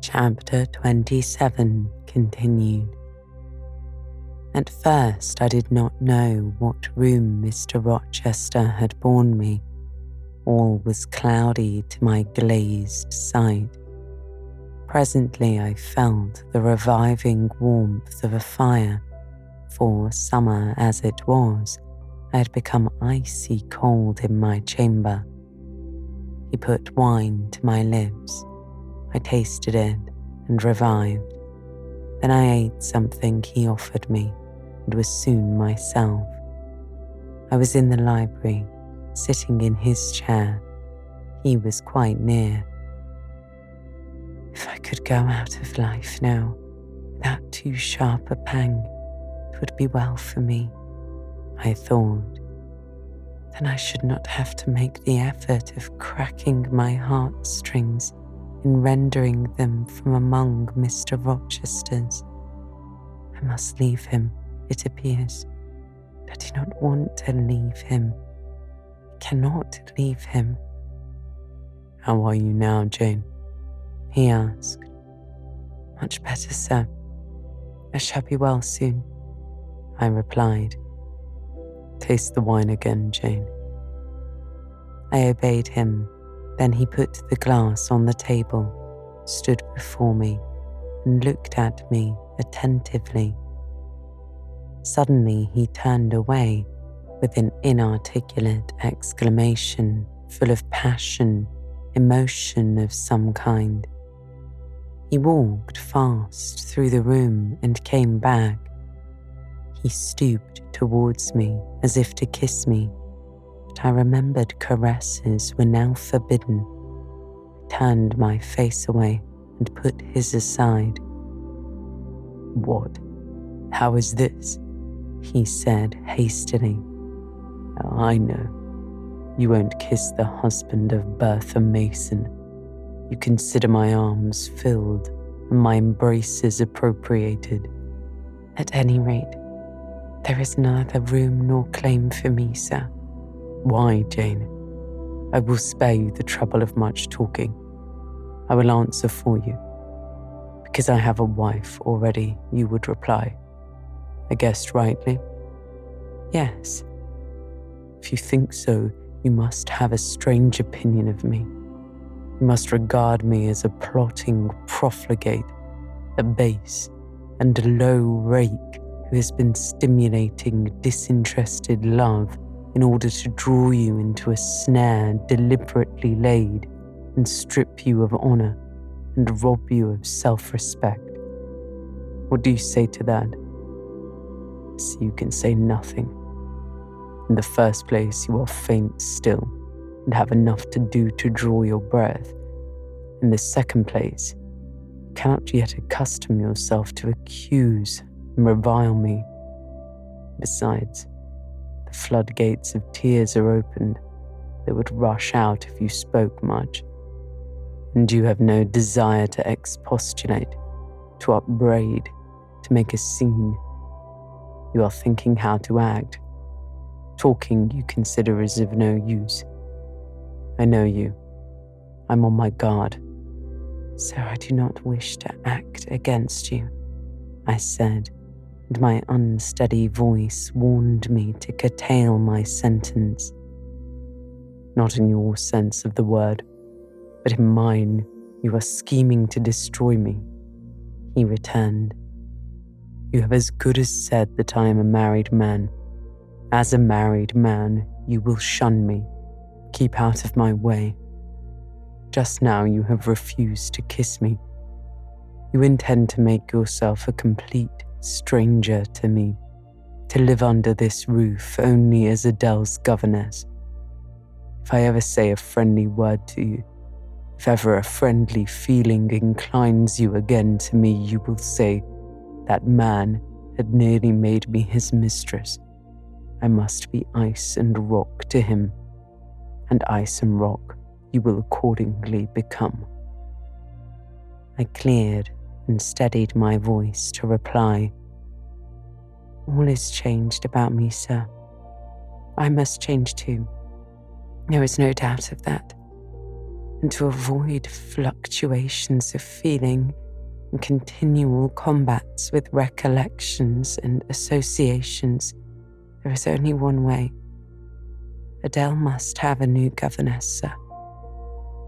Chapter 27 continued. At first I did not know what room Mr. Rochester had borne me. All was cloudy to my glazed sight. Presently I felt the reviving warmth of a fire, for summer as it was, I had become icy cold in my chamber. He put wine to my lips. I tasted it and revived. Then I ate something he offered me and was soon myself. I was in the library, sitting in his chair. He was quite near. If I could go out of life now without too sharp a pang, it would be well for me, I thought. Then I should not have to make the effort of cracking my heartstrings in rendering them from among Mr. Rochester's. I must leave him, it appears, but I do not want to leave him. I cannot leave him. How are you now, Jane? He asked. Much better, sir. I shall be well soon, I replied. Taste the wine again, Jane. I obeyed him. Then he put the glass on the table, stood before me, and looked at me attentively. Suddenly he turned away with an inarticulate exclamation full of passion, emotion of some kind. He walked fast through the room and came back. He stooped towards me as if to kiss me, but I remembered caresses were now forbidden. I turned my face away and put his aside. What? How is this? He said hastily. I know. You won't kiss the husband of Bertha Mason. You consider my arms filled and my embraces appropriated. At any rate, there is neither room nor claim for me, sir. Why, Jane? I will spare you the trouble of much talking. I will answer for you. Because I have a wife already, you would reply. I guessed rightly? Yes. If you think so, you must have a strange opinion of me. You must regard me as a plotting profligate, a base and low rake who has been stimulating disinterested love in order to draw you into a snare deliberately laid and strip you of honor and rob you of self-respect. What do you say to that? So you can say nothing. In the first place, you are faint still and have enough to do to draw your breath. In the second place, you cannot yet accustom yourself to accuse and revile me. Besides, the floodgates of tears are opened. They would rush out if you spoke much. And you have no desire to expostulate, to upbraid, to make a scene. You are thinking how to act. Talking you consider is of no use. I know you. I'm on my guard. Sir, I do not wish to act against you, I said, and my unsteady voice warned me to curtail my sentence. Not in your sense of the word, but in mine you are scheming to destroy me, he returned. You have as good as said that I am a married man. As a married man, you will shun me, keep out of my way. Just now you have refused to kiss me. You intend to make yourself a complete stranger to me, to live under this roof only as Adele's governess. If I ever say a friendly word to you, if ever a friendly feeling inclines you again to me, you will say, that man had nearly made me his mistress. I must be ice and rock to him, and ice and rock you will accordingly become. I cleared and steadied my voice to reply. All is changed about me, sir. I must change too. There is no doubt of that. and to avoid fluctuations of feeling and continual combats with recollections and associations, there is only one way. Adele must have a new governess, sir.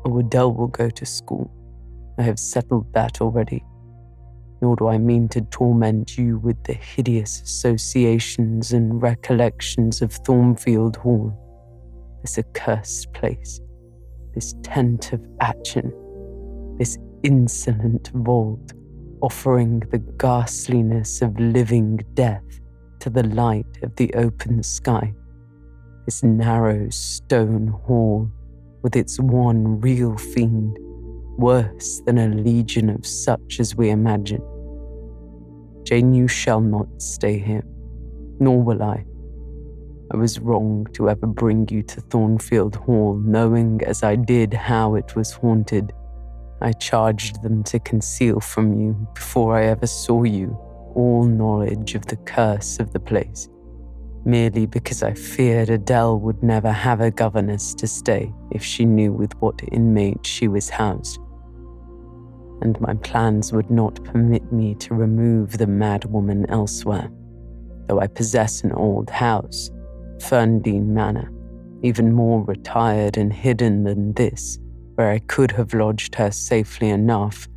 Oh, Adele will go to school. I have settled that already. Nor do I mean to torment you with the hideous associations and recollections of Thornfield Hall, this accursed place, this tent of Atchin, this insolent vault, offering the ghastliness of living death to the light of the open sky, this narrow stone hall with its one real fiend, worse than a legion of such as we imagine. Jane, you shall not stay here, nor will I. I was wrong to ever bring you to Thornfield Hall, knowing as I did how it was haunted. I charged them to conceal from you, before I ever saw you, all knowledge of the curse of the place, merely because I feared Adele would never have a governess to stay if she knew with what inmate she was housed. And my plans would not permit me to remove the madwoman elsewhere, though I possess an old house, Ferndean Manor, even more retired and hidden than this, where I could have lodged her safely enough,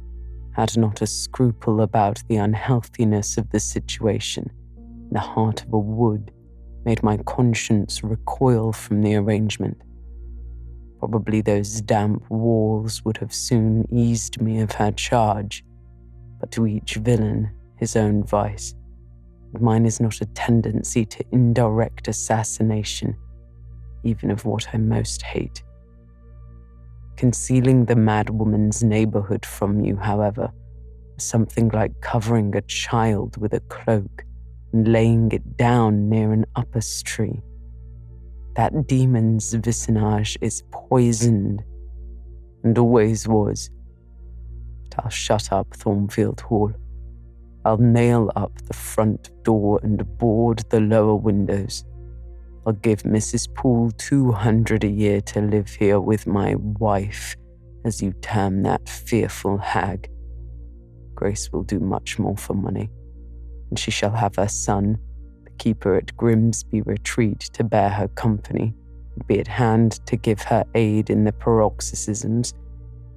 had not a scruple about the unhealthiness of the situation, in the heart of a wood, made my conscience recoil from the arrangement. Probably those damp walls would have soon eased me of her charge, but to each villain his own vice, and mine is not a tendency to indirect assassination, even of what I most hate. Concealing the madwoman's neighborhood from you, however, was something like covering a child with a cloak and laying it down near an upas tree. That demon's vicinage is poisoned, and always was. But I'll shut up Thornfield Hall. I'll nail up the front door and board the lower windows. I'll give Mrs. Poole 200 a year to live here with my wife, as you term that fearful hag. Grace will do much more for money, and she shall have her son, the keeper at Grimsby Retreat, to bear her company, and be at hand to give her aid in the paroxysms,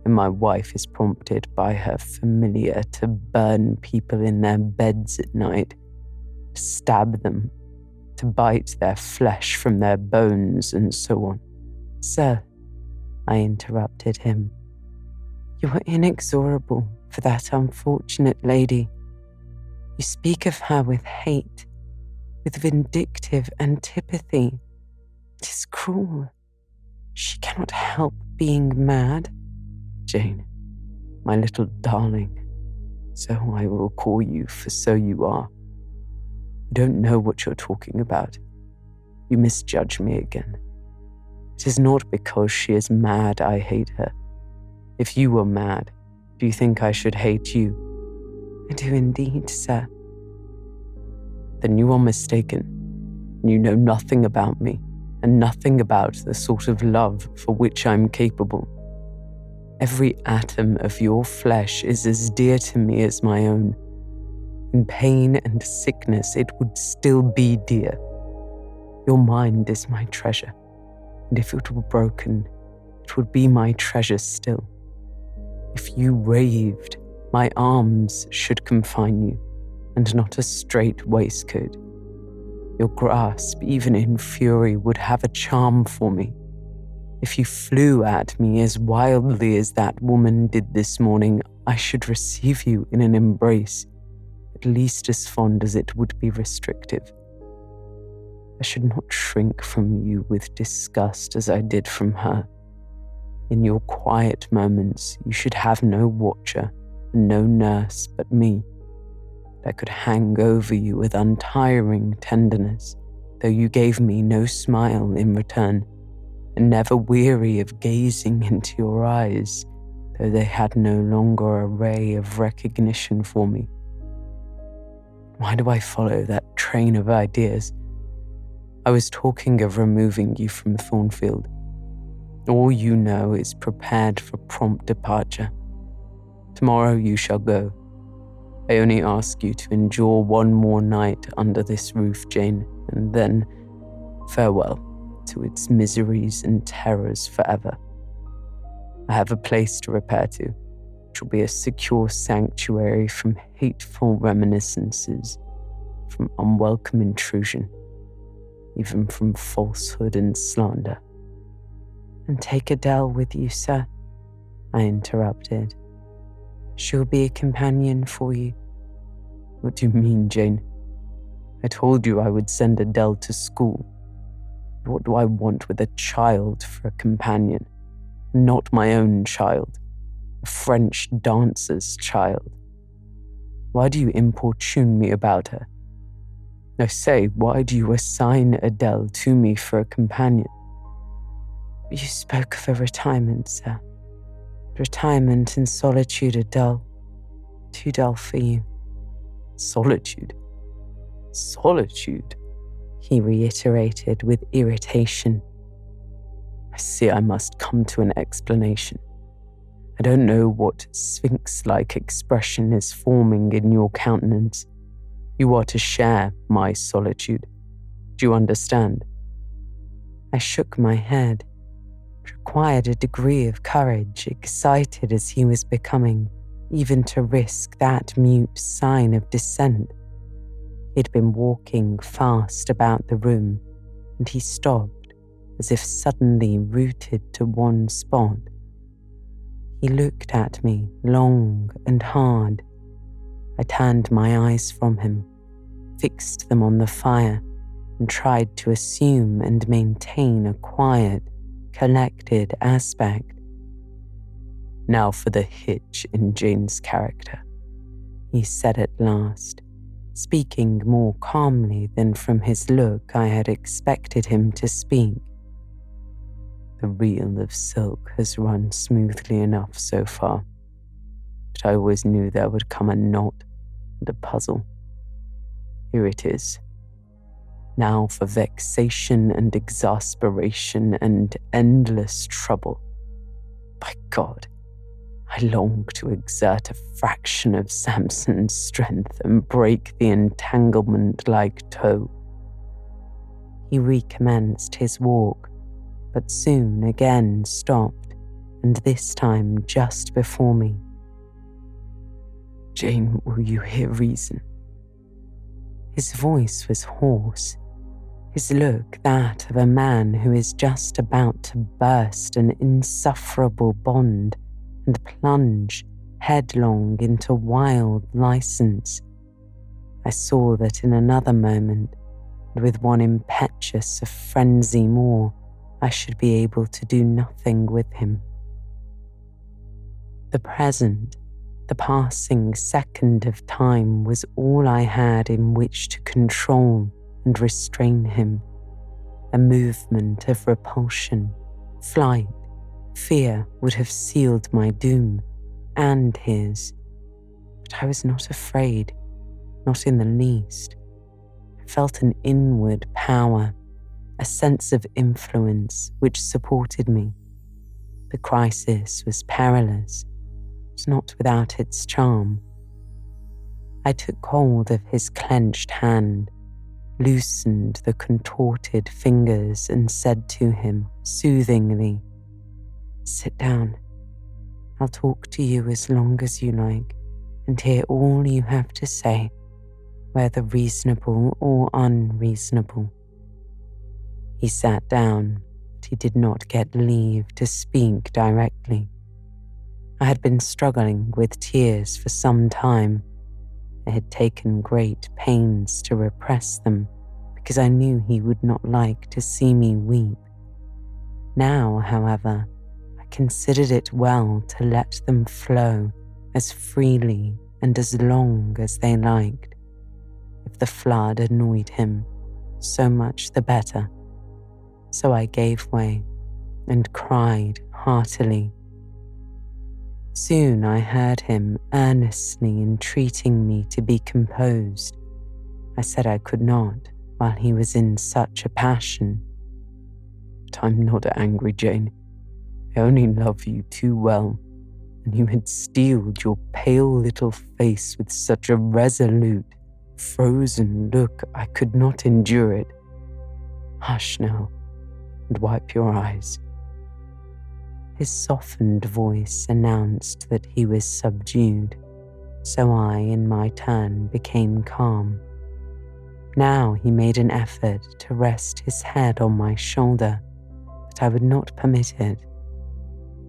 and my wife is prompted by her familiar to burn people in their beds at night, to stab them, to bite their flesh from their bones, and so on. Sir, I interrupted him, you are inexorable for that unfortunate lady. You speak of her with hate, with vindictive antipathy. It is cruel. She cannot help being mad. Jane, my little darling, so I will call you, for so you are. You don't know what you're talking about. You misjudge me again. It is not because she is mad I hate her. If you were mad, do you think I should hate you? I do indeed, sir. Then you are mistaken. You know nothing about me, and nothing about the sort of love for which I'm capable. Every atom of your flesh is as dear to me as my own. In pain and sickness, it would still be dear. Your mind is my treasure, and if it were broken, it would be my treasure still. If you raved, my arms should confine you, and not a strait waistcoat. Your grasp, even in fury, would have a charm for me. If you flew at me as wildly as that woman did this morning, I should receive you in an embrace, at least as fond as it would be restrictive. I should not shrink from you with disgust as I did from her. In your quiet moments, you should have no watcher and no nurse but me. I could hang over you with untiring tenderness, though you gave me no smile in return, and never weary of gazing into your eyes, though they had no longer a ray of recognition for me. Why do I follow that train of ideas? I was talking of removing you from Thornfield. All you know is prepared for prompt departure. Tomorrow you shall go. I only ask you to endure one more night under this roof, Jane, and then farewell to its miseries and terrors forever. I have a place to repair to, which will be a secure sanctuary from hateful reminiscences, from unwelcome intrusion, even from falsehood and slander. And take Adele with you, sir, I interrupted. She'll be a companion for you. What do you mean, Jane? I told you I would send Adele to school. What do I want with a child for a companion? Not my own child, a French dancer's child. Why do you importune me about her? I say, why do you assign Adele to me for a companion? You spoke of a retirement, sir. Retirement and solitude are dull. Too dull for you. Solitude? Solitude? He reiterated with irritation. I see I must come to an explanation. I don't know what sphinx-like expression is forming in your countenance. You are to share my solitude. Do you understand? I shook my head. It required a degree of courage, excited as he was becoming, even to risk that mute sign of dissent. He'd been walking fast about the room, and he stopped, as if suddenly rooted to one spot. He looked at me long and hard. I turned my eyes from him, fixed them on the fire, and tried to assume and maintain a quiet, collected aspect. Now for the hitch in Jane's character, he said at last, speaking more calmly than from his look I had expected him to speak. The reel of silk has run smoothly enough so far, but I always knew there would come a knot and a puzzle. Here it is. Now for vexation and exasperation and endless trouble. By God, I long to exert a fraction of Samson's strength and break the entanglement like tow. He recommenced his walk, but soon again stopped, and this time just before me. Jane, will you hear reason? His voice was hoarse, his look that of a man who is just about to burst an insufferable bond and plunge headlong into wild license. I saw that in another moment, and with one impetus of frenzy more, I should be able to do nothing with him. The present, the passing second of time was all I had in which to control and restrain him. A movement of repulsion, flight, fear would have sealed my doom and his. But I was not afraid, not in the least. I felt an inward power, a sense of influence which supported me. The crisis was perilous, but not without its charm. I took hold of his clenched hand, loosened the contorted fingers, and said to him soothingly, "Sit down. I'll talk to you as long as you like and hear all you have to say, whether reasonable or unreasonable." He sat down, but he did not get leave to speak directly. I had been struggling with tears for some time. I had taken great pains to repress them because I knew he would not like to see me weep. Now, however, I considered it well to let them flow as freely and as long as they liked. If the flood annoyed him, so much the better. So I gave way and cried heartily. Soon I heard him earnestly entreating me to be composed. I said I could not while he was in such a passion. But I'm not angry, Jane. I only love you too well, and you had steeled your pale little face with such a resolute, frozen look I could not endure it. Hush now, and wipe your eyes." His softened voice announced that he was subdued, so I, in my turn, became calm. Now he made an effort to rest his head on my shoulder, but I would not permit it.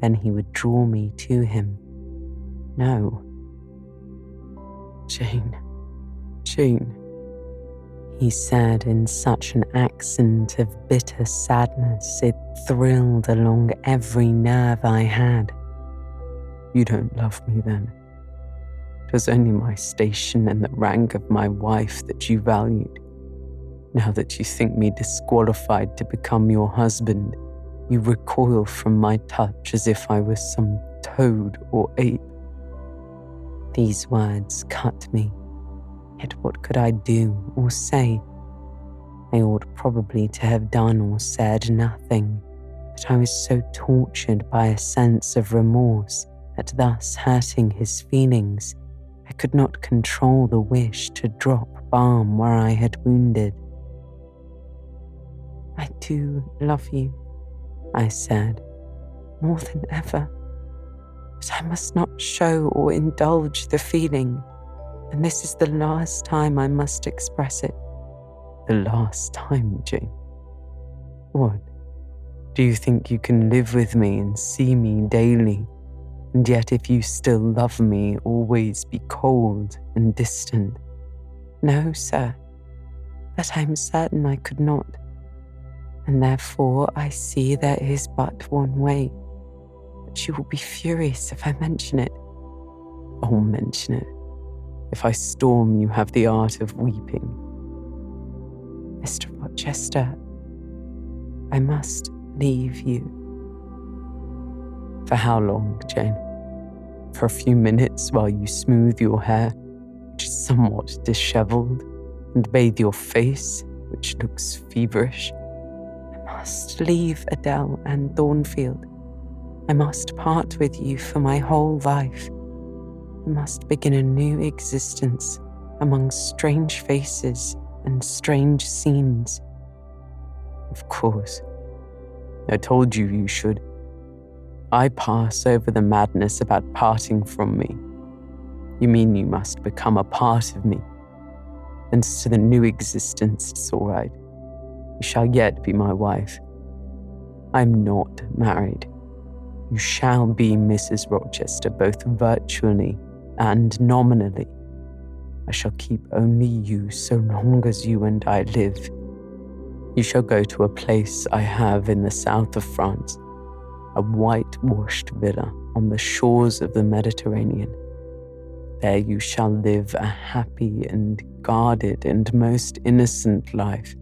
Then he would draw me to him. "No." "Jane, Jane," he said in such an accent of bitter sadness it thrilled along every nerve I had. "You don't love me then. It was only my station and the rank of my wife that you valued. Now that you think me disqualified to become your husband, you recoil from my touch as if I was some toad or ape." These words cut me. Yet what could I do or say? I ought probably to have done or said nothing, but I was so tortured by a sense of remorse at thus hurting his feelings, I could not control the wish to drop balm where I had wounded. "I do love you," I said, "more than ever. But I must not show or indulge the feeling, and this is the last time I must express it." "The last time, Jane? What? Do you think you can live with me and see me daily, and yet if you still love me, always be cold and distant?" "No, sir, that I am certain I could not, and therefore I see there is but one way. But you will be furious if I mention it." "Oh, mention it. If I storm, you have the art of weeping." "Mr. Rochester, I must leave you." "For how long, Jane? For a few minutes while you smooth your hair, which is somewhat dishevelled, and bathe your face, which looks feverish?" "I must leave Adele and Thornfield. I must part with you for my whole life. I must begin a new existence among strange faces and strange scenes." "Of course. I told you you should. I pass over the madness about parting from me. You mean you must become a part of me. And to the new existence, it's all right. You shall yet be my wife. I'm not married. You shall be Mrs. Rochester, both virtually and nominally. I shall keep only you so long as you and I live. You shall go to a place I have in the south of France, a whitewashed villa on the shores of the Mediterranean. There you shall live a happy and guarded and most innocent life.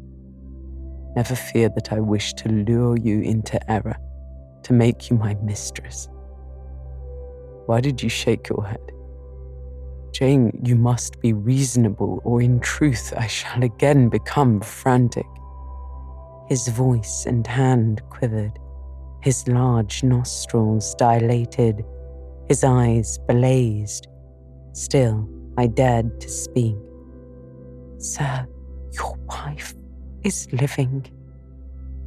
Never fear that I wish to lure you into error, to make you my mistress." Why did you shake your head? "Jane, you must be reasonable, or in truth I shall again become frantic." His voice and hand quivered, his large nostrils dilated, his eyes blazed. Still, I dared to speak. "Sir, your wife is living.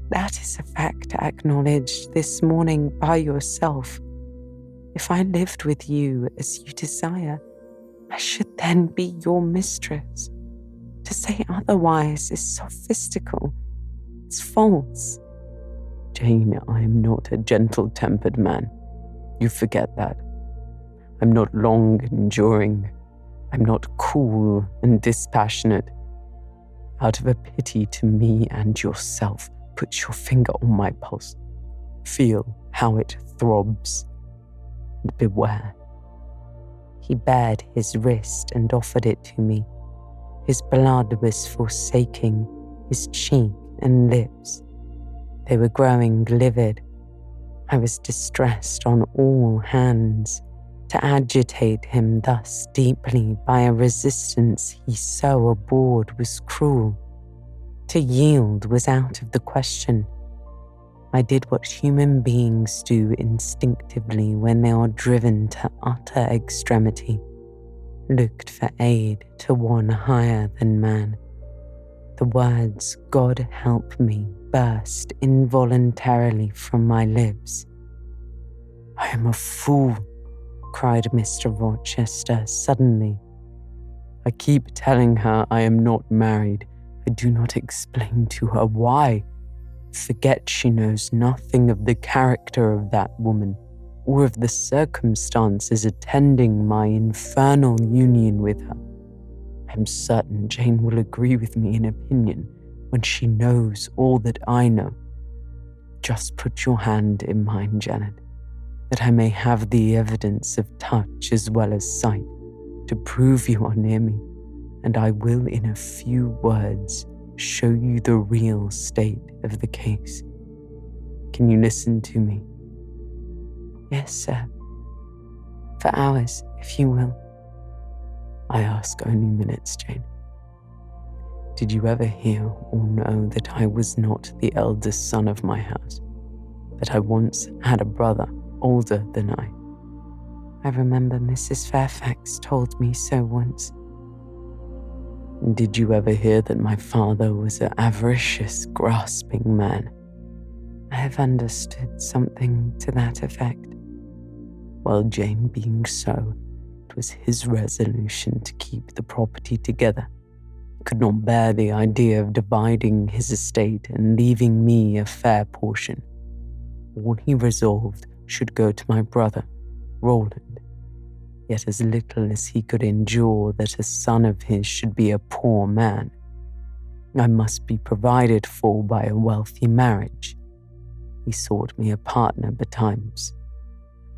That is a fact acknowledged this morning by yourself. If I lived with you as you desire, I should then be your mistress. To say otherwise is sophistical. It's false." "Jane, I am not a gentle-tempered man. You forget that. I'm not long-enduring. I'm not cool and dispassionate. Out of a pity to me and yourself, put your finger on my pulse. Feel how it throbs. And beware." He bared his wrist and offered it to me. His blood was forsaking his cheek and lips. They were growing livid. I was distressed on all hands. To agitate him thus deeply by a resistance he so abhorred was cruel. To yield was out of the question. I did what human beings do instinctively when they are driven to utter extremity, looked for aid to one higher than man. The words, "God help me," burst involuntarily from my lips. "I am a fool," cried Mr. Rochester suddenly. "I keep telling her I am not married. I do not explain to her why. Forget she knows nothing of the character of that woman, or of the circumstances attending my infernal union with her. I am certain Jane will agree with me in opinion when she knows all that I know. Just put your hand in mine, Janet, that I may have the evidence of touch as well as sight to prove you are near me, and I will in a few words show you the real state of the case. Can you listen to me?" "Yes, sir. For hours, if you will." "I ask only minutes, Jane. Did you ever hear or know that I was not the eldest son of my house, that I once had a brother older than I?" "I remember Mrs. Fairfax told me so once." "Did you ever hear that my father was an avaricious, grasping man?" "I have understood something to that effect." "Well, Jane, being so, it was his resolution to keep the property together. He could not bear the idea of dividing his estate and leaving me a fair portion. All he resolved should go to my brother, Roland, yet as little as he could endure that a son of his should be a poor man. I must be provided for by a wealthy marriage. He sought me a partner betimes.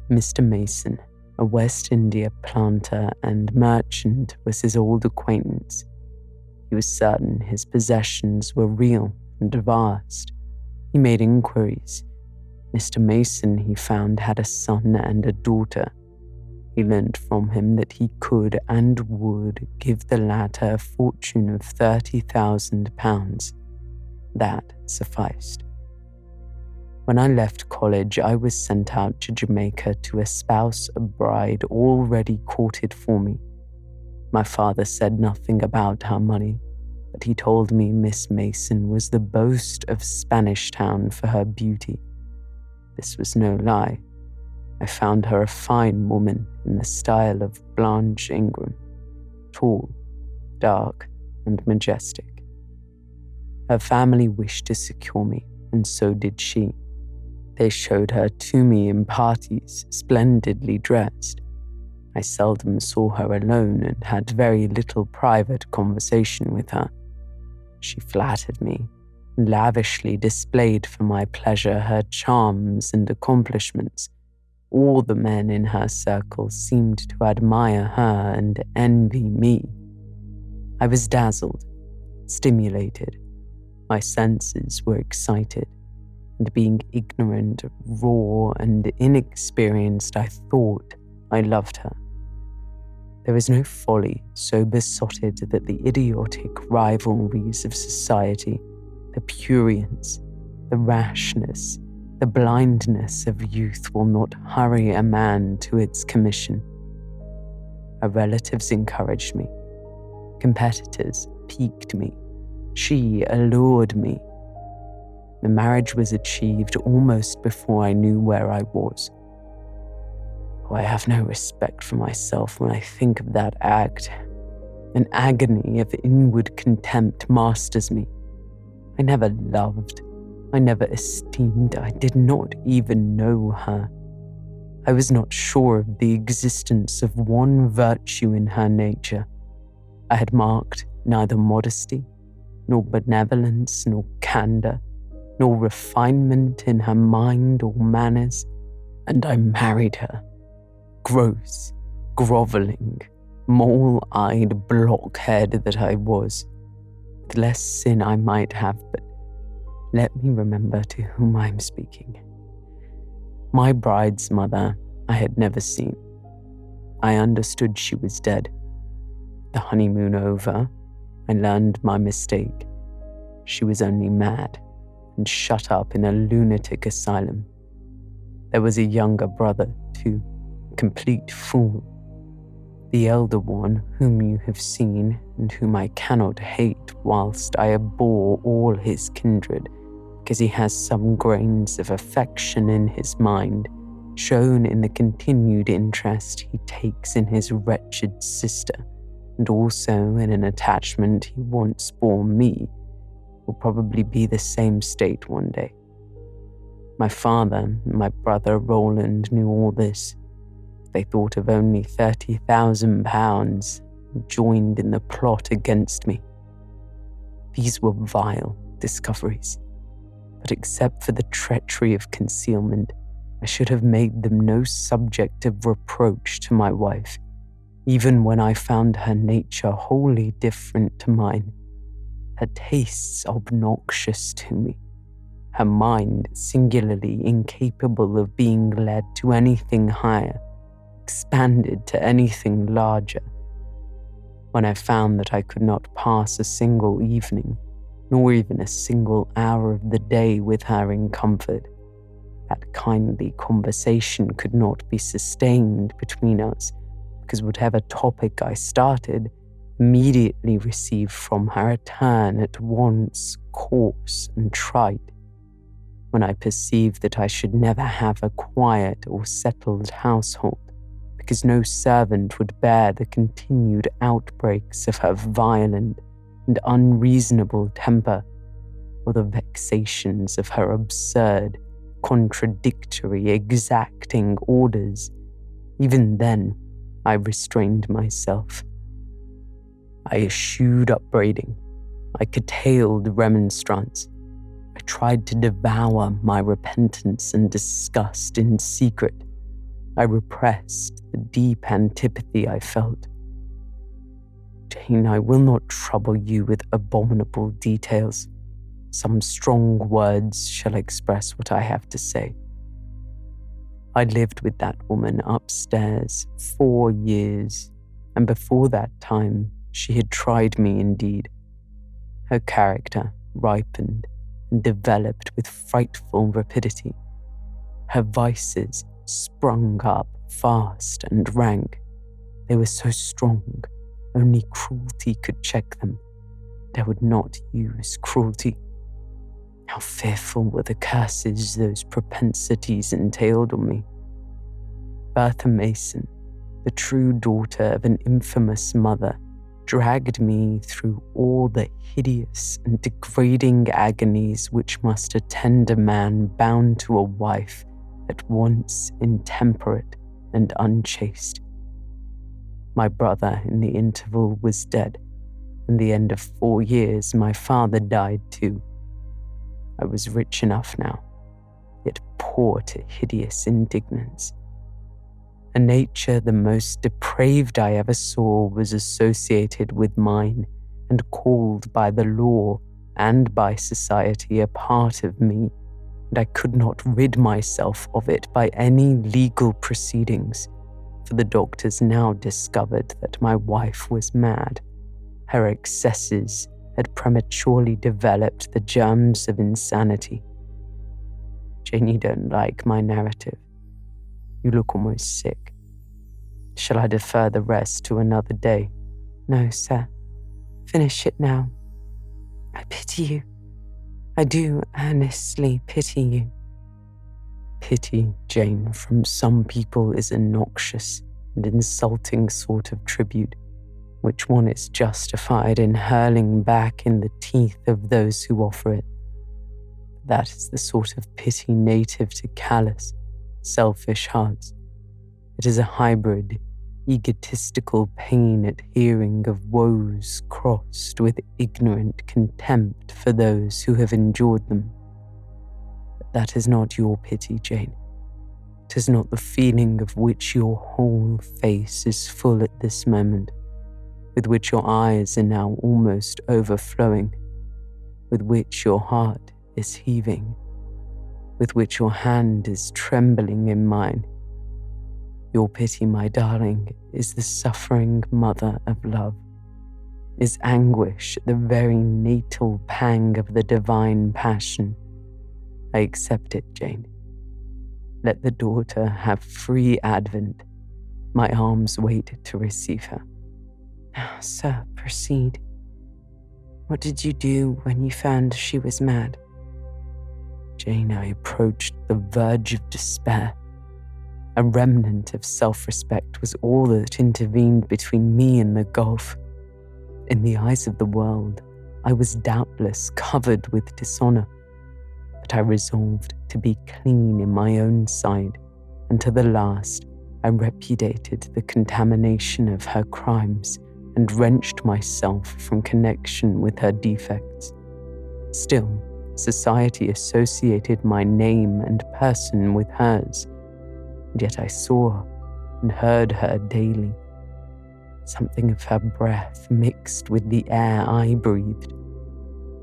Mr. Mason, a West India planter and merchant, was his old acquaintance. He was certain his possessions were real and vast. He made inquiries. Mr. Mason, he found, had a son and a daughter. He learnt from him that he could and would give the latter a fortune of £30,000. That sufficed. When I left college, I was sent out to Jamaica to espouse a bride already courted for me. My father said nothing about her money, but he told me Miss Mason was the boast of Spanish Town for her beauty. This was no lie. I found her a fine woman in the style of Blanche Ingram, tall, dark, and majestic. Her family wished to secure me, and so did she. They showed her to me in parties, splendidly dressed. I seldom saw her alone and had very little private conversation with her. She flattered me, lavishly displayed for my pleasure her charms and accomplishments. All the men in her circle seemed to admire her and envy me. I was dazzled, stimulated. My senses were excited, and being ignorant, raw, and inexperienced, I thought I loved her. There was no folly so besotted that the idiotic rivalries of society, the prurience, the rashness, the blindness of youth will not hurry a man to its commission. Her relatives encouraged me. Competitors piqued me. She allured me. The marriage was achieved almost before I knew where I was. Oh, I have no respect for myself when I think of that act. An agony of inward contempt masters me. I never loved. I never esteemed. I did not even know her. I was not sure of the existence of one virtue in her nature. I had marked neither modesty, nor benevolence, nor candor, nor refinement in her mind or manners, and I married her. Gross, grovelling, mole-eyed blockhead that I was. With less sin I might have, but let me remember to whom I am speaking. My bride's mother I had never seen. I understood she was dead. The honeymoon over, I learned my mistake. She was only mad, and shut up in a lunatic asylum. There was a younger brother, too, a complete fool. The elder one, whom you have seen, and whom I cannot hate, whilst I abhor all his kindred, because he has some grains of affection in his mind, shown in the continued interest he takes in his wretched sister, and also in an attachment he once bore me, will probably be the same state one day. My father and my brother Roland knew all this. They thought of only £30,000 and joined in the plot against me. These were vile discoveries, but except for the treachery of concealment, I should have made them no subject of reproach to my wife, even when I found her nature wholly different to mine, her tastes obnoxious to me, her mind singularly incapable of being led to anything higher, expanded to anything larger. When I found that I could not pass a single evening, nor even a single hour of the day with her in comfort, that kindly conversation could not be sustained between us, because whatever topic I started immediately received from her a turn at once coarse and trite. When I perceived that I should never have a quiet or settled household, because no servant would bear the continued outbreaks of her violent and unreasonable temper, or the vexations of her absurd, contradictory, exacting orders, even then I restrained myself. I eschewed upbraiding. I curtailed remonstrance. I tried to devour my repentance and disgust in secret. I repressed the deep antipathy I felt. Jane, I will not trouble you with abominable details. Some strong words shall express what I have to say. I lived with that woman upstairs 4 years, and before that time she had tried me indeed. Her character ripened and developed with frightful rapidity. Her vices sprung up fast and rank. They were so strong, only cruelty could check them. I would not use cruelty. How fearful were the curses those propensities entailed on me. Bertha Mason, the true daughter of an infamous mother, dragged me through all the hideous and degrading agonies which must attend a man bound to a wife at once intemperate and unchaste. My brother in the interval was dead, and the end of 4 years my father died too. I was rich enough now, yet poor to hideous indignance. A nature the most depraved I ever saw was associated with mine and called by the law and by society a part of me, and I could not rid myself of it by any legal proceedings, for the doctors now discovered that my wife was mad. Her excesses had prematurely developed the germs of insanity. Jane, you don't like my narrative. You look almost sick. Shall I defer the rest to another day? No, sir. Finish it now. I pity you. I do earnestly pity you. Pity, Jane, from some people is a noxious and insulting sort of tribute, which one is justified in hurling back in the teeth of those who offer it. That is the sort of pity native to callous, selfish hearts. It is a hybrid, egotistical pain at hearing of woes crossed with ignorant contempt for those who have endured them. But that is not your pity, Jane. It is not the feeling of which your whole face is full at this moment, with which your eyes are now almost overflowing, with which your heart is heaving, with which your hand is trembling in mine. Your pity, my darling, is the suffering mother of love, is anguish at the very natal pang of the divine passion, I accept it, Jane. Let the daughter have free advent. My arms wait to receive her." "Sir, proceed. What did you do when you found she was mad?" Jane, I approached the verge of despair. A remnant of self-respect was all that intervened between me and the gulf. In the eyes of the world, I was doubtless covered with dishonor, but I resolved to be clean in my own sight, and to the last I repudiated the contamination of her crimes and wrenched myself from connection with her defects. Still, society associated my name and person with hers, and yet I saw and heard her daily. Something of her breath mixed with the air I breathed.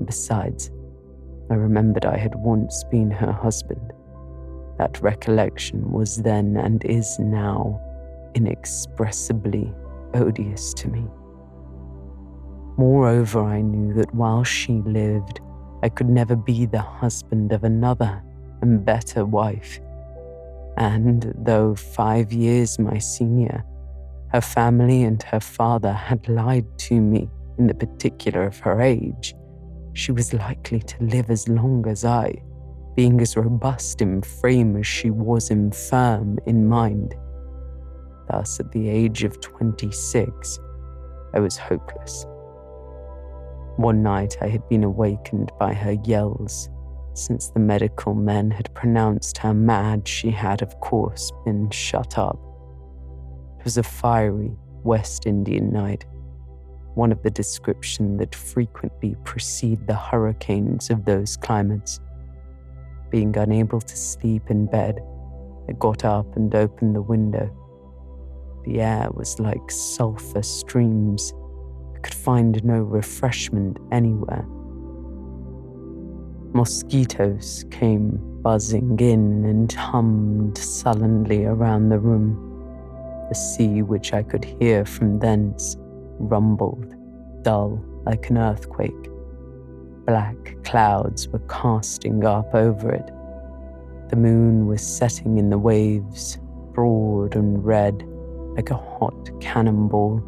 Besides, I remembered I had once been her husband. That recollection was then and is now inexpressibly odious to me. Moreover, I knew that while she lived, I could never be the husband of another and better wife. And though 5 years my senior, her family and her father had lied to me in the particular of her age, she was likely to live as long as I, being as robust in frame as she was infirm in mind. Thus, at the age of 26, I was hopeless. One night I had been awakened by her yells. Since the medical men had pronounced her mad, she had, of course, been shut up. It was a fiery West Indian night, one of the description that frequently precede the hurricanes of those climates. Being unable to sleep in bed, I got up and opened the window. The air was like sulphur streams. I could find no refreshment anywhere. Mosquitoes came buzzing in and hummed sullenly around the room. The sea, which I could hear from thence, rumbled, dull like an earthquake. Black clouds were casting up over it. The moon was setting in the waves, broad and red, like a hot cannonball.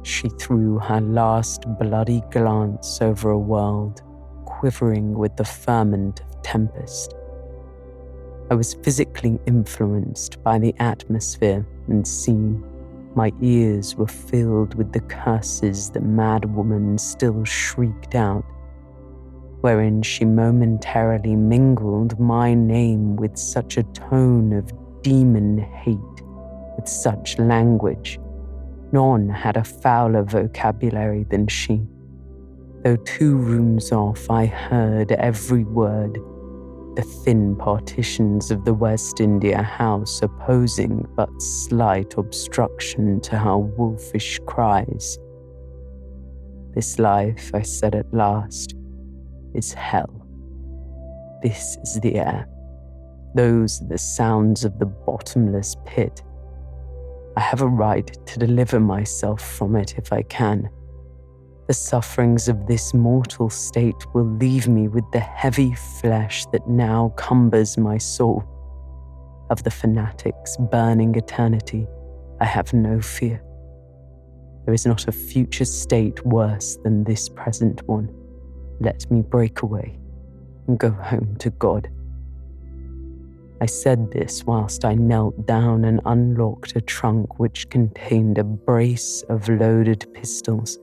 She threw her last bloody glance over a world quivering with the ferment of tempest. I was physically influenced by the atmosphere and scene. My ears were filled with the curses the mad woman still shrieked out, wherein she momentarily mingled my name with such a tone of demon hate, with such language. None had a fouler vocabulary than she. Though 2 rooms off, I heard every word, the thin partitions of the West India house opposing but slight obstruction to her wolfish cries. "This life," I said at last, "is hell. This is the air. Those are the sounds of the bottomless pit. I have a right to deliver myself from it if I can. The sufferings of this mortal state will leave me with the heavy flesh that now cumbers my soul. Of the fanatic's burning eternity, I have no fear. There is not a future state worse than this present one. Let me break away and go home to God." I said this whilst I knelt down and unlocked a trunk which contained a brace of loaded pistols.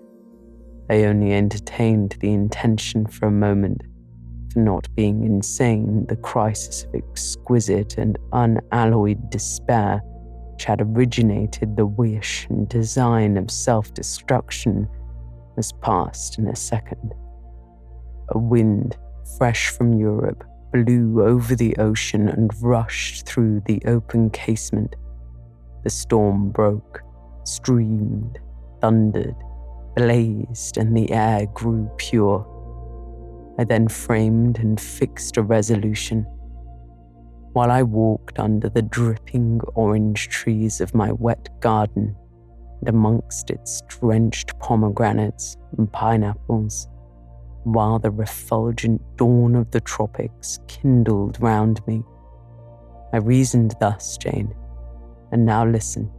I only entertained the intention for a moment, for not being insane, the crisis of exquisite and unalloyed despair which had originated the wish and design of self-destruction was past in a second. A wind, fresh from Europe, blew over the ocean and rushed through the open casement. The storm broke, streamed, thundered, blazed, and the air grew pure. I then framed and fixed a resolution. While I walked under the dripping orange trees of my wet garden and amongst its drenched pomegranates and pineapples, while the refulgent dawn of the tropics kindled round me. I reasoned thus, Jane, and now listen,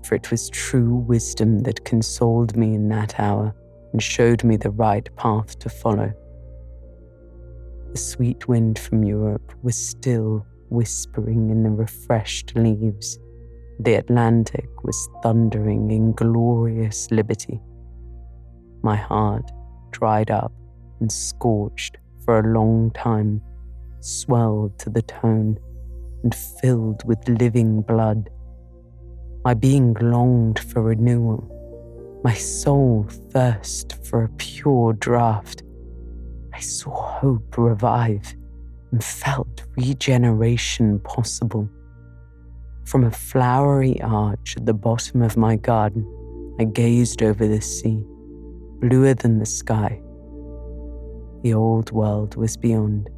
for it was true wisdom that consoled me in that hour and showed me the right path to follow. The sweet wind from Europe was still whispering in the refreshed leaves. The Atlantic was thundering in glorious liberty. My heart, dried up and scorched for a long time, swelled to the tone and filled with living blood. My being longed for renewal, my soul thirst for a pure draught. I saw hope revive and felt regeneration possible. From a flowery arch at the bottom of my garden, I gazed over the sea, bluer than the sky. The old world was beyond.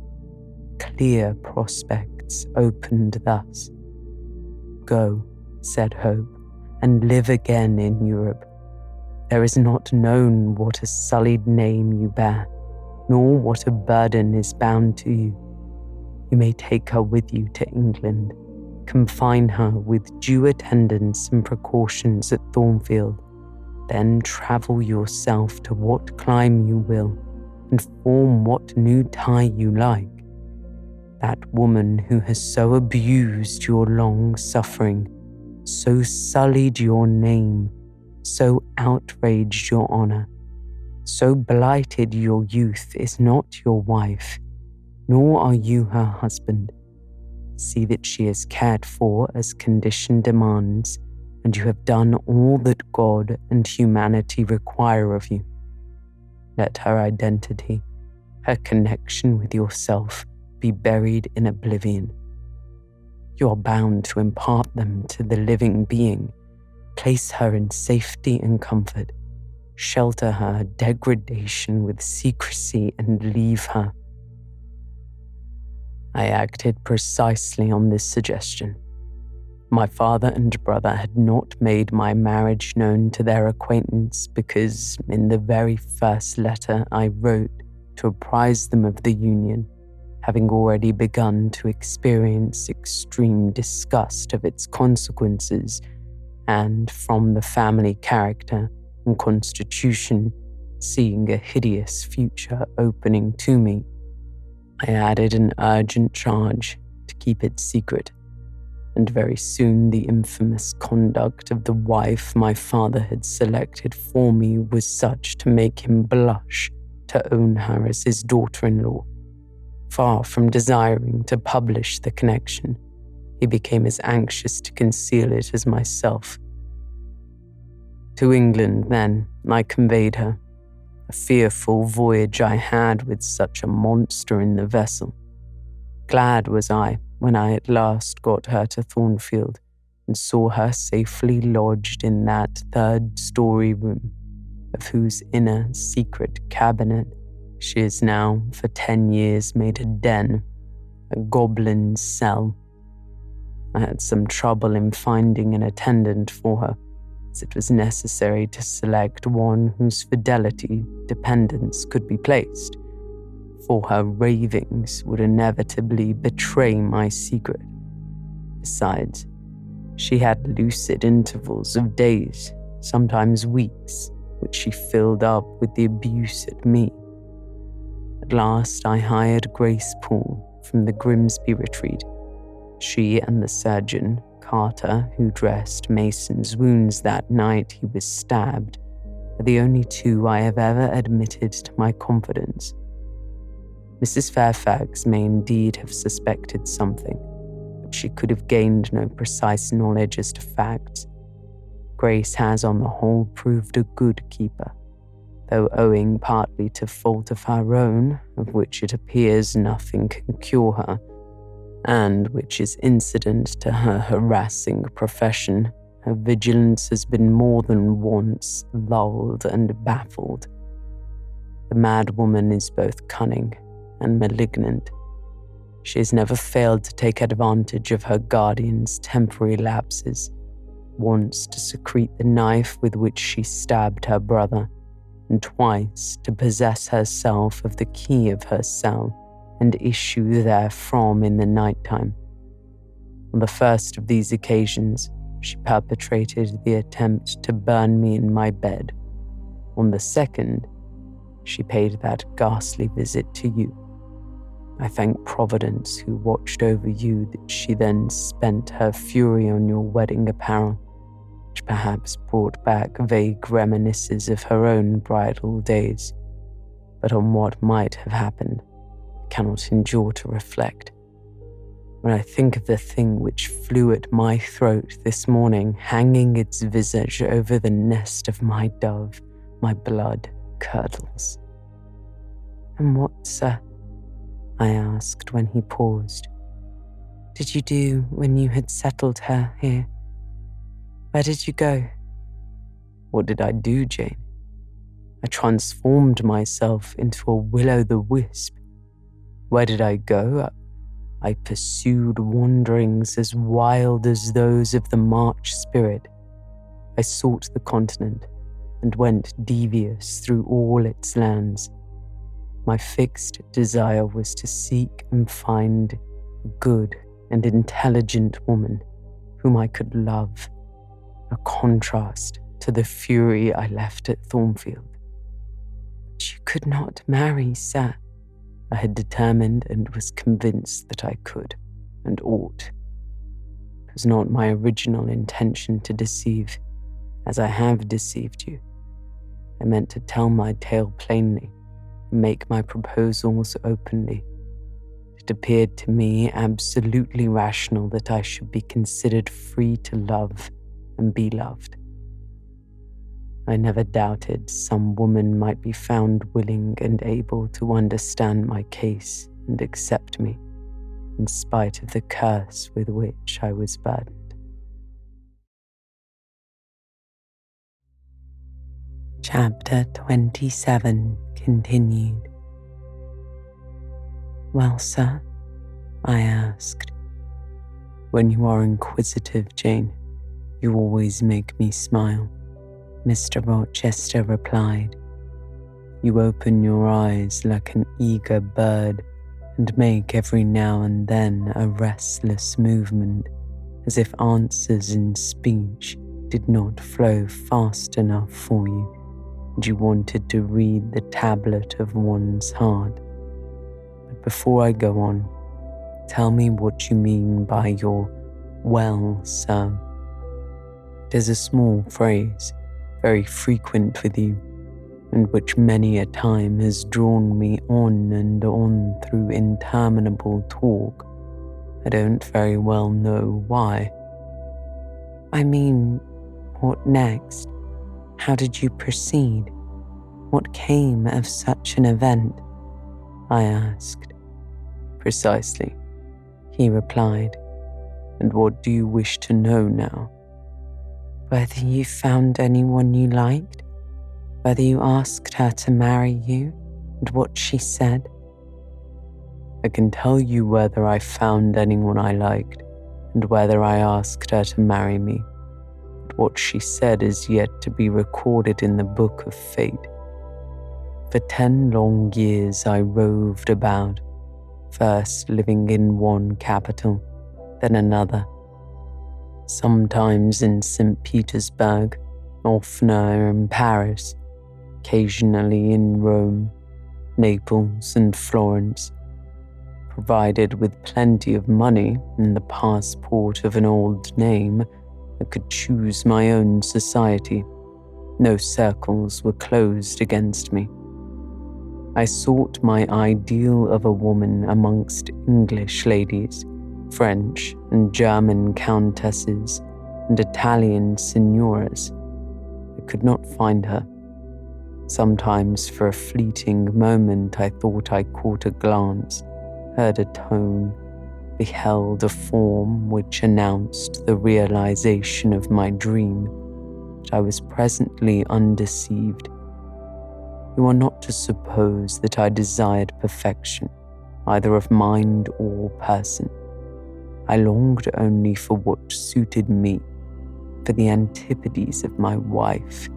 Clear prospects opened thus. Go, said Hope, and live again in Europe. There is not known what a sullied name you bear, nor what a burden is bound to you. You may take her with you to England, confine her with due attendance and precautions at Thornfield, then travel yourself to what clime you will, and form what new tie you like. That woman who has so abused your long suffering, so sullied your name, so outraged your honor, so blighted your youth is not your wife, nor are you her husband. See that she is cared for as condition demands, and you have done all that God and humanity require of you. Let her identity, her connection with yourself, be buried in oblivion. You are bound to impart them to the living being. Place her in safety and comfort. Shelter her degradation with secrecy and leave her. I acted precisely on this suggestion. My father and brother had not made my marriage known to their acquaintance because, in the very first letter I wrote to apprise them of the union, having already begun to experience extreme disgust of its consequences, and from the family character and constitution, seeing a hideous future opening to me, I added an urgent charge to keep it secret. And very soon the infamous conduct of the wife my father had selected for me was such to make him blush to own her as his daughter-in-law. Far from desiring to publish the connection, he became as anxious to conceal it as myself. To England, then, I conveyed her. A fearful voyage I had with such a monster in the vessel. Glad was I when I at last got her to Thornfield and saw her safely lodged in that third-story room, of whose inner secret cabinet she has now for 10 years made a den, a goblin's cell. I had some trouble in finding an attendant for her, as it was necessary to select one whose fidelity dependence could be placed, for her ravings would inevitably betray my secret. Besides, she had lucid intervals of days, sometimes weeks, which she filled up with the abuse at me. At last I hired Grace Poole from the Grimsby retreat. She and the surgeon, Carter, who dressed Mason's wounds that night he was stabbed, are the only two I have ever admitted to my confidence. Mrs. Fairfax may indeed have suspected something, but she could have gained no precise knowledge as to facts. Grace has on the whole proved a good keeper, though owing partly to fault of her own, of which it appears nothing can cure her, and which is incident to her harassing profession, her vigilance has been more than once lulled and baffled. The mad woman is both cunning and malignant. She has never failed to take advantage of her guardian's temporary lapses, once to secrete the knife with which she stabbed her brother, and twice to possess herself of the key of her cell and issue therefrom in the night-time. On the first of these occasions, she perpetrated the attempt to burn me in my bed. On the second, she paid that ghastly visit to you. I thank Providence, who watched over you, that she then spent her fury on your wedding apparel, which perhaps brought back vague reminiscences of her own bridal days. But on what might have happened, I cannot endure to reflect. When I think of the thing which flew at my throat this morning, hanging its visage over the nest of my dove, my blood curdles. And what, sir? I asked when he paused. Did you do when you had settled her here? Where did you go? What did I do, Jane? I transformed myself into a will-o'-the-wisp. Where did I go? I pursued wanderings as wild as those of the March spirit. I sought the continent and went devious through all its lands. My fixed desire was to seek and find a good and intelligent woman whom I could love, a contrast to the fury I left at Thornfield. But you could not marry, sir. I had determined and was convinced that I could and ought. It was not my original intention to deceive, as I have deceived you. I meant to tell my tale plainly and make my proposals openly. It appeared to me absolutely rational that I should be considered free to love and be loved. I never doubted some woman might be found willing and able to understand my case and accept me, in spite of the curse with which I was burdened. Chapter 27 continued. Well, sir? I asked. When you are inquisitive, Jane, you always make me smile, Mr. Rochester replied. You open your eyes like an eager bird and make every now and then a restless movement, as if answers in speech did not flow fast enough for you, and you wanted to read the tablet of one's heart. But before I go on, tell me what you mean by your "well, sir." It is a small phrase, very frequent with you, and which many a time has drawn me on and on through interminable talk. I don't very well know why. I mean, what next? How did you proceed? What came of such an event? I asked. Precisely, he replied. And what do you wish to know now? Whether you found anyone you liked, whether you asked her to marry you, and what she said. I can tell you whether I found anyone I liked, and whether I asked her to marry me. But what she said is yet to be recorded in the book of fate. For 10 long years I roved about, first living in one capital, then another. Sometimes in St. Petersburg, oftener in Paris, occasionally in Rome, Naples, and Florence. Provided with plenty of money and the passport of an old name, I could choose my own society. No circles were closed against me. I sought my ideal of a woman amongst English ladies, French and German countesses, and Italian signoras. I could not find her. Sometimes for a fleeting moment I thought I caught a glance, heard a tone, beheld a form which announced the realization of my dream, but I was presently undeceived. You are not to suppose that I desired perfection, either of mind or person. I longed only for what suited me, for the antipodes of my wife,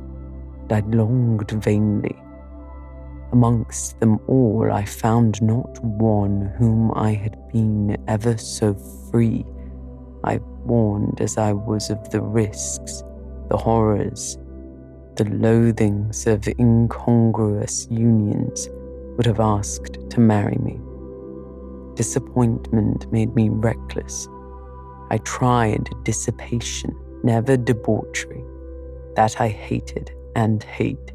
and I longed vainly. Amongst them all I found not one whom I had been ever so free. I warned as I was of the risks, the horrors, the loathings of incongruous unions, would have asked to marry me. Disappointment made me reckless. I tried dissipation, never debauchery. That I hated and hate.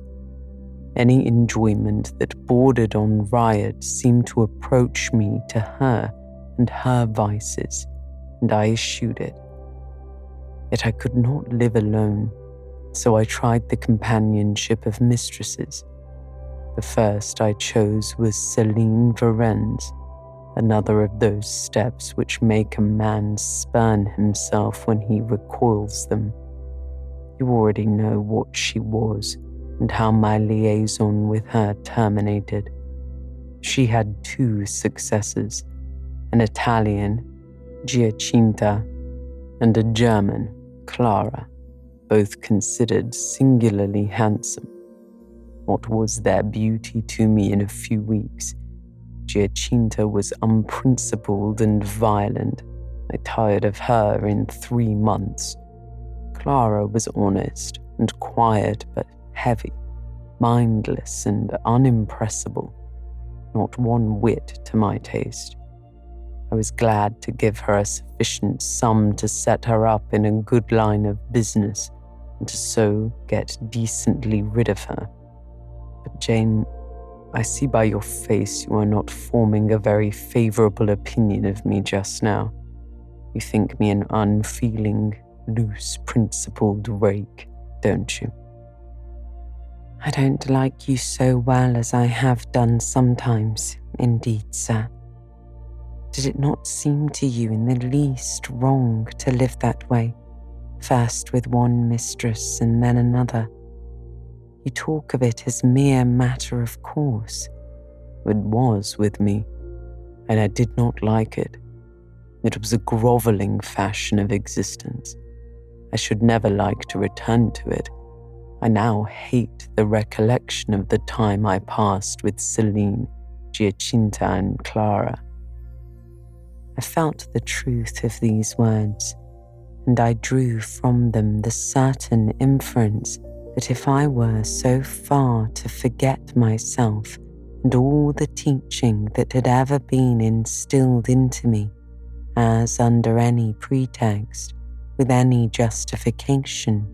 Any enjoyment that bordered on riot seemed to approach me to her and her vices, and I eschewed it. Yet I could not live alone, so I tried the companionship of mistresses. The first I chose was Céline Varennes, another of those steps which make a man spurn himself when he recoils them. You already know what she was and how my liaison with her terminated. She had two successors, an Italian, Giacinta, and a German, Clara, both considered singularly handsome. What was their beauty to me in a few weeks? Giacinta was unprincipled and violent. I tired of her in 3 months. Clara was honest and quiet but heavy, mindless and unimpressible, not one whit to my taste. I was glad to give her a sufficient sum to set her up in a good line of business and to so get decently rid of her. But Jane, I see by your face you are not forming a very favourable opinion of me just now. You think me an unfeeling, loose-principled rake, don't you? I don't like you so well as I have done sometimes, indeed, sir. Did it not seem to you in the least wrong to live that way, first with one mistress and then another? You talk of it as mere matter of course. It was with me, and I did not like it. It was a grovelling fashion of existence. I should never like to return to it. I now hate the recollection of the time I passed with Céline, Giacinta, and Clara. I felt the truth of these words, and I drew from them the certain inference that if I were so far to forget myself and all the teaching that had ever been instilled into me, as under any pretext, with any justification,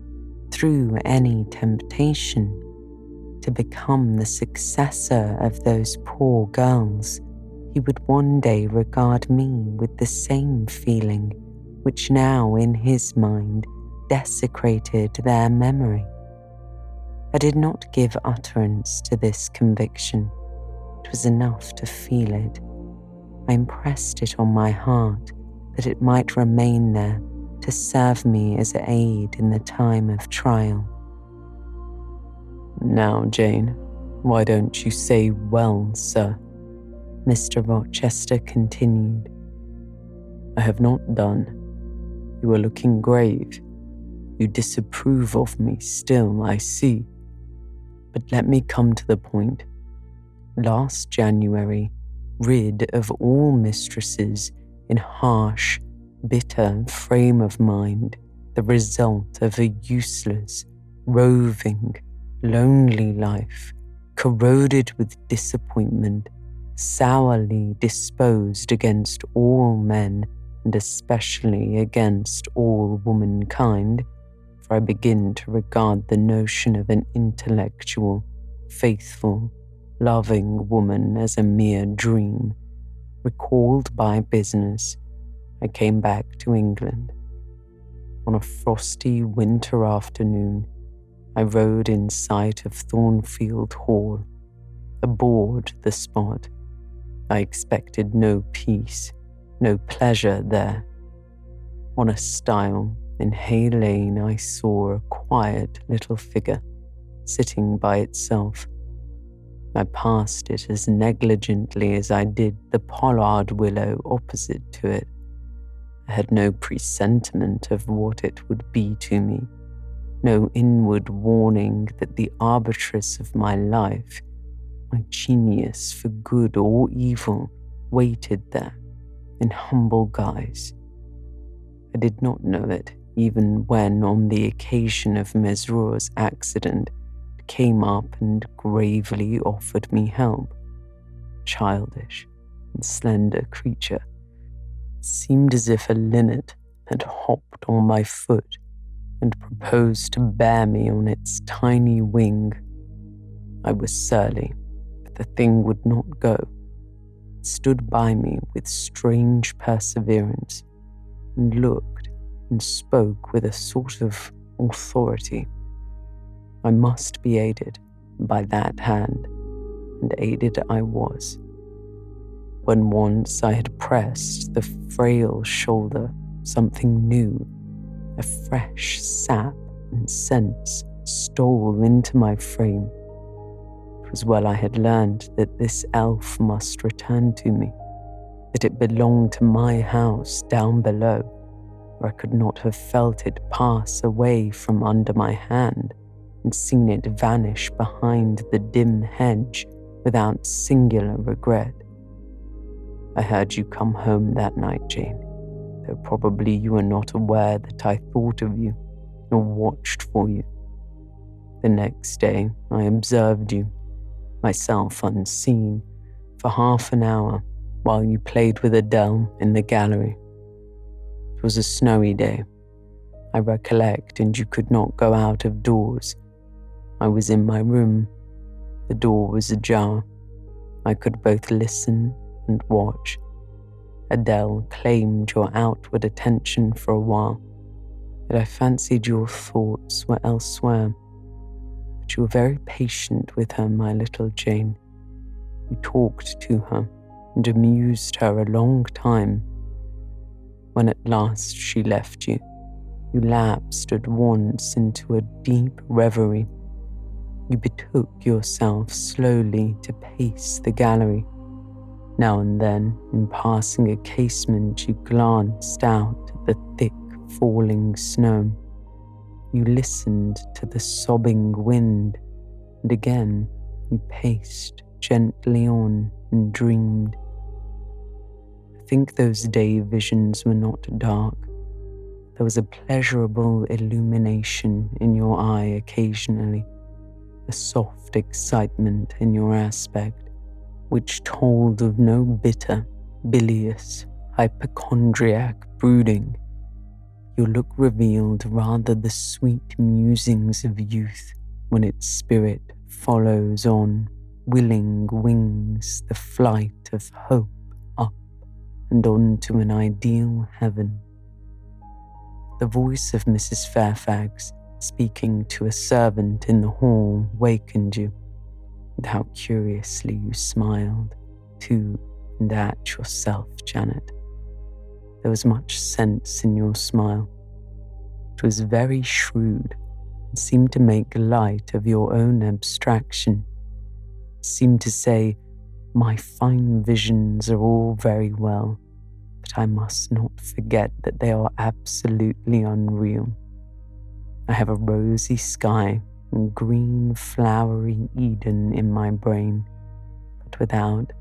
through any temptation, to become the successor of those poor girls, he would one day regard me with the same feeling which now in his mind desecrated their memory. I did not give utterance to this conviction. It was enough to feel it. I impressed it on my heart that it might remain there to serve me as aid in the time of trial. Now, Jane, why don't you say well, sir? Mr. Rochester continued. I have not done. You are looking grave. You disapprove of me still, I see. But let me come to the point. Last January, rid of all mistresses, in harsh, bitter frame of mind, the result of a useless, roving, lonely life, corroded with disappointment, sourly disposed against all men and especially against all womankind, for I begin to regard the notion of an intellectual, faithful, loving woman as a mere dream. Recalled by business, I came back to England. On a frosty winter afternoon, I rode in sight of Thornfield Hall, abhorred the spot. I expected no peace, no pleasure there. On a stile in Hay Lane I saw a quiet little figure sitting by itself. I passed it as negligently as I did the pollard willow opposite to it. I had no presentiment of what it would be to me, no inward warning that the arbitress of my life, my genius for good or evil, waited there in humble guise. I did not know it, even when, on the occasion of Mesrour's accident, it came up and gravely offered me help. Childish and slender creature, it seemed as if a linnet had hopped on my foot and proposed to bear me on its tiny wing. I was surly, but the thing would not go. It stood by me with strange perseverance and looked and spoke with a sort of authority. I must be aided by that hand, and aided I was. When once I had pressed the frail shoulder, something new, a fresh sap and sense stole into my frame. It was well I had learned that this elf must return to me, that it belonged to my house down below, or I could not have felt it pass away from under my hand and seen it vanish behind the dim hedge without singular regret. I heard you come home that night, Jane, though probably you were not aware that I thought of you, nor watched for you. The next day I observed you, myself unseen, for half an hour while you played with Adele in the gallery. It was a snowy day, I recollect, and you could not go out of doors. I was in my room. The door was ajar. I could both listen and watch. Adele claimed your outward attention for a while, yet I fancied your thoughts were elsewhere. But you were very patient with her, my little Jane. You talked to her and amused her a long time. When at last she left you, you lapsed at once into a deep reverie. You betook yourself slowly to pace the gallery. Now and then, in passing a casement, you glanced out at the thick falling snow. You listened to the sobbing wind, and again you paced gently on and dreamed. I think those day visions were not dark. There was a pleasurable illumination in your eye occasionally, a soft excitement in your aspect, which told of no bitter, bilious, hypochondriac brooding. Your look revealed rather the sweet musings of youth when its spirit follows on willing wings the flight of hope up and on to an ideal heaven. The voice of Mrs. Fairfax speaking to a servant in the hall wakened you, and how curiously you smiled to and at yourself, Janet. There was much sense in your smile. It was very shrewd and seemed to make light of your own abstraction. It seemed to say, my fine visions are all very well, but I must not forget that they are absolutely unreal. I have a rosy sky and green flowery Eden in my brain, but without,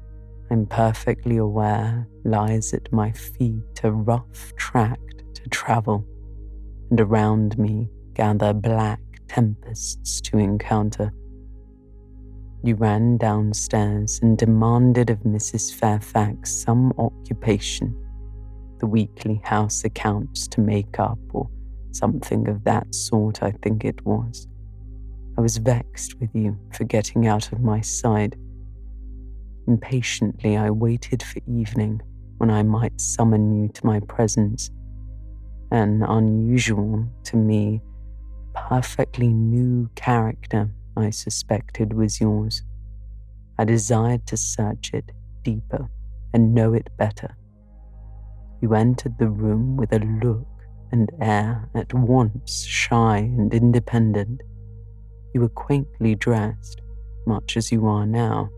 I'm perfectly aware, lies at my feet a rough tract to travel, and around me gather black tempests to encounter. You ran downstairs and demanded of Mrs. Fairfax some occupation, the weekly house accounts to make up, or something of that sort, I think it was. I was vexed with you for getting out of my sight. Impatiently I waited for evening, when I might summon you to my presence. An unusual, to me, perfectly new character, I suspected was yours. I desired to search it deeper and know it better. You entered the room with a look and air at once shy and independent. You were quaintly dressed, much as you are now.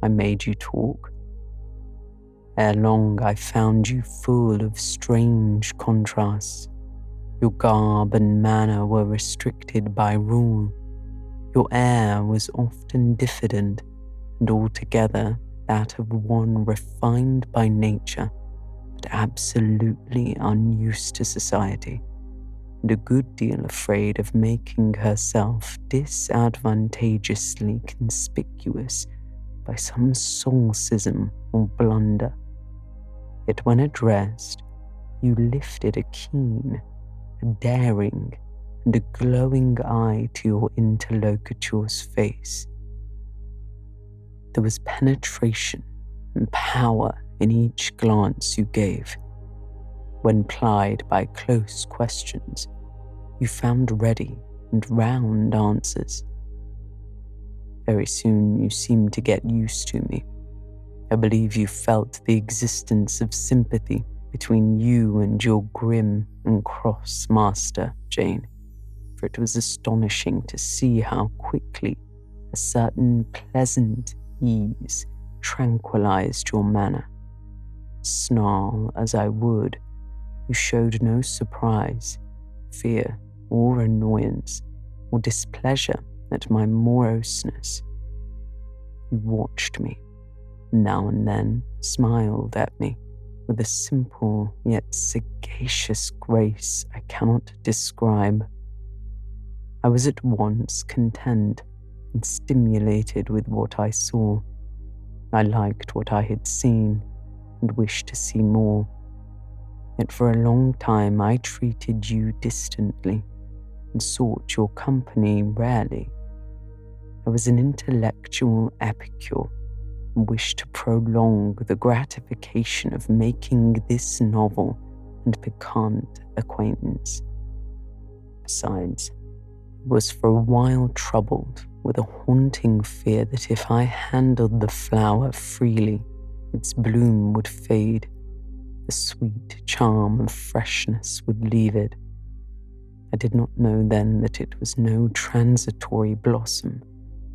I made you talk. Ere long I found you full of strange contrasts. Your garb and manner were restricted by rule. Your air was often diffident and altogether that of one refined by nature, but absolutely unused to society, and a good deal afraid of making herself disadvantageously conspicuous by some solecism or blunder. Yet when addressed, you lifted a keen, a daring, and a glowing eye to your interlocutor's face. There was penetration and power in each glance you gave. When plied by close questions, you found ready and round answers. Very soon you seemed to get used to me. I believe you felt the existence of sympathy between you and your grim and cross master, Jane, for it was astonishing to see how quickly a certain pleasant ease tranquilized your manner. Snarl as I would, you showed no surprise, fear, or annoyance, or displeasure at my moroseness. You watched me, now and then smiled at me with a simple yet sagacious grace I cannot describe. I was at once content and stimulated with what I saw. I liked what I had seen and wished to see more. Yet for a long time I treated you distantly and sought your company rarely. I was an intellectual epicure and wished to prolong the gratification of making this novel and piquant acquaintance. Besides, I was for a while troubled with a haunting fear that if I handled the flower freely, its bloom would fade, the sweet charm of freshness would leave it. I did not know then that it was no transitory blossom,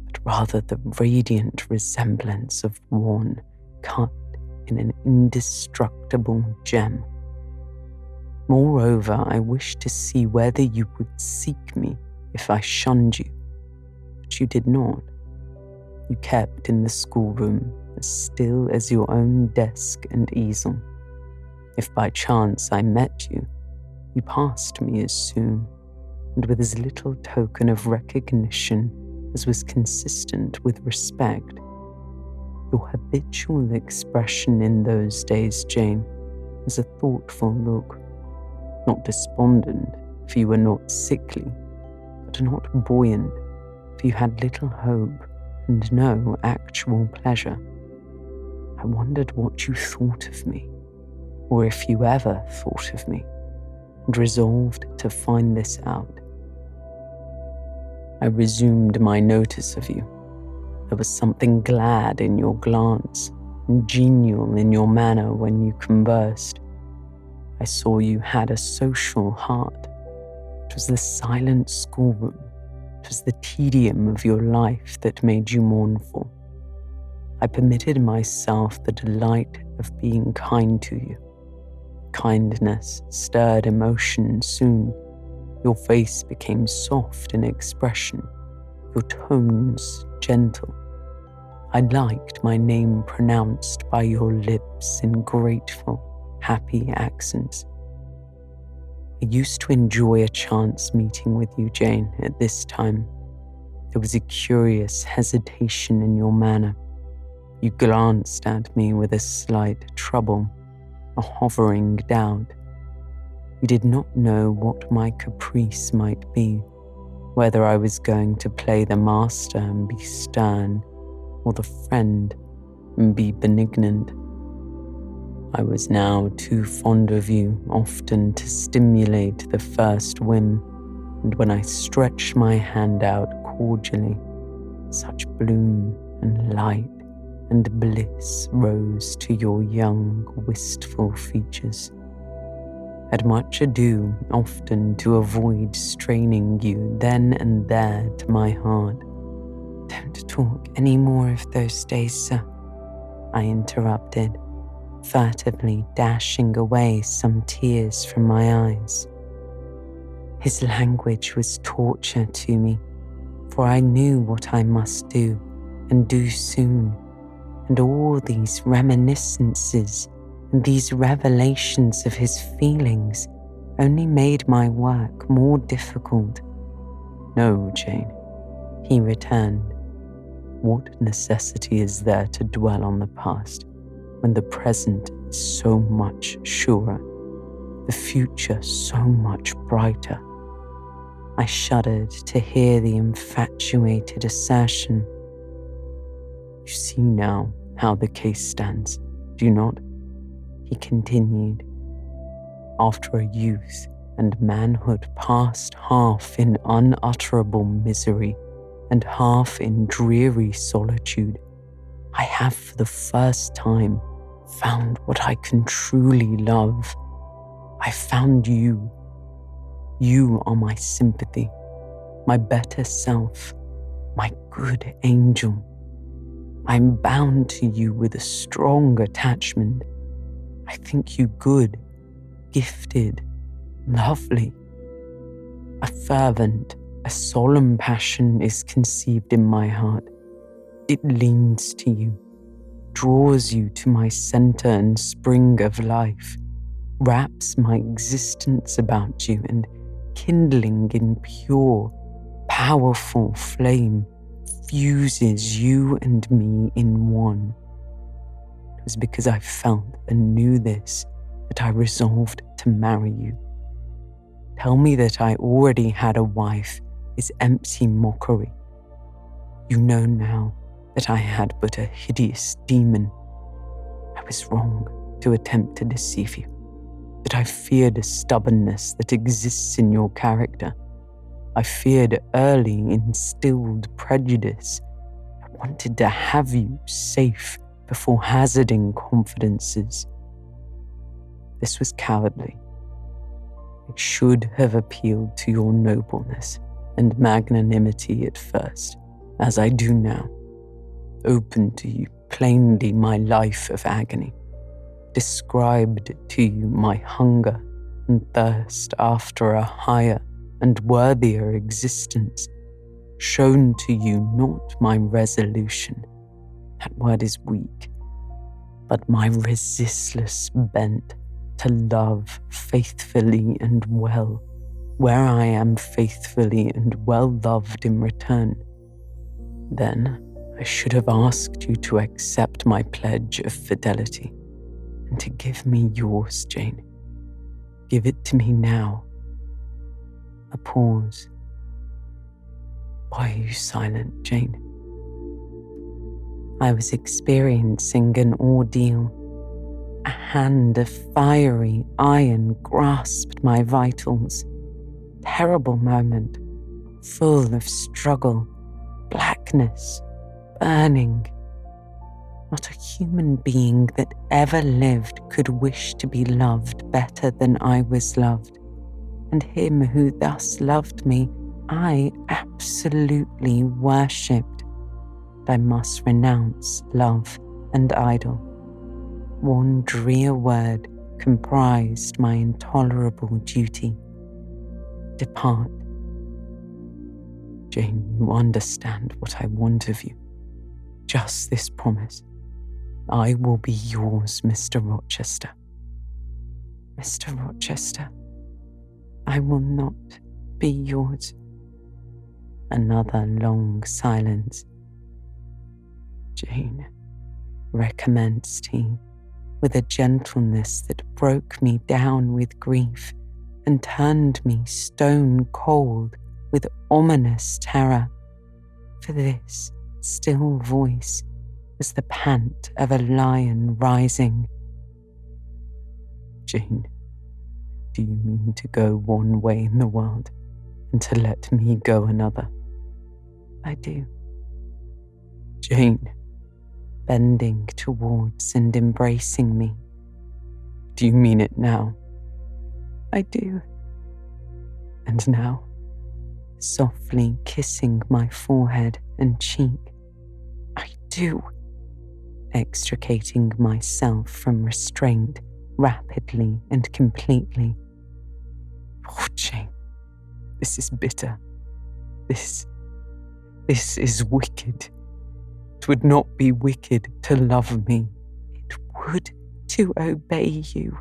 but rather the radiant resemblance of one cut in an indestructible gem. Moreover, I wished to see whether you would seek me if I shunned you, but you did not. You kept in the schoolroom as still as your own desk and easel. If by chance I met you, you passed me as soon, and with as little token of recognition as was consistent with respect. Your habitual expression in those days, Jane, was a thoughtful look, not despondent, for you were not sickly, but not buoyant, for you had little hope and no actual pleasure. I wondered what you thought of me, or if you ever thought of me, and resolved to find this out. I resumed my notice of you. There was something glad in your glance and genial in your manner when you conversed. I saw you had a social heart. It was the silent schoolroom. It was the tedium of your life that made you mournful. I permitted myself the delight of being kind to you. Kindness stirred emotion soon. Your face became soft in expression, your tones gentle. I liked my name pronounced by your lips in grateful, happy accents. I used to enjoy a chance meeting with you, Jane, at this time. There was a curious hesitation in your manner. You glanced at me with a slight trouble, a hovering doubt. You did not know what my caprice might be, whether I was going to play the master and be stern, or the friend and be benignant. I was now too fond of you often to stimulate the first whim, and when I stretched my hand out cordially, such bloom and light and bliss rose to your young, wistful features. I had much ado often to avoid straining you then and there to my heart. Don't talk any more of those days, sir, I interrupted, furtively dashing away some tears from my eyes. His language was torture to me, for I knew what I must do, and do soon, and all these reminiscences and these revelations of his feelings only made my work more difficult. No, Jane, he returned. What necessity is there to dwell on the past when the present is so much surer, the future so much brighter? I shuddered to hear the infatuated assertion. You see now how the case stands, do you not? He continued. After a youth and manhood passed half in unutterable misery and half in dreary solitude, I have for the first time found what I can truly love. I found you. You are my sympathy, my better self, my good angel. I'm bound to you with a strong attachment. I think you good, gifted, lovely. A fervent, a solemn passion is conceived in my heart. It leans to you, draws you to my center and spring of life, wraps my existence about you, and kindling in pure, powerful flame, fuses you and me in one. It was because I felt and knew this that I resolved to marry you. Tell me that I already had a wife is empty mockery. You know now that I had but a hideous demon. I was wrong to attempt to deceive you, that I feared a stubbornness that exists in your character. I feared early instilled prejudice. I wanted to have you safe before hazarding confidences. This was cowardly. I should have appealed to your nobleness and magnanimity at first, as I do now, opened to you plainly my life of agony, described to you my hunger and thirst after a higher and worthier existence, shown to you not my resolution, that word is weak, but my resistless bent to love faithfully and well, where I am faithfully and well loved in return. Then I should have asked you to accept my pledge of fidelity and to give me yours, Jane. Give it to me now. A pause. Why are you silent, Jane? I was experiencing an ordeal. A hand of fiery iron grasped my vitals. Terrible moment, full of struggle, blackness, burning. Not a human being that ever lived could wish to be loved better than I was loved, and him who thus loved me, I absolutely worshipped. I must renounce love and idol. One drear word comprised my intolerable duty. Depart. Jane, you understand what I want of you. Just this promise. I will be yours, Mr. Rochester. Mr. Rochester, I will not be yours. Another long silence. Jane, recommenced he, with a gentleness that broke me down with grief and turned me stone cold with ominous terror. For this still voice was the pant of a lion rising. Jane, do you mean to go one way in the world and to let me go another? I do. Jane, bending towards and embracing me. Do you mean it now? I do. And now? Softly kissing my forehead and cheek. I do. Extricating myself from restraint rapidly and completely. Oh, Jane, This is bitter. This is wicked. It would not be wicked to love me. It would to obey you.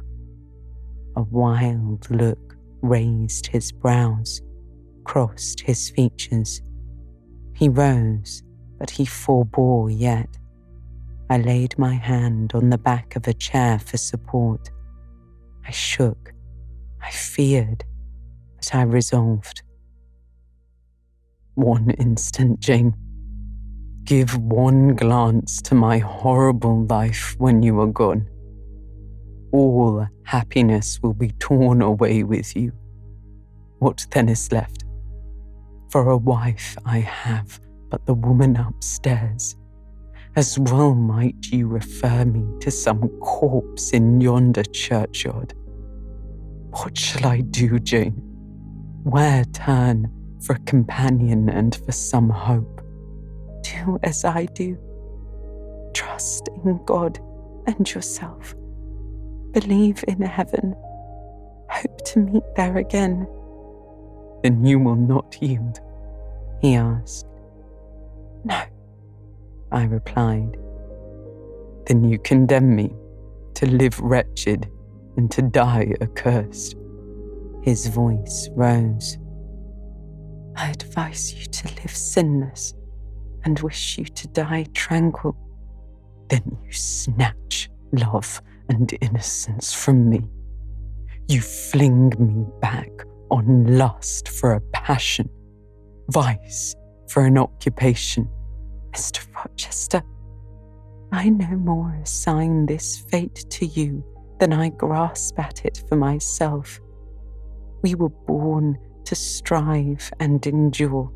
A wild look raised his brows, crossed his features. He rose, but he forbore yet. I laid my hand on the back of a chair for support. I shook, I feared, but I resolved. One instant, Jane. Give one glance to my horrible life when you are gone. All happiness will be torn away with you. What then is left? For a wife I have but the woman upstairs. As well might you refer me to some corpse in yonder churchyard. What shall I do, Jane? Where turn for a companion and for some hope? Do as I do. Trust in God and yourself. Believe in heaven. Hope to meet there again. Then you will not yield? He asked. No, I replied. Then you condemn me to live wretched and to die accursed. His voice rose. I advise you to live sinless and wish you to die tranquil. Then you snatch love and innocence from me. You fling me back on lust for a passion, vice for an occupation. Mr. Rochester, I no more assign this fate to you than I grasp at it for myself. We were born to strive and endure,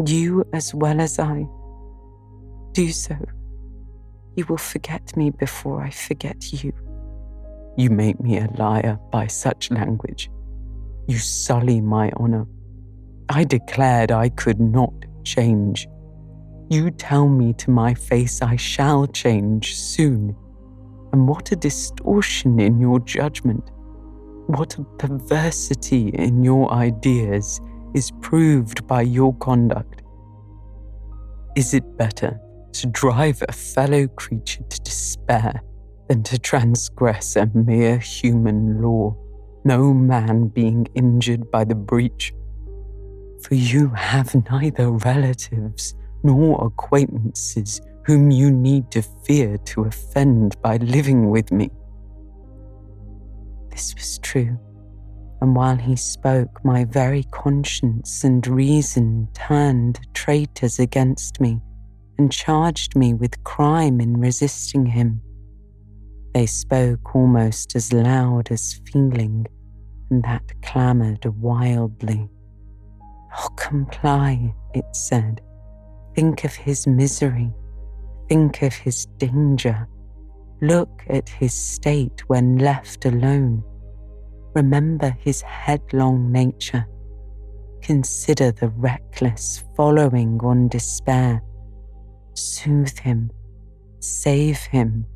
you as well as I. Do so. You will forget me before I forget you. You make me a liar by such language. You sully my honour. I declared I could not change. You tell me to my face I shall change soon. And what a distortion in your judgment. What a perversity in your ideas is proved by your conduct. Is it better to drive a fellow creature to despair than to transgress a mere human law, no man being injured by the breach? For you have neither relatives nor acquaintances whom you need to fear to offend by living with me. This was true, and while he spoke, my very conscience and reason turned traitors against me and charged me with crime in resisting him. They spoke almost as loud as feeling, and that clamoured wildly. Oh, comply, it said. Think of his misery. Think of his danger. Look at his state when left alone. Remember his headlong nature. Consider the reckless following on despair. Soothe him. Save him.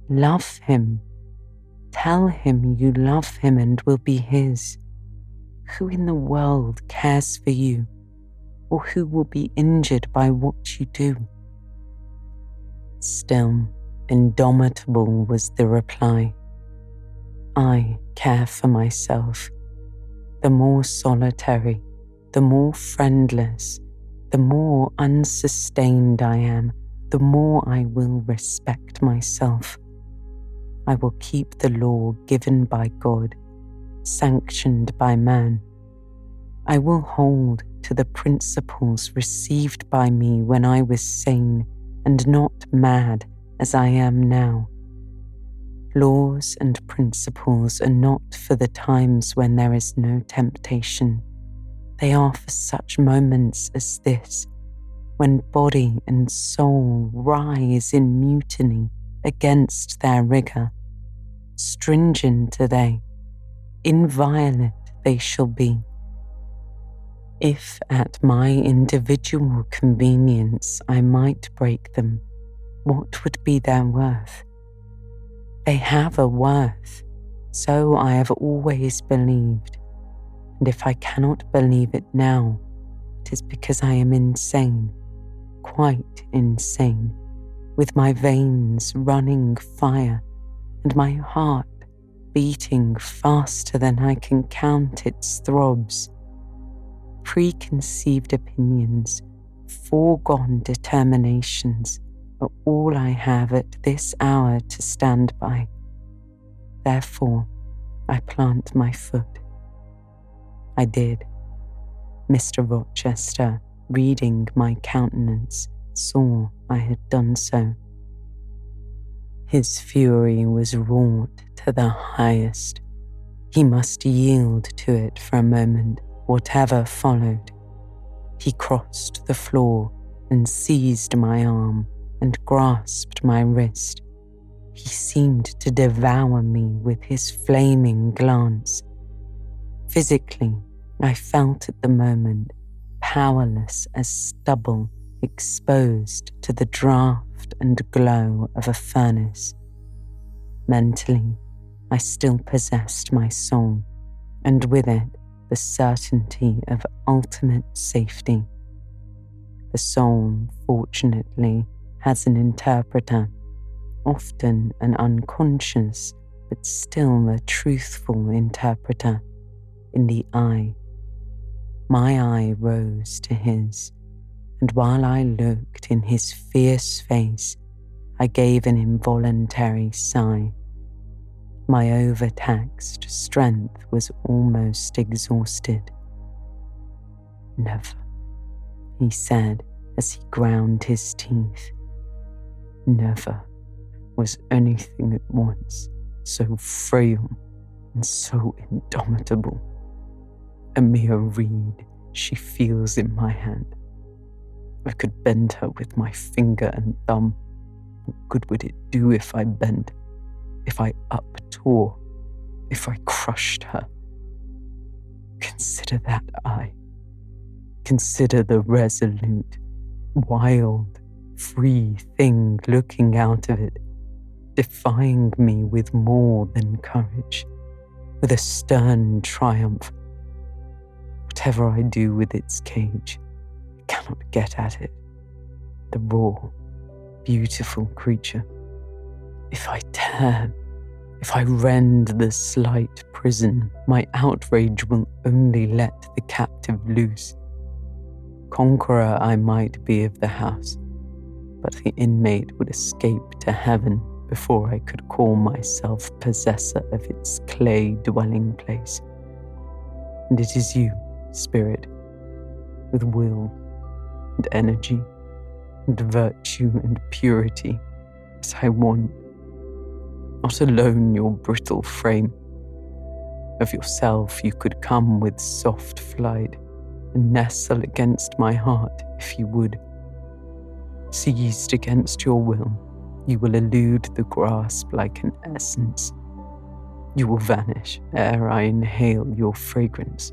Love him. Tell him you love him and will be his. Who in the world cares for you, or who will be injured by what you do? Still, indomitable was the reply. I care for myself. The more solitary, the more friendless, the more unsustained I am, the more I will respect myself. I will keep the law given by God, sanctioned by man. I will hold to the principles received by me when I was sane and not mad as I am now. Laws and principles are not for the times when there is no temptation. They are for such moments as this, when body and soul rise in mutiny against their rigour. Stringent are they, inviolate they shall be. If at my individual convenience I might break them, what would be their worth? They have a worth, so I have always believed, and if I cannot believe it now, it is because I am insane, quite insane, with my veins running fire and my heart beating faster than I can count its throbs. Preconceived opinions, foregone determinations are all I have at this hour to stand by. Therefore, I plant my foot. I did. Mr. Rochester, reading my countenance, saw I had done so. His fury was wrought to the highest. He must yield to it for a moment, whatever followed. He crossed the floor and seized my arm and grasped my wrist. He seemed to devour me with his flaming glance. Physically, I felt at the moment powerless as stubble exposed to the draught and glow of a furnace. Mentally, I still possessed my soul, and with it the certainty of ultimate safety. The soul, fortunately, has an interpreter, often an unconscious but still a truthful interpreter, in the eye. My eye rose to his, and while I looked in his fierce face, I gave an involuntary sigh. My overtaxed strength was almost exhausted. Never, he said as he ground his teeth, never was anything at once so frail and so indomitable. A mere reed she feels in my hand. I could bend her with my finger and thumb. What good would it do if I bent, if I uptore, if I crushed her? Consider that eye. Consider the resolute, wild, free thing looking out of it, defying me with more than courage, with a stern triumph. Whatever I do with its cage, I cannot get at it. The raw, beautiful creature. If I tear, if I rend the slight prison, my outrage will only let the captive loose. Conqueror I might be of the house, but the inmate would escape to heaven before I could call myself possessor of its clay dwelling place. And it is you, Spirit, with will and energy and virtue and purity, as I want. Not alone your brittle frame. Of yourself you could come with soft flight and nestle against my heart if you would. Seized against your will, you will elude the grasp like an essence. You will vanish ere I inhale your fragrance.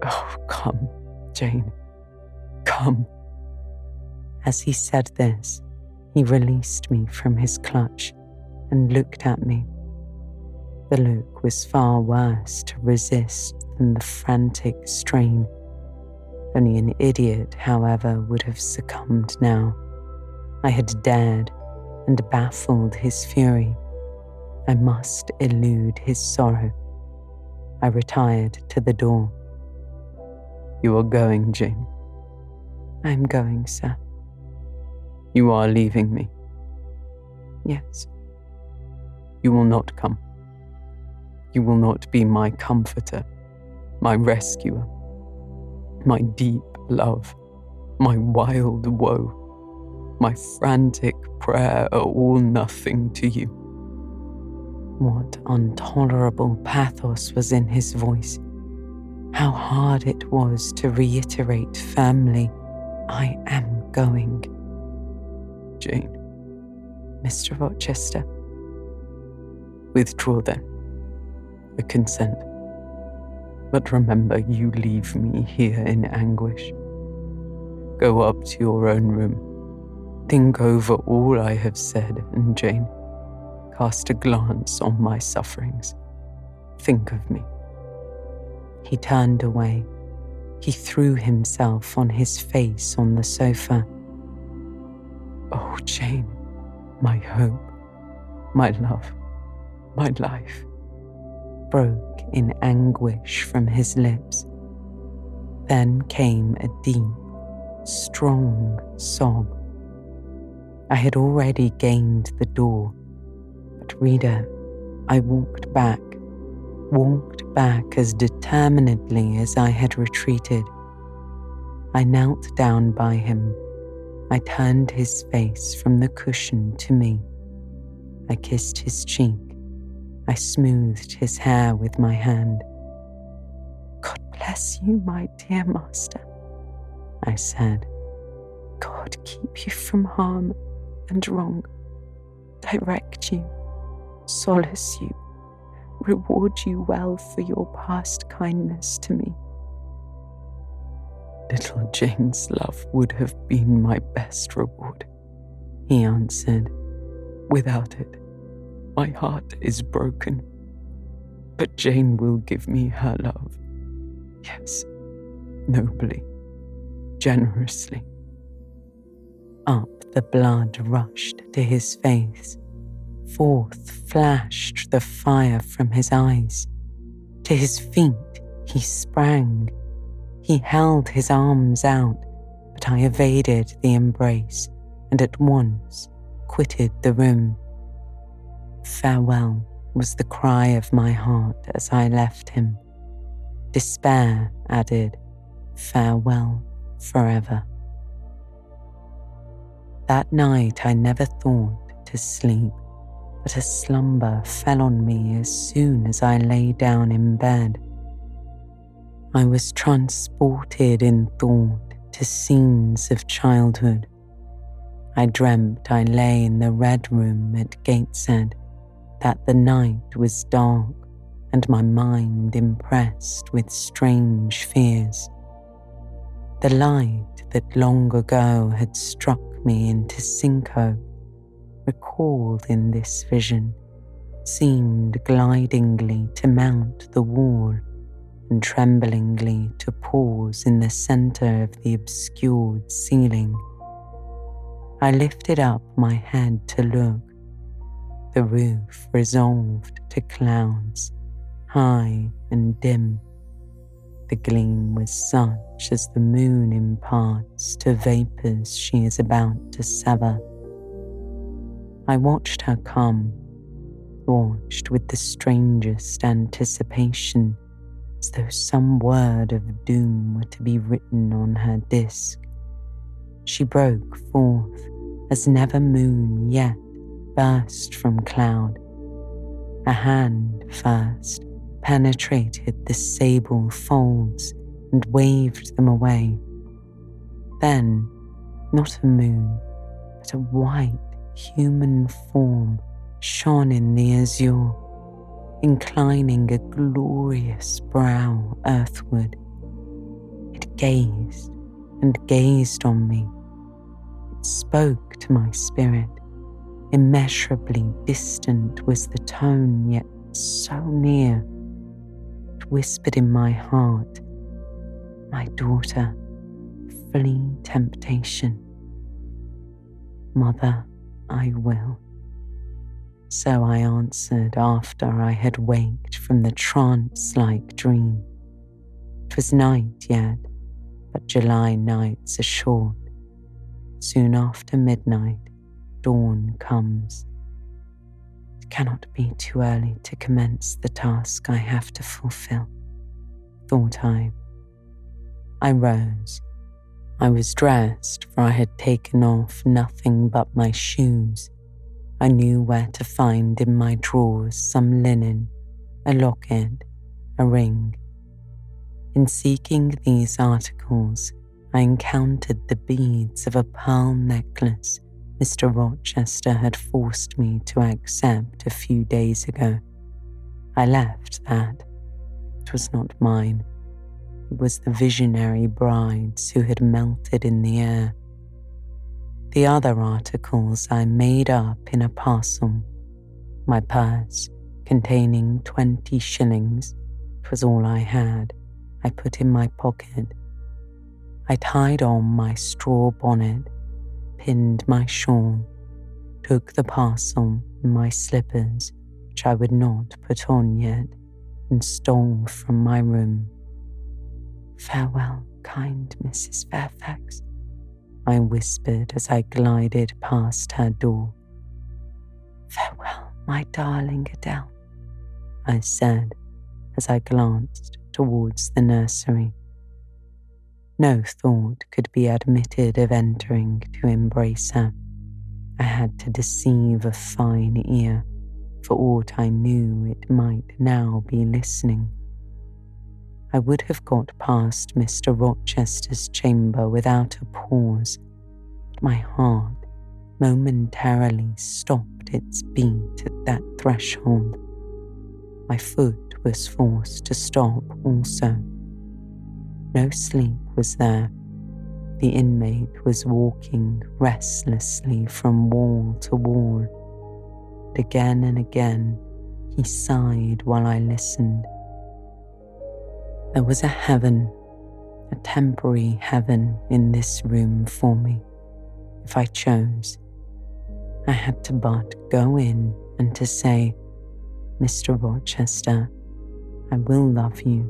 Oh, come, Jane, come. As he said this, he released me from his clutch and looked at me. The look was far worse to resist than the frantic strain. Only an idiot, however, would have succumbed now. I had dared and baffled his fury. I must elude his sorrow. I retired to the door. You are going, Jane? I am going, sir. You are leaving me? Yes. You will not come. You will not be my comforter, my rescuer, my deep love, my wild woe, my frantic prayer are all nothing to you. What intolerable pathos was in his voice. How hard it was to reiterate firmly, I am going. Jane. Mr. Rochester. Withdraw then. I consent. But remember, you leave me here in anguish. Go up to your own room. Think over all I have said, and Jane, cast a glance on my sufferings. Think of me. He turned away. He threw himself on his face on the sofa. "Oh, Jane, my hope, my love, my life," broke in anguish from his lips. Then came a deep, strong sob. I had already gained the door, but reader, I walked back as determinedly as I had retreated. I knelt down by him. I turned his face from the cushion to me. I kissed his cheek. I smoothed his hair with my hand. "God bless you, my dear master," I said. "God keep you from harm and wrong, direct you, solace you, reward you well for your past kindness to me." "Little Jane's love would have been my best reward," he answered. "Without it, my heart is broken. But Jane will give me her love. Yes, nobly, generously." Up the blood rushed to his face. Forth flashed the fire from his eyes. To his feet he sprang. He held his arms out, but I evaded the embrace and at once quitted the room. Farewell was the cry of my heart as I left him. Despair added, farewell forever. That night I never thought to sleep, but a slumber fell on me as soon as I lay down in bed. I was transported in thought to scenes of childhood. I dreamt I lay in the Red Room at Gateshead, that the night was dark and my mind impressed with strange fears. The light that long ago had struck me into syncope, recalled in this vision, seemed glidingly to mount the wall and tremblingly to pause in the centre of the obscured ceiling. I lifted up my head to look. The roof resolved to clouds, high and dim. The gleam was such as the moon imparts to vapours she is about to sever. I watched her come, watched with the strangest anticipation, as though some word of doom were to be written on her disk. She broke forth as never moon yet burst from cloud. A hand first penetrated the sable folds and waved them away. Then, not a moon, but a white human form shone in the azure, inclining a glorious brow earthward. It gazed and gazed on me. It spoke to my spirit. Immeasurably distant was the tone, yet so near. It whispered in my heart, "My daughter, flee temptation." "Mother, I will." So I answered after I had waked from the trance-like dream. It was night yet, but July nights are short. Soon after midnight, dawn comes. It cannot be too early to commence the task I have to fulfill, thought I. I rose. I was dressed, for I had taken off nothing but my shoes. I knew where to find in my drawers some linen, a locket, a ring. In seeking these articles, I encountered the beads of a pearl necklace Mr. Rochester had forced me to accept a few days ago. I left that. It was not mine. It was the visionary bride's who had melted in the air. The other articles I made up in a parcel. My purse, containing 20 shillings, it was all I had, I put in my pocket. I tied on my straw bonnet, pinned my shawl, took the parcel and my slippers, which I would not put on yet, and stole from my room. "Farewell, kind Mrs. Fairfax," I whispered as I glided past her door. "Farewell, my darling Adele," I said as I glanced towards the nursery. No thought could be admitted of entering to embrace her. I had to deceive a fine ear, for aught I knew it might now be listening. I would have got past Mr. Rochester's chamber without a pause, but my heart momentarily stopped its beat at that threshold. My foot was forced to stop also. No sleep was there. The inmate was walking restlessly from wall to wall, and again he sighed while I listened. There was a heaven, a temporary heaven in this room for me, if I chose. I had to but go in and to say, "Mr. Rochester, I will love you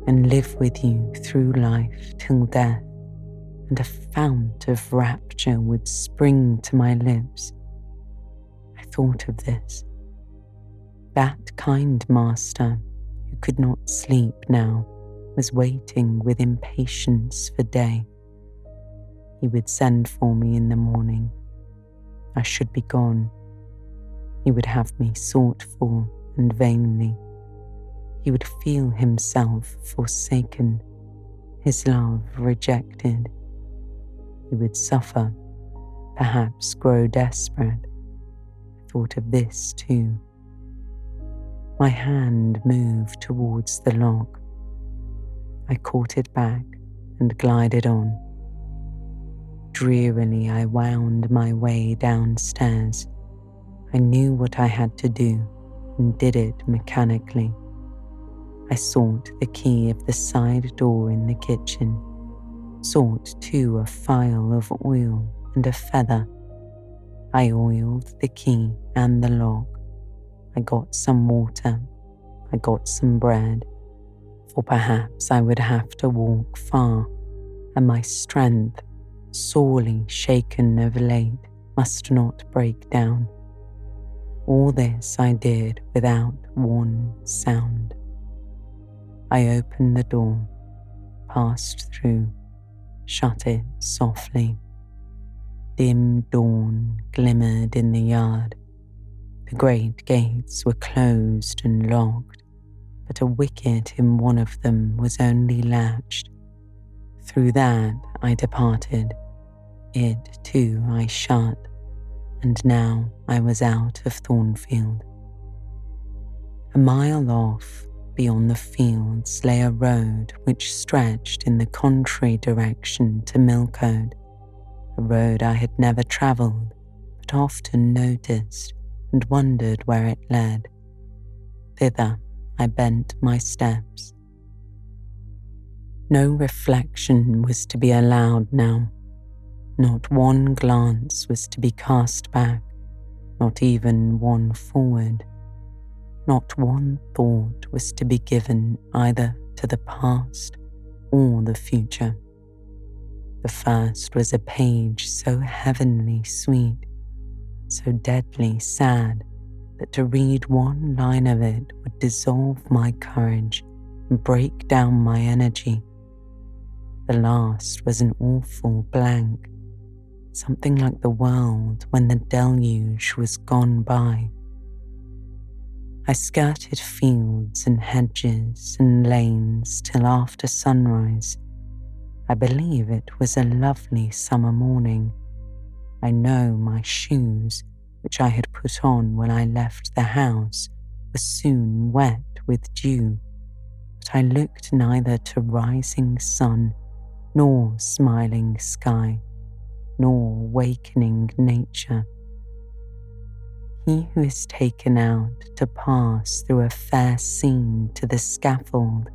and live with you through life till death," and a fount of rapture would spring to my lips. I thought of this. That kind master, who could not sleep now, was waiting with impatience for day. He would send for me in the morning. I should be gone. He would have me sought for and vainly. He would feel himself forsaken, his love rejected. He would suffer, perhaps grow desperate. I thought of this too. My hand moved towards the lock. I caught it back and glided on. Drearily I wound my way downstairs. I knew what I had to do and did it mechanically. I sought the key of the side door in the kitchen, sought too a phial of oil and a feather. I oiled the key and the lock. I got some water. I got some bread, for perhaps I would have to walk far, and my strength, sorely shaken of late, must not break down. All this I did without one sound. I opened the door, passed through, shut it softly. Dim dawn glimmered in the yard. The great gates were closed and locked, but a wicket in one of them was only latched. Through that I departed. It too I shut, and now I was out of Thornfield. A mile off, beyond the fields, lay a road which stretched in the contrary direction to Millcote, a road I had never travelled, but often noticed and wondered where it led. Thither I bent my steps. No reflection was to be allowed now. Not one glance was to be cast back, not even one forward. Not one thought was to be given either to the past or the future. The first was a page so heavenly sweet, so deadly sad, that to read one line of it would dissolve my courage and break down my energy. The last was an awful blank, something like the world when the deluge was gone by. I skirted fields and hedges and lanes till after sunrise. I believe it was a lovely summer morning. I know my shoes, which I had put on when I left the house, were soon wet with dew, but I looked neither to rising sun, nor smiling sky, nor wakening nature. He who is taken out to pass through a fair scene to the scaffold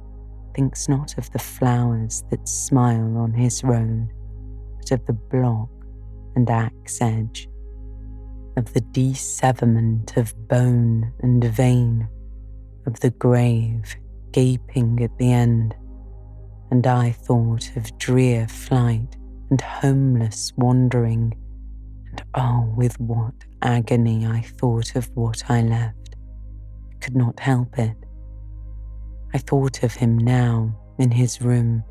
thinks not of the flowers that smile on his road, but of the block and axe edge, of the disseverment of bone and vein, of the grave gaping at the end, and I thought of drear flight and homeless wandering, and oh, with what agony I thought of what I left. I could not help it. I thought of him now in his room,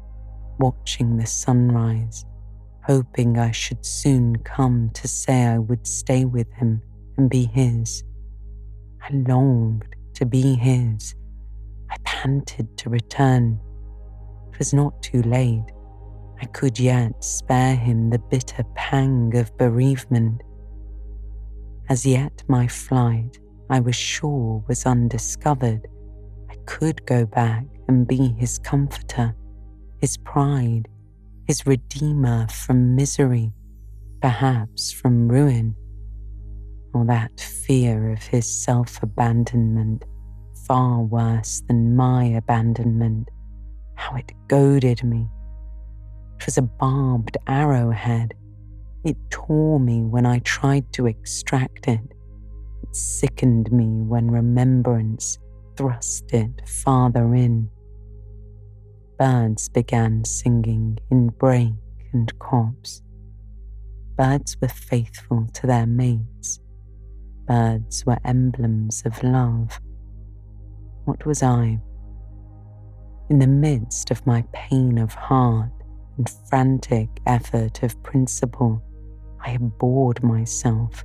watching the sunrise, hoping I should soon come to say I would stay with him and be his. I longed to be his. I panted to return. It was not too late. I could yet spare him the bitter pang of bereavement. As yet my flight, I was sure, was undiscovered. I could go back and be his comforter, his pride, his redeemer from misery, perhaps from ruin. Or that fear of his self-abandonment, far worse than my abandonment, how it goaded me. It was a barbed arrowhead. It tore me when I tried to extract it. It sickened me when remembrance thrust it farther in. Birds began singing in brake and copse. Birds were faithful to their mates. Birds were emblems of love. What was I? In the midst of my pain of heart and frantic effort of principle, I abhorred myself.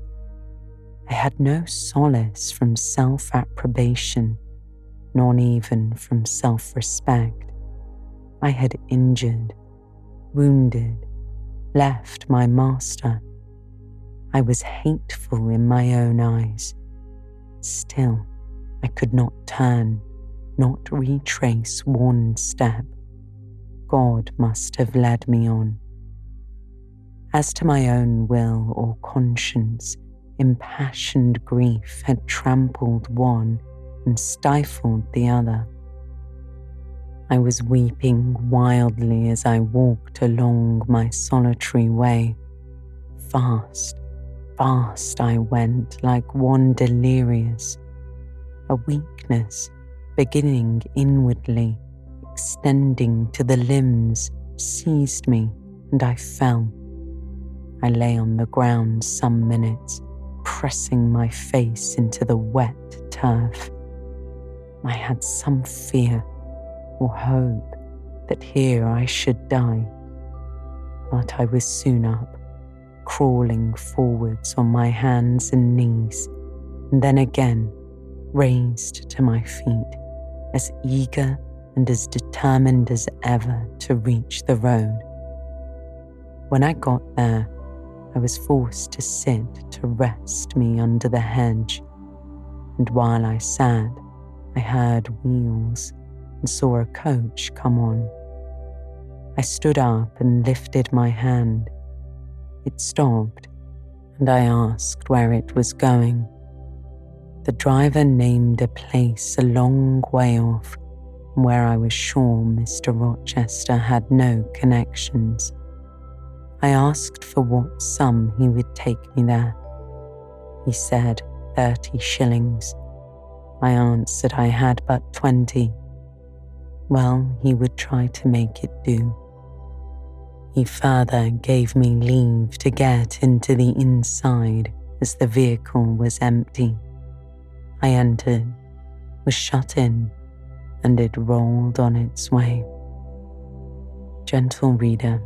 I had no solace from self-approbation, nor even from self-respect. I had injured, wounded, left my master. I was hateful in my own eyes. Still, I could not turn, not retrace one step. God must have led me on. As to my own will or conscience, impassioned grief had trampled one and stifled the other. I was weeping wildly as I walked along my solitary way. Fast, fast I went like one delirious. A weakness, beginning inwardly, extending to the limbs, seized me, and I fell. I lay on the ground some minutes, pressing my face into the wet turf. I had some fear or hope that here I should die, but I was soon up, crawling forwards on my hands and knees, and then again raised to my feet, as eager and as determined as ever to reach the road. When I got there, I was forced to sit to rest me under the hedge, and while I sat, I heard wheels and saw a coach come on. I stood up and lifted my hand. It stopped, and I asked where it was going. The driver named a place a long way off, where I was sure Mr. Rochester had no connections. I asked for what sum he would take me there. He said 30 shillings. I answered I had but 20. Well, he would try to make it do. He further gave me leave to get into the inside as the vehicle was empty. I entered, was shut in, and it rolled on its way. Gentle reader,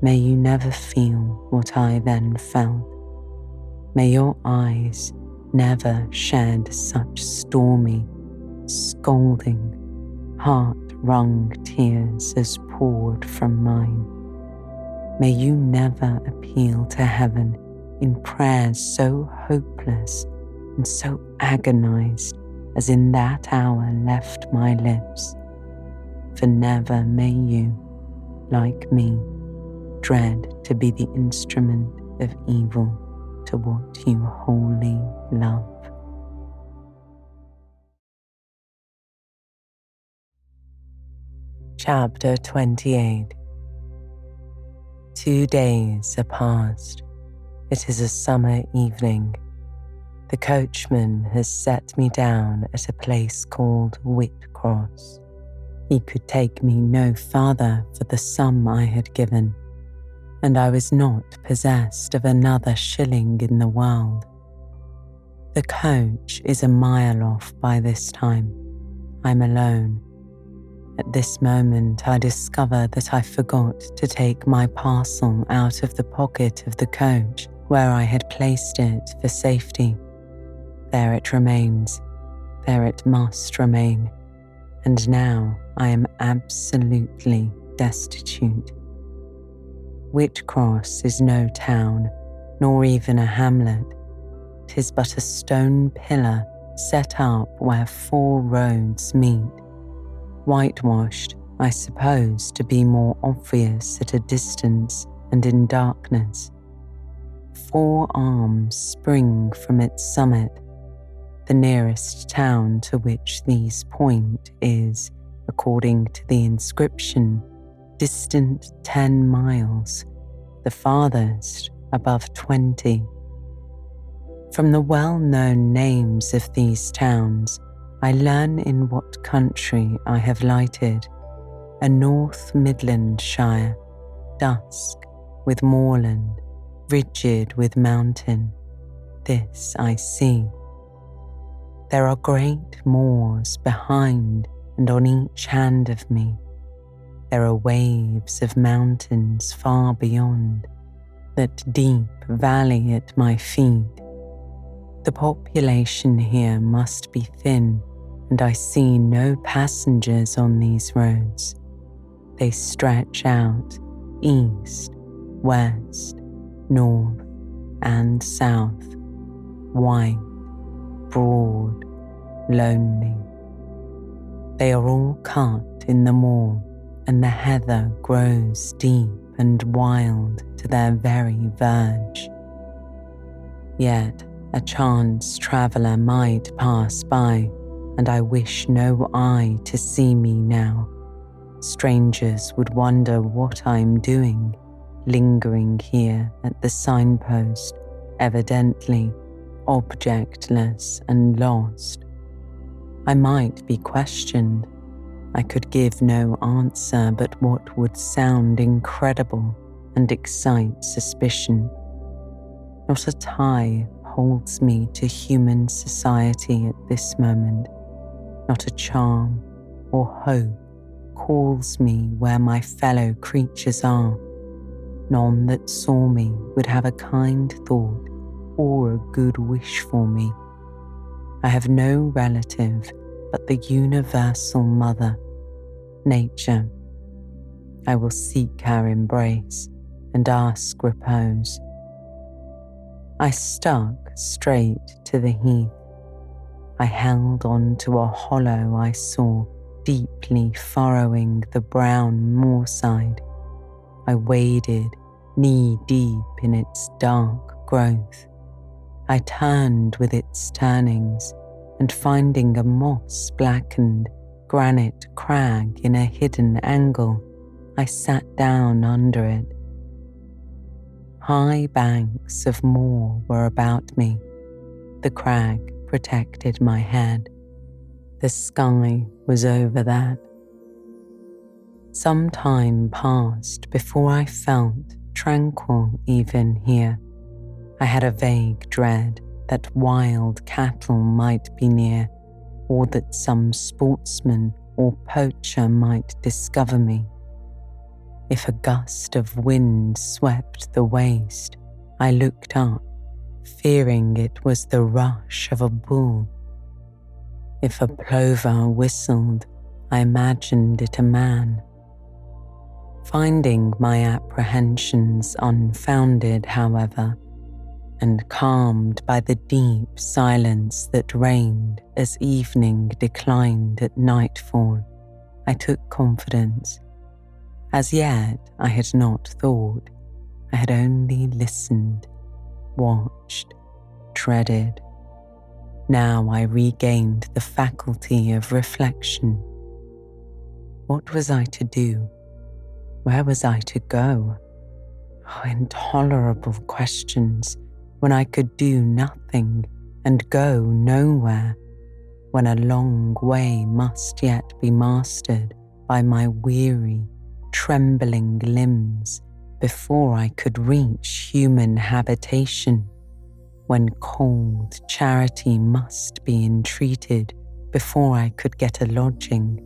may you never feel what I then felt. May your eyes never shed such stormy, scalding, heart-wrung tears as poured from mine. May you never appeal to heaven in prayers so hopeless and so agonized as in that hour left my lips. For never may you, like me, dread to be the instrument of evil to what you wholly love. Chapter 28. 2 days are past. It is a summer evening. The coachman has set me down at a place called Whitcross. He could take me no farther for the sum I had given, and I was not possessed of another shilling in the world. The coach is a mile off by this time. I'm alone. At this moment I discover that I forgot to take my parcel out of the pocket of the coach where I had placed it for safety. There it remains. There it must remain. And now I am absolutely destitute. Whitcross is no town, nor even a hamlet. 'Tis but a stone pillar set up where 4 roads meet. Whitewashed, I suppose, to be more obvious at a distance and in darkness. 4 arms spring from its summit. The nearest town to which these point is, according to the inscription, distant 10 miles, the farthest above 20. From the well-known names of these towns, I learn in what country I have lighted: a North Midlandshire, dusk with moorland, rigid with mountain. This I see. There are great moors behind and on each hand of me. There are waves of mountains far beyond, that deep valley at my feet. The population here must be thin, and I see no passengers on these roads. They stretch out east, west, north, and south, wide, broad, lonely. They are all cut in the moor, and the heather grows deep and wild to their very verge. Yet a chance traveller might pass by, and I wish no eye to see me now. Strangers would wonder what I'm doing, lingering here at the signpost, evidently objectless and lost. I might be questioned. I could give no answer but what would sound incredible and excite suspicion. Not a tie holds me to human society at this moment. Not a charm or hope calls me where my fellow creatures are. None that saw me would have a kind thought or a good wish for me. I have no relative but the universal mother, nature. I will seek her embrace and ask repose. I stuck straight to the heath. I held on to a hollow I saw deeply furrowing the brown moorside. I waded knee-deep in its dark growth. I turned with its turnings, and finding a moss-blackened granite crag in a hidden angle, I sat down under it. High banks of moor were about me. The crag protected my head. The sky was over that. Some time passed before I felt tranquil even here. I had a vague dread that wild cattle might be near, or that some sportsman or poacher might discover me. If a gust of wind swept the waste, I looked up, fearing it was the rush of a bull. If a plover whistled, I imagined it a man. Finding my apprehensions unfounded, however, and calmed by the deep silence that reigned as evening declined at nightfall, I took confidence. As yet I had not thought, I had only listened, watched, dreaded. Now I regained the faculty of reflection. What was I to do? Where was I to go? Oh, intolerable questions, when I could do nothing and go nowhere, when a long way must yet be mastered by my weary, trembling limbs before I could reach human habitation, when cold charity must be entreated before I could get a lodging,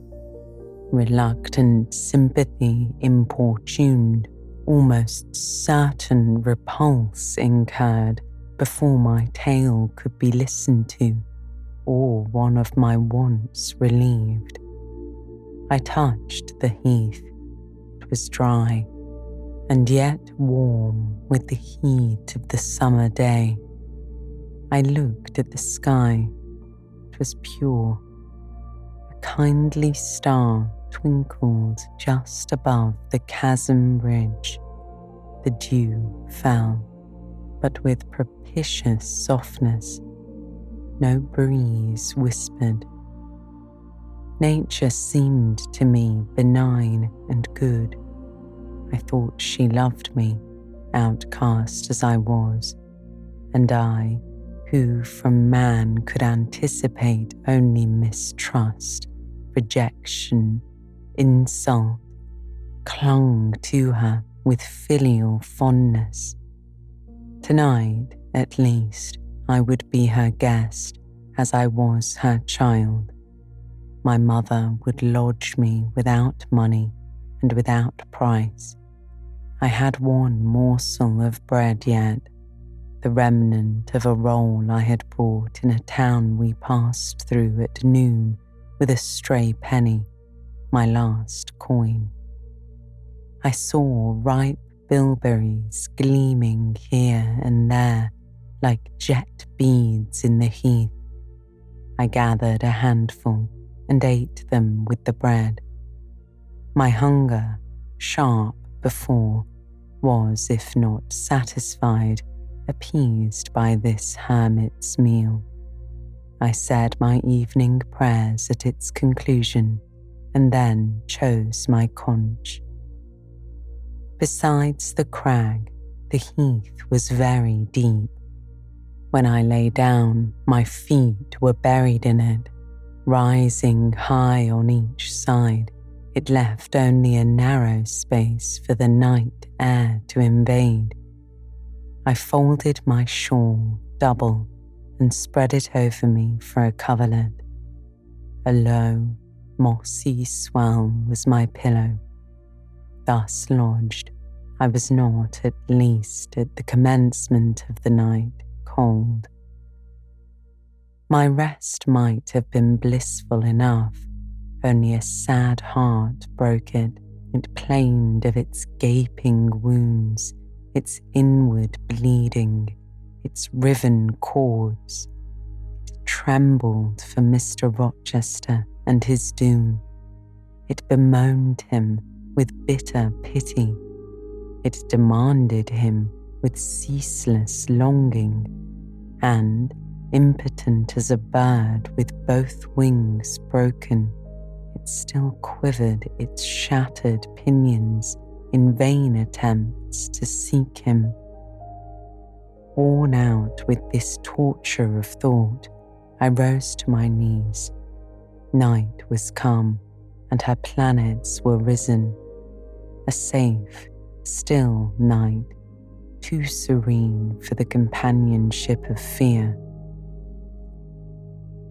reluctant sympathy importuned, almost certain repulse incurred before my tale could be listened to, or one of my wants relieved. I touched the heath. It was dry, and yet warm with the heat of the summer day. I looked at the sky. It was pure. A kindly star twinkled just above the chasm ridge. The dew fell, but with propitious softness. No breeze whispered. Nature seemed to me benign and good. I thought she loved me, outcast as I was, and I, who from man could anticipate only mistrust, rejection, insult, clung to her with filial fondness. Tonight, at least, I would be her guest as I was her child. My mother would lodge me without money and without price. I had one morsel of bread yet, the remnant of a roll I had brought in a town we passed through at noon with a stray penny, my last coin. I saw ripe bilberries gleaming here and there like jet beads in the heath. I gathered a handful and ate them with the bread. My hunger, sharp before, was, if not satisfied, appeased by this hermit's meal. I said my evening prayers at its conclusion, and then chose my conch. Besides the crag, the heath was very deep. When I lay down, my feet were buried in it. Rising high on each side, it left only a narrow space for the night air to invade. I folded my shawl double and spread it over me for a coverlet. A low, mossy swell was my pillow. Thus lodged, I was not, at least at the commencement of the night, cold. My rest might have been blissful enough, only a sad heart broke it. It plained of its gaping wounds, its inward bleeding, its riven cords. It trembled for Mr. Rochester and his doom. It bemoaned him with bitter pity. It demanded him with ceaseless longing, and, impotent as a bird with both wings broken, it still quivered its shattered pinions in vain attempts to seek him. Worn out with this torture of thought, I rose to my knees. Night was come, and her planets were risen. A safe, still night, too serene for the companionship of fear.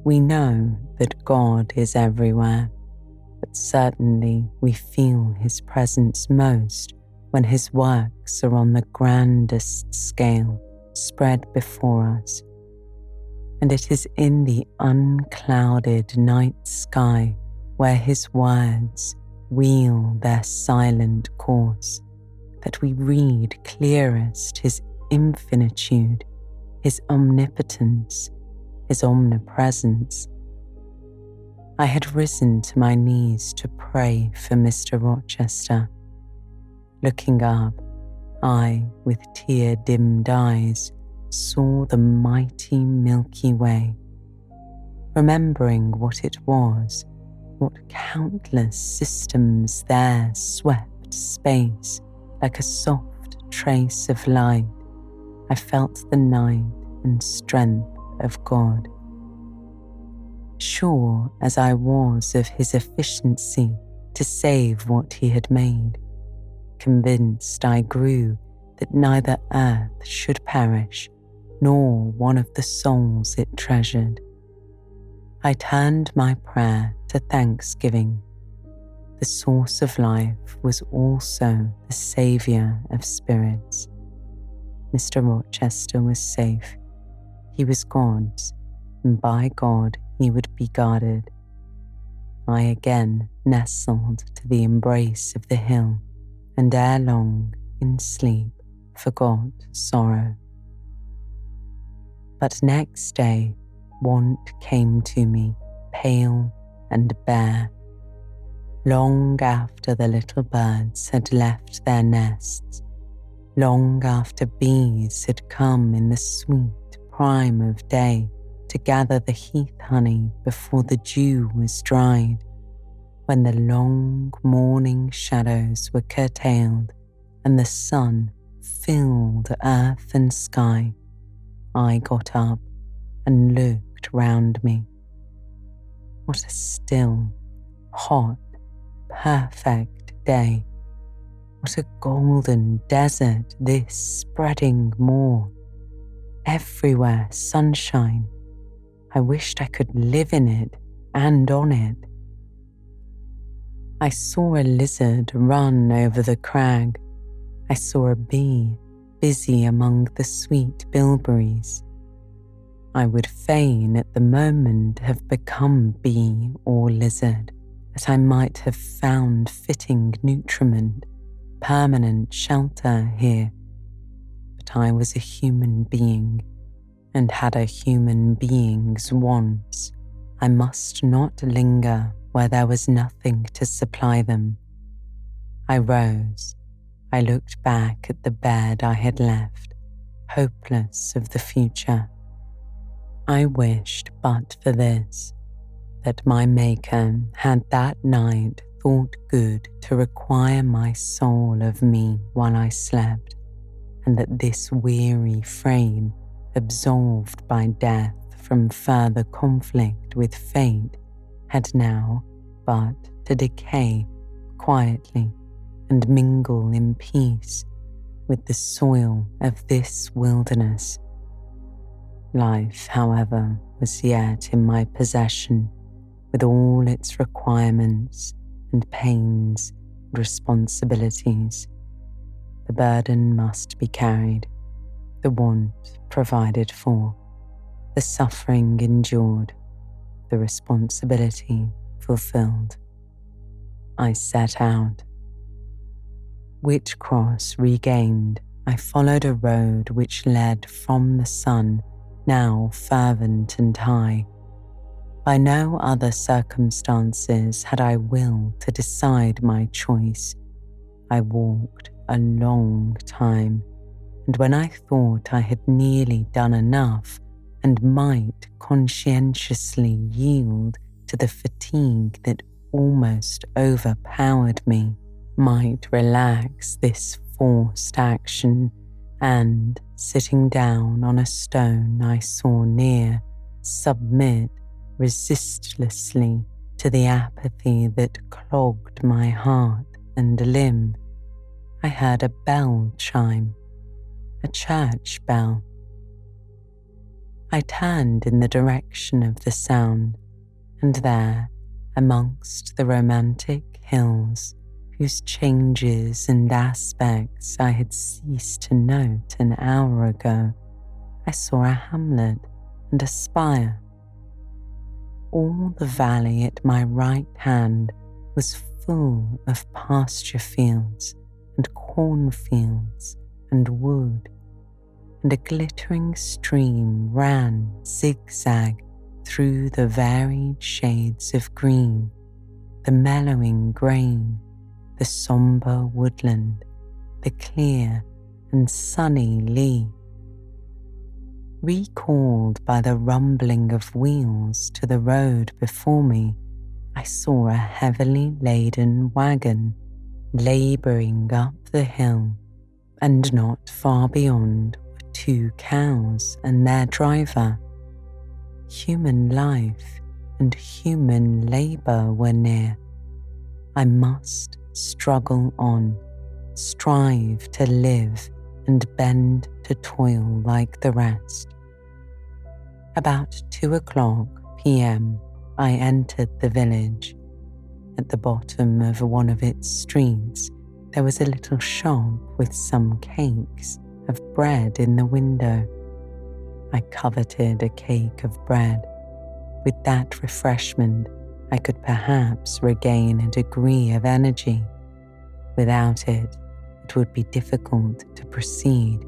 We know that God is everywhere, but certainly we feel his presence most when his works are on the grandest scale spread before us. And it is in the unclouded night sky where his words wheel their silent course that we read clearest his infinitude, his omnipotence, his omnipresence. I had risen to my knees to pray for Mr. Rochester. Looking up, I, with tear-dimmed eyes, saw the mighty Milky Way. Remembering what it was, What countless systems there swept space like a soft trace of light. I felt the night and strength of God. Sure as I was of his efficiency to save what he had made, convinced I grew that neither earth should perish, nor one of the souls it treasured. I turned my prayer to thanksgiving. The source of life was also the saviour of spirits. Mr. Rochester was safe. He was God's, and by God he would be guarded. I again nestled to the embrace of the hill, and ere long, in sleep, forgot sorrow. But next day, want came to me, pale and bare. Long after the little birds had left their nests, long after bees had come in the sweet prime of day to gather the heath honey before the dew was dried, when the long morning shadows were curtailed and the sun filled earth and sky, I got up and looked round me. What a still, hot, perfect day. What a golden desert this spreading moor. Everywhere sunshine. I wished I could live in it and on it. I saw a lizard run over the crag. I saw a bee busy among the sweet bilberries. I would fain at the moment have become bee or lizard, that I might have found fitting nutriment, permanent shelter here. But I was a human being, and had a human being's wants. I must not linger where there was nothing to supply them. I rose. I looked back at the bed I had left, hopeless of the future. I wished but for this, that my Maker had that night thought good to require my soul of me while I slept, and that this weary frame, absolved by death from further conflict with fate, had now but to decay quietly and mingle in peace with the soil of this wilderness. Life, however, was yet in my possession, with all its requirements and pains and responsibilities. The burden must be carried, the want provided for, the suffering endured, the responsibility fulfilled. I set out. Whitcross regained, I followed a road which led from the sun, now fervent and high. By no other circumstances had I will to decide my choice. I walked a long time, and when I thought I had nearly done enough and might conscientiously yield to the fatigue that almost overpowered me, might relax this forced action, and, sitting down on a stone I saw near, submit resistlessly to the apathy that clogged my heart and limb. I heard a bell chime, a church bell. I turned in the direction of the sound, and there, amongst the romantic hills, whose changes and aspects I had ceased to note an hour ago, I saw a hamlet and a spire. All the valley at my right hand was full of pasture fields and cornfields and wood, and a glittering stream ran zigzag through the varied shades of green, the mellowing grain, the sombre woodland, the clear and sunny lea. Recalled by the rumbling of wheels to the road before me, I saw a heavily laden wagon labouring up the hill, and not far beyond were 2 cows and their driver. Human life and human labour were near. I must struggle on, strive to live and bend to toil like the rest. About 2 p.m, I entered the village. At the bottom of one of its streets, there was a little shop with some cakes of bread in the window. I coveted a cake of bread. With that refreshment, I could perhaps regain a degree of energy. Without it, it would be difficult to proceed.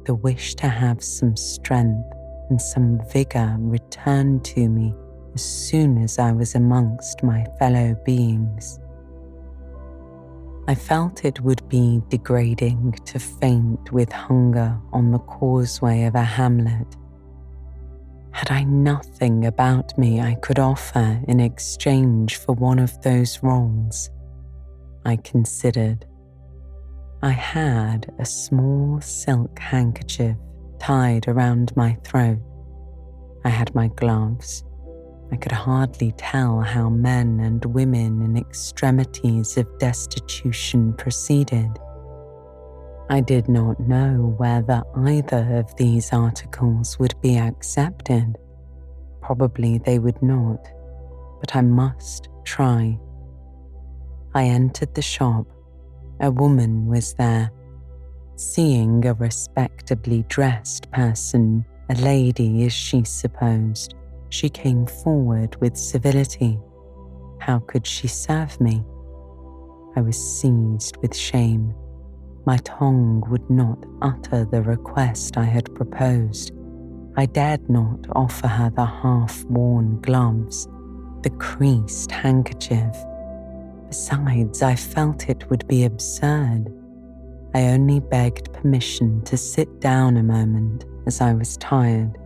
The wish to have some strength and some vigour returned to me as soon as I was amongst my fellow beings. I felt it would be degrading to faint with hunger on the causeway of a hamlet. Had I nothing about me I could offer in exchange for one of those rolls? I considered. I had a small silk handkerchief tied around my throat. I had my gloves. I could hardly tell how men and women in extremities of destitution proceeded. I did not know whether either of these articles would be accepted. Probably they would not, but I must try. I entered the shop. A woman was there. Seeing a respectably dressed person, a lady as she supposed, she came forward with civility. How could she serve me? I was seized with shame. My tongue would not utter the request I had proposed. I dared not offer her the half-worn gloves, the creased handkerchief. Besides, I felt it would be absurd. I only begged permission to sit down a moment, as I was tired.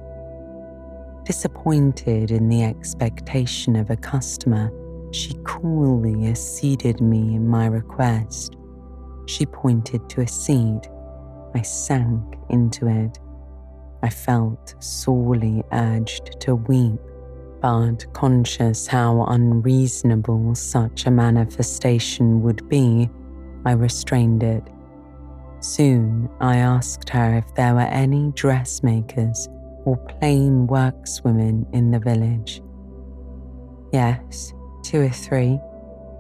Disappointed in the expectation of a customer, she coolly acceded me in my request. She pointed to a seat. I sank into it. I felt sorely urged to weep, but conscious how unreasonable such a manifestation would be, I restrained it. Soon I asked her if there were any dressmakers or plain workswomen in the village. Yes, 2 or 3,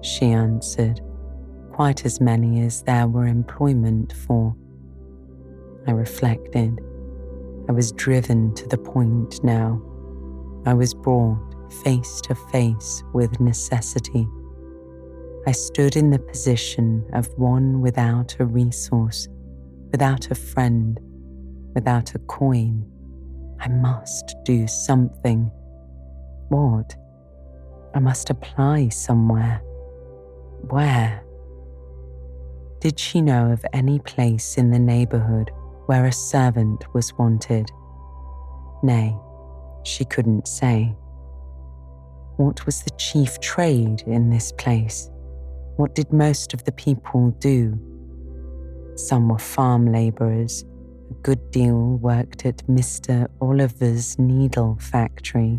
she answered, quite as many as there were employment for. I reflected. I was driven to the point now. I was brought face to face with necessity. I stood in the position of one without a resource, without a friend, without a coin. I must do something. What? I must apply somewhere. Where? Did she know of any place in the neighbourhood where a servant was wanted? Nay, she couldn't say. What was the chief trade in this place? What did most of the people do? Some were farm labourers. A good deal worked at Mr. Oliver's needle factory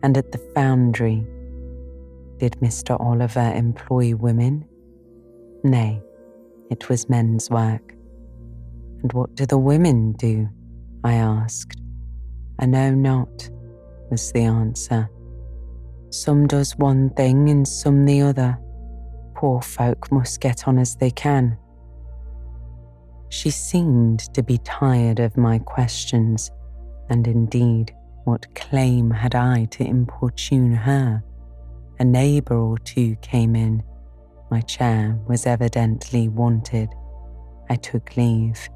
and at the foundry. Did Mr. Oliver employ women? Nay, it was men's work. And what do the women do? I asked. I know not, was the answer. Some does one thing and some the other. Poor folk must get on as they can. She seemed to be tired of my questions, and indeed, what claim had I to importune her? A neighbour or two came in. My chair was evidently wanted. I took leave.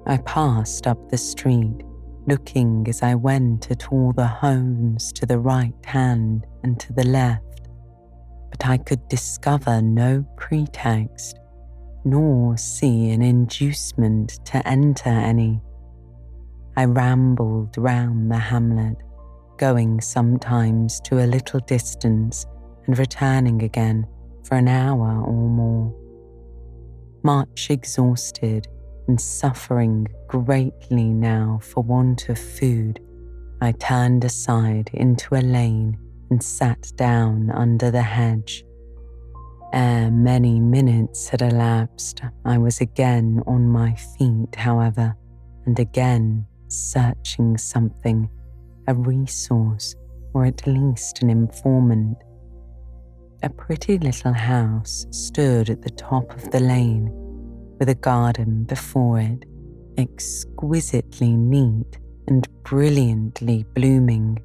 I passed up the street, looking as I went at all the homes to the right hand and to the left, but I could discover no pretext, nor see an inducement to enter any. I rambled round the hamlet. going sometimes to a little distance and returning again for an hour or more. Much exhausted and suffering greatly now for want of food, I turned aside into a lane and sat down under the hedge. Ere many minutes had elapsed, I was again on my feet, however, and again searching something, a resource, or at least an informant. A pretty little house stood at the top of the lane, with a garden before it, exquisitely neat and brilliantly blooming.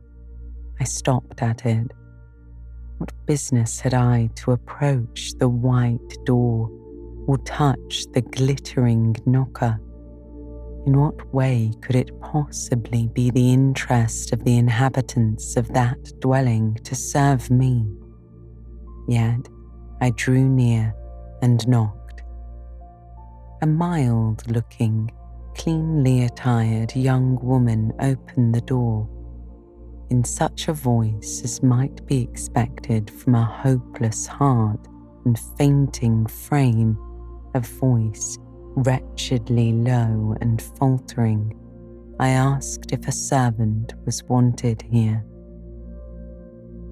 I stopped at it. What business had I to approach the white door or touch the glittering knocker? In what way could it possibly be the interest of the inhabitants of that dwelling to serve me? Yet I drew near and knocked. A mild-looking, cleanly attired young woman opened the door. In such a voice as might be expected from a hopeless heart and fainting frame, a voice wretchedly low and faltering, I asked if a servant was wanted here.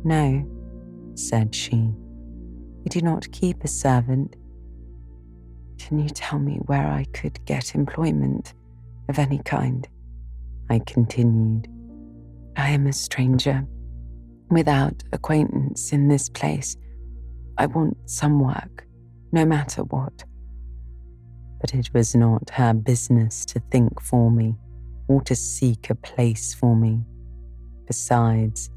"No," said she, "we do not keep a servant. Can you tell me where I could get employment of any kind?" I continued. "I am a stranger, without acquaintance in this place. I want some work, no matter what." But it was not her business to think for me or to seek a place for me. Besides,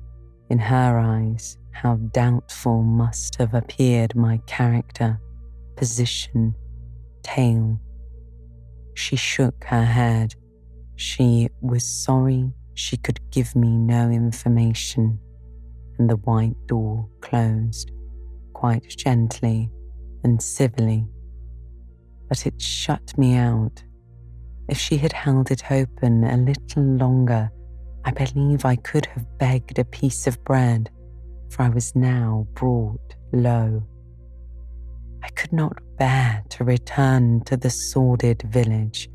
in her eyes, how doubtful must have appeared my character, position, tale. She shook her head. She was sorry she could give me no information, and the white door closed, quite gently and civilly. But it shut me out. If she had held it open a little longer, I believe I could have begged a piece of bread, for I was now brought low. I could not bear to return to the sordid village,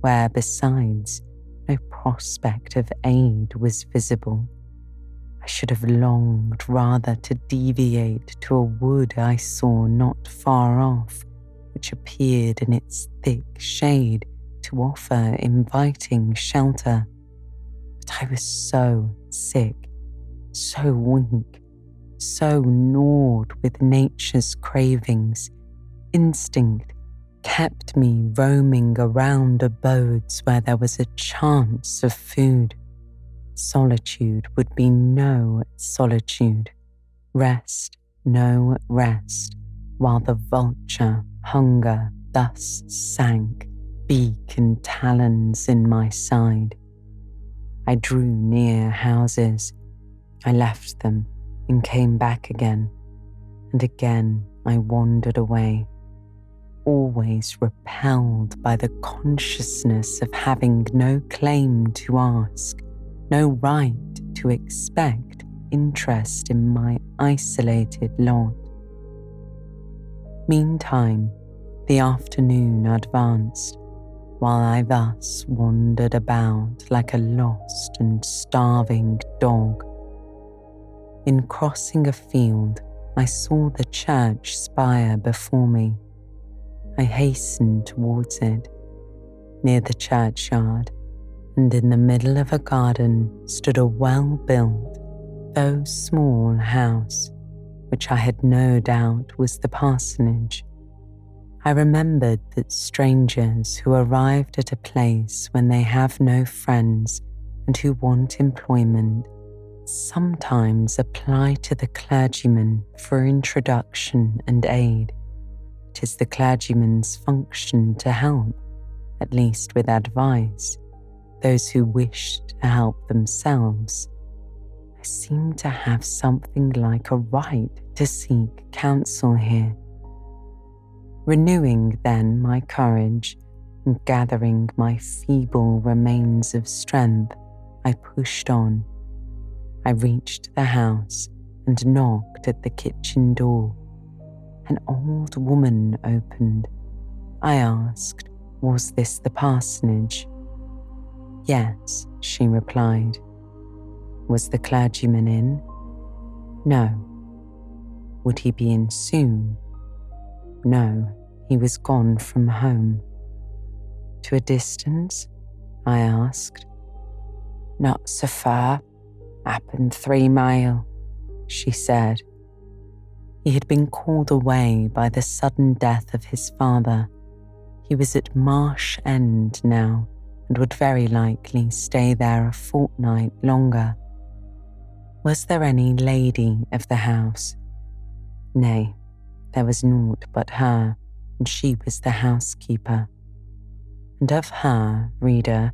where, besides, no prospect of aid was visible. I should have longed rather to deviate to a wood I saw not far off, which appeared in its thick shade to offer inviting shelter. But I was so sick, so weak, so gnawed with nature's cravings. Instinct kept me roaming around abodes where there was a chance of food. Solitude would be no solitude, rest no rest, while the vulture hunger thus sank, beak and talons in my side. I drew near houses. I left them and came back again, and again I wandered away, always repelled by the consciousness of having no claim to ask, no right to expect interest in my isolated lot. Meantime, the afternoon advanced, while I thus wandered about like a lost and starving dog. In crossing a field, I saw the church spire before me. I hastened towards it. Near the churchyard, and in the middle of a garden, stood a well-built, though small house, which I had no doubt was the parsonage. I remembered that strangers who arrived at a place when they have no friends and who want employment sometimes apply to the clergyman for introduction and aid. It is the clergyman's function to help, at least with advice, those who wish to help themselves. I seem to have something like a right to seek counsel here. Renewing then my courage and gathering my feeble remains of strength, I pushed on. I reached the house and knocked at the kitchen door. An old woman opened. I asked, was this the parsonage? Yes, she replied. Was the clergyman in? No. Would he be in soon? No, he was gone from home. To a distance? I asked. Not so far, happen 3 mile, she said. He had been called away by the sudden death of his father. He was at Marsh End now, and would very likely stay there a fortnight longer. Was there any lady of the house? Nay, there was naught but her, and she was the housekeeper. And of her, reader,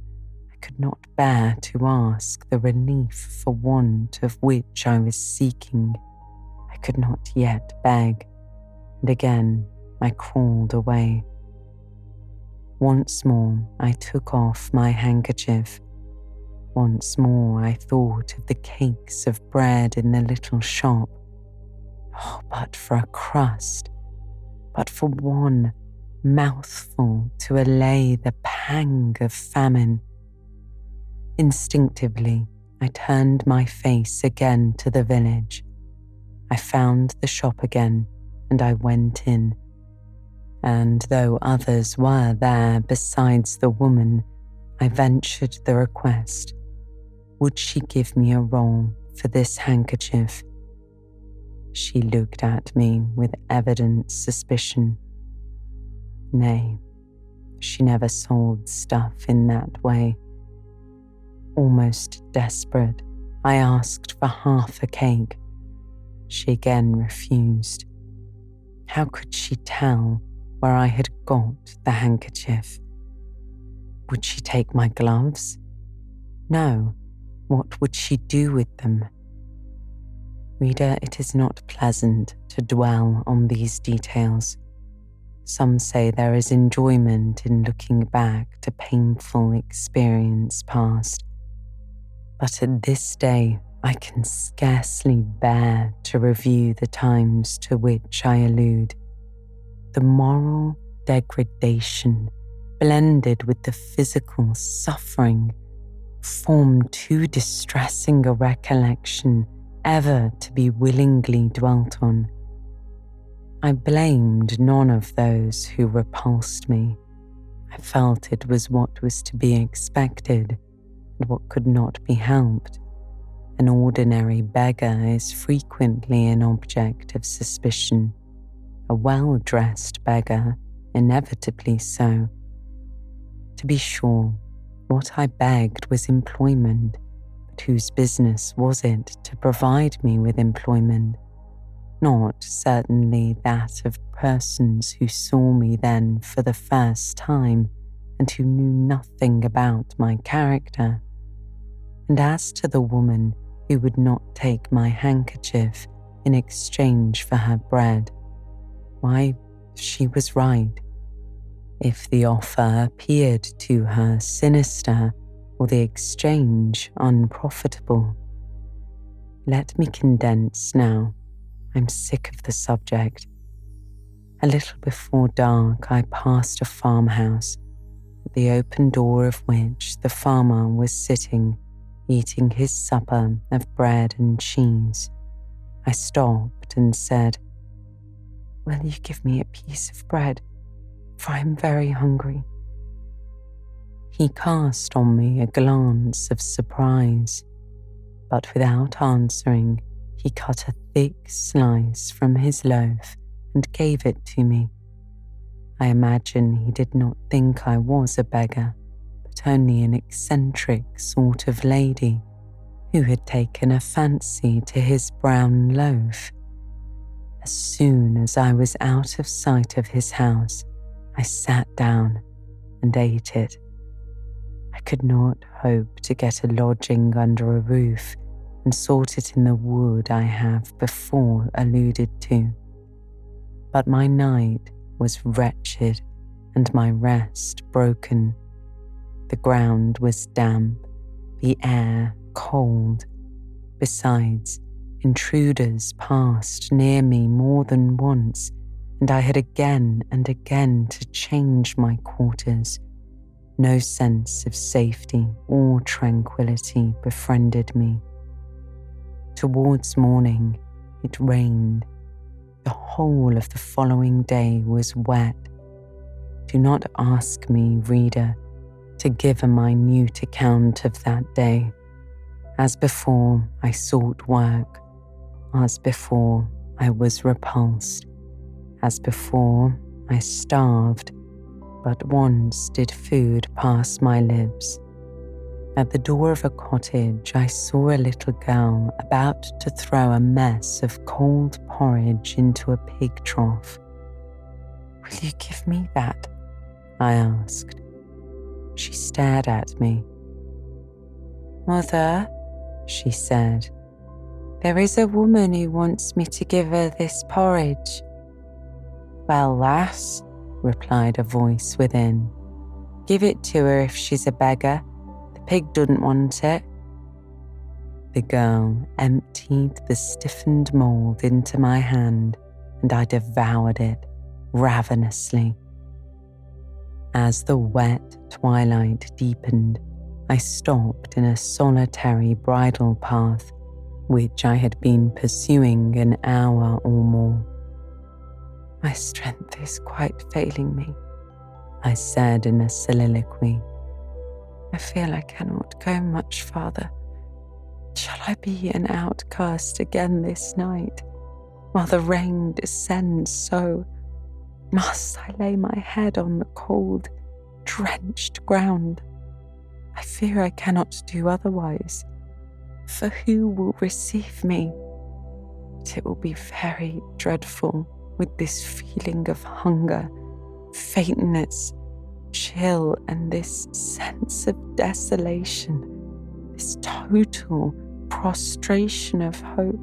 I could not bear to ask the relief for want of which I was seeking. I could not yet beg, and again I crawled away. Once more I took off my handkerchief. Once more I thought of the cakes of bread in the little shop. Oh, but for a crust, but for one mouthful to allay the pang of famine. Instinctively, I turned my face again to the village. I found the shop again, and I went in. And though others were there besides the woman, I ventured the request. Would she give me a roll for this handkerchief? She looked at me with evident suspicion. Nay, she never sold stuff in that way. Almost desperate, I asked for half a cake. She again refused. How could she tell where I had got the handkerchief? Would she take my gloves? No. What would she do with them? Reader, it is not pleasant to dwell on these details. Some say there is enjoyment in looking back to painful experience past. But at this day, I can scarcely bear to review the times to which I allude. The moral degradation blended with the physical suffering formed too distressing a recollection ever to be willingly dwelt on. I blamed none of those who repulsed me. I felt it was what was to be expected and what could not be helped. An ordinary beggar is frequently an object of suspicion, a well-dressed beggar inevitably so. To be sure, what I begged was employment, but whose business was it to provide me with employment? Not certainly that of persons who saw me then for the first time and who knew nothing about my character. And as to the woman who would not take my handkerchief in exchange for her bread, why, she was right. If the offer appeared to her sinister or the exchange unprofitable. Let me condense now. I'm sick of the subject. A little before dark, I passed a farmhouse, at the open door of which the farmer was sitting, eating his supper of bread and cheese. I stopped and said, "Will you give me a piece of bread? For I am very hungry." He cast on me a glance of surprise, but without answering, he cut a thick slice from his loaf and gave it to me. I imagine he did not think I was a beggar, but only an eccentric sort of lady who had taken a fancy to his brown loaf. As soon as I was out of sight of his house, I sat down and ate it. I could not hope to get a lodging under a roof and sought it in the wood I have before alluded to. But my night was wretched and my rest broken. The ground was damp, the air cold. Besides, intruders passed near me more than once, and I had again and again to change my quarters. No sense of safety or tranquility befriended me. Towards morning, it rained. The whole of the following day was wet. Do not ask me, reader, to give a minute account of that day. As before, I sought work. As before, I was repulsed. As before, I starved, but once did food pass my lips. At the door of a cottage, I saw a little girl about to throw a mess of cold porridge into a pig trough. "Will you give me that?" I asked. She stared at me. "Mother," she said, "there is a woman who wants me to give her this porridge." "Well, lass," replied a voice within, "give it to her if she's a beggar. The pig doesn't want it." The girl emptied the stiffened mould into my hand, and I devoured it ravenously. As the wet twilight deepened, I stopped in a solitary bridle path, which I had been pursuing an hour or more. "My strength is quite failing me," I said in a soliloquy. "I feel I cannot go much farther. Shall I be an outcast again this night, while the rain descends so? Must I lay my head on the cold, drenched ground? I fear I cannot do otherwise, for who will receive me? But it will be very dreadful with this feeling of hunger, faintness, chill, and this sense of desolation, this total prostration of hope.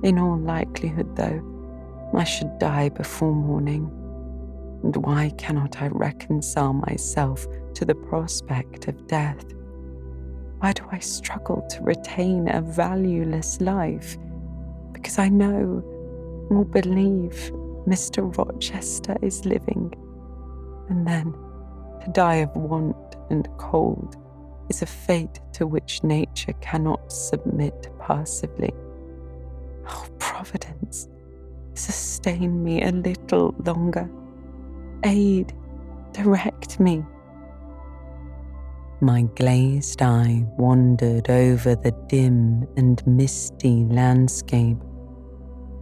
In all likelihood, though, I should die before morning. And why cannot I reconcile myself to the prospect of death? Why do I struggle to retain a valueless life? Because I know or believe Mr. Rochester is living, and then to die of want and cold is a fate to which nature cannot submit passively. Oh, Providence, sustain me a little longer. Aid, direct me." My glazed eye wandered over the dim and misty landscape.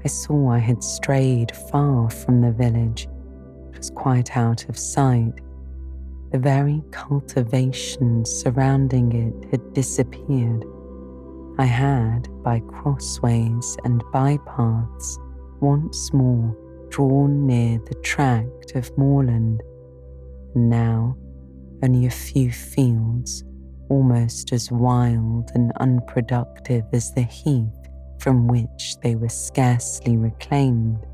I saw I had strayed far from the village. It was quite out of sight. The very cultivation surrounding it had disappeared. I had, by crossways and bypaths, once more drawn near the tract of moorland, and now only a few fields, almost as wild and unproductive as the heath from which they were scarcely reclaimed,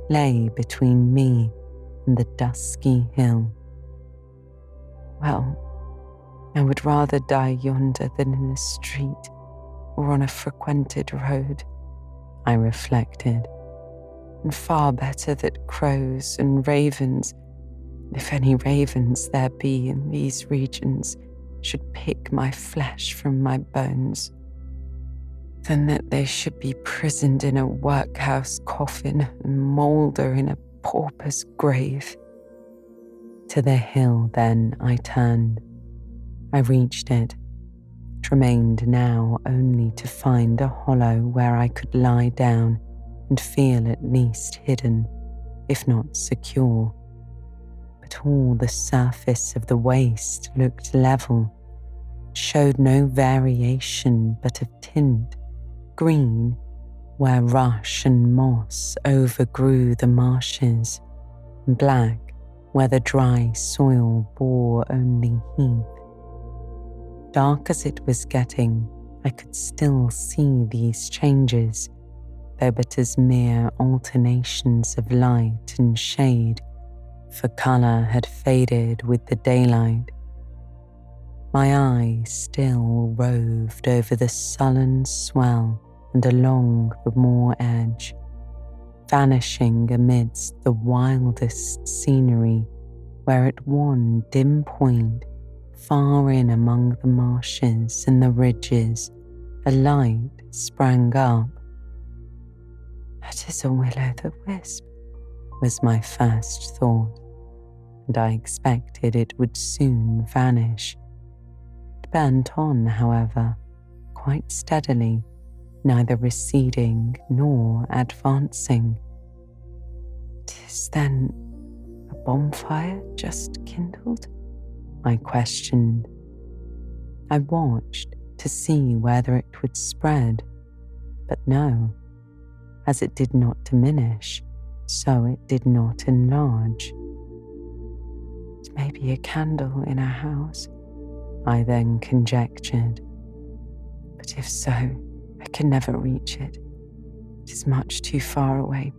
lay between me and the dusky hill. Well, I would rather die yonder than in a street or on a frequented road, I reflected, and far better that crows and ravens, if any ravens there be in these regions, should pick my flesh from my bones, than that they should be prisoned in a workhouse coffin and moulder in a pauper's grave. To the hill, then, I turned. I reached it. It remained now only to find a hollow where I could lie down and feel at least hidden, if not secure. But all the surface of the waste looked level. It showed no variation but of tint, green, where rush and moss overgrew the marshes, and black, where the dry soil bore only heath. Dark as it was getting, I could still see these changes, though but as mere alternations of light and shade, for colour had faded with the daylight. My eye still roved over the sullen swell and along the moor edge, vanishing amidst the wildest scenery where at one dim point, far in among the marshes and the ridges, a light sprang up. "That is a will-o'-the-wisp," was my first thought, and I expected it would soon vanish. It burnt on, however, quite steadily, neither receding nor advancing. "'Tis then a bonfire just kindled?" I questioned. I watched to see whether it would spread, but no. As it did not diminish, so it did not enlarge. "It may be a candle in a house," I then conjectured. "But if so, I can never reach it. It is much too far away.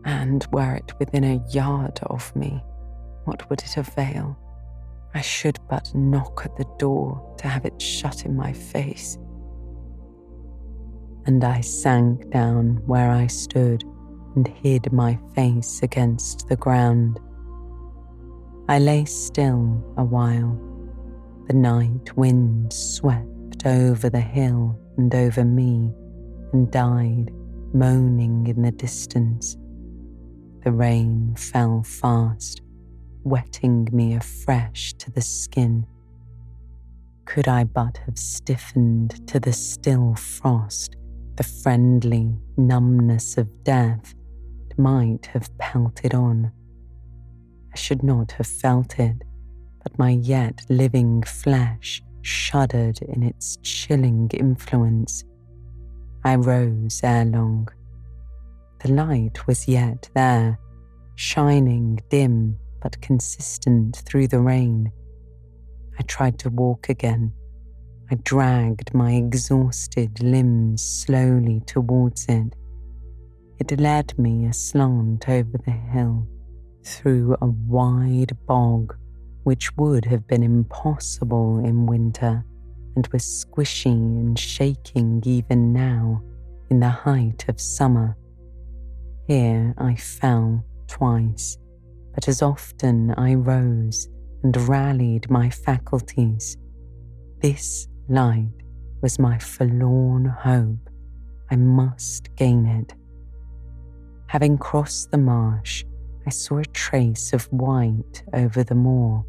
And were it within a yard of me, what would it avail? I should but knock at the door to have it shut in my face." And I sank down where I stood and hid my face against the ground. I lay still a while. The night wind swept over the hill and over me and died, moaning in the distance. The rain fell fast, wetting me afresh to the skin. Could I but have stiffened to the still frost, the friendly numbness of death, it might have pelted on. I should not have felt it, but my yet living flesh shuddered in its chilling influence. I rose ere long. The light was yet there, shining dim but consistent through the rain. I tried to walk again. I dragged my exhausted limbs slowly towards it. It led me aslant over the hill, through a wide bog, which would have been impossible in winter, and was squishy and shaking even now, in the height of summer. Here I fell twice, but as often I rose and rallied my faculties. This light was my forlorn hope. I must gain it. Having crossed the marsh, I saw a trace of white over the moor.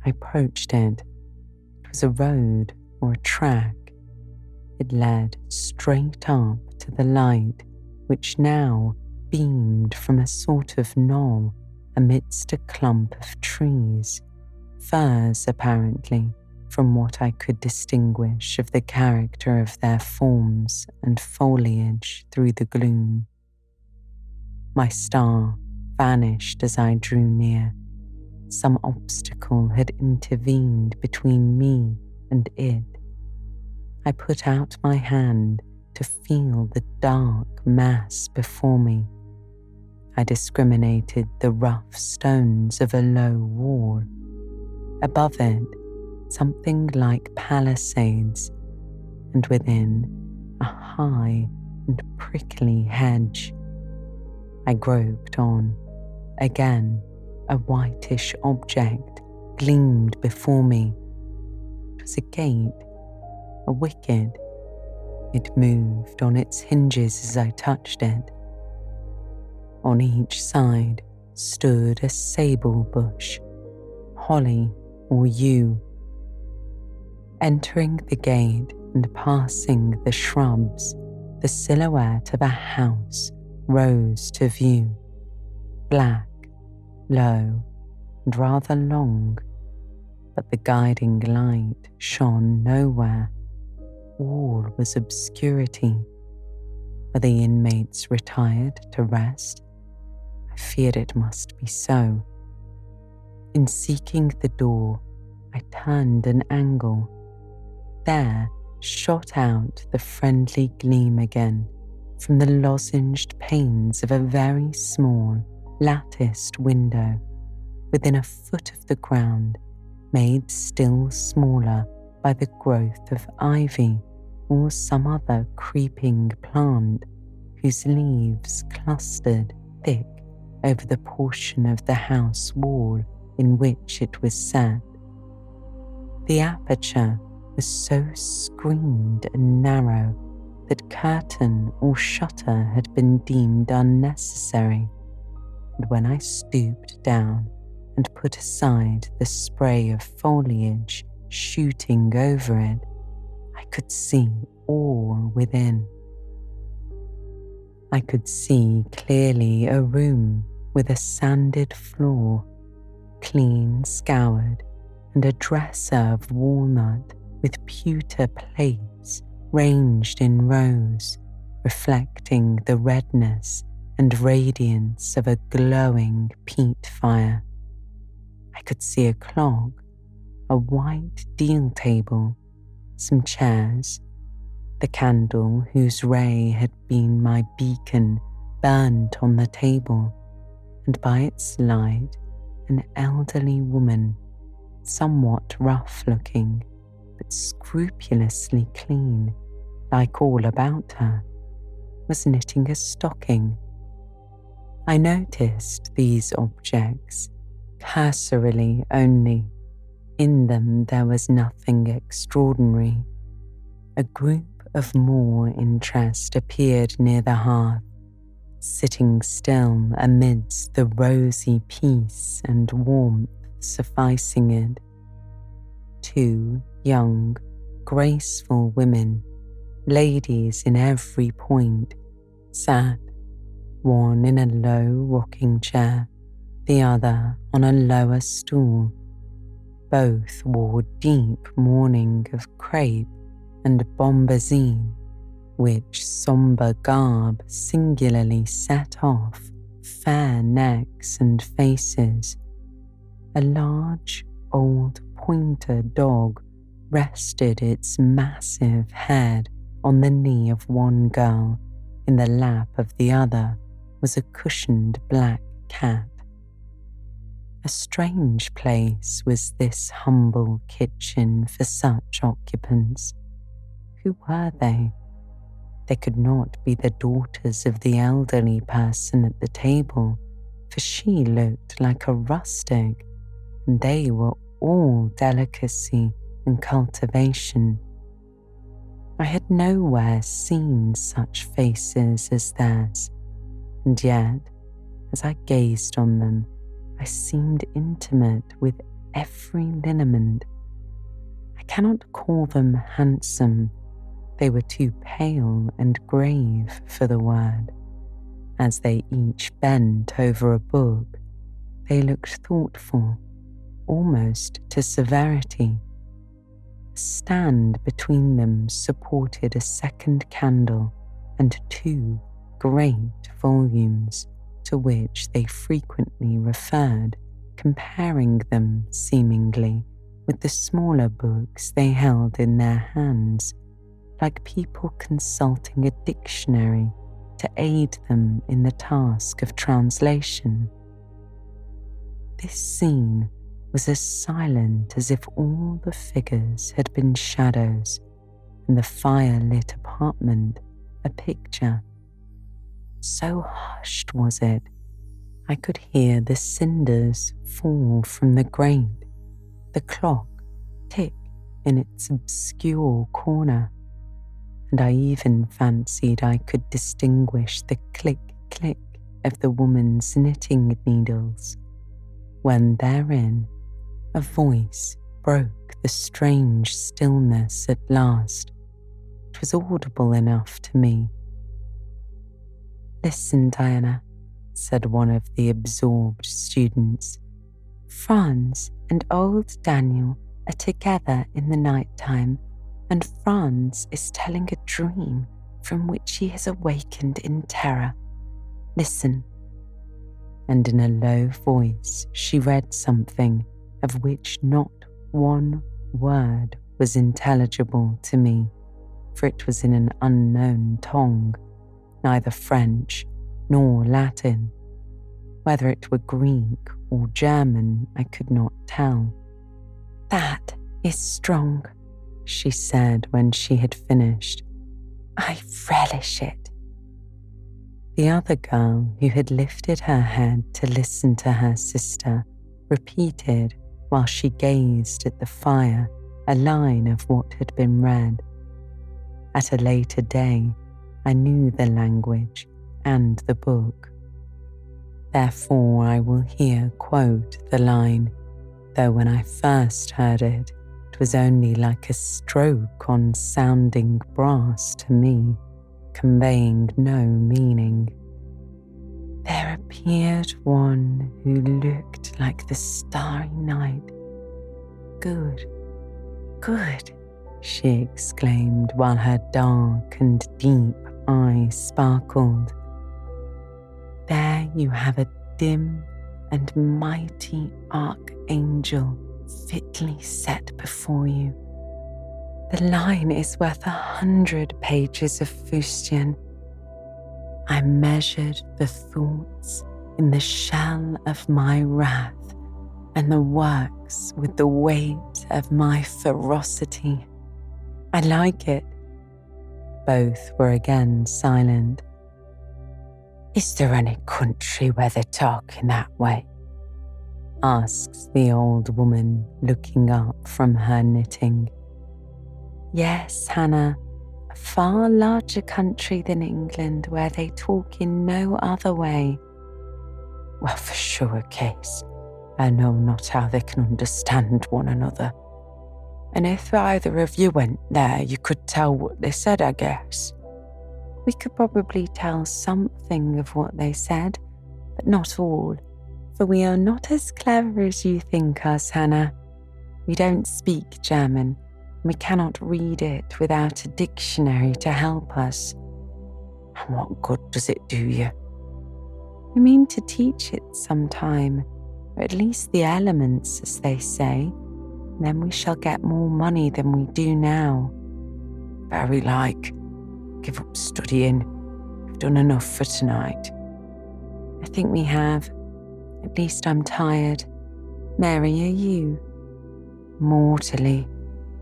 I approached it. It was a road or a track. It led straight up to the light, which now beamed from a sort of knoll amidst a clump of trees, firs apparently, from what I could distinguish of the character of their forms and foliage through the gloom. My star vanished as I drew near. Some obstacle had intervened between me and it. I put out my hand to feel the dark mass before me. I discriminated the rough stones of a low wall. Above it, something like palisades, and within, a high and prickly hedge. I groped on. Again, a whitish object gleamed before me. It was a gate, a wicket. It moved on its hinges as I touched it. On each side stood a sable bush, holly or yew. Entering the gate and passing the shrubs, the silhouette of a house rose to view, black, low, and rather long, but the guiding light shone nowhere. All was obscurity. Were the inmates retired to rest? I feared it must be so. In seeking the door, I turned an angle. There shot out the friendly gleam again from the lozenged panes of a very small, latticed window within a foot of the ground, made still smaller by the growth of ivy or some other creeping plant whose leaves clustered thick over the portion of the house wall in which it was set. The aperture was so screened and narrow that curtain or shutter had been deemed unnecessary, and when I stooped down and put aside the spray of foliage shooting over it, I could see all within. I could see clearly a room with a sanded floor, clean scoured, and a dresser of walnut with pewter plates ranged in rows, reflecting the redness and radiance of a glowing peat fire. I could see a clock, a white deal table, some chairs, the candle whose ray had been my beacon burnt on the table, and by its light an elderly woman, somewhat rough-looking, but scrupulously clean, like all about her, was knitting a stocking. I noticed these objects cursorily only. In them there was nothing extraordinary. A group of more interest appeared near the hearth, sitting still amidst the rosy peace and warmth sufficing it. 2 young, graceful women, ladies in every point, sat, one in a low rocking chair, the other on a lower stool. Both wore deep mourning of crepe and bombazine, which sombre garb singularly set off fair necks and faces. A large old pointer dog rested its massive head on the knee of one girl. In the lap of the other was a cushioned black cat. A strange place was this humble kitchen for such occupants. Who were they? They could not be the daughters of the elderly person at the table, for she looked like a rustic, and they were all delicacy and cultivation. I had nowhere seen such faces as theirs, and yet, as I gazed on them, I seemed intimate with every lineament. I cannot call them handsome. They were too pale and grave for the word. As they each bent over a book, they looked thoughtful, almost to severity. A stand between them supported a second candle and 2 great volumes, to which they frequently referred, comparing them seemingly with the smaller books they held in their hands, like people consulting a dictionary to aid them in the task of translation. This scene was as silent as if all the figures had been shadows, and the fire-lit apartment a picture. So hushed was it, I could hear the cinders fall from the grate, the clock tick in its obscure corner, and I even fancied I could distinguish the click-click of the woman's knitting needles, when therein a voice broke the strange stillness at last. It was audible enough to me. "Listen, Diana," said one of the absorbed students. "Franz and old Daniel are together in the night time, and Franz is telling a dream from which he has awakened in terror. Listen." And in a low voice she read something of which not one word was intelligible to me, for it was in an unknown tongue, neither French nor Latin. Whether it were Greek or German I could not tell. "That is strong," she said when she had finished. "I relish it." The other girl, who had lifted her head to listen to her sister, repeated while she gazed at the fire a line of what had been read. At a later day, I knew the language and the book. Therefore, I will here quote the line, though when I first heard it, it was only like a stroke on sounding brass to me, conveying no meaning. "There appeared one who looked like the starry night. Good, good," she exclaimed while her dark and deep eyes sparkled. "There you have a dim and mighty archangel fitly set before you. The line is worth 100 pages of fustian. I measured the thoughts in the shell of my wrath and the works with the weight of my ferocity. I like it." Both were again silent. "Is there any country where they talk in that way?" asks the old woman, looking up from her knitting. "Yes, Hannah, a far larger country than England where they talk in no other way." "Well, for sure case, I know not how they can understand one another. And if either of you went there, you could tell what they said, I guess." "We could probably tell something of what they said, but not all, for we are not as clever as you think us, Hannah. We don't speak German, and we cannot read it without a dictionary to help us." "And what good does it do you?" "We mean to teach it sometime, or at least the elements, as they say. Then we shall get more money than we do now." "Very like. Give up studying. We've done enough for tonight." "I think we have. At least I'm tired. Mary, are you?" "Mortally.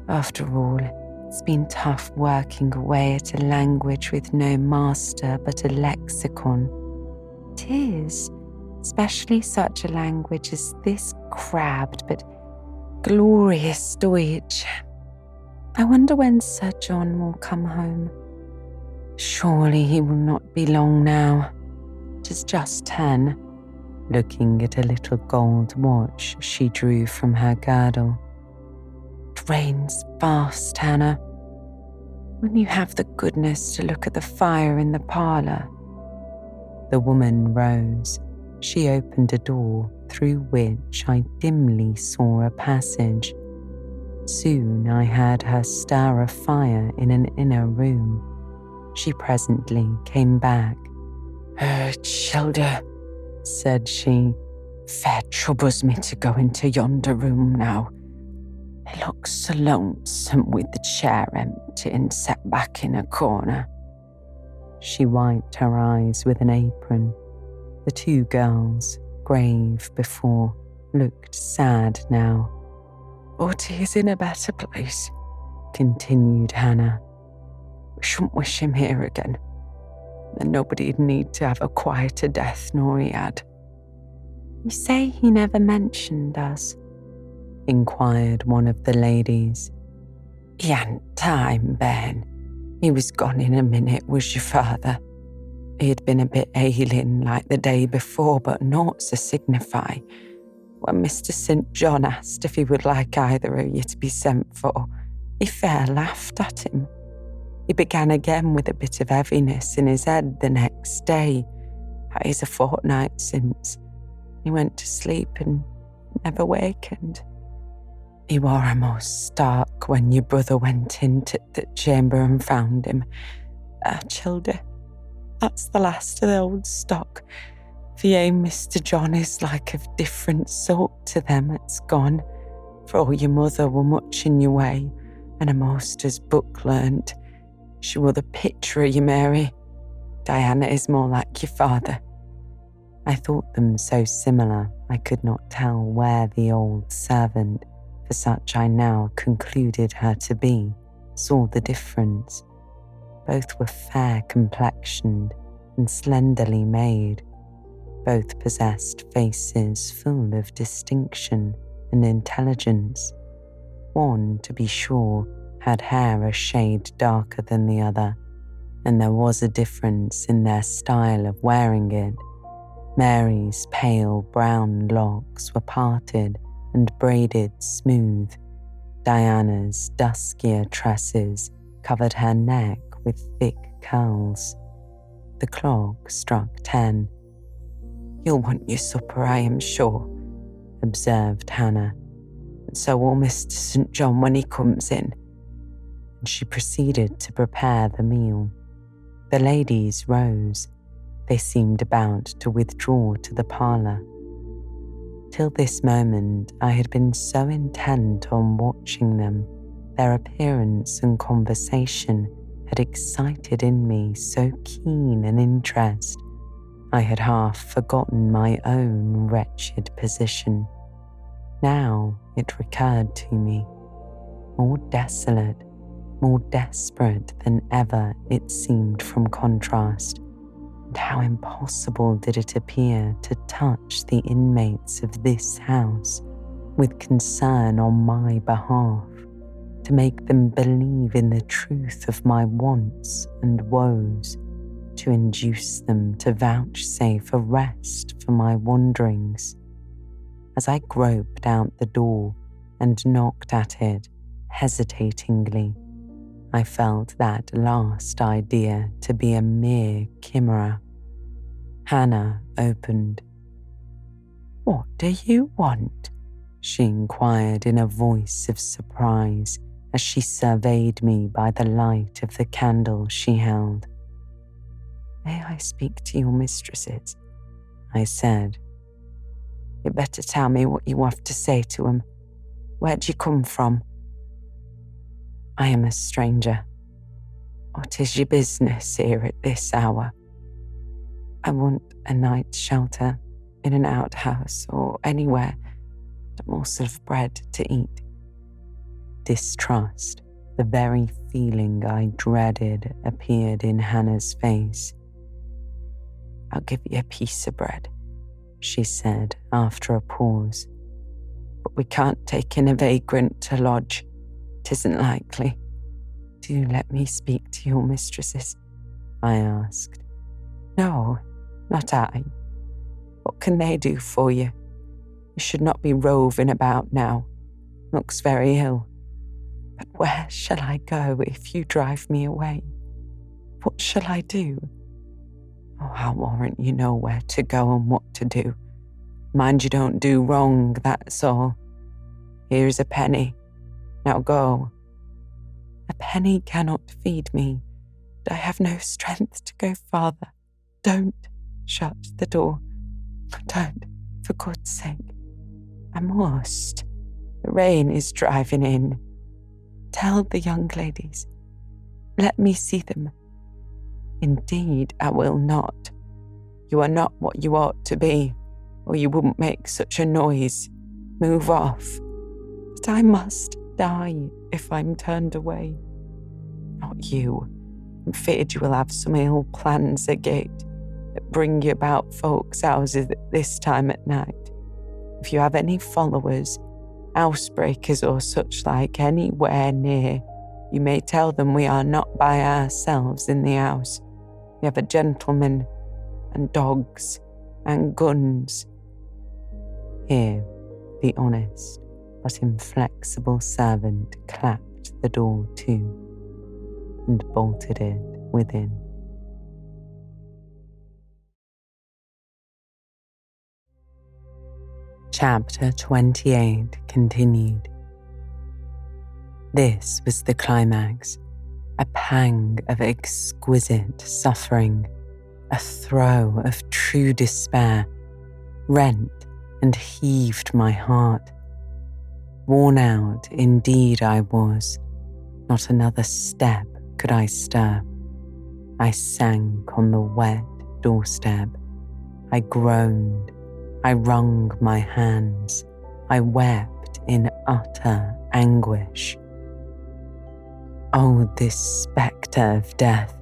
After all, it's been tough working away at a language with no master but a lexicon." "'Tis, especially such a language as this crabbed but glorious Deutsch. I wonder when Sir John will come home." "Surely he will not be long now. It is just 10, looking at a little gold watch she drew from her girdle. "It rains fast, Hannah. Will you have the goodness to look at the fire in the parlour?" The woman rose. She opened a door through which I dimly saw a passage. Soon I heard her stir a fire in an inner room. She presently came back. "Childer," said she, "fair troubles me to go into yonder room now. It looks so lonesome with the chair empty and set back in a corner." She wiped her eyes with an apron. The two girls, grave before, looked sad now. "But he is in a better place," continued Hannah. "We shouldn't wish him here again. Then nobody'd need to have a quieter death nor he had." "You say he never mentioned us?" inquired one of the ladies. "He hadn't time, Ben. He was gone in a minute, was your father. He'd been a bit ailing like the day before, but naught to signify. When Mr. St. John asked if he would like either of you to be sent for, he fair laughed at him. He began again with a bit of heaviness in his head the next day. That is a fortnight since. He went to sleep and never wakened. He were a'most stark when your brother went into the chamber and found him. Childer, that's the last of the old stock. For ye, Mr. John is like of different sort to them that's gone. For all your mother were much in your way, and a'most as book learnt. She were the picture of you, Mary. Diana is more like your father." I thought them so similar I could not tell where the old servant, for such I now concluded her to be, saw the difference. Both were fair-complexioned and slenderly made. Both possessed faces full of distinction and intelligence. One, to be sure, had hair a shade darker than the other, and there was a difference in their style of wearing it. Mary's pale brown locks were parted and braided smooth. Diana's duskier tresses covered her neck with thick curls. The clock struck 10. "You'll want your supper, I am sure," observed Hannah, "and so will Mr. St. John when he comes in." And she proceeded to prepare the meal. The ladies rose. They seemed about to withdraw to the parlour. Till this moment I had been so intent on watching them, their appearance and conversation had excited in me so keen an interest, I had half forgotten my own wretched position. Now it recurred to me, more desolate, more desperate than ever it seemed from contrast, and how impossible did it appear to touch the inmates of this house with concern on my behalf, to make them believe in the truth of my wants and woes, to induce them to vouchsafe a rest for my wanderings. As I groped out the door and knocked at it hesitatingly, I felt that last idea to be a mere chimera. Hannah opened. "What do you want?" she inquired in a voice of surprise as she surveyed me by the light of the candle she held. "May I speak to your mistresses?" I said. "You'd better tell me what you have to say to 'em. Where do you come from?" "I am a stranger." "What is your business here at this hour?" "I want a night's shelter in an outhouse or anywhere, and a morsel of bread to eat." Distrust, the very feeling I dreaded, appeared in Hannah's face. "I'll give you a piece of bread," she said after a pause. "But we can't take in a vagrant to lodge. 'Tisn't likely." "Do let me speak to your mistresses?" I asked. "No, not I. What can they do for you? You should not be roving about now. Looks very ill. But where shall I go if you drive me away? What shall I do?" "Oh, I'll warrant you know where to go and what to do. Mind you don't do wrong, that's all. Here's a penny. Now go." "A penny cannot feed me, and I have no strength to go farther. Don't shut the door. Don't, for God's sake. I must. The rain is driving in. Tell the young ladies. Let me see them." "Indeed, I will not. You are not what you ought to be, or you wouldn't make such a noise. Move off." "But I must die if I'm turned away." "Not you. I'm feared you will have some ill plans agate that bring you about folks' houses at this time at night. If you have any followers, housebreakers or such like anywhere near, you may tell them we are not by ourselves in the house. We have a gentleman, and dogs, and guns." Here, the honest but inflexible servant clapped the door to and bolted it within. Chapter 28 continued. This was the climax, a pang of exquisite suffering, a throe of true despair, rent and heaved my heart. Worn out indeed I was, not another step could I stir. I sank on the wet doorstep. I groaned. I wrung my hands. I wept in utter anguish. Oh, this spectre of death!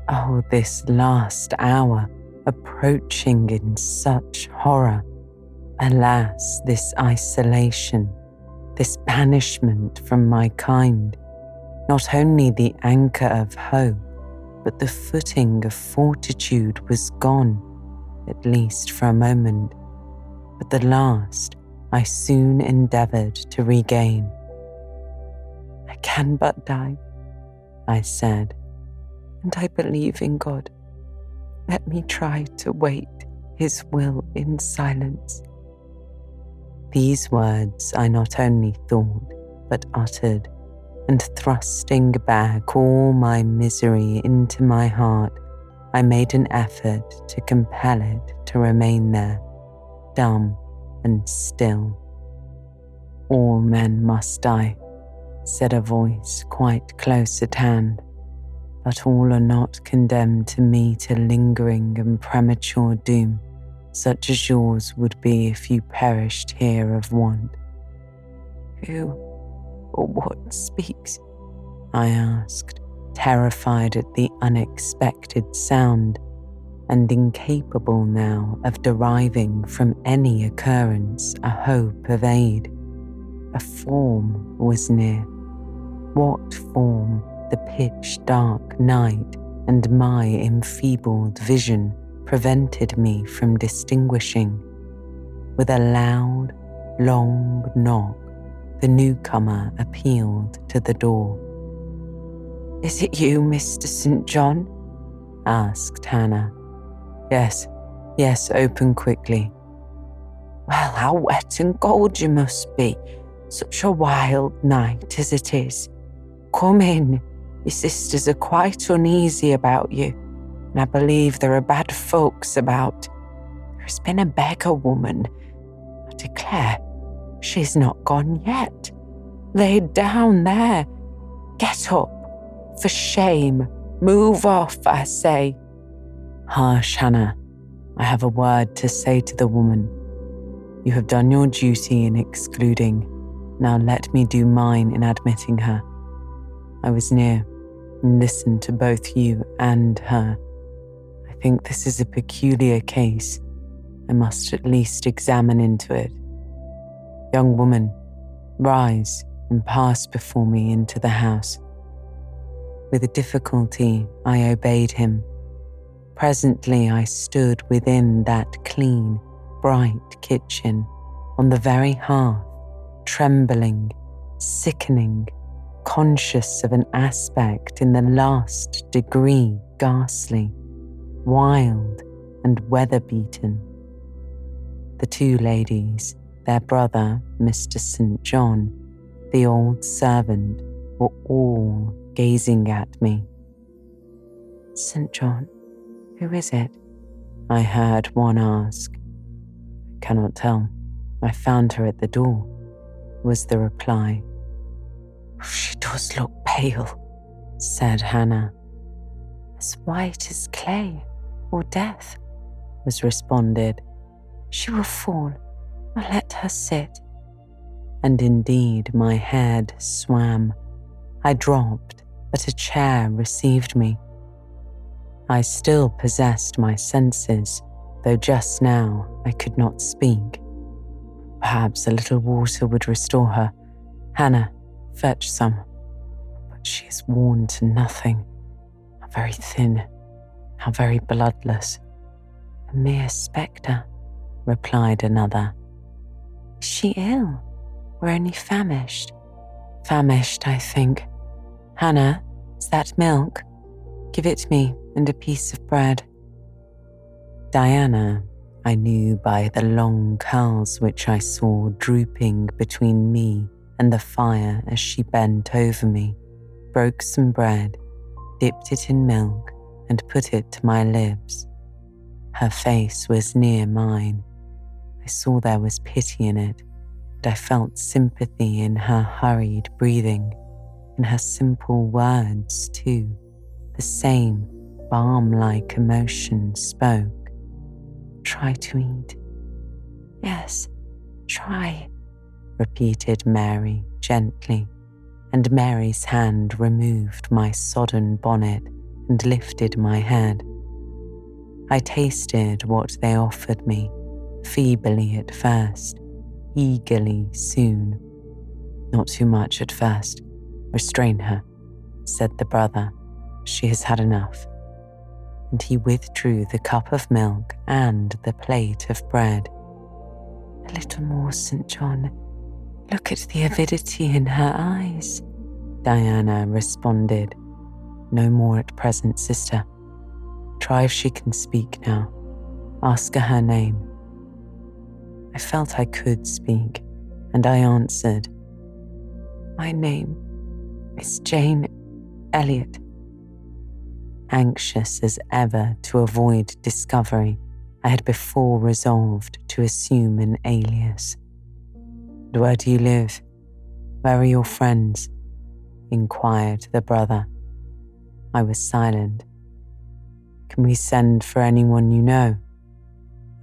Oh, this last hour approaching in such horror! Alas, this isolation, this banishment from my kind, not only the anchor of hope, but the footing of fortitude was gone, at least for a moment, but the last I soon endeavoured to regain. "I can but die," I said, "and I believe in God. Let me try to wait His will in silence." These words I not only thought, but uttered, and thrusting back all my misery into my heart, I made an effort to compel it to remain there, dumb and still. "All men must die," said a voice quite close at hand, "but all are not condemned to meet a lingering and premature doom, such as yours would be if you perished here of want." "Who or what speaks?" I asked, terrified at the unexpected sound, and incapable now of deriving from any occurrence a hope of aid. A form was near. What form the pitch-dark night and my enfeebled vision prevented me from distinguishing. With a loud, long knock, the newcomer appealed to the door. "Is it you, Mr. St. John?" asked Hannah. Yes, open quickly." "Well, how wet and cold you must be, such a wild night as it is. Come in, your sisters are quite uneasy about you, and I believe there are bad folks about. There has been a beggar woman, I declare, she's not gone yet. Laid down there. Get up, for shame, move off, I say." "Hush, Hannah, I have a word to say to the woman. You have done your duty in excluding, now let me do mine in admitting her. I was near and listened to both you and her. I think this is a peculiar case. I must at least examine into it. Young woman, rise and pass before me into the house." With difficulty, I obeyed him. Presently, I stood within that clean, bright kitchen, on the very hearth, trembling, sickening, conscious of an aspect in the last degree ghastly, wild and weather-beaten. The two ladies, their brother, Mr. St. John, the old servant, were all gazing at me. "St. John, who is it?" I heard one ask. "I cannot tell. I found her at the door," was the reply. "She does look pale," said Hannah. "As white as clay or death," was responded. "She will fall. I'll let her sit." And indeed my head swam. I dropped, but a chair received me. I still possessed my senses, though just now I could not speak. Perhaps a little water would restore her. "Hannah, fetch some." But she is worn to nothing. How very thin, how very bloodless. "A mere spectre," replied another. "Is she ill, or only famished?" "Famished, I think. Hannah, is that milk? Give it me and a piece of bread." Diana, I knew by the long curls which I saw drooping between me and the fire as she bent over me, broke some bread, dipped it in milk, and put it to my lips. Her face was near mine. I saw there was pity in it, and I felt sympathy in her hurried breathing, in her simple words too. The same balm-like emotion spoke. "Try to eat." "Yes, try," repeated Mary gently, and Mary's hand removed my sodden bonnet and lifted my head. I tasted what they offered me, feebly at first, eagerly soon. Not too much at first. Restrain her, said the brother. She has had enough. And he withdrew the cup of milk and the plate of bread. A little more, St. John. Look at the avidity in her eyes, Diana responded. No more at present, sister. Try if she can speak now. Ask her name. I felt I could speak, and I answered, My name is Jane Eyre. Anxious as ever to avoid discovery, I had before resolved to assume an alias. And where do you live? Where are your friends? Inquired the brother. I was silent. Can we send for anyone you know?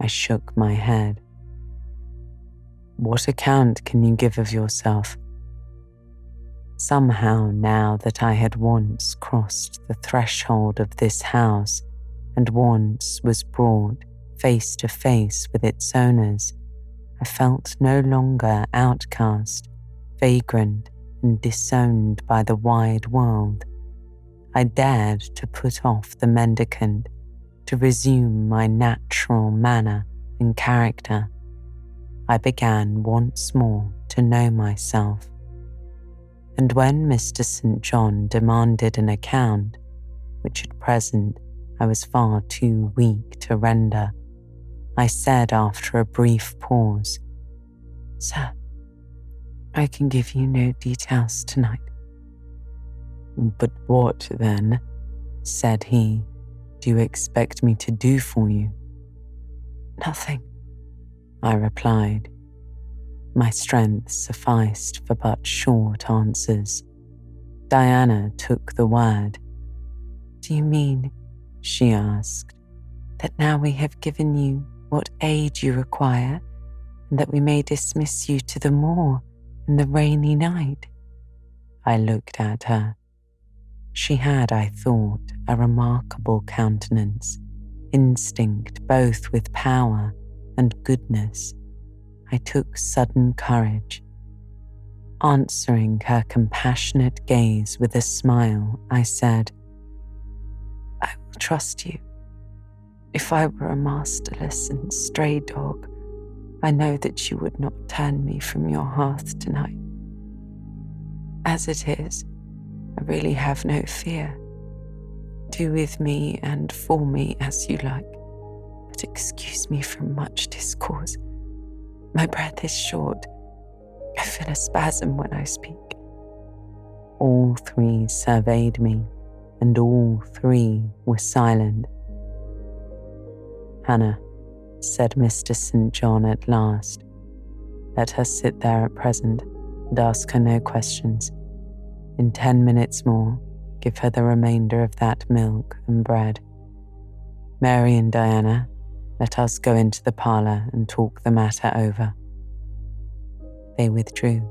I shook my head. What account can you give of yourself? Somehow, now that I had once crossed the threshold of this house and once was brought face to face with its owners, I felt no longer outcast, vagrant, and disowned by the wide world. I dared to put off the mendicant, to resume my natural manner and character. I began once more to know myself. And when Mr. St. John demanded an account, which at present I was far too weak to render, I said after a brief pause, Sir, I can give you no details tonight. But what, then, said he, do you expect me to do for you? Nothing, I replied. My strength sufficed for but short answers. Diana took the word. Do you mean, she asked, that now we have given you what aid you require, and that we may dismiss you to the moor in the rainy night? I looked at her. She had, I thought, a remarkable countenance, instinct both with power and goodness. I took sudden courage. Answering her compassionate gaze with a smile, I said, I will trust you. If I were a masterless and stray dog, I know that you would not turn me from your hearth tonight. As it is, I really have no fear. Do with me and for me as you like, but excuse me from much discourse. My breath is short. I feel a spasm when I speak. All three surveyed me, and all three were silent. Hannah, said Mr. St. John at last, let her sit there at present and ask her no questions. In 10 minutes more, give her the remainder of that milk and bread. Mary and Diana, let us go into the parlour and talk the matter over. They withdrew.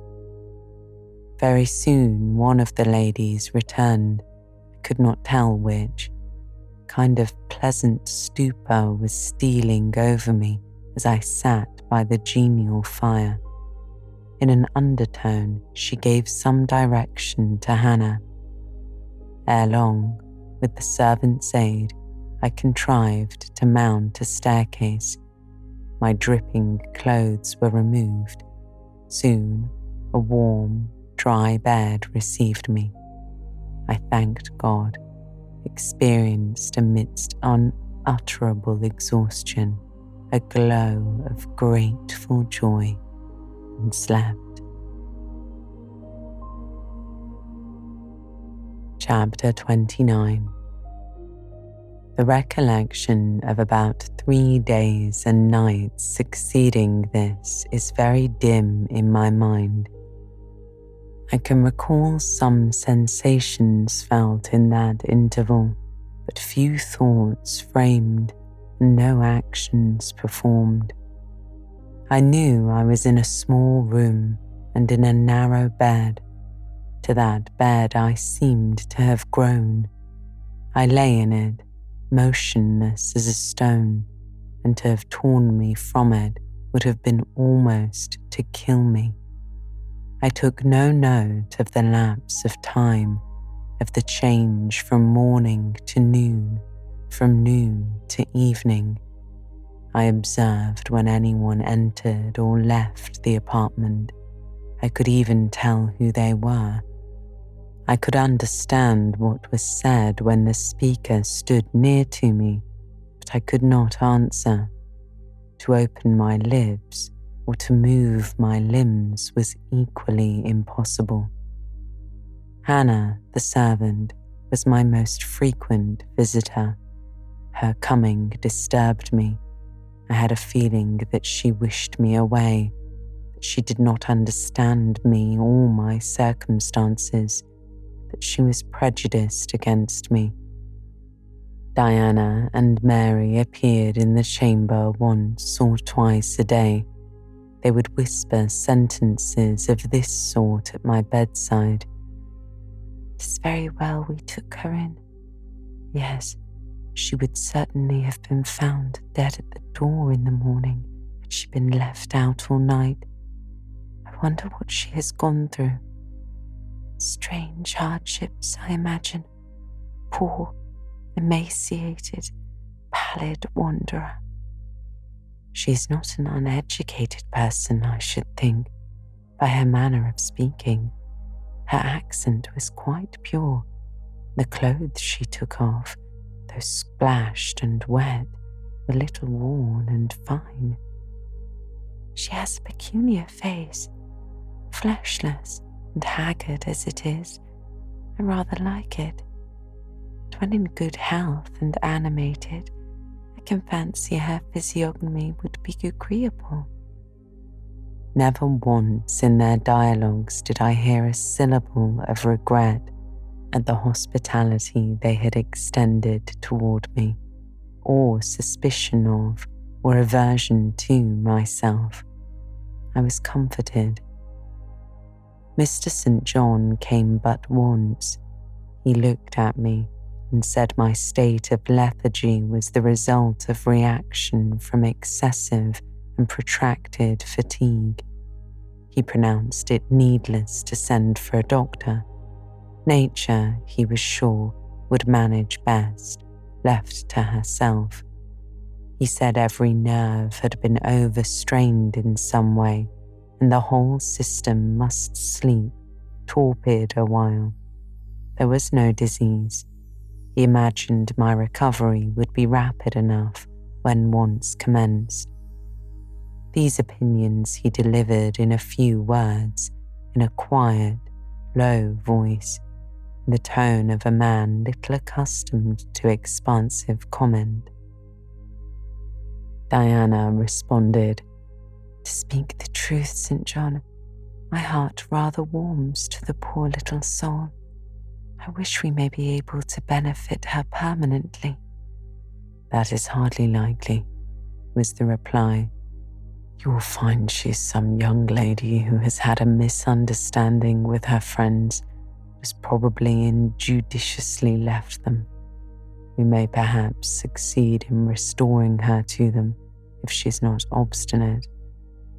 Very soon one of the ladies returned. I could not tell which. A kind of pleasant stupor was stealing over me as I sat by the genial fire. In an undertone, she gave some direction to Hannah. Ere long, with the servant's aid, I contrived to mount a staircase. My dripping clothes were removed. Soon, a warm, dry bed received me. I thanked God, experienced amidst unutterable exhaustion a glow of grateful joy, and slept. Chapter 29. The recollection of about 3 days and nights succeeding this is very dim in my mind. I can recall some sensations felt in that interval, but few thoughts framed and no actions performed. I knew I was in a small room, and in a narrow bed. To that bed I seemed to have grown. I lay in it, motionless as a stone, and to have torn me from it would have been almost to kill me. I took no note of the lapse of time, of the change from morning to noon, from noon to evening. I observed when anyone entered or left the apartment. I could even tell who they were. I could understand what was said when the speaker stood near to me, but I could not answer. To open my lips or to move my limbs was equally impossible. Hannah, the servant, was my most frequent visitor. Her coming disturbed me. I had a feeling that she wished me away, that she did not understand me or my circumstances, that she was prejudiced against me. Diana and Mary appeared in the chamber once or twice a day. They would whisper sentences of this sort at my bedside. "'Tis very well we took her in. Yes, she would certainly have been found dead at the door in the morning had she been left out all night. I wonder what she has gone through. Strange hardships, I imagine. Poor, emaciated, pallid wanderer. She is not an uneducated person, I should think, by her manner of speaking. Her accent was quite pure. The clothes she took off, though splashed and wet, were little worn and fine. She has a peculiar face, fleshless and haggard as it is. I rather like it. But when in good health and animated, I can fancy her physiognomy would be agreeable." Never once in their dialogues did I hear a syllable of regret at the hospitality they had extended toward me, or suspicion of, or aversion to myself. I was comforted. Mr. St. John came but once. He looked at me and said my state of lethargy was the result of reaction from excessive and protracted fatigue. He pronounced it needless to send for a doctor. Nature, he was sure, would manage best, left to herself. He said every nerve had been overstrained in some way, and the whole system must sleep, torpid a while. There was no disease. He imagined my recovery would be rapid enough when once commenced. These opinions he delivered in a few words, in a quiet, low voice, in the tone of a man little accustomed to expansive comment. Diana responded, "To speak the truth, St. John, my heart rather warms to the poor little soul. I wish we may be able to benefit her permanently." "That is hardly likely," was the reply. "You will find she is some young lady who has had a misunderstanding with her friends, has probably injudiciously left them. We may perhaps succeed in restoring her to them if she is not obstinate,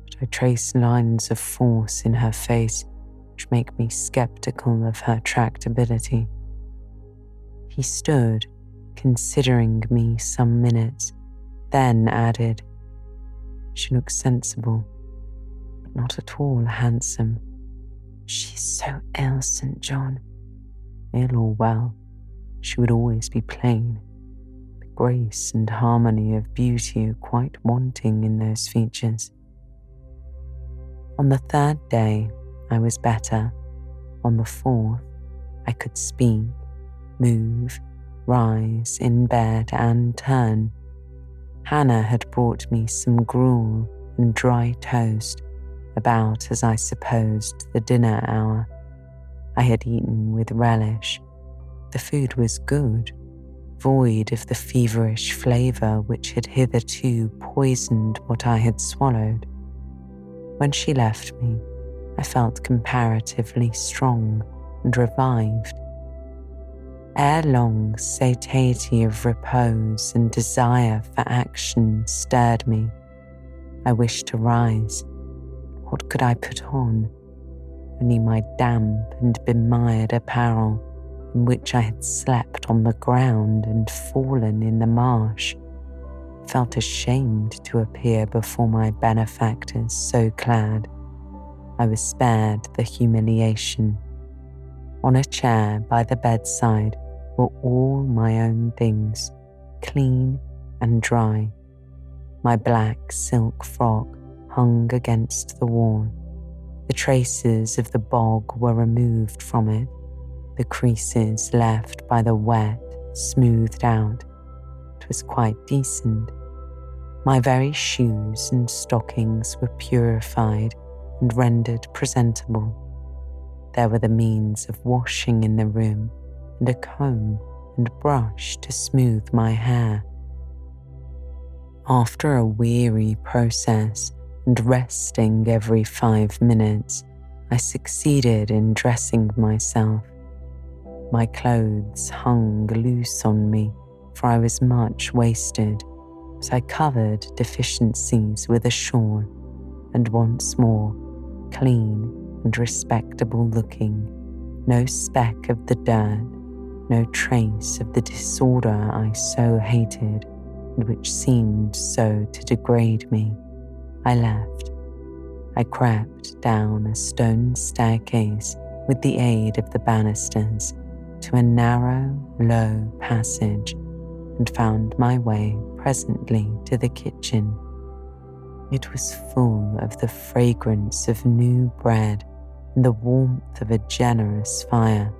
but I trace lines of force in her face which make me skeptical of her tractability." He stood, considering me some minutes, then added, "She looks sensible, but not at all handsome. She is so ill, St. John." "Ill or well, she would always be plain. The grace and harmony of beauty are quite wanting in those features." On the third day, I was better. On the fourth, I could speak, move, rise in bed and turn. Hannah had brought me some gruel and dry toast, about, as I supposed, the dinner hour. I had eaten with relish. The food was good, void of the feverish flavour which had hitherto poisoned what I had swallowed. When she left me, I felt comparatively strong and revived. Ere long, satiety of repose and desire for action stirred me. I wished to rise. What could I put on? Only my damp and bemired apparel, in which I had slept on the ground and fallen in the marsh. I felt ashamed to appear before my benefactors so clad. I was spared the humiliation. On a chair by the bedside were all my own things, clean and dry. My black silk frock hung against the wall. The traces of the bog were removed from it, the creases left by the wet smoothed out. It was quite decent. My very shoes and stockings were purified and rendered presentable. There were the means of washing in the room, and a comb and brush to smooth my hair. After a weary process and resting every 5 minutes, I succeeded in dressing myself. My clothes hung loose on me, for I was much wasted, but I covered deficiencies with a shawl, and once more, clean and respectable looking, no speck of the dirt, no trace of the disorder I so hated, and which seemed so to degrade me, I left. I crept down a stone staircase with the aid of the banisters to a narrow, low passage, and found my way presently to the kitchen. It was full of the fragrance of new bread and the warmth of a generous fire.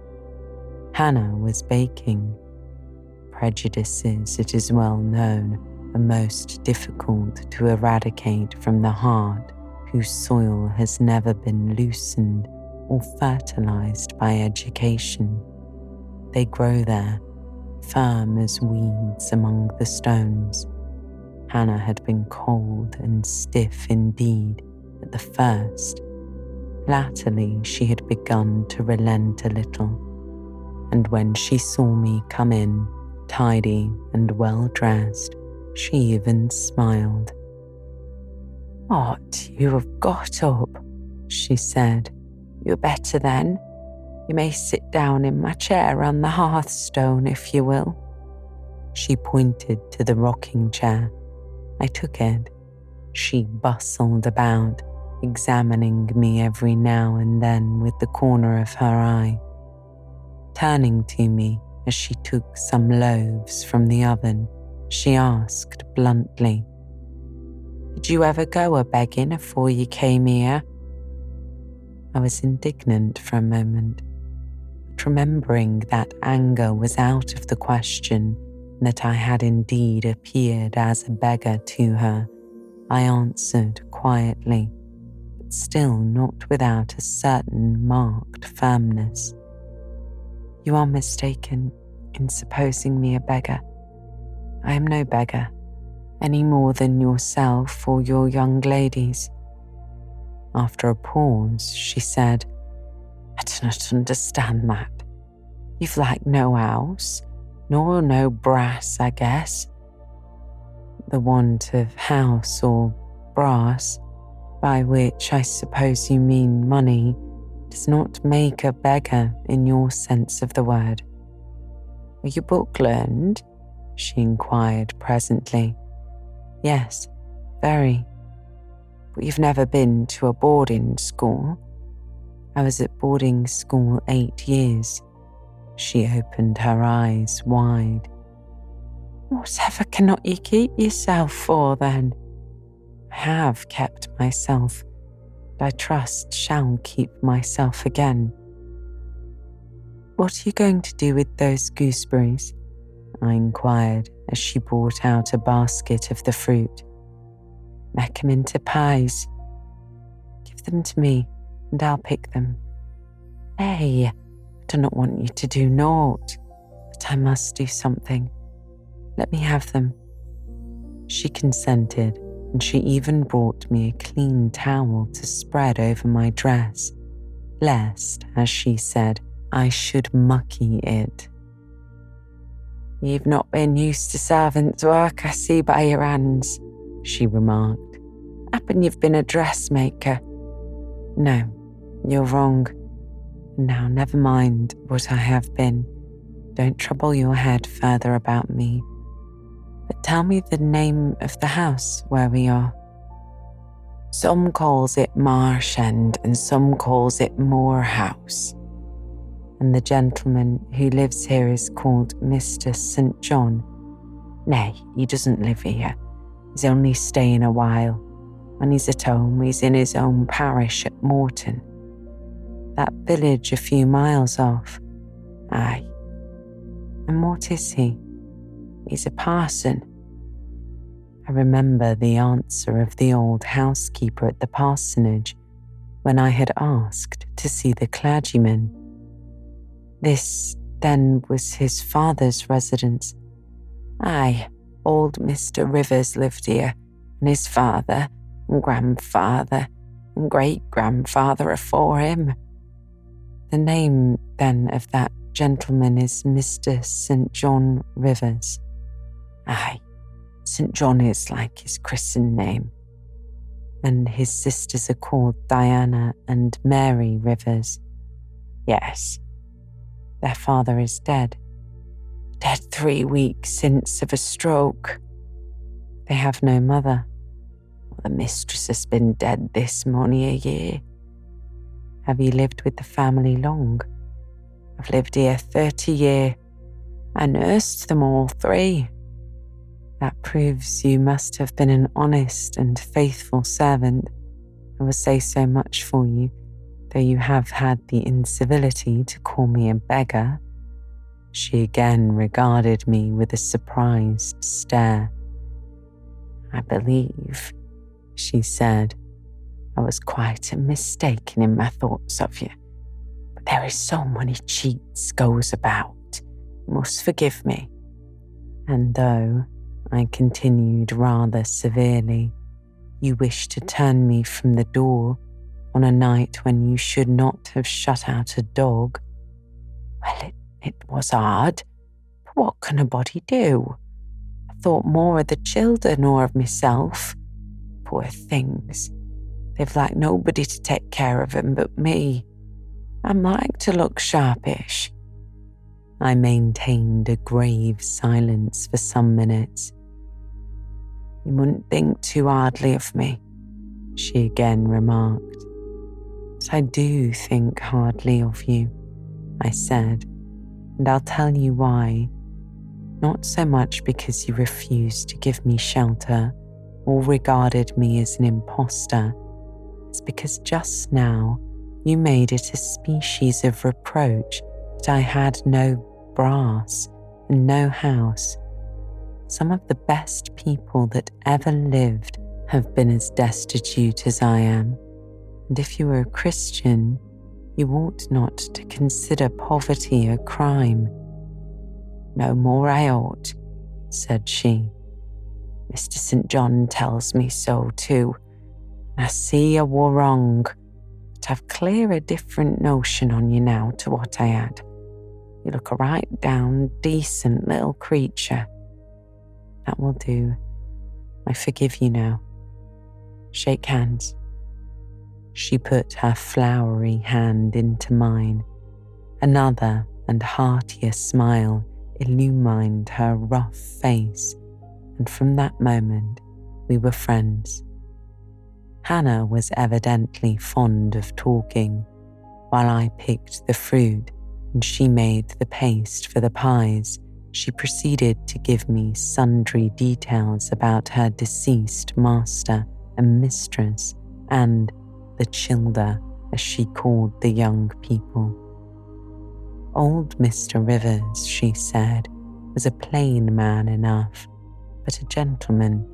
Hannah was baking. Prejudices, it is well known, are most difficult to eradicate from the heart whose soil has never been loosened or fertilized by education. They grow there, firm as weeds among the stones. Hannah had been cold and stiff indeed at the first. Latterly she had begun to relent a little, and when she saw me come in, tidy and well dressed, she even smiled. "What, you have got up," she said. "You're better then. You may sit down in my chair on the hearthstone if you will." She pointed to the rocking chair. I took it. She bustled about, examining me every now and then with the corner of her eye. Turning to me as she took some loaves from the oven, she asked bluntly, "Did you ever go a-begging afore you came here?" I was indignant for a moment, but remembering that anger was out of the question and that I had indeed appeared as a beggar to her, I answered quietly, but still not without a certain marked firmness. "You are mistaken in supposing me a beggar. I am no beggar, any more than yourself or your young ladies." After a pause, she said, "I do not understand that. You've like no house, nor no brass, I guess." "The want of house or brass, by which I suppose you mean money, does not make a beggar in your sense of the word." "Are you book-learned?" she inquired presently. "Yes, very." "But you've never been to a boarding school?" "I was at boarding school 8 years." She opened her eyes wide. "Whatever cannot you keep yourself for then?" "I have kept myself, and I trust shall keep myself again." "What are you going to do with those gooseberries?" I inquired as she brought out a basket of the fruit. "Make 'em into pies." "Give them to me, and I'll pick them." "Hey, I do not want you to do naught, but I must do something. Let me have them." She consented and she even brought me a clean towel to spread over my dress, lest, as she said, I should mucky it. "You've not been used to servants' work, I see by your hands," she remarked. "Happen you've been a dressmaker." "No, you're wrong. Now never mind what I have been. Don't trouble your head further about me. But tell me the name of the house where we are." "Some calls it Marsh End and some calls it Moor House. And the gentleman who lives here is called Mr. St. John. Nay, he doesn't live here. He's only staying a while. When he's at home, he's in his own parish at Morton. That village a few miles off." "Aye." "And what is he?" "He's a parson." I remember the answer of the old housekeeper at the parsonage when I had asked to see the clergyman. This, then, was his father's residence. "Aye, old Mr. Rivers lived here, and his father, and grandfather, and great-grandfather afore him." "The name, then, of that gentleman is Mr. St. John Rivers." "Aye, St. John is like his christened name." "And his sisters are called Diana and Mary Rivers." "Yes." "Their father is dead." "Dead 3 weeks since of a stroke." "They have no mother." "The mistress has been dead this mony a year." "Have you lived with the family long?" "I've lived here 30 year. I nursed them all 3. "That proves you must have been an honest and faithful servant. I will say so much for you, though you have had the incivility to call me a beggar." She again regarded me with a surprised stare. "I believe," she said, "I was quite mistaken in my thoughts of you. But there is so many cheats goes about. You must forgive me." "And though," I continued rather severely, "you wish to turn me from the door on a night when you should not have shut out a dog." "Well, it was hard, but what can a body do? I thought more of the children or of myself. Poor things, they've like nobody to take care of them but me. I'm like to look sharpish." I maintained a grave silence for some minutes. "You mustn't think too hardly of me," she again remarked. "But I do think hardly of you," I said, "and I'll tell you why. Not so much because you refused to give me shelter or regarded me as an impostor, as because just now you made it a species of reproach that I had no brass and no house. Some of the best people that ever lived have been as destitute as I am, and if you were a Christian, you ought not to consider poverty a crime." "No more I ought," said she. "Mr. St. John tells me so too. I see I war wrong, but I've clear a different notion on you now to what I had. You look a right down decent little creature." "That will do. I forgive you now. Shake hands." She put her flowery hand into mine. Another and heartier smile illumined her rough face, and from that moment we were friends. Hannah was evidently fond of talking, while I picked the fruit and she made the paste for the pies. She proceeded to give me sundry details about her deceased master and mistress and the childer, as she called the young people. Old Mr. Rivers, she said, was a plain man enough, but a gentleman,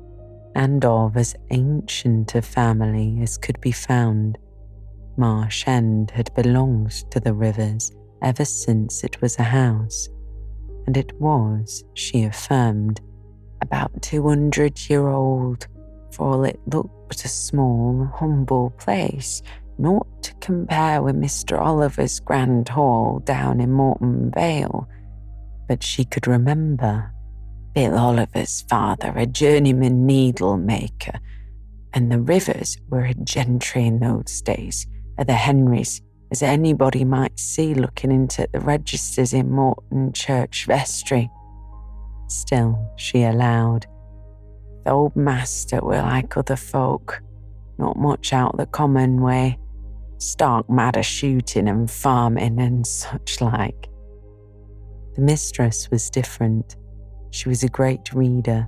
and of as ancient a family as could be found. Marsh End had belonged to the Rivers ever since it was a house, and it was, she affirmed, about 200 year old, for all it looked but a small, humble place, naught to compare with Mr. Oliver's grand hall down in Morton Vale. But she could remember Bill Oliver's father, a journeyman needle maker, and the Rivers were a gentry in those days, the Henrys, as anybody might see looking into the registers in Morton Church vestry. Still, she allowed, the old master were like other folk, not much out the common way, stark mad of shooting and farming and such like. The mistress was different. She was a great reader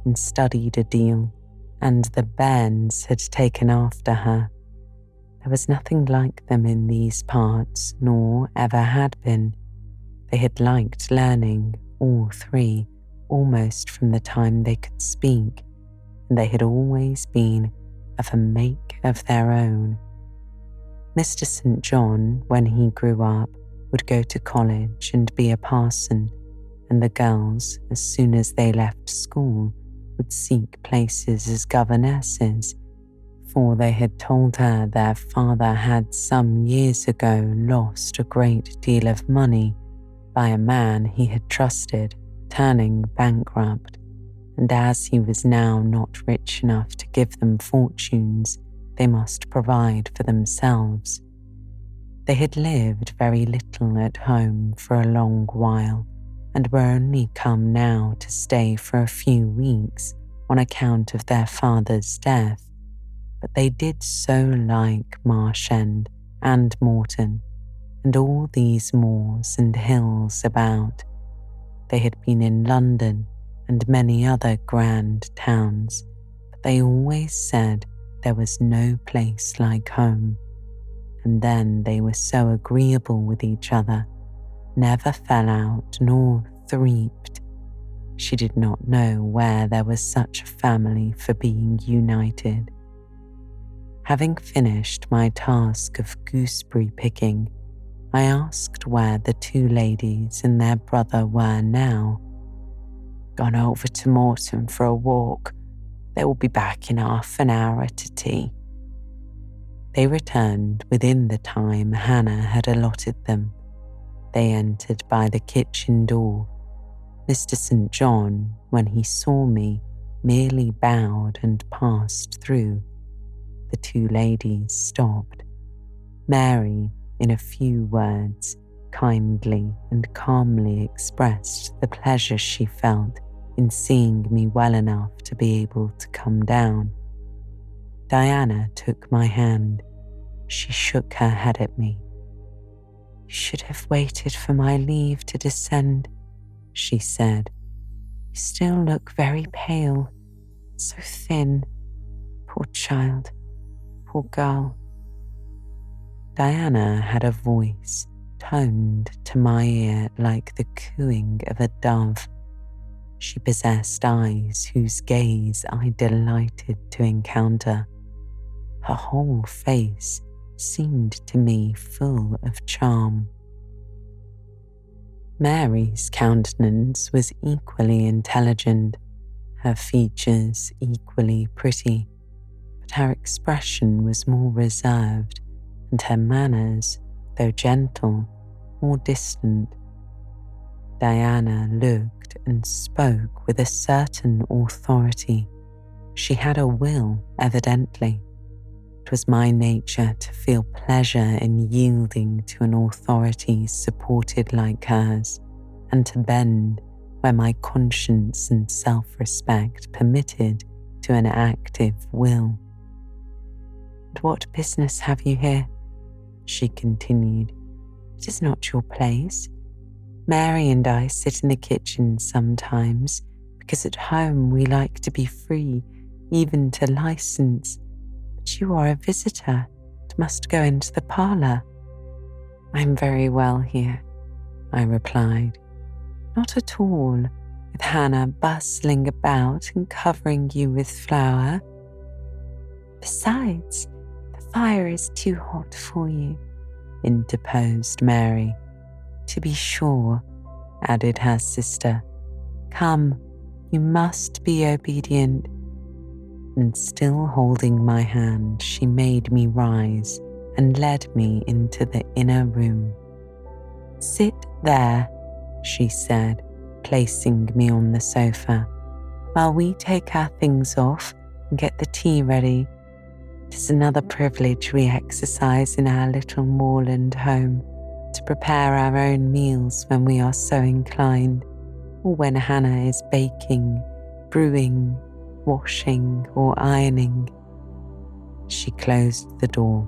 and studied a deal, and the bairns had taken after her. There was nothing like them in these parts, nor ever had been. They had liked learning, all three, almost from the time they could speak, and they had always been of a make of their own. Mr. St. John, when he grew up, would go to college and be a parson, and the girls, as soon as they left school, would seek places as governesses, for they had told her their father had some years ago lost a great deal of money by a man he had trusted turning bankrupt, and as he was now not rich enough to give them fortunes, they must provide for themselves. They had lived very little at home for a long while, and were only come now to stay for a few weeks on account of their father's death. But they did so like Marsh End and Morton, and all these moors and hills about. They had been in London and many other grand towns, but they always said there was no place like home. And then they were so agreeable with each other, never fell out nor threeped. She did not know where there was such a family for being united. Having finished my task of gooseberry picking, I asked where the two ladies and their brother were now. Gone over to Morton for a walk. They will be back in half an hour to tea. They returned within the time Hannah had allotted them. They entered by the kitchen door. Mr. St. John, when he saw me, merely bowed and passed through. The two ladies stopped. Mary, in a few words, kindly and calmly expressed the pleasure she felt in seeing me well enough to be able to come down. Diana took my hand. She shook her head at me. "You should have waited for my leave to descend," she said. "You still look very pale, so thin. Poor child, poor girl." Diana had a voice toned to my ear like the cooing of a dove. She possessed eyes whose gaze I delighted to encounter. Her whole face seemed to me full of charm. Mary's countenance was equally intelligent, her features equally pretty, but her expression was more reserved, and her manners, though gentle, more distant. Diana looked and spoke with a certain authority. She had a will, evidently. It was my nature to feel pleasure in yielding to an authority supported like hers, and to bend where my conscience and self-respect permitted to an active will. "And what business have you here?" she continued. "It is not your place. Mary and I sit in the kitchen sometimes, because at home we like to be free, even to license. But you are a visitor and must go into the parlour." "I am very well here," I replied. "Not at all, with Hannah bustling about and covering you with flour. Besides, the fire is too hot for you," interposed Mary. "To be sure," added her sister. "Come, you must be obedient." and still holding my hand, she made me rise and led me into the inner room. "Sit there," she said, placing me on the sofa, "while we take our things off and get the tea ready. It is another privilege we exercise in our little moorland home, to prepare our own meals when we are so inclined, or when Hannah is baking, brewing, washing, or ironing." She closed the door,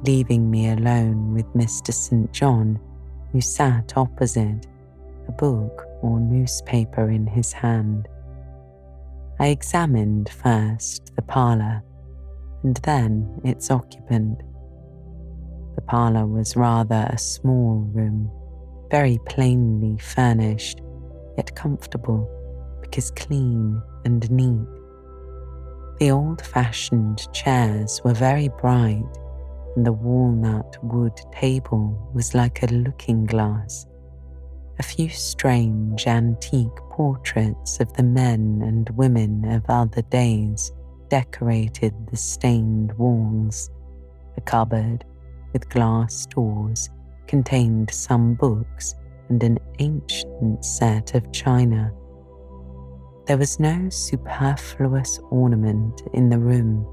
leaving me alone with Mr. St. John, who sat opposite, a book or newspaper in his hand. I examined first the parlour, and then its occupant. The parlour was rather a small room, very plainly furnished, yet comfortable because clean and neat. The old-fashioned chairs were very bright, and the walnut wood table was like a looking-glass. A few strange antique portraits of the men and women of other days decorated the stained walls. A cupboard with glass doors contained some books and an ancient set of china. There was no superfluous ornament in the room,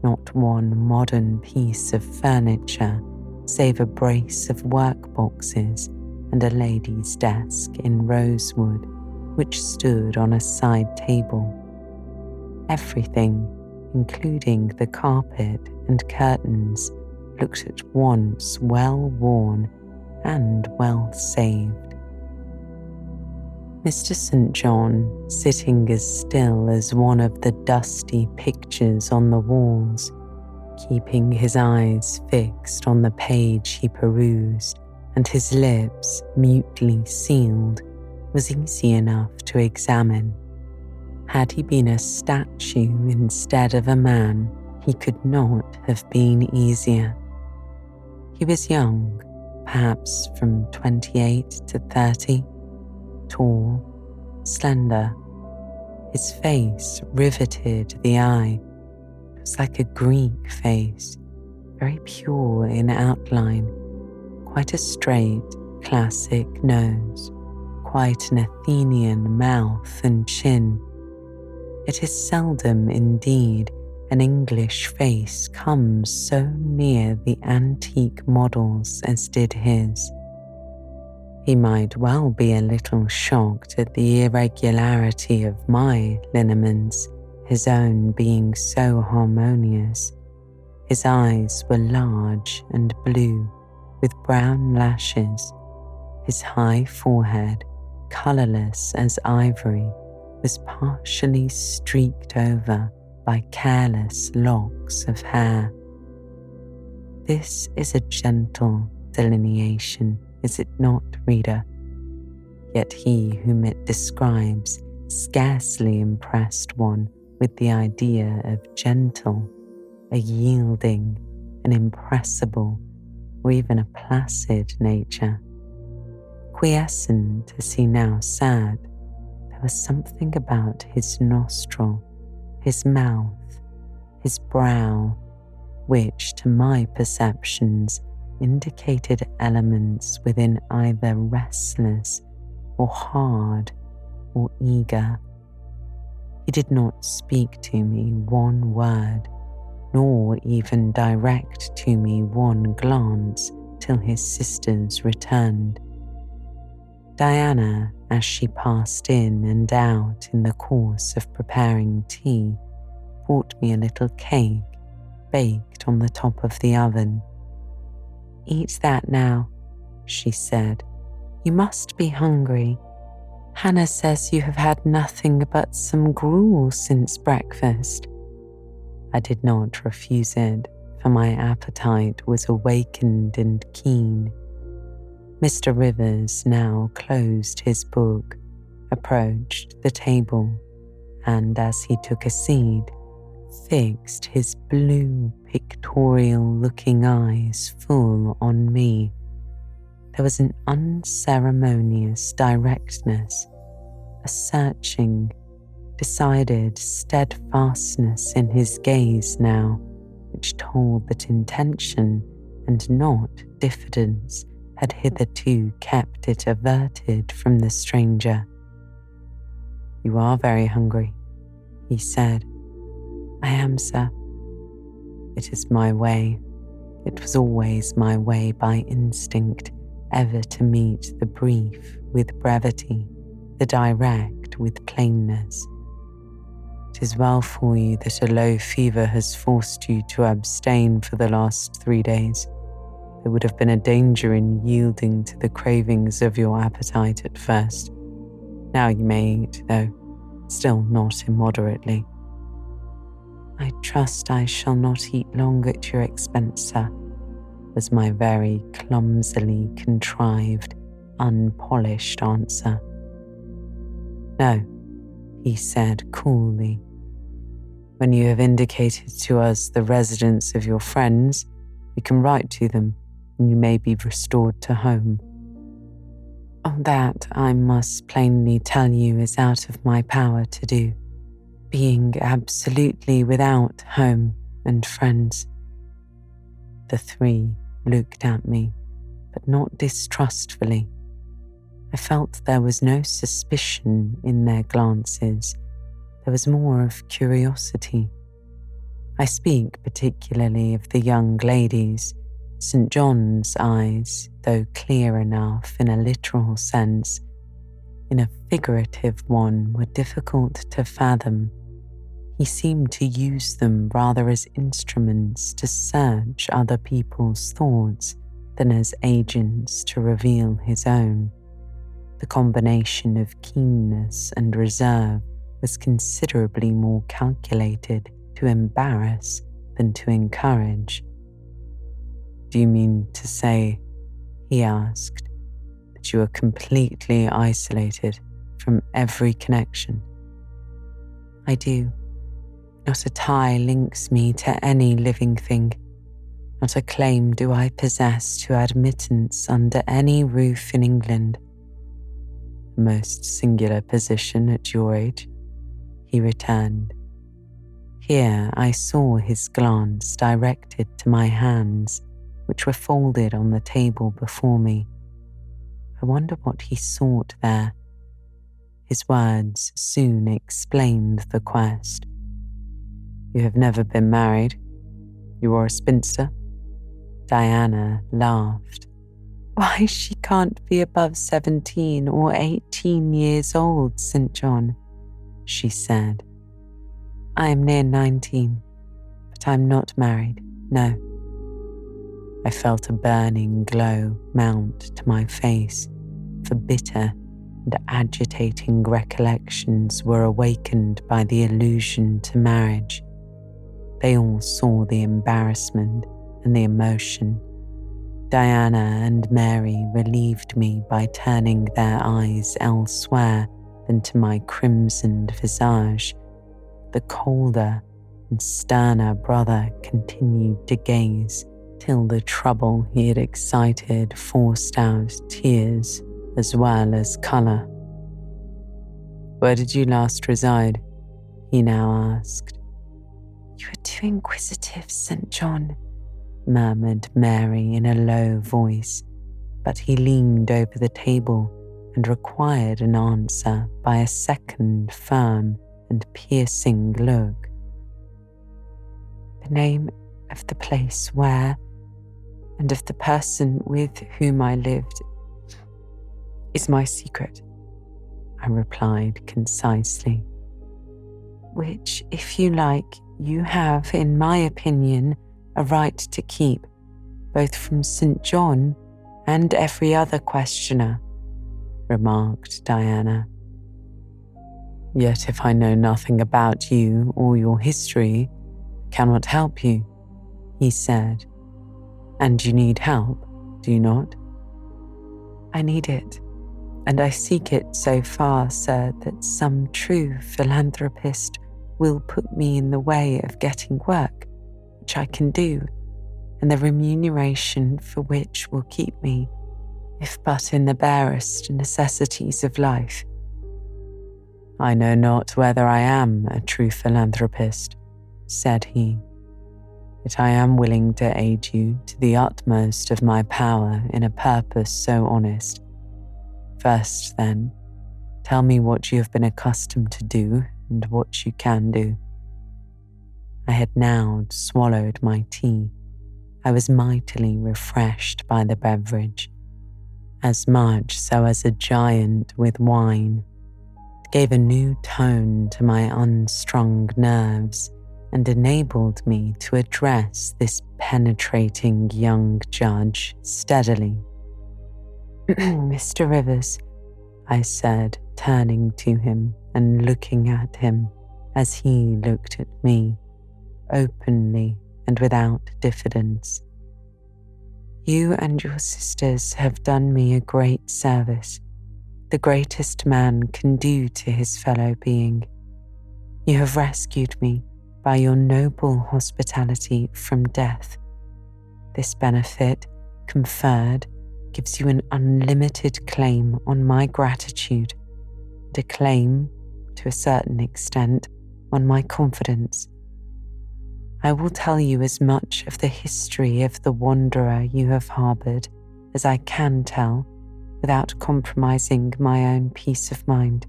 not one modern piece of furniture save a brace of workboxes and a lady's desk in rosewood which stood on a side table. Everything, including the carpet and curtains, looked at once well worn and well saved. Mr. St. John, sitting as still as one of the dusty pictures on the walls, keeping his eyes fixed on the page he perused and his lips mutely sealed, was easy enough to examine. Had he been a statue instead of a man, he could not have been easier. He was young, perhaps from 28 to 30, tall, slender. His face riveted the eye. It was like a Greek face, very pure in outline, quite a straight, classic nose, quite an Athenian mouth and chin. It is seldom indeed an English face comes so near the antique models as did his. He might well be a little shocked at the irregularity of my lineaments, his own being so harmonious. His eyes were large and blue, with brown lashes. His high forehead, colourless as ivory, was partially streaked over by careless locks of hair. This is a gentle delineation, is it not, reader? Yet he whom it describes scarcely impressed one with the idea of gentle, a yielding, an impressible, or even a placid nature. Quiescent as he now sat, there was something about his nostril, his mouth, his brow, which to my perceptions indicated elements within either restless or hard or eager. He did not speak to me one word, nor even direct to me one glance till his sisters returned. Diana, as she passed in and out in the course of preparing tea, brought me a little cake baked on the top of the oven. "Eat that now," she said. "You must be hungry. Hannah says you have had nothing but some gruel since breakfast." I did not refuse it, for my appetite was awakened and keen. Mr. Rivers now closed his book, approached the table, and as he took a seat, fixed his blue, pictorial-looking eyes full on me. There was an unceremonious directness, a searching, decided steadfastness in his gaze now, which told that intention and not diffidence had hitherto kept it averted from the stranger. "You are very hungry," he said. "I am, sir." "It is my way. It was always my way by instinct, ever to meet the brief with brevity, the direct with plainness. It is well for you that a low fever has forced you to abstain for the last 3 days. There would have been a danger in yielding to the cravings of your appetite at first. Now you may eat, though still not immoderately." "I trust I shall not eat long at your expense, sir," was my very clumsily contrived, unpolished answer. "No," he said coolly. "When you have indicated to us the residence of your friends, we can write to them, and you may be restored to home." "That, I must plainly tell you, is out of my power to do, being absolutely without home and friends." The three looked at me, but not distrustfully. I felt there was no suspicion in their glances. There was more of curiosity. I speak particularly of the young ladies. St. John's eyes, though clear enough in a literal sense, in a figurative one were difficult to fathom. He seemed to use them rather as instruments to search other people's thoughts than as agents to reveal his own. The combination of keenness and reserve was considerably more calculated to embarrass than to encourage. "Do you mean to say," he asked, "that you are completely isolated from every connection?" "I do. Not a tie links me to any living thing. Not a claim do I possess to admittance under any roof in England." "A most singular position at your age," he returned. Here I saw his glance directed to my hands, which were folded on the table before me. I wonder what he sought there. His words soon explained the quest. "You have never been married? You are a spinster?" Diana laughed. "Why, she can't be above 17 or 18 years old, St. John," she said. "I am near 19, but I'm not married, no." I felt a burning glow mount to my face, for bitter and agitating recollections were awakened by the allusion to marriage. They all saw the embarrassment and the emotion. Diana and Mary relieved me by turning their eyes elsewhere than to my crimsoned visage. The colder and sterner brother continued to gaze till the trouble he had excited forced out tears as well as colour. "Where did you last reside?" he now asked. "You are too inquisitive, St. John," murmured Mary in a low voice, but he leaned over the table and required an answer by a second firm and piercing look. "The name of the place where, and of the person with whom I lived, is my secret," I replied concisely. "Which, if you like, you have, in my opinion, a right to keep, both from St. John and every other questioner," remarked Diana. "Yet if I know nothing about you or your history, I cannot help you," he said. "And you need help, do you not?" "I need it, and I seek it so far, sir, that some true philanthropist will put me in the way of getting work, which I can do, and the remuneration for which will keep me, if but in the barest necessities of life." "I know not whether I am a true philanthropist," said he, "yet I am willing to aid you to the utmost of my power in a purpose so honest. First, then, tell me what you have been accustomed to do and what you can do." I had now swallowed my tea. I was mightily refreshed by the beverage, as much so as a giant with wine. It gave a new tone to my unstrung nerves and enabled me to address this penetrating young judge steadily. "Mr. Rivers," I said, turning to him and looking at him as he looked at me, openly and without diffidence. "You and your sisters have done me a great service, the greatest man can do to his fellow being. You have rescued me by your noble hospitality from death. This benefit conferred gives you an unlimited claim on my gratitude, and a claim, to a certain extent, on my confidence. I will tell you as much of the history of the wanderer you have harbored as I can tell without compromising my own peace of mind,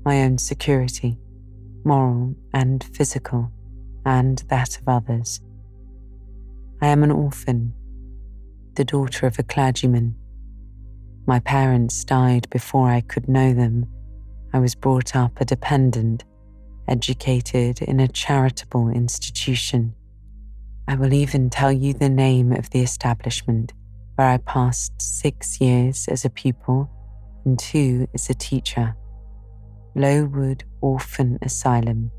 my own security, moral and physical, and that of others. I am an orphan, the daughter of a clergyman. My parents died before I could know them. I was brought up a dependent, educated in a charitable institution. I will even tell you the name of the establishment where I passed 6 years as a pupil and 2 as a teacher. Lowood Orphan Asylum.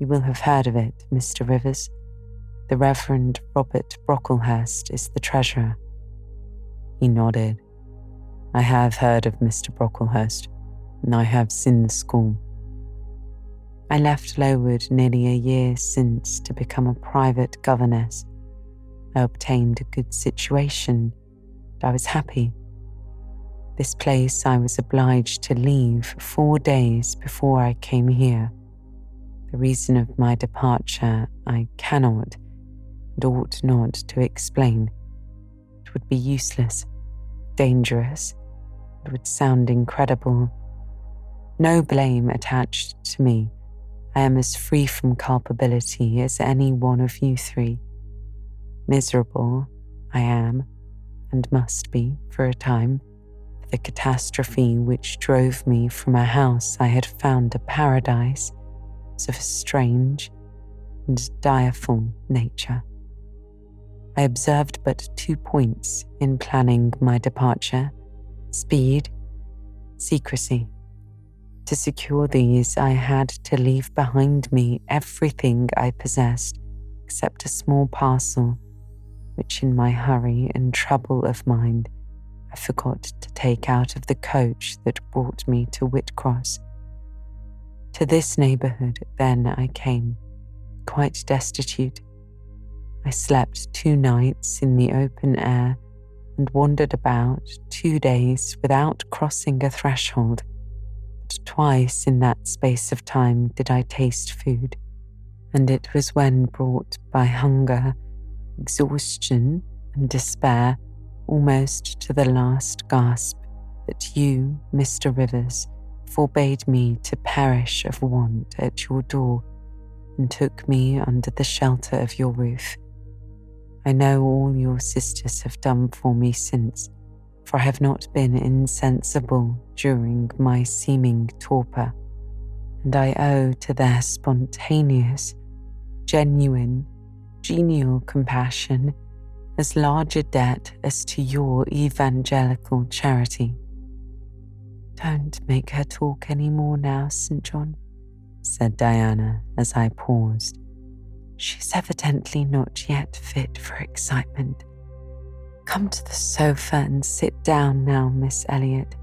You will have heard of it, Mr. Rivers. The Reverend Robert Brocklehurst is the treasurer." He nodded. "I have heard of Mr. Brocklehurst, and I have seen the school. I left Lowood nearly a year since to become a private governess. I obtained a good situation, and I was happy. This place I was obliged to leave 4 days before I came here. The reason of my departure I cannot and ought not to explain. It would be useless, dangerous, and would sound incredible. No blame attached to me. I am as free from culpability as any one of you 3. Miserable I am, and must be for a time, for the catastrophe which drove me from a house I had found a paradise was of a strange and direful nature. I observed but 2 points in planning my departure: speed, secrecy. To secure these, I had to leave behind me everything I possessed except a small parcel, which in my hurry and trouble of mind I forgot to take out of the coach that brought me to Whitcross. To this neighbourhood then I came, quite destitute. I slept 2 nights in the open air and wandered about 2 days without crossing a threshold. But twice in that space of time did I taste food, and it was when brought by hunger, exhaustion, and despair, almost to the last gasp, that you, Mr. Rivers, forbade me to perish of want at your door, and took me under the shelter of your roof. I know all your sisters have done for me since, for I have not been insensible during my seeming torpor, and I owe to their spontaneous, genuine, genial compassion as large a debt as to your evangelical charity. Don't make her talk any more now, St. John, said Diana as I paused. She's evidently not yet fit for excitement. Come to the sofa and sit down now, Miss Elliot.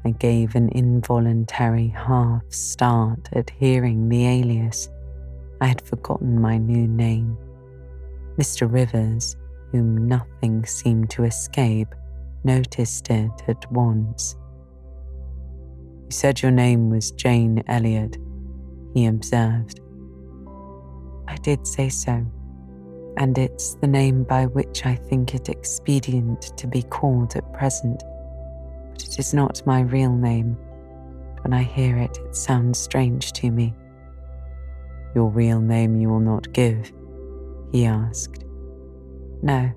I gave an involuntary half start at hearing the alias. I had forgotten my new name. Mr. Rivers, whom nothing seemed to escape, noticed it at once. You said your name was Jane Eyre, he observed. I did say so, and it's the name by which I think it expedient to be called at present, but it is not my real name. When I hear it, it sounds strange to me. Your real name you will not give? He asked. No,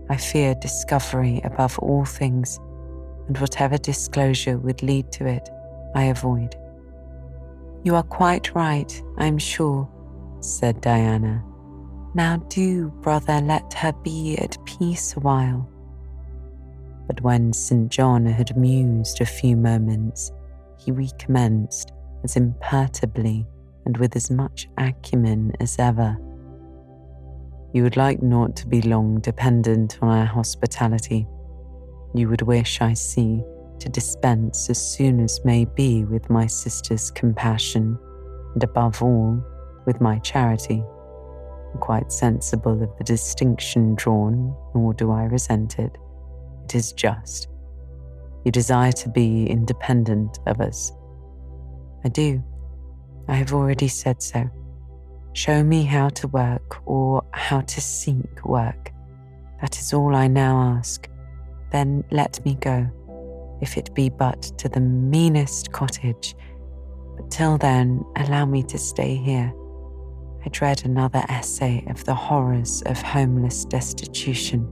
I fear discovery above all things, and whatever disclosure would lead to it, I avoid. You are quite right, I'm sure, said Diana. Now do, brother, let her be at peace a while. But when St. John had mused a few moments, he recommenced as imperturbably and with as much acumen as ever. You would like not to be long dependent on our hospitality. You would wish, I see, to dispense as soon as may be with my sister's compassion, and above all, with my charity. I'm quite sensible of the distinction drawn, nor do I resent it. It is just. You desire to be independent of us. I do. I have already said so. Show me how to work or how to seek work. That is all I now ask. Then let me go, if it be but to the meanest cottage. But till then, allow me to stay here. I dread another essay of the horrors of homeless destitution.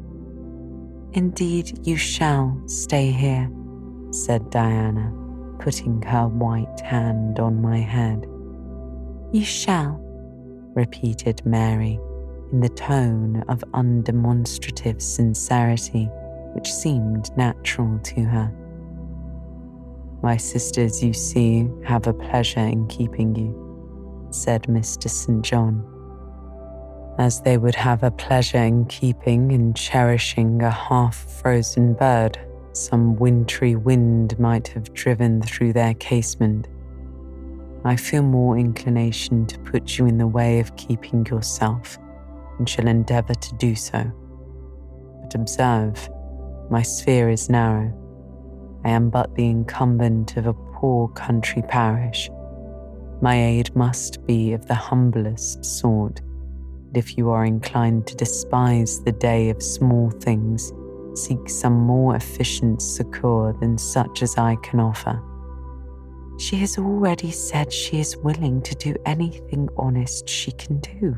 Indeed, you shall stay here, said Diana, putting her white hand on my head. You shall, repeated Mary, in the tone of undemonstrative sincerity which seemed natural to her. My sisters, you see, have a pleasure in keeping you, said Mr. St. John, as they would have a pleasure in keeping and cherishing a half-frozen bird some wintry wind might have driven through their casement. I feel more inclination to put you in the way of keeping yourself, and shall endeavour to do so. But observe, my sphere is narrow. I am but the incumbent of a poor country parish. My aid must be of the humblest sort, and if you are inclined to despise the day of small things, seek some more efficient succour than such as I can offer. She has already said she is willing to do anything honest she can do,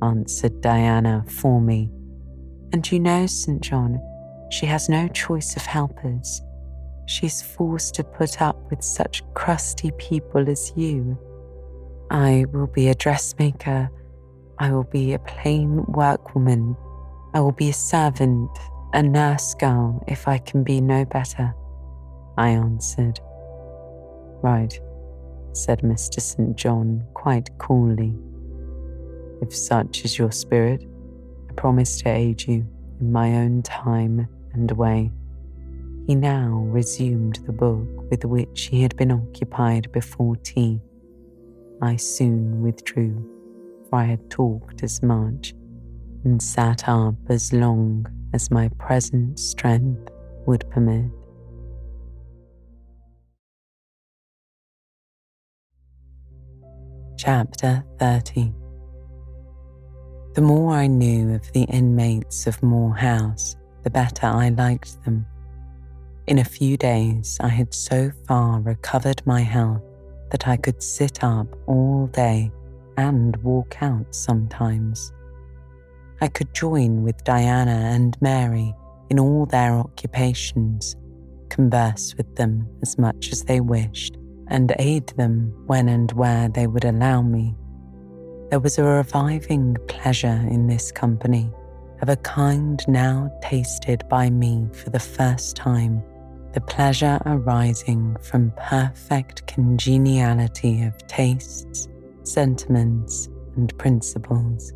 answered Diana for me. And you know, St. John, she has no choice of helpers. She's forced to put up with such crusty people as you. I will be a dressmaker. I will be a plain workwoman. I will be a servant, a nurse girl, if I can be no better, I answered. Right, said Mr. St. John quite coolly. If such is your spirit, I promise to aid you in my own time and way. He now resumed the book with which he had been occupied before tea. I soon withdrew, for I had talked as much, and sat up as long as my present strength would permit. Chapter 30. The more I knew of the inmates of Moor House, the better I liked them. In a few days I had so far recovered my health that I could sit up all day and walk out sometimes. I could join with Diana and Mary in all their occupations, converse with them as much as they wished, and aid them when and where they would allow me. There was a reviving pleasure in this company, of a kind now tasted by me for the first time, the pleasure arising from perfect congeniality of tastes, sentiments, and principles.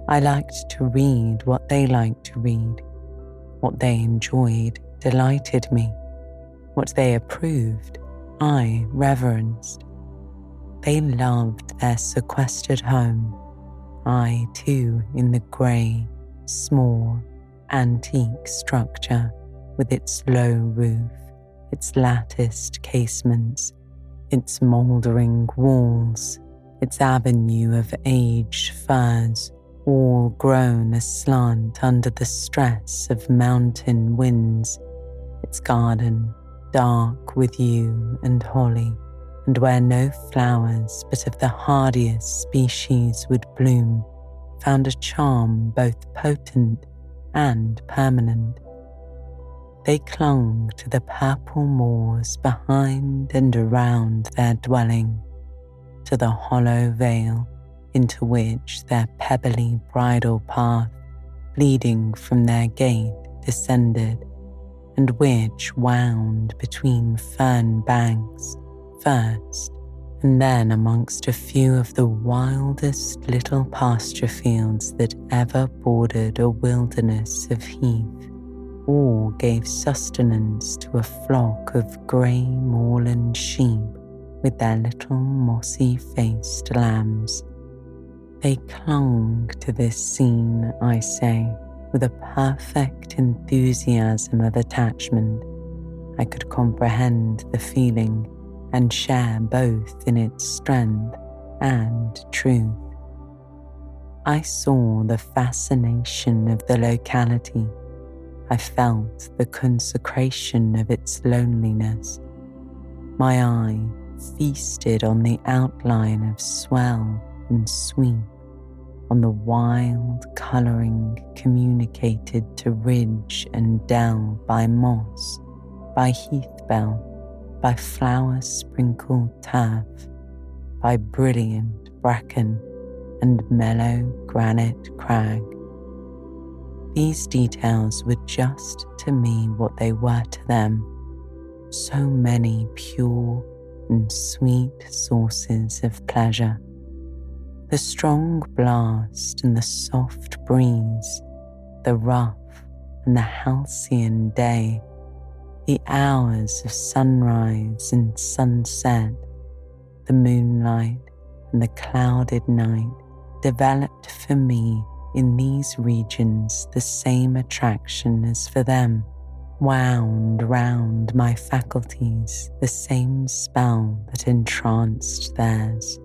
I liked to read what they liked to read. What they enjoyed delighted me. What they approved, I reverenced. They loved their sequestered home. I, too, in the grey, small, antique structure with its low roof, its latticed casements, its mouldering walls, its avenue of aged firs, all grown aslant under the stress of mountain winds, its garden dark with yew and holly, and where no flowers but of the hardiest species would bloom, found a charm both potent and permanent. They clung to the purple moors behind and around their dwelling, to the hollow vale into which their pebbly bridle path, leading from their gate, descended, and which wound between fern banks first, and then amongst a few of the wildest little pasture fields that ever bordered a wilderness of heath, or gave sustenance to a flock of grey moorland sheep with their little mossy-faced lambs. They clung to this scene, I say, with a perfect enthusiasm of attachment. I could comprehend the feeling and share both in its strength and truth. I saw the fascination of the locality. I felt the consecration of its loneliness. My eye feasted on the outline of swell and sweep, on the wild colouring communicated to ridge and dell by moss, by heath-bell, by flower-sprinkled turf, by brilliant bracken and mellow granite crag. These details were just to me what they were to them, so many pure and sweet sources of pleasure. The strong blast and the soft breeze, the rough and the halcyon day, the hours of sunrise and sunset, the moonlight and the clouded night developed for me in these regions the same attraction as for them, wound round my faculties the same spell that entranced theirs.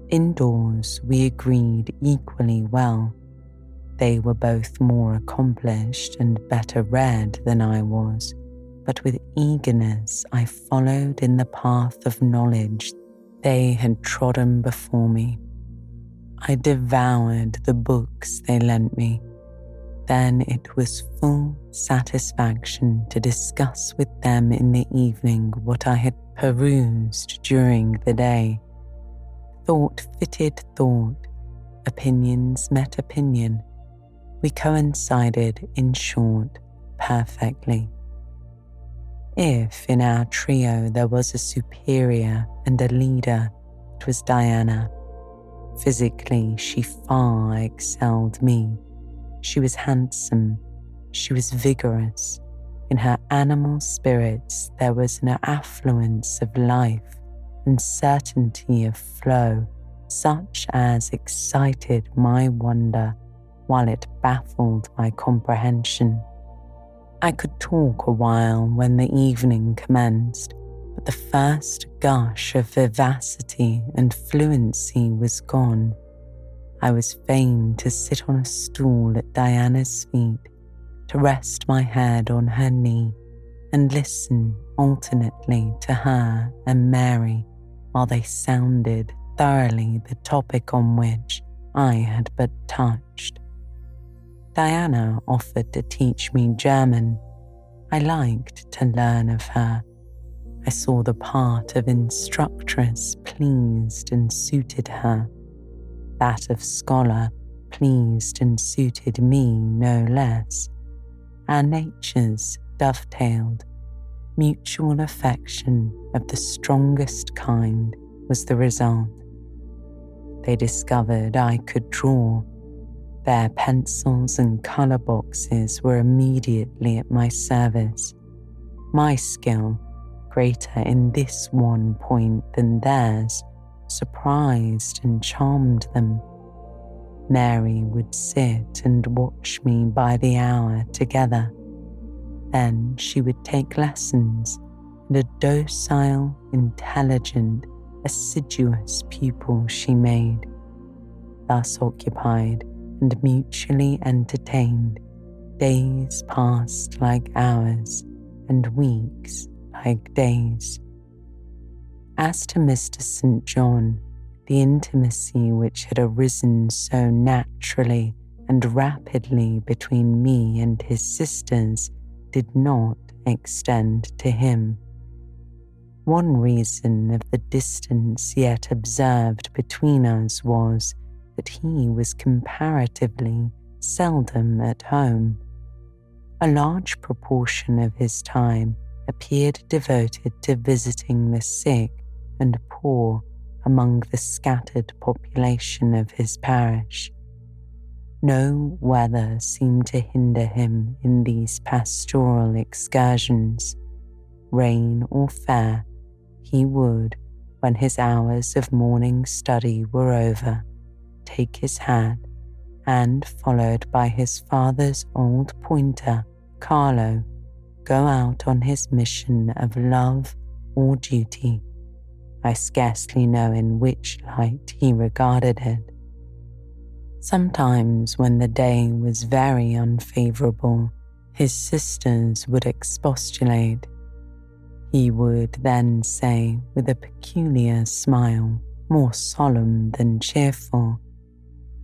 Indoors we agreed equally well. They were both more accomplished and better read than I was, but with eagerness I followed in the path of knowledge they had trodden before me. I devoured the books they lent me. Then it was full satisfaction to discuss with them in the evening what I had perused during the day. Thought fitted thought, opinions met opinion. We coincided, in short, perfectly. If in our trio there was a superior and a leader, it was Diana. Physically, she far excelled me. She was handsome, she was vigorous. In her animal spirits there was an affluence of life and certainty of flow, such as excited my wonder while it baffled my comprehension. I could talk a while when the evening commenced, but the first gush of vivacity and fluency was gone. I was fain to sit on a stool at Diana's feet, to rest my head on her knee, and listen alternately to her and Mary while they sounded thoroughly the topic on which I had but touched. Diana offered to teach me German. I liked to learn of her. I saw the part of instructress pleased and suited her. That of scholar pleased and suited me no less. Our natures dovetailed. Mutual affection of the strongest kind was the result. They discovered I could draw. Their pencils and colour boxes were immediately at my service. My skill, greater in this one point than theirs, surprised and charmed them. Mary would sit and watch me by the hour together. Then she would take lessons, and a docile, intelligent, assiduous pupil she made. Thus occupied and mutually entertained, days passed like hours, and weeks like days. As to Mr. St. John, the intimacy which had arisen so naturally and rapidly between me and his sisters did not extend to him. One reason of the distance yet observed between us was that he was comparatively seldom at home. A large proportion of his time appeared devoted to visiting the sick and poor among the scattered population of his parish. No weather seemed to hinder him in these pastoral excursions. Rain or fair, he would, when his hours of morning study were over, take his hat and, followed by his father's old pointer, Carlo, go out on his mission of love or duty. I scarcely know in which light he regarded it. Sometimes, when the day was very unfavourable, his sisters would expostulate. He would then say, with a peculiar smile, more solemn than cheerful,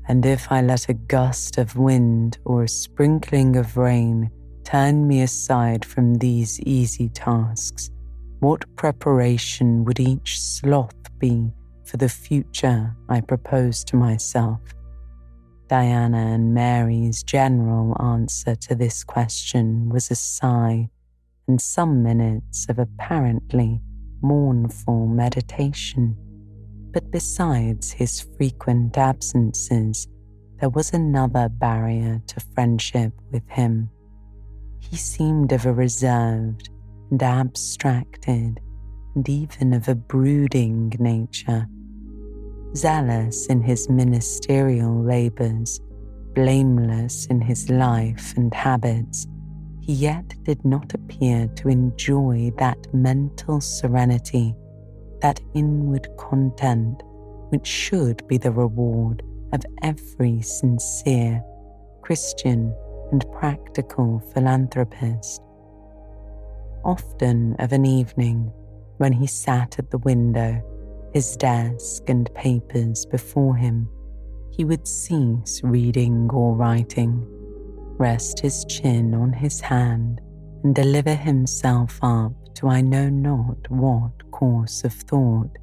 "And if I let a gust of wind or a sprinkling of rain turn me aside from these easy tasks, what preparation would each sloth be for the future I propose to myself?" Diana and Mary's general answer to this question was a sigh and some minutes of apparently mournful meditation. But besides his frequent absences, there was another barrier to friendship with him. He seemed of a reserved and abstracted, and even of a brooding nature. Zealous in his ministerial labours, blameless in his life and habits, he yet did not appear to enjoy that mental serenity, that inward content which should be the reward of every sincere, Christian, and practical philanthropist. Often of an evening, when he sat at the window, his desk and papers before him, he would cease reading or writing, rest his chin on his hand, and deliver himself up to I know not what course of thought,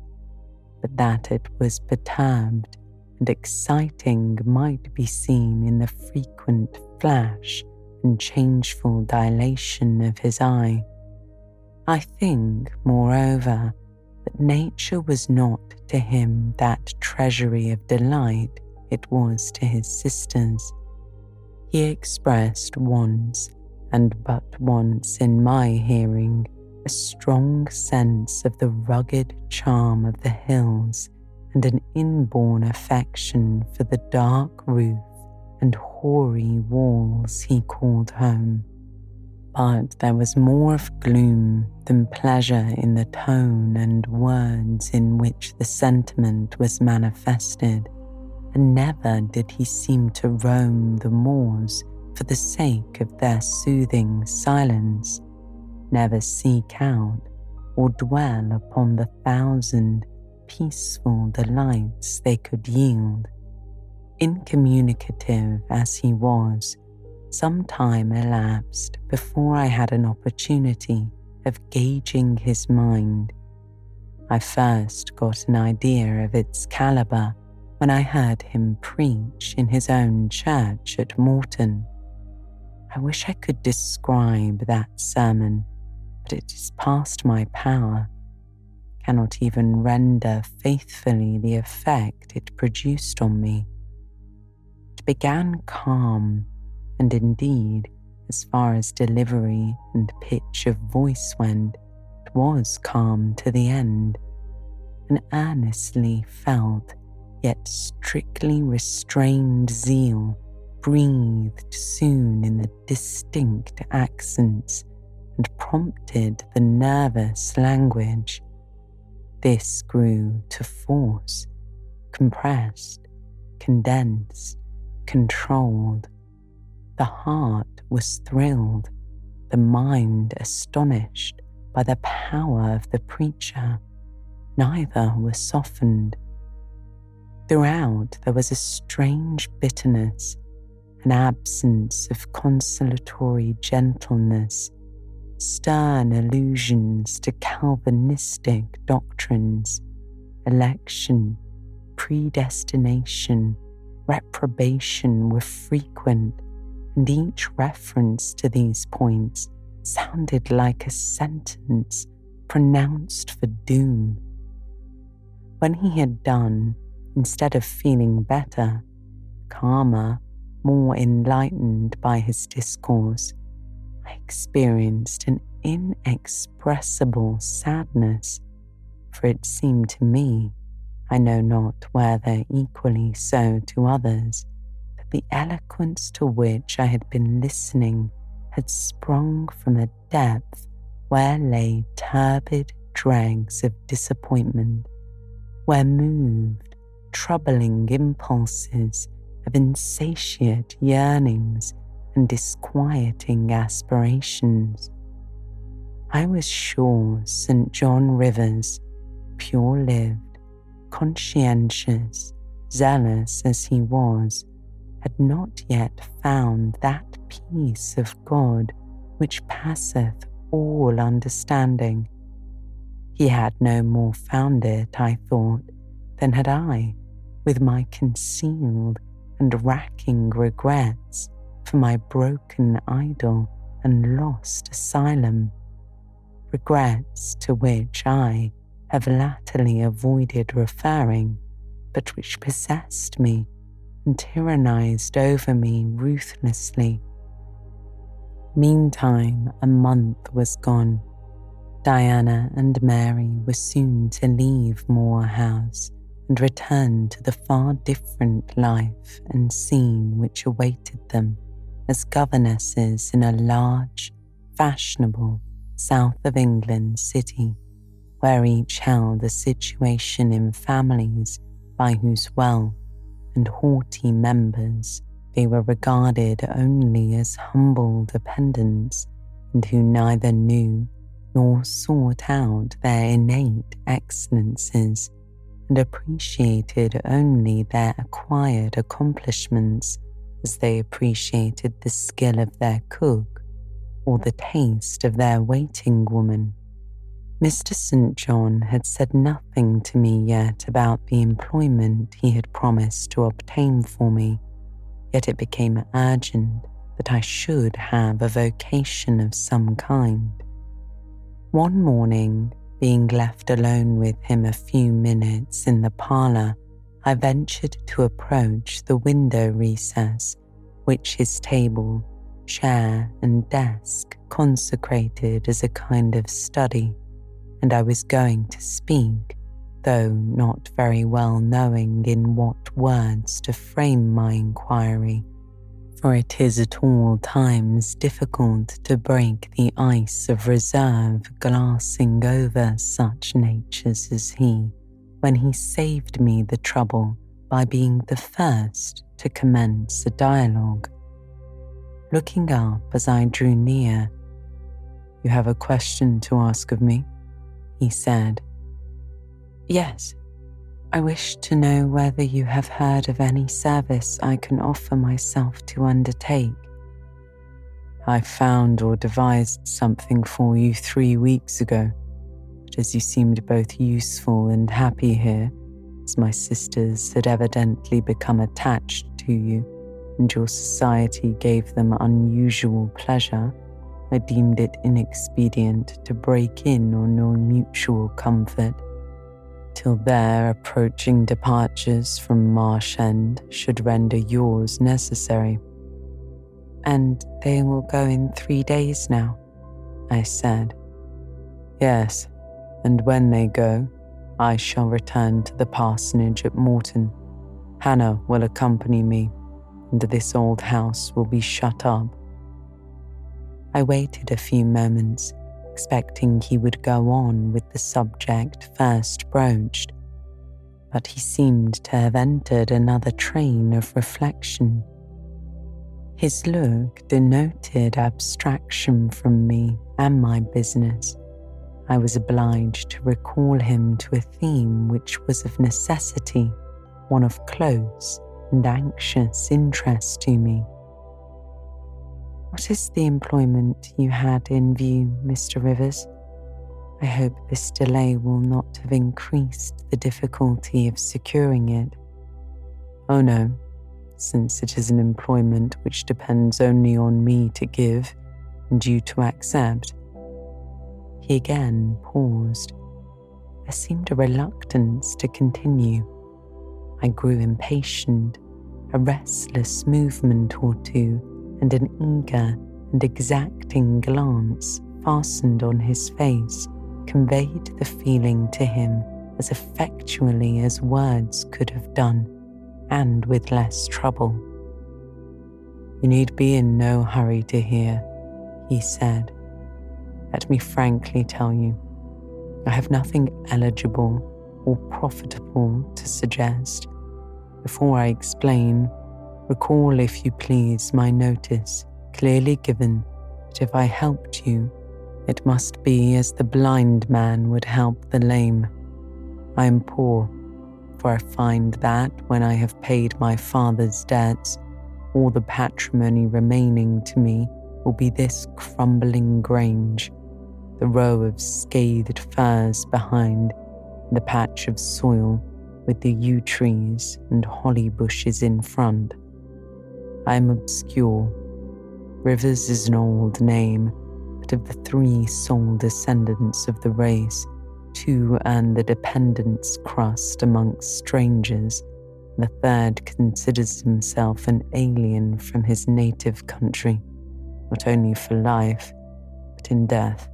but that it was perturbed and exciting might be seen in the frequent flash and changeful dilation of his eye. I think, moreover, that nature was not to him that treasury of delight it was to his sisters. He expressed once, and but once in my hearing, a strong sense of the rugged charm of the hills and an inborn affection for the dark roof and hoary walls he called home. But there was more of gloom than pleasure in the tone and words in which the sentiment was manifested, and never did he seem to roam the moors for the sake of their soothing silence, never seek out or dwell upon the thousand peaceful delights they could yield. Incommunicative as he was, some time elapsed before I had an opportunity of gauging his mind. I first got an idea of its calibre when I heard him preach in his own church at Morton. I wish I could describe that sermon, but it is past my power, cannot even render faithfully the effect it produced on me. It began calm, and indeed, as far as delivery and pitch of voice went, it was calm to the end. An earnestly felt, yet strictly restrained zeal breathed soon in the distinct accents and prompted the nervous language. This grew to force, compressed, condensed, controlled. The heart was thrilled, the mind astonished by the power of the preacher. Neither was softened. Throughout there was a strange bitterness, an absence of consolatory gentleness, stern allusions to Calvinistic doctrines, election, predestination, reprobation were frequent, and each reference to these points sounded like a sentence pronounced for doom. When he had done, instead of feeling better, calmer, more enlightened by his discourse, I experienced an inexpressible sadness, for it seemed to me, I know not whether equally so to others, that the eloquence to which I had been listening had sprung from a depth where lay turbid dregs of disappointment, where moved troubling impulses of insatiate yearnings and disquieting aspirations. I was sure St. John Rivers, pure-lived, conscientious, zealous as he was, had not yet found that peace of God which passeth all understanding. He had no more found it, I thought, than had I, with my concealed and racking regrets for my broken idol and lost asylum, regrets to which I have latterly avoided referring, but which possessed me and tyrannized over me ruthlessly. Meantime, a month was gone. Diana and Mary were soon to leave Moor House and return to the far different life and scene which awaited them as governesses in a large, fashionable, south of England city, where each held a situation in families by whose wealth and haughty members they were regarded only as humble dependents, and who neither knew nor sought out their innate excellences, and appreciated only their acquired accomplishments as they appreciated the skill of their cook or the taste of their waiting woman. Mr. St. John had said nothing to me yet about the employment he had promised to obtain for me, yet it became urgent that I should have a vocation of some kind. One morning, being left alone with him a few minutes in the parlour, I ventured to approach the window recess which his table, chair, and desk consecrated as a kind of study, and I was going to speak, though not very well knowing in what words to frame my inquiry, for it is at all times difficult to break the ice of reserve glassing over such natures as he, when he saved me the trouble by being the first to commence a dialogue. Looking up as I drew near, "You have a question to ask of me?" he said. "Yes. I wish to know whether you have heard of any service I can offer myself to undertake." "I found or devised something for you 3 weeks ago, but as you seemed both useful and happy here, as my sisters had evidently become attached to you, and your society gave them unusual pleasure, I deemed it inexpedient to break in on your mutual comfort, till their approaching departures from Marsh End should render yours necessary." "And they will go in 3 days now," I said. "Yes, and when they go, I shall return to the parsonage at Morton. Hannah will accompany me, and this old house will be shut up." I waited a few moments, expecting he would go on with the subject first broached, but he seemed to have entered another train of reflection. His look denoted abstraction from me and my business. I was obliged to recall him to a theme which was of necessity one of close and anxious interest to me. What is the employment you had in view, Mr. Rivers? I hope this delay will not have increased the difficulty of securing it. Oh no, since it is an employment which depends only on me to give and you to accept. He again paused. There seemed a reluctance to continue. I grew impatient. A restless movement or two and an eager and exacting glance fastened on his face conveyed the feeling to him as effectually as words could have done, and with less trouble. You need be in no hurry to hear, he said. Let me frankly tell you, I have nothing eligible or profitable to suggest. Before I explain, recall, if you please, my notice, clearly given, that if I helped you, it must be as the blind man would help the lame. I am poor, for I find that when I have paid my father's debts, all the patrimony remaining to me will be this crumbling grange, the row of scathed firs behind, and the patch of soil with the yew trees and holly bushes in front. I am obscure. Rivers is an old name, but of the 3 sole descendants of the race, 2 earn the dependent's crust amongst strangers, and the 3rd considers himself an alien from his native country, not only for life, but in death.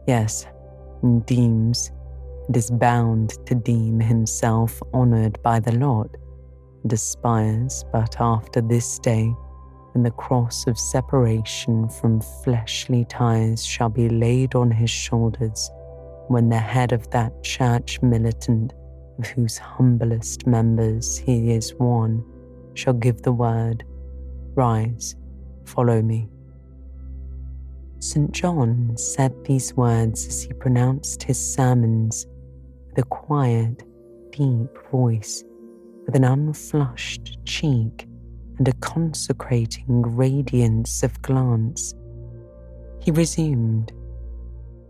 Yes, and deems, and is bound to deem himself honoured by the lot, and aspires but after this day, when the cross of separation from fleshly ties shall be laid on his shoulders, when the head of that church militant, of whose humblest members he is one, shall give the word, "Rise, follow me." St. John said these words as he pronounced his sermons, with a quiet, deep voice, with an unflushed cheek and a consecrating radiance of glance. He resumed,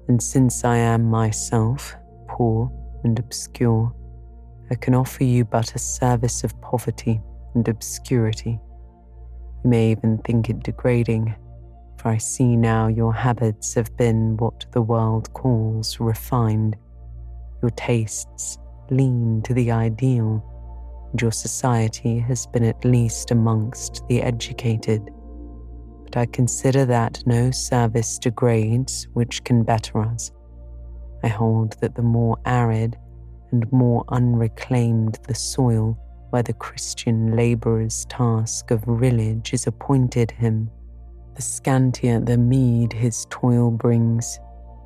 And since I am myself poor and obscure, I can offer you but a service of poverty and obscurity. You may even think it degrading, for I see now your habits have been what the world calls refined. Your tastes lean to the ideal, and your society has been at least amongst the educated. But I consider that no service degrades which can better us. I hold that the more arid and more unreclaimed the soil where the Christian labourer's task of rillage is appointed him, the scantier the meed his toil brings,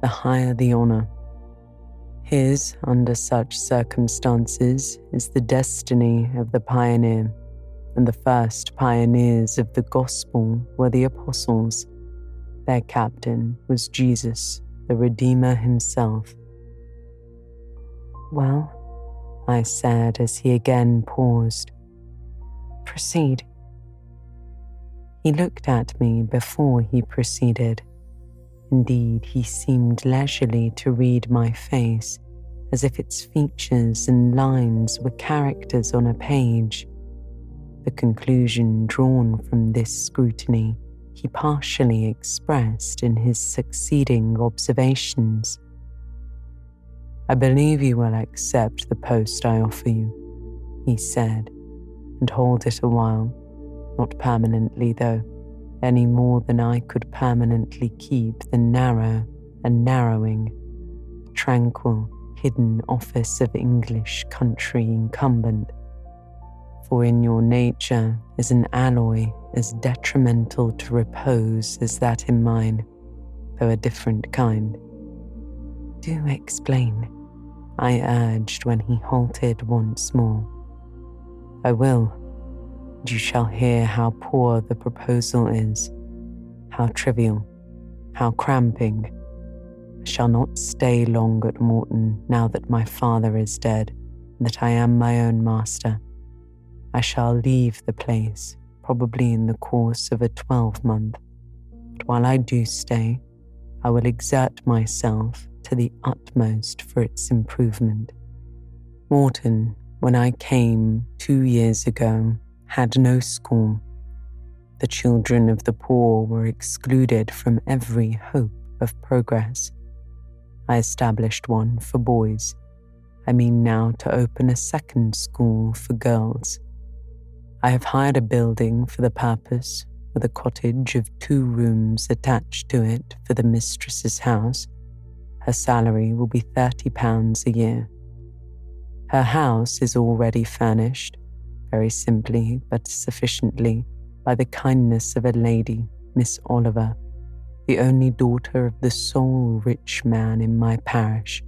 the higher the honour. His, under such circumstances, is the destiny of the pioneer, and the first pioneers of the gospel were the apostles. Their captain was Jesus, the Redeemer himself. "Well," I said as he again paused, "proceed." He looked at me before he proceeded. Indeed, he seemed leisurely to read my face, as if its features and lines were characters on a page. The conclusion drawn from this scrutiny he partially expressed in his succeeding observations. I believe you will accept the post I offer you, he said, and hold it a while, not permanently though, any more than I could permanently keep the narrow and narrowing, tranquil, hidden office of English country incumbent. For in your nature is an alloy as detrimental to repose as that in mine, though a different kind. Do explain, I urged when he halted once more. I will, and you shall hear how poor the proposal is, how trivial, how cramping. I shall not stay long at Morton now that my father is dead, and that I am my own master. I shall leave the place, probably in the course of a 12-month, but while I do stay, I will exert myself to the utmost for its improvement. Morton, when I came 2 years ago, had no school. The children of the poor were excluded from every hope of progress. I established one for boys. I mean now to open a second school for girls. I have hired a building for the purpose, with a cottage of 2 rooms attached to it for the mistress's house. Her salary will be £30 a year. Her house is already furnished, very simply but sufficiently, by the kindness of a lady, Miss Oliver, the only daughter of the sole rich man in my parish,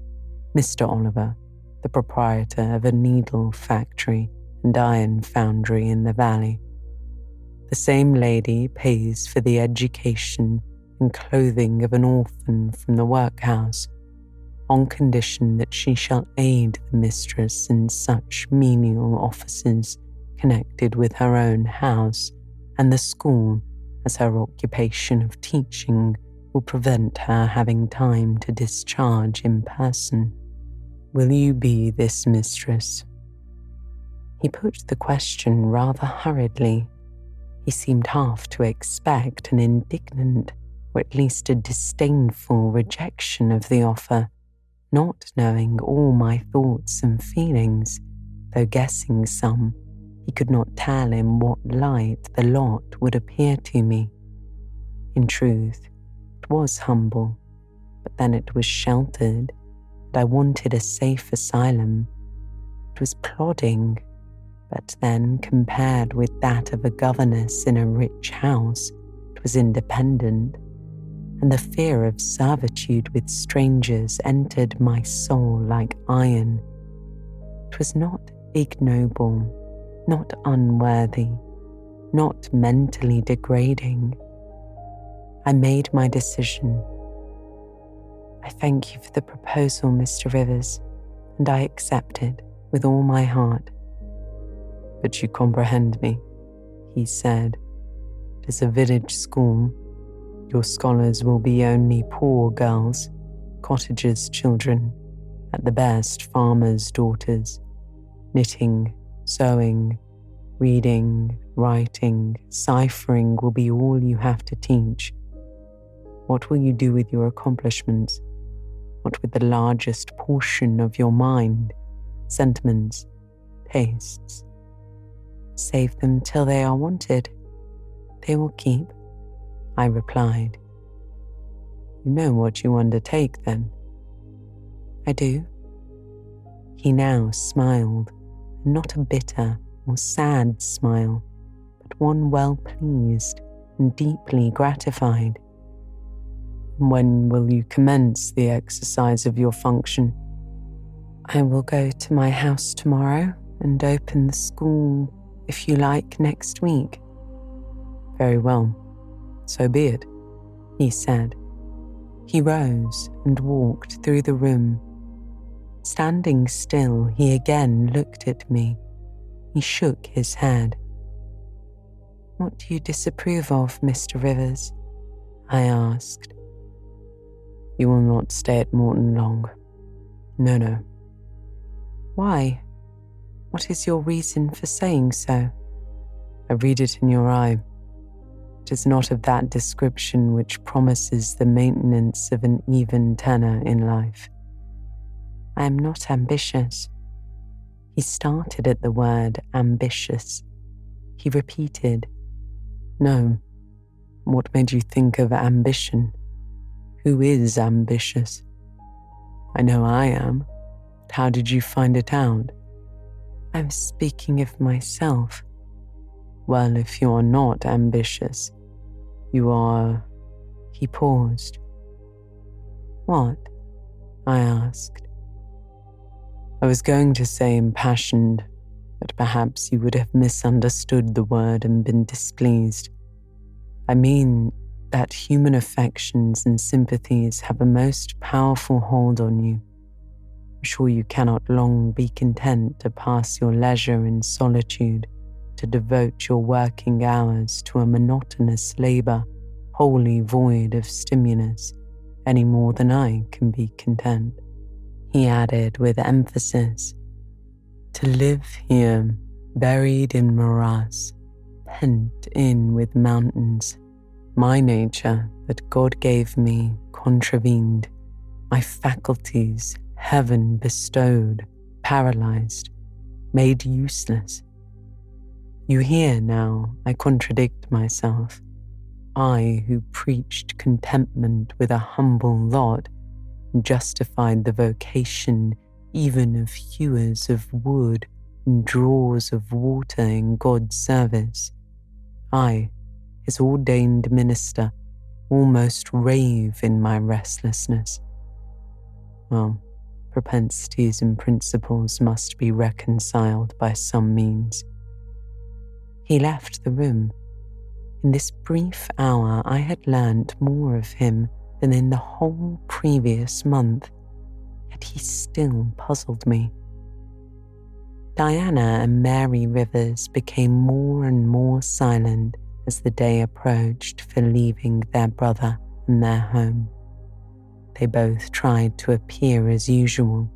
Mr. Oliver, the proprietor of a needle factory and iron foundry in the valley. The same lady pays for the education and clothing of an orphan from the workhouse, on condition that she shall aid the mistress in such menial offices connected with her own house and the school, as her occupation of teaching will prevent her having time to discharge in person. Will you be this mistress? He put the question rather hurriedly. He seemed half to expect an indignant, or at least a disdainful rejection of the offer, not knowing all my thoughts and feelings, though guessing some. He could not tell in what light the lot would appear to me. In truth, it was humble, but then it was sheltered, and I wanted a safe asylum. It was plodding, but then compared with that of a governess in a rich house, it was independent, and the fear of servitude with strangers entered my soul like iron. It was not ignoble, not unworthy, not mentally degrading. I made my decision. I thank you for the proposal, Mr. Rivers, and I accept it with all my heart. But you comprehend me, he said. It is a village school. Your scholars will be only poor girls, cottagers' children, at the best farmers' daughters. Knitting, sewing, reading, writing, ciphering will be all you have to teach. What will you do with your accomplishments? What with the largest portion of your mind, sentiments, tastes? Save them till they are wanted. They will keep, I replied. You know what you undertake, then? I do. He now smiled, and not a bitter or sad smile, but one well pleased and deeply gratified. When will you commence the exercise of your function? I will go to my house tomorrow and open the school, if you like, next week. Very well, so be it, he said. He rose and walked through the room. Standing still, he again looked at me. He shook his head. What do you disapprove of, Mr. Rivers? I asked. You will not stay at Morton long. No. Why? What is your reason for saying so? I read it in your eye. It is not of that description which promises the maintenance of an even tenor in life. I am not ambitious. He started at the word ambitious. He repeated, No. What made you think of ambition? Who is ambitious? I know I am, but how did you find it out? I was speaking of myself. Well, if you are not ambitious, you are... He paused. What? I asked. I was going to say impassioned, but perhaps you would have misunderstood the word and been displeased. I mean that human affections and sympathies have a most powerful hold on you. I'm sure you cannot long be content to pass your leisure in solitude, to devote your working hours to a monotonous labour wholly void of stimulus, any more than I can be content. He added with emphasis, to live here, buried in morass, pent in with mountains, my nature that God gave me contravened, my faculties heaven bestowed, paralyzed, made useless. You hear now I contradict myself. I who preached contentment with a humble lot, justified the vocation even of hewers of wood and drawers of water in God's service. I, his ordained minister, almost rave in my restlessness. Well, propensities and principles must be reconciled by some means. He left the room. In this brief hour I had learnt more of him than in the whole previous month, yet he still puzzled me. Diana and Mary Rivers became more and more silent as the day approached for leaving their brother and their home. They both tried to appear as usual,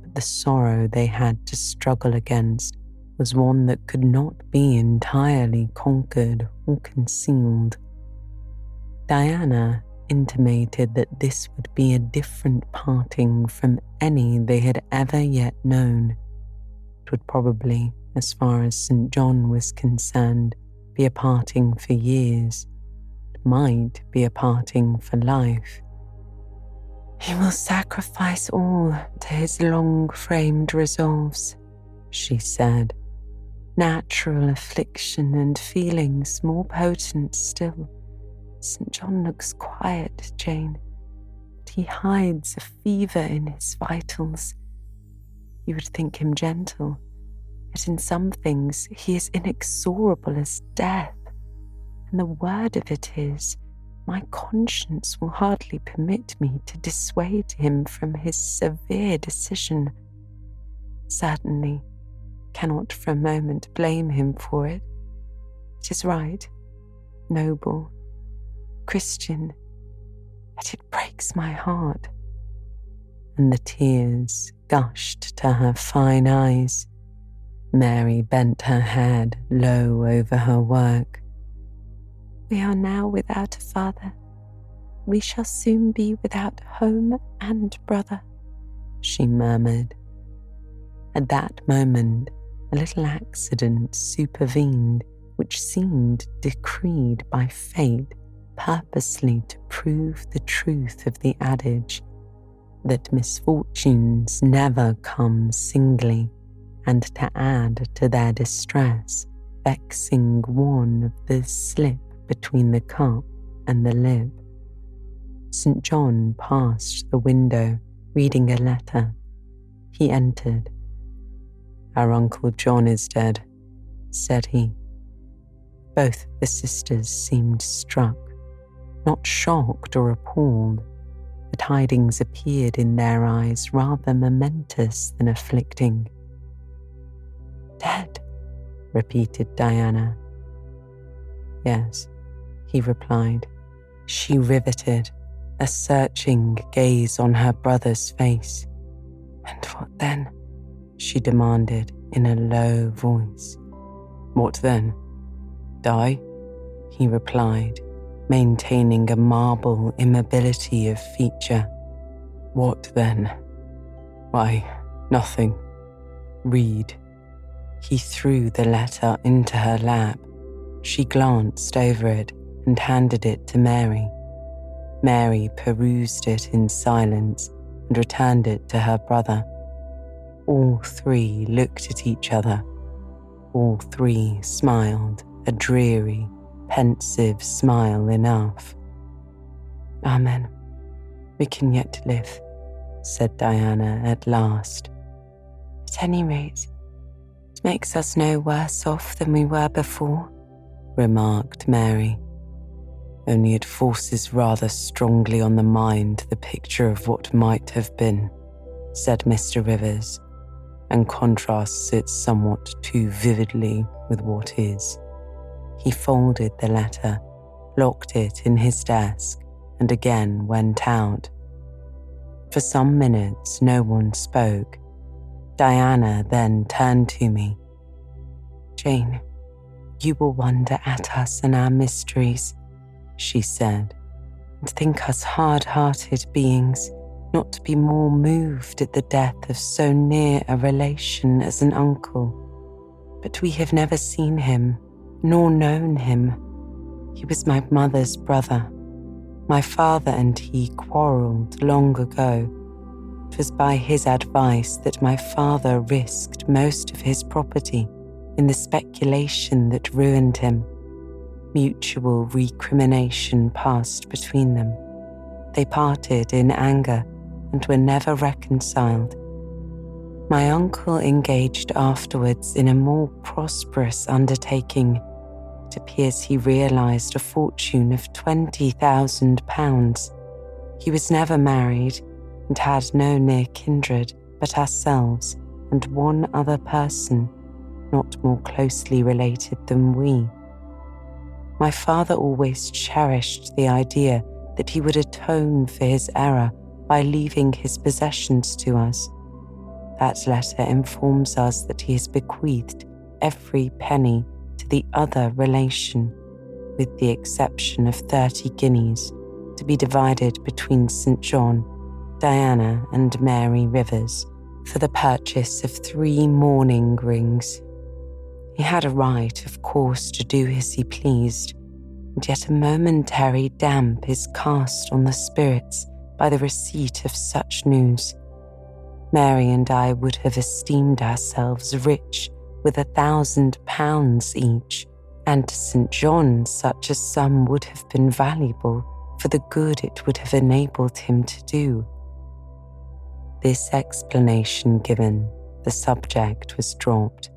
but the sorrow they had to struggle against was one that could not be entirely conquered or concealed. Diana intimated that this would be a different parting from any they had ever yet known. It would probably, as far as St. John was concerned, be a parting for years. It might be a parting for life. He will sacrifice all to his long-framed resolves, she said. Natural affliction and feelings more potent still. St. John looks quiet, Jane, but he hides a fever in his vitals. You would think him gentle, yet in some things he is inexorable as death, and the word of it is, my conscience will hardly permit me to dissuade him from his severe decision. Certainly, cannot for a moment blame him for it. It is right, noble, Christian, yet it breaks my heart. And the tears gushed to her fine eyes. Mary bent her head low over her work. We are now without a father. We shall soon be without home and brother, she murmured. At that moment, a little accident supervened which seemed decreed by fate purposely to prove the truth of the adage that misfortunes never come singly, and to add to their distress, vexing one of the slip between the cup and the lip. St. John passed the window, reading a letter. He entered. Our Uncle John is dead, said he. Both the sisters seemed struck, not shocked or appalled. The tidings appeared in their eyes rather momentous than afflicting. Dead, repeated Diana. Yes, he replied. She riveted a searching gaze on her brother's face. And what then? She demanded in a low voice. What then? Die? He replied, maintaining a marble immobility of feature. What then? Why, nothing. Read. He threw the letter into her lap. She glanced over it and handed it to Mary. Mary perused it in silence and returned it to her brother. All three looked at each other. All three smiled, a dreary, pensive smile enough. "Amen. We can yet live," said Diana at last. "At any rate, it makes us no worse off than we were before," remarked Mary. "Only it forces rather strongly on the mind the picture of what might have been," said Mr. Rivers, "and contrasts it somewhat too vividly with what is." He folded the letter, locked it in his desk, and again went out. For some minutes no one spoke. Diana then turned to me. "Jane, you will wonder at us and our mysteries," she said, "and think us hard-hearted beings not to be more moved at the death of so near a relation as an uncle. But we have never seen him, nor known him. He was my mother's brother. My father and he quarrelled long ago. It was by his advice that my father risked most of his property in the speculation that ruined him. Mutual recrimination passed between them. They parted in anger and were never reconciled. My uncle engaged afterwards in a more prosperous undertaking. It appears he realised a fortune of £20,000. He was never married and had no near kindred but ourselves and one other person, not more closely related than we. My father always cherished the idea that he would atone for his error by leaving his possessions to us. That letter informs us that he has bequeathed every penny to the other relation, with the exception of 30 guineas, to be divided between St. John, Diana and Mary Rivers, for the purchase of 3 mourning rings. He had a right, of course, to do as he pleased, and yet a momentary damp is cast on the spirits by the receipt of such news. Mary and I would have esteemed ourselves rich with £1,000 each, and to St. John such a sum would have been valuable for the good it would have enabled him to do. This explanation given, the subject was dropped,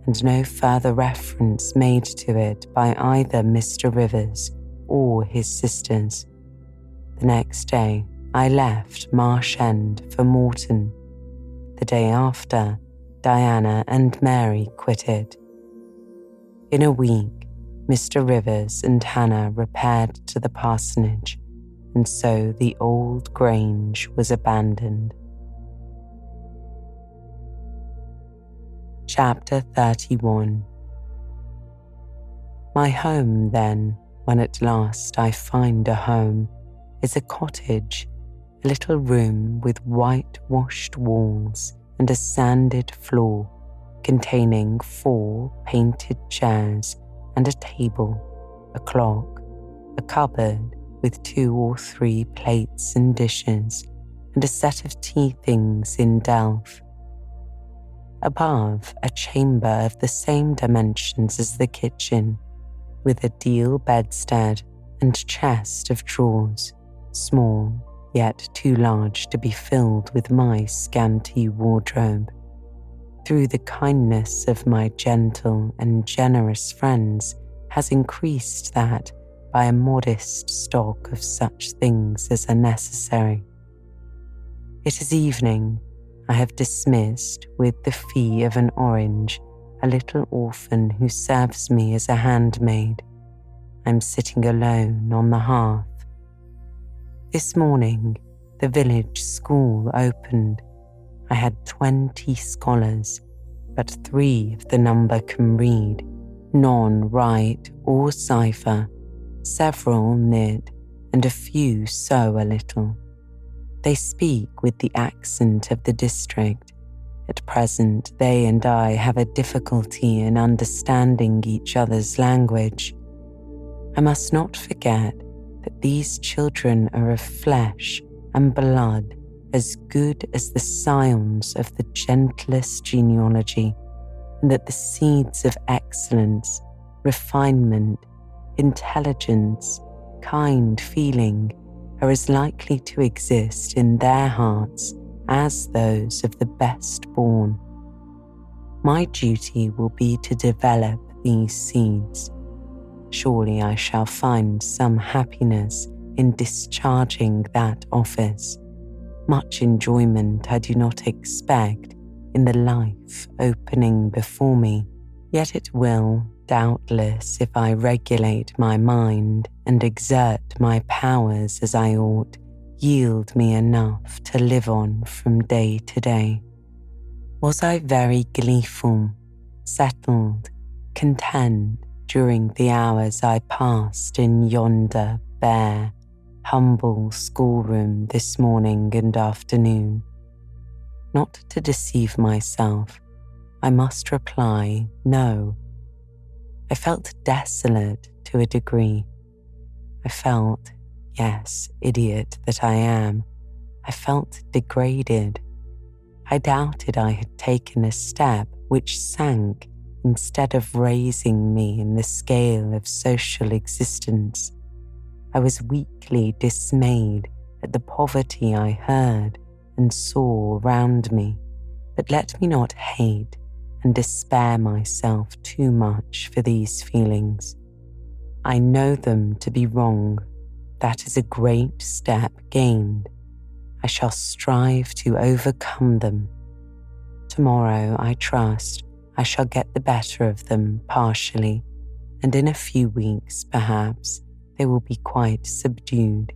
and no further reference made to it by either Mr. Rivers or his sisters. The next day, I left Marsh End for Morton. The day after, Diana and Mary quitted. In a week, Mr. Rivers and Hannah repaired to the parsonage, and so the old Grange was abandoned. Chapter 31. My home, then, when at last I find a home, is a cottage, a little room with whitewashed walls and a sanded floor, containing 4 painted chairs and a table, a clock, a cupboard with 2 or 3 plates and dishes, and a set of tea things in delf. Above, a chamber of the same dimensions as the kitchen, with a deal bedstead and chest of drawers, small, yet too large to be filled with my scanty wardrobe. Through the kindness of my gentle and generous friends has increased that by a modest stock of such things as are necessary. It is evening. I have dismissed, with the fee of an orange, a little orphan who serves me as a handmaid. I am sitting alone on the hearth. This morning, the village school opened. I had 20 scholars, but 3 of the number can read, none write or cipher, several knit, and a few sew a little. They speak with the accent of the district. At present, they and I have a difficulty in understanding each other's language. I must not forget that these children are of flesh and blood as good as the scions of the gentlest genealogy, and that the seeds of excellence, refinement, intelligence, kind feeling are as likely to exist in their hearts as those of the best born. My duty will be to develop these seeds. Surely I shall find some happiness in discharging that office. Much enjoyment I do not expect in the life opening before me, yet it will, doubtless, if I regulate my mind and exert my powers as I ought, yield me enough to live on from day to day. Was I very gleeful, settled, content during the hours I passed in yonder bare, humble schoolroom this morning and afternoon? Not to deceive myself, I must reply no. I felt desolate to a degree. I felt, yes, idiot that I am, I felt degraded. I doubted I had taken a step which sank instead of raising me in the scale of social existence. I was weakly dismayed at the poverty I heard and saw round me, but let me not hate and despair myself too much for these feelings. I know them to be wrong. That is a great step gained. I shall strive to overcome them. Tomorrow, I trust, I shall get the better of them partially, and in a few weeks, perhaps, they will be quite subdued.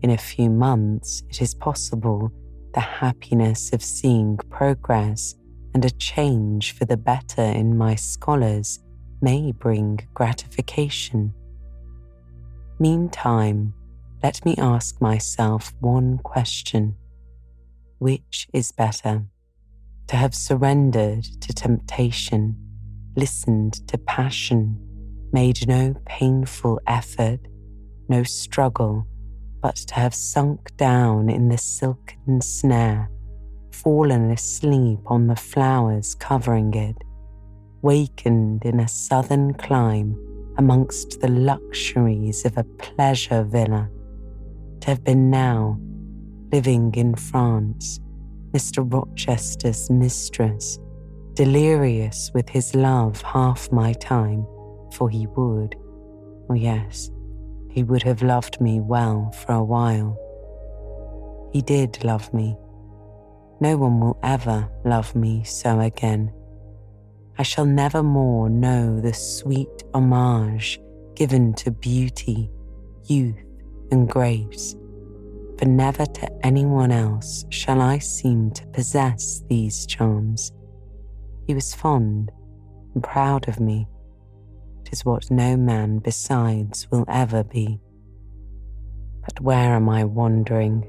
In a few months, it is possible the happiness of seeing progress and a change for the better in my scholars may bring gratification. Meantime, let me ask myself one question. Which is better? To have surrendered to temptation, listened to passion, made no painful effort, no struggle, but to have sunk down in the silken snare, fallen asleep on the flowers covering it, wakened in a southern clime amongst the luxuries of a pleasure villa, to have been now living in France, Mr. Rochester's mistress, delirious with his love half my time, for he would, oh yes, he would have loved me well for a while. He did love me. No one will ever love me so again. I shall never more know the sweet homage given to beauty, youth, and grace, for never to anyone else shall I seem to possess these charms. He was fond and proud of me. It is what no man besides will ever be. But where am I wandering,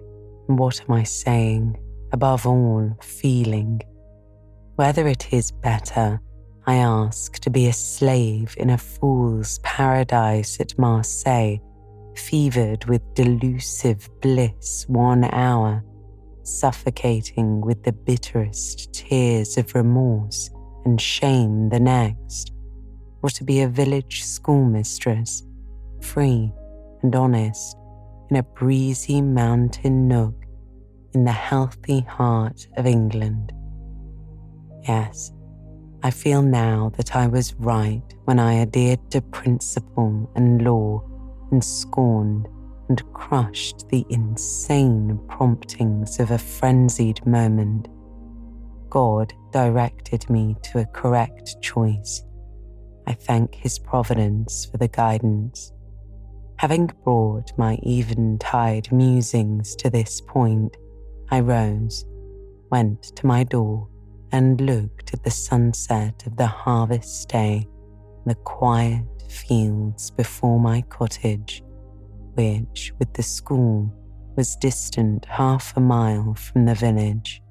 and what am I saying? Above all, feeling. Whether it is better, I ask, to be a slave in a fool's paradise at Marseille, fevered with delusive bliss 1 hour, suffocating with the bitterest tears of remorse and shame the next, or to be a village schoolmistress, free and honest, in a breezy mountain nook in the healthy heart of England. Yes, I feel now that I was right when I adhered to principle and law and scorned and crushed the insane promptings of a frenzied moment. God directed me to a correct choice. I thank His providence for the guidance. Having brought my eventide musings to this point, I rose, went to my door, and looked at the sunset of the harvest day, the quiet fields before my cottage, which, with the school, was distant 1/2 mile from the village.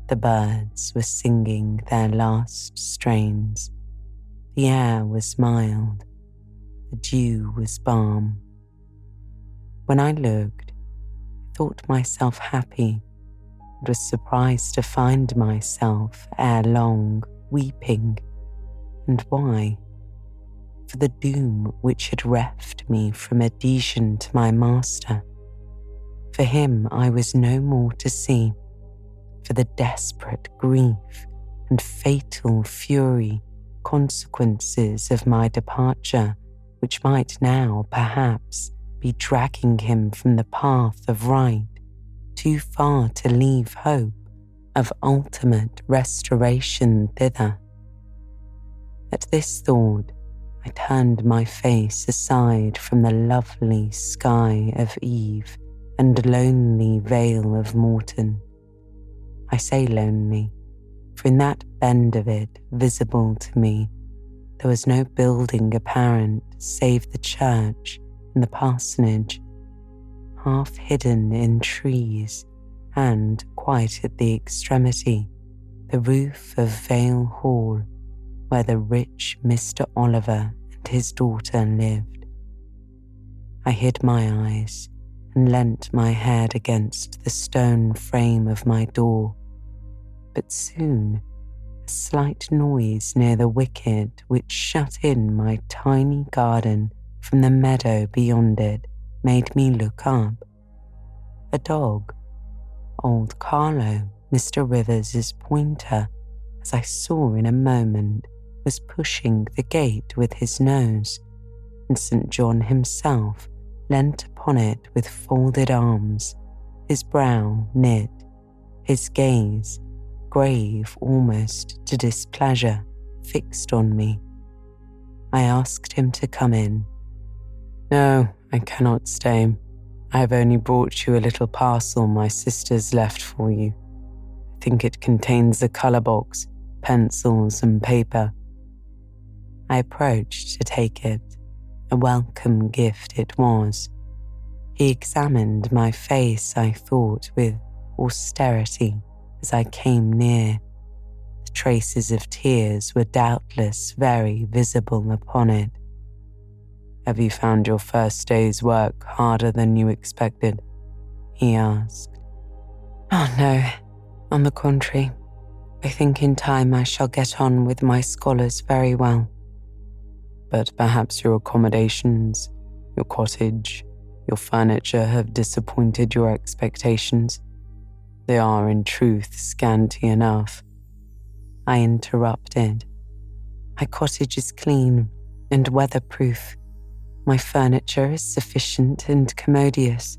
The birds were singing their last strains. The air was mild. The dew was balm. When I looked, I thought myself happy and was surprised to find myself ere long weeping. And why? For the doom which had reft me from adhesion to my master. For him I was no more to see, for the desperate grief and fatal fury consequences of my departure, which might now, perhaps, be dragging him from the path of right, too far to leave hope of ultimate restoration thither. At this thought, I turned my face aside from the lovely sky of eve and lonely vale of Morton. I say lonely, for in that bend of it visible to me, there was no building apparent save the church and the parsonage, half hidden in trees, and quite at the extremity, the roof of Vale Hall, where the rich Mr. Oliver and his daughter lived. I hid my eyes and leant my head against the stone frame of my door, but soon a slight noise near the wicket which shut in my tiny garden from the meadow beyond it made me look up. A dog, old Carlo, Mr. Rivers's pointer, as I saw in a moment, was pushing the gate with his nose, and St. John himself leant upon it with folded arms, his brow knit, his gaze, grave almost to displeasure, fixed on me. I asked him to come in. No, I cannot stay. I have only brought you a little parcel my sister's left for you. I think it contains a colour box, pencils and paper. I approached to take it. A welcome gift it was. He examined my face, I thought, with austerity as I came near. The traces of tears were doubtless very visible upon it. Have you found your first day's work harder than you expected? He asked. Oh no, on the contrary. I think in time I shall get on with my scholars very well. But perhaps your accommodations, your cottage, your furniture have disappointed your expectations. They are in truth scanty enough. I interrupted. My cottage is clean and weatherproof. My furniture is sufficient and commodious.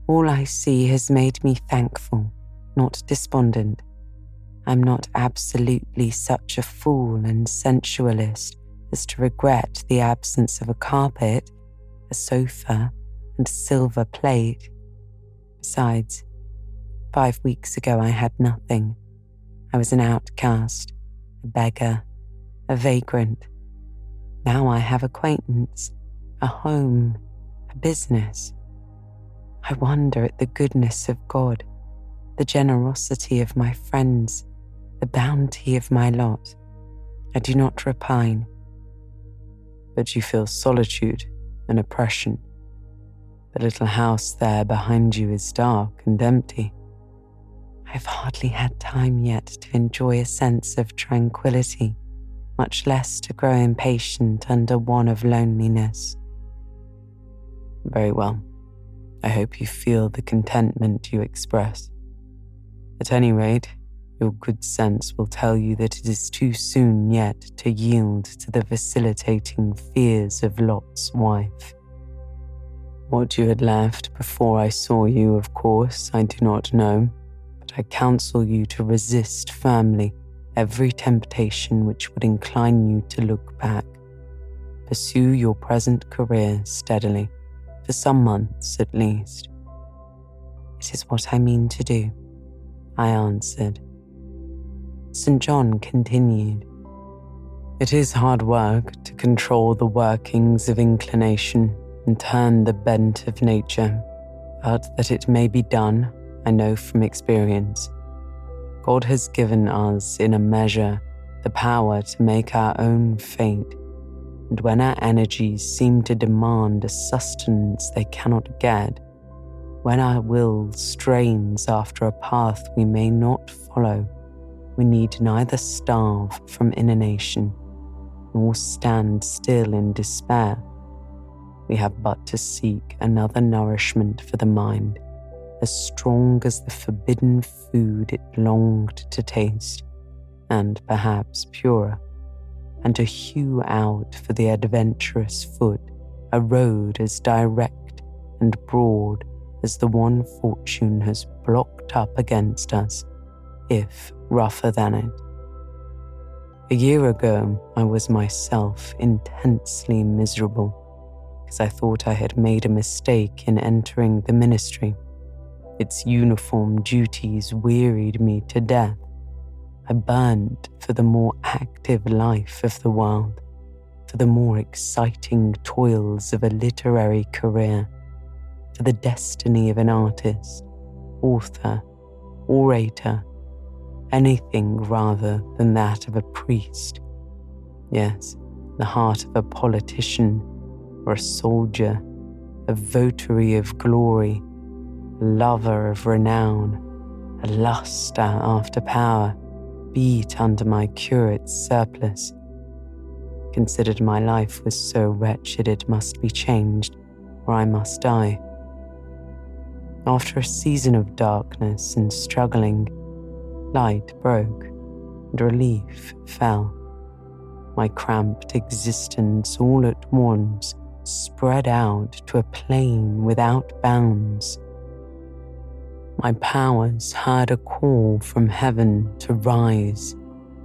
All I see has made me thankful, not despondent. I'm not absolutely such a fool and sensualist as to regret the absence of a carpet, a sofa, and silver plate. Besides, 5 weeks ago I had nothing. I was an outcast, a beggar, a vagrant. Now I have acquaintance, a home, a business. I wonder at the goodness of God, the generosity of my friends, the bounty of my lot. I do not repine. But you feel solitude and oppression. The little house there behind you is dark and empty. I've hardly had time yet to enjoy a sense of tranquility, much less to grow impatient under one of loneliness. Very well. I hope you feel the contentment you express. At any rate, your good sense will tell you that it is too soon yet to yield to the vacillating fears of Lot's wife. What you had left before I saw you, of course, I do not know, but I counsel you to resist firmly every temptation which would incline you to look back. Pursue your present career steadily, for some months at least. It is what I mean to do, I answered. St. John continued. It is hard work to control the workings of inclination and turn the bent of nature, but that it may be done, I know from experience. God has given us, in a measure, the power to make our own fate, and when our energies seem to demand a sustenance they cannot get, when our will strains after a path we may not follow, we need neither starve from inanition nor stand still in despair. We have but to seek another nourishment for the mind, as strong as the forbidden food it longed to taste, and perhaps purer, and to hew out for the adventurous foot a road as direct and broad as the one fortune has blocked up against us, if rougher than it. A year ago, I was myself intensely miserable, because I thought I had made a mistake in entering the ministry. Its uniform duties wearied me to death. I burned for the more active life of the world, for the more exciting toils of a literary career, for the destiny of an artist, author, orator, anything rather than that of a priest. Yes, the heart of a politician or a soldier, a votary of glory, a lover of renown, a luster after power, beat under my curate's surplice. Considered my life was so wretched it must be changed, or I must die. After a season of darkness and struggling, light broke and relief fell. My cramped existence all at once spread out to a plain without bounds. My powers heard a call from heaven to rise,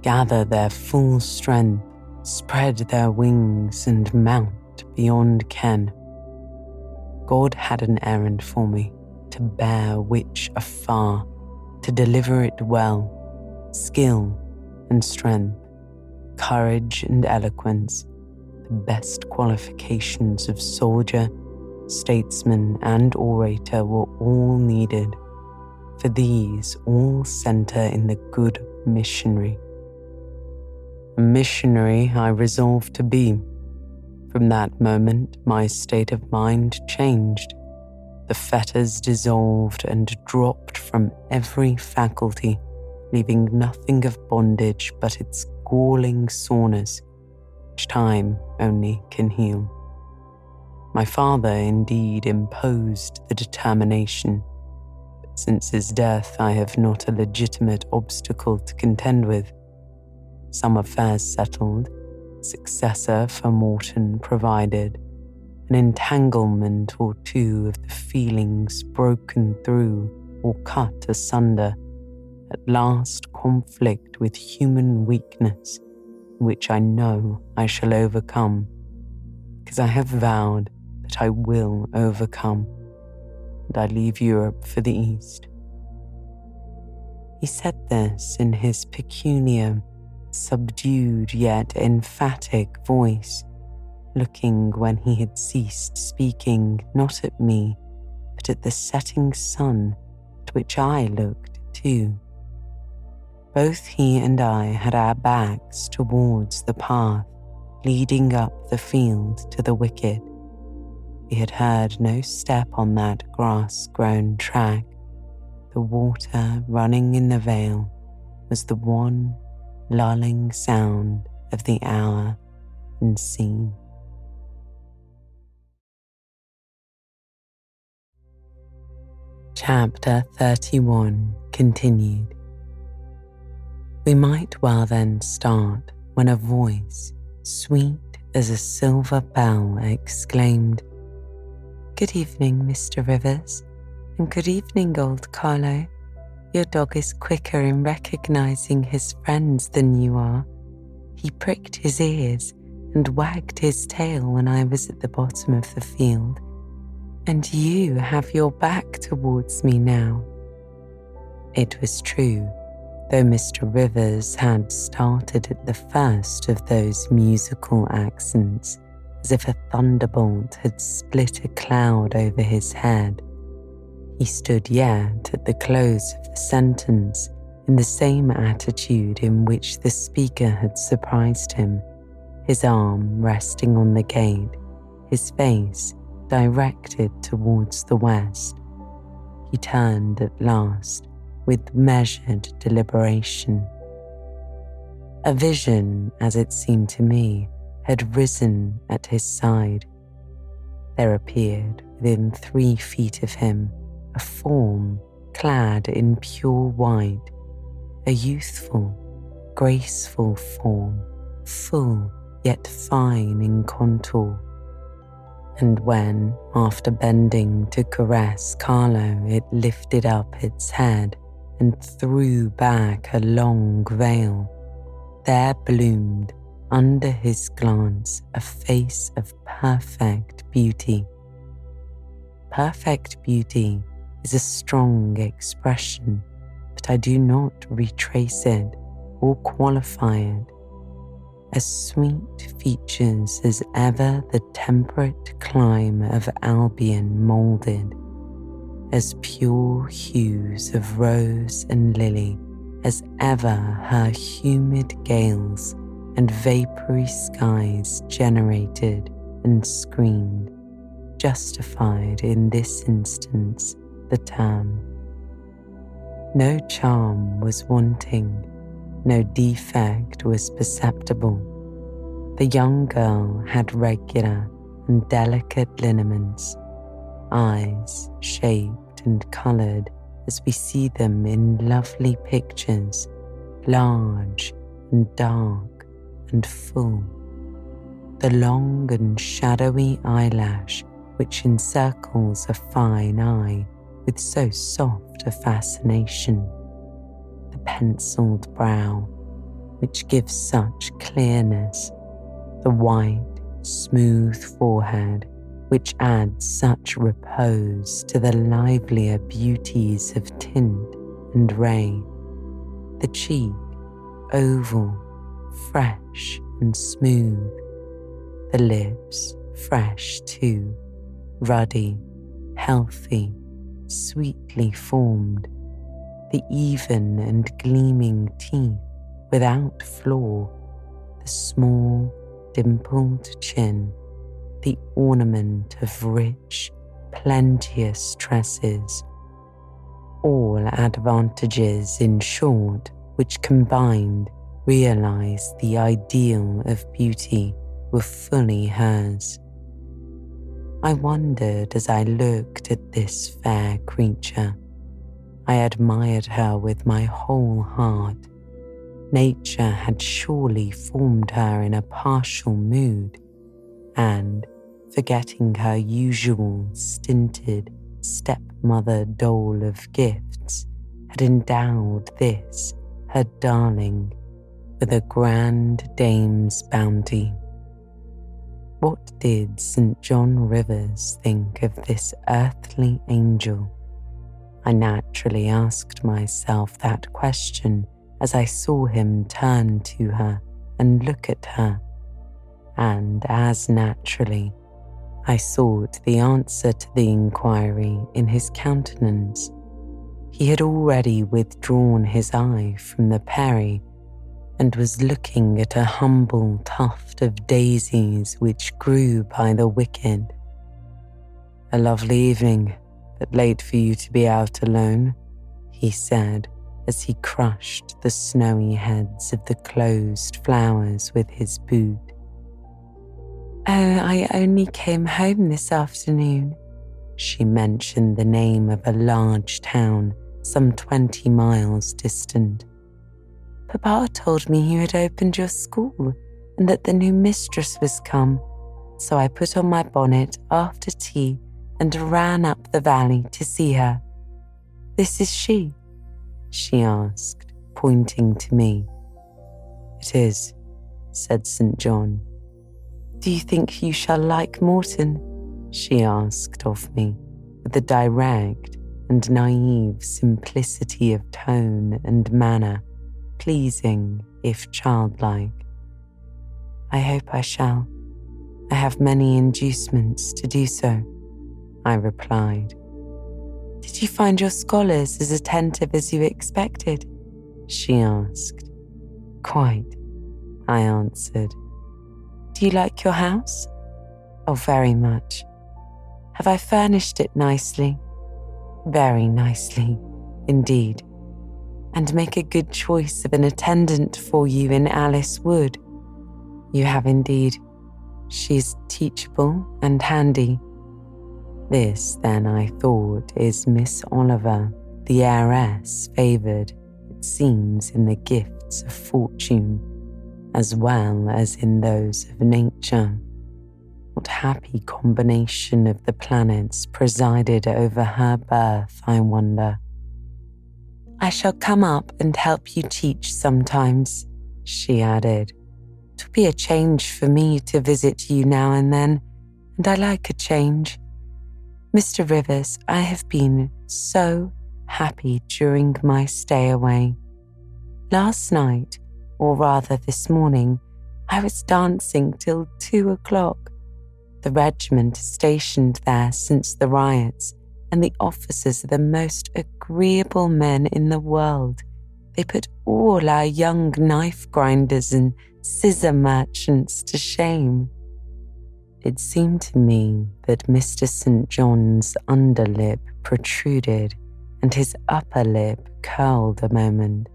gather their full strength, spread their wings and mount beyond ken. God had an errand for me, to bear which afar, to deliver it well, skill and strength, courage and eloquence, the best qualifications of soldier, statesman, and orator were all needed, for these all center in the good missionary. A missionary I resolved to be. From that moment, my state of mind changed. The fetters dissolved and dropped from every faculty, leaving nothing of bondage but its galling soreness, which time only can heal. My father indeed imposed the determination, but since his death I have not a legitimate obstacle to contend with. Some affairs settled, successor for Morton provided, an entanglement or two of the feelings broken through or cut asunder, at last conflict with human weakness, which I know I shall overcome, because I have vowed that I will overcome, and I leave Europe for the East. He said this in his peculiar, subdued yet emphatic voice, looking when he had ceased speaking not at me, but at the setting sun, at which I looked too. Both he and I had our backs towards the path leading up the field to the wicket. We had heard no step on that grass-grown track. The water running in the vale was the one lulling sound of the hour and scene. Chapter 31 continued. We might well then start when a voice, sweet as a silver bell, exclaimed, "Good evening, Mr. Rivers, and good evening, old Carlo. Your dog is quicker in recognizing his friends than you are. He pricked his ears and wagged his tail when I was at the bottom of the field, and you have your back towards me now." It was true, though Mr. Rivers had started at the first of those musical accents, as if a thunderbolt had split a cloud over his head. He stood yet at the close of the sentence in the same attitude in which the speaker had surprised him, his arm resting on the gate, his face directed towards the west. he turned at last with measured deliberation. A vision, as it seemed to me, had risen at his side. There appeared within 3 feet of him a form clad in pure white, a youthful, graceful form, full yet fine in contour. And when, after bending to caress Carlo, it lifted up its head and threw back a long veil, there bloomed under his glance a face of perfect beauty. Perfect beauty is a strong expression, but I do not retrace it or qualify it. As sweet features as ever the temperate clime of Albion moulded, as pure hues of rose and lily as ever her humid gales and vapory skies generated and screened, justified in this instance the term. No charm was wanting, no defect was perceptible. The young girl had regular and delicate lineaments, eyes shaped and coloured as we see them in lovely pictures, large and dark and full. The long and shadowy eyelash which encircles a fine eye with so soft a fascination, the penciled brow which gives such clearness, the white, smooth forehead which adds such repose to the livelier beauties of tint and ray, the cheek oval, fresh and smooth, the lips fresh too, ruddy, healthy, sweetly formed, the even and gleaming teeth without flaw, the small, dimpled chin, the ornament of rich, plenteous tresses, all advantages, in short, which combined realize the ideal of beauty were fully hers. I wondered as I looked at this fair creature. I admired her with my whole heart. Nature had surely formed her in a partial mood, and, forgetting her usual stinted stepmother dole of gifts, had endowed this, her darling, with a grand dame's bounty. What did St. John Rivers think of this earthly angel? I naturally asked myself that question as I saw him turn to her and look at her, and as naturally, I sought the answer to the inquiry in his countenance. He had already withdrawn his eye from the Peri and was looking at a humble tuft of daisies which grew by the wicket. "A lovely evening, but late for you to be out alone," he said as he crushed the snowy heads of the closed flowers with his boot. "Oh, I only came home this afternoon." She mentioned the name of a large town some 20 miles distant. "Papa told me you had opened your school and that the new mistress was come, so I put on my bonnet after tea and ran up the valley to see her. This is she?" she asked, pointing to me. "It is," said St. John. "Do you think you shall like Morton?" she asked of me, with a direct and naive simplicity of tone and manner, pleasing if childlike. "I hope I shall. I have many inducements to do so," I replied. "Did you find your scholars as attentive as you expected?" she asked. "Quite," I answered. "Do you like your house?" "Oh, very much." "Have I furnished it nicely?" Very nicely, indeed, and make a good choice of an attendant for you in Alice Wood. You have indeed. She is teachable and handy. This, then, I thought, is Miss Oliver, the heiress favoured, it seems, in the gifts of fortune, as well as in those of nature. What happy combination of the planets presided over her birth, I wonder. I shall come up and help you teach sometimes, she added. 'Twill be a change for me to visit you now and then, and I like a change. Mr. Rivers, I have been so happy during my stay away. Last night, or rather this morning, I was dancing till 2 o'clock. The regiment is stationed there since the riots, and the officers are the most agreeable men in the world. They put all our young knife grinders and scissor merchants to shame. It seemed to me that Mr. St. John's underlip protruded and his upper lip curled a moment.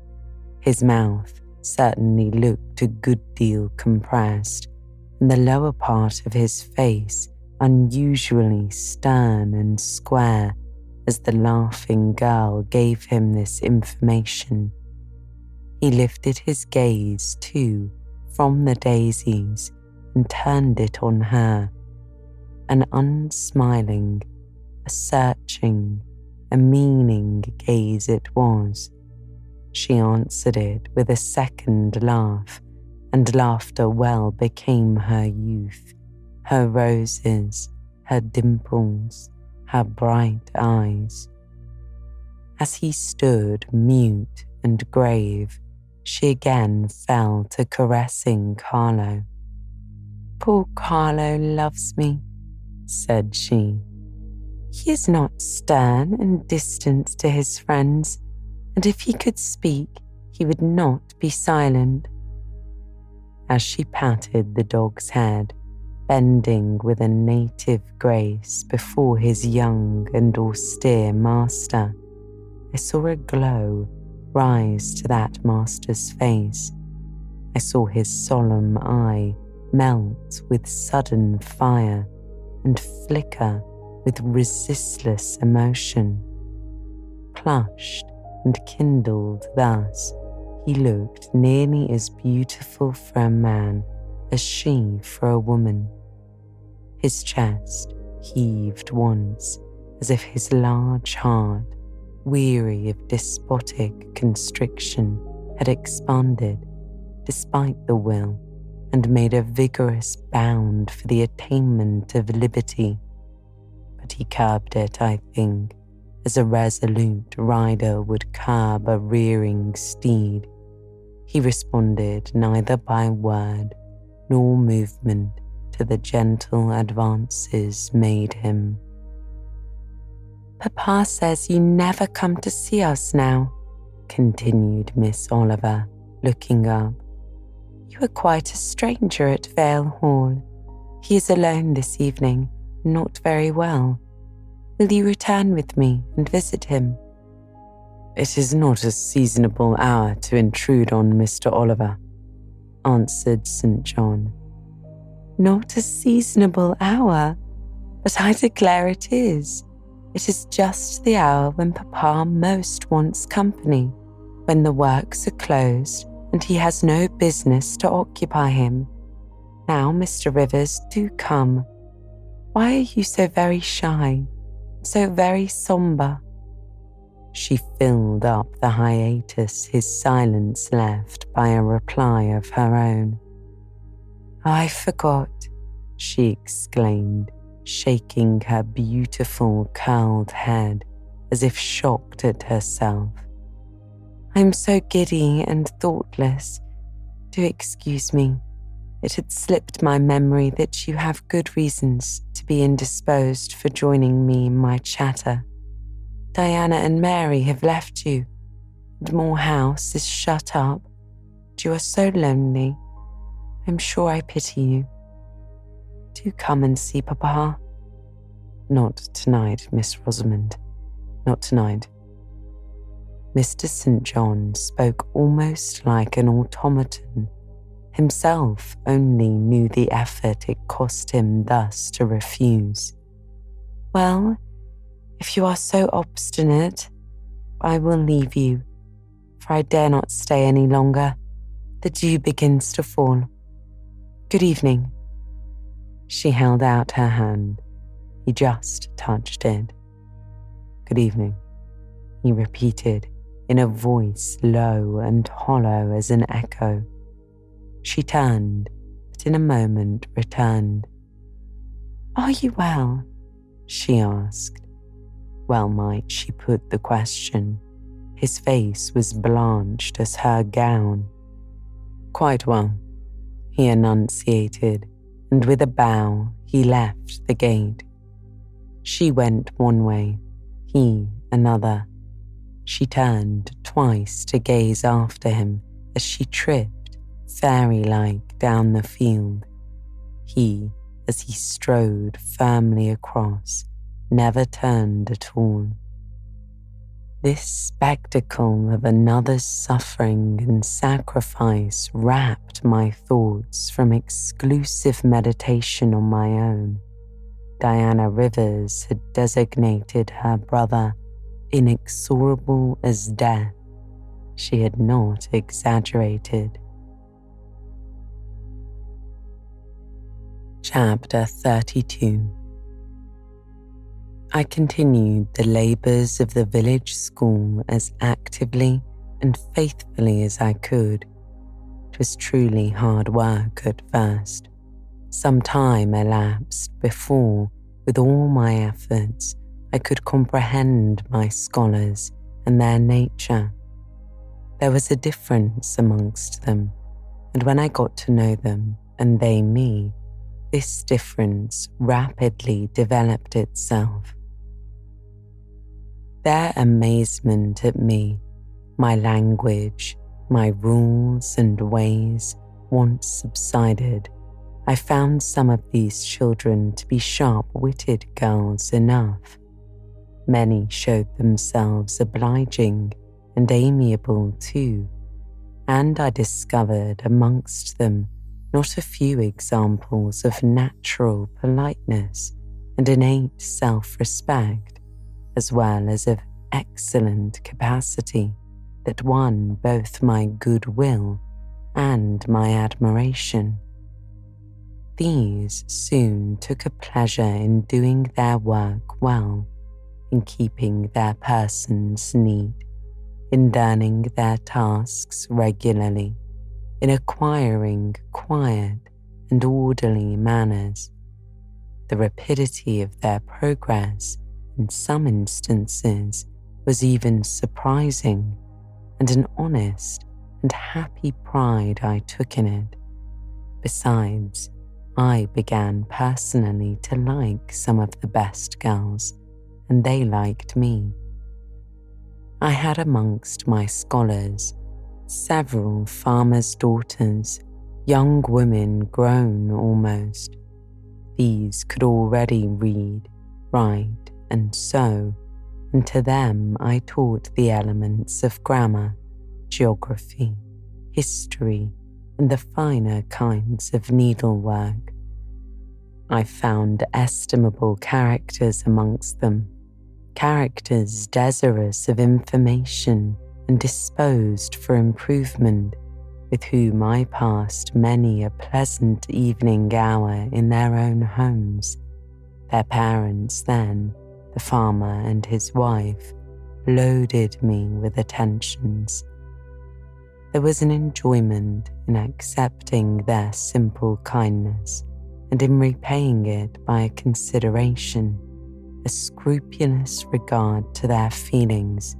His mouth certainly looked a good deal compressed, and the lower part of his face unusually stern and square as the laughing girl gave him this information. He lifted his gaze, too, from the daisies and turned it on her, an unsmiling, a searching, a meaning gaze it was. She answered it with a second laugh, and laughter well became her youth, her roses, her dimples, her bright eyes. As he stood mute and grave, she again fell to caressing Carlo. Poor Carlo loves me, said she. He is not stern and distant to his friends, and if he could speak, he would not be silent. As she patted the dog's head, bending with a native grace before his young and austere master, I saw a glow rise to that master's face. I saw his solemn eye melt with sudden fire and flicker with resistless emotion. Flushed and kindled thus, he looked nearly as beautiful for a man as she for a woman. His chest heaved once as if his large heart, weary of despotic constriction, had expanded despite the will and made a vigorous bound for the attainment of liberty. But he curbed it, I think, as a resolute rider would curb a rearing steed. He responded neither by word nor movement to the gentle advances made him. Papa says you never come to see us now, continued Miss Oliver, looking up. You are quite a stranger at Vale Hall. He is alone this evening, not very well. Will you return with me and visit him? It is not a seasonable hour to intrude on Mr. Oliver, answered St. John. Not a seasonable hour, but I declare it is. It is just the hour when Papa most wants company, when the works are closed and he has no business to occupy him. Now, Mr. Rivers, do come. Why are you so very shy, so very sombre? She filled up the hiatus his silence left by a reply of her own. I forgot, she exclaimed, shaking her beautiful curled head as if shocked at herself. I'm so giddy and thoughtless. Do excuse me. It had slipped my memory that you have good reasons to be indisposed for joining me in my chatter. Diana and Mary have left you, and Moor House is shut up, and you are so lonely. I'm sure I pity you. Do come and see Papa. Not tonight, Miss Rosamond. not tonight." Mr. St. John spoke almost like an automaton. Himself only knew the effort it cost him thus to refuse. "Well, if you are so obstinate, I will leave you, for I dare not stay any longer. The dew begins to fall. Good evening." She held out her hand. He just touched it. "Good evening," he repeated in a voice low and hollow as an echo. She turned, but in a moment returned. "Are you well?" she asked. Well might she put the question. His face was blanched as her gown. "Quite well," he enunciated, and with a bow he left the gate. She went one way, he another. She turned twice to gaze after him as she tripped, fairy-like, down the field. He, as he strode firmly across, never turned at all. This spectacle of another's suffering and sacrifice wrapped my thoughts from exclusive meditation on my own. Diana Rivers had designated her brother inexorable as death. She had not exaggerated. Chapter 32. I continued the labours of the village school as actively and faithfully as I could. It was truly hard work at first. Some time elapsed before, with all my efforts, I could comprehend my scholars and their nature. There was a difference amongst them, and when I got to know them, and they me, this difference rapidly developed itself. Their amazement at me, my language, my rules and ways, once subsided, I found some of these children to be sharp-witted girls enough. Many showed themselves obliging and amiable too, and I discovered amongst them not a few examples of natural politeness and innate self-respect, as well as of excellent capacity that won both my goodwill and my admiration. These soon took a pleasure in doing their work well, in keeping their persons neat, in learning their tasks regularly, in acquiring quiet and orderly manners. The rapidity of their progress in some instances was even surprising, and an honest and happy pride I took in it. Besides, I began personally to like some of the best girls, and they liked me. I had amongst my scholars several farmers' daughters, young women grown almost. These could already read, write, and sew, and to them I taught the elements of grammar, geography, history, and the finer kinds of needlework. I found estimable characters amongst them, characters desirous of information and disposed for improvement, with whom I passed many a pleasant evening hour in their own homes. Their parents then, the farmer and his wife, loaded me with attentions. There was an enjoyment in accepting their simple kindness and in repaying it by a consideration, a scrupulous regard to their feelings,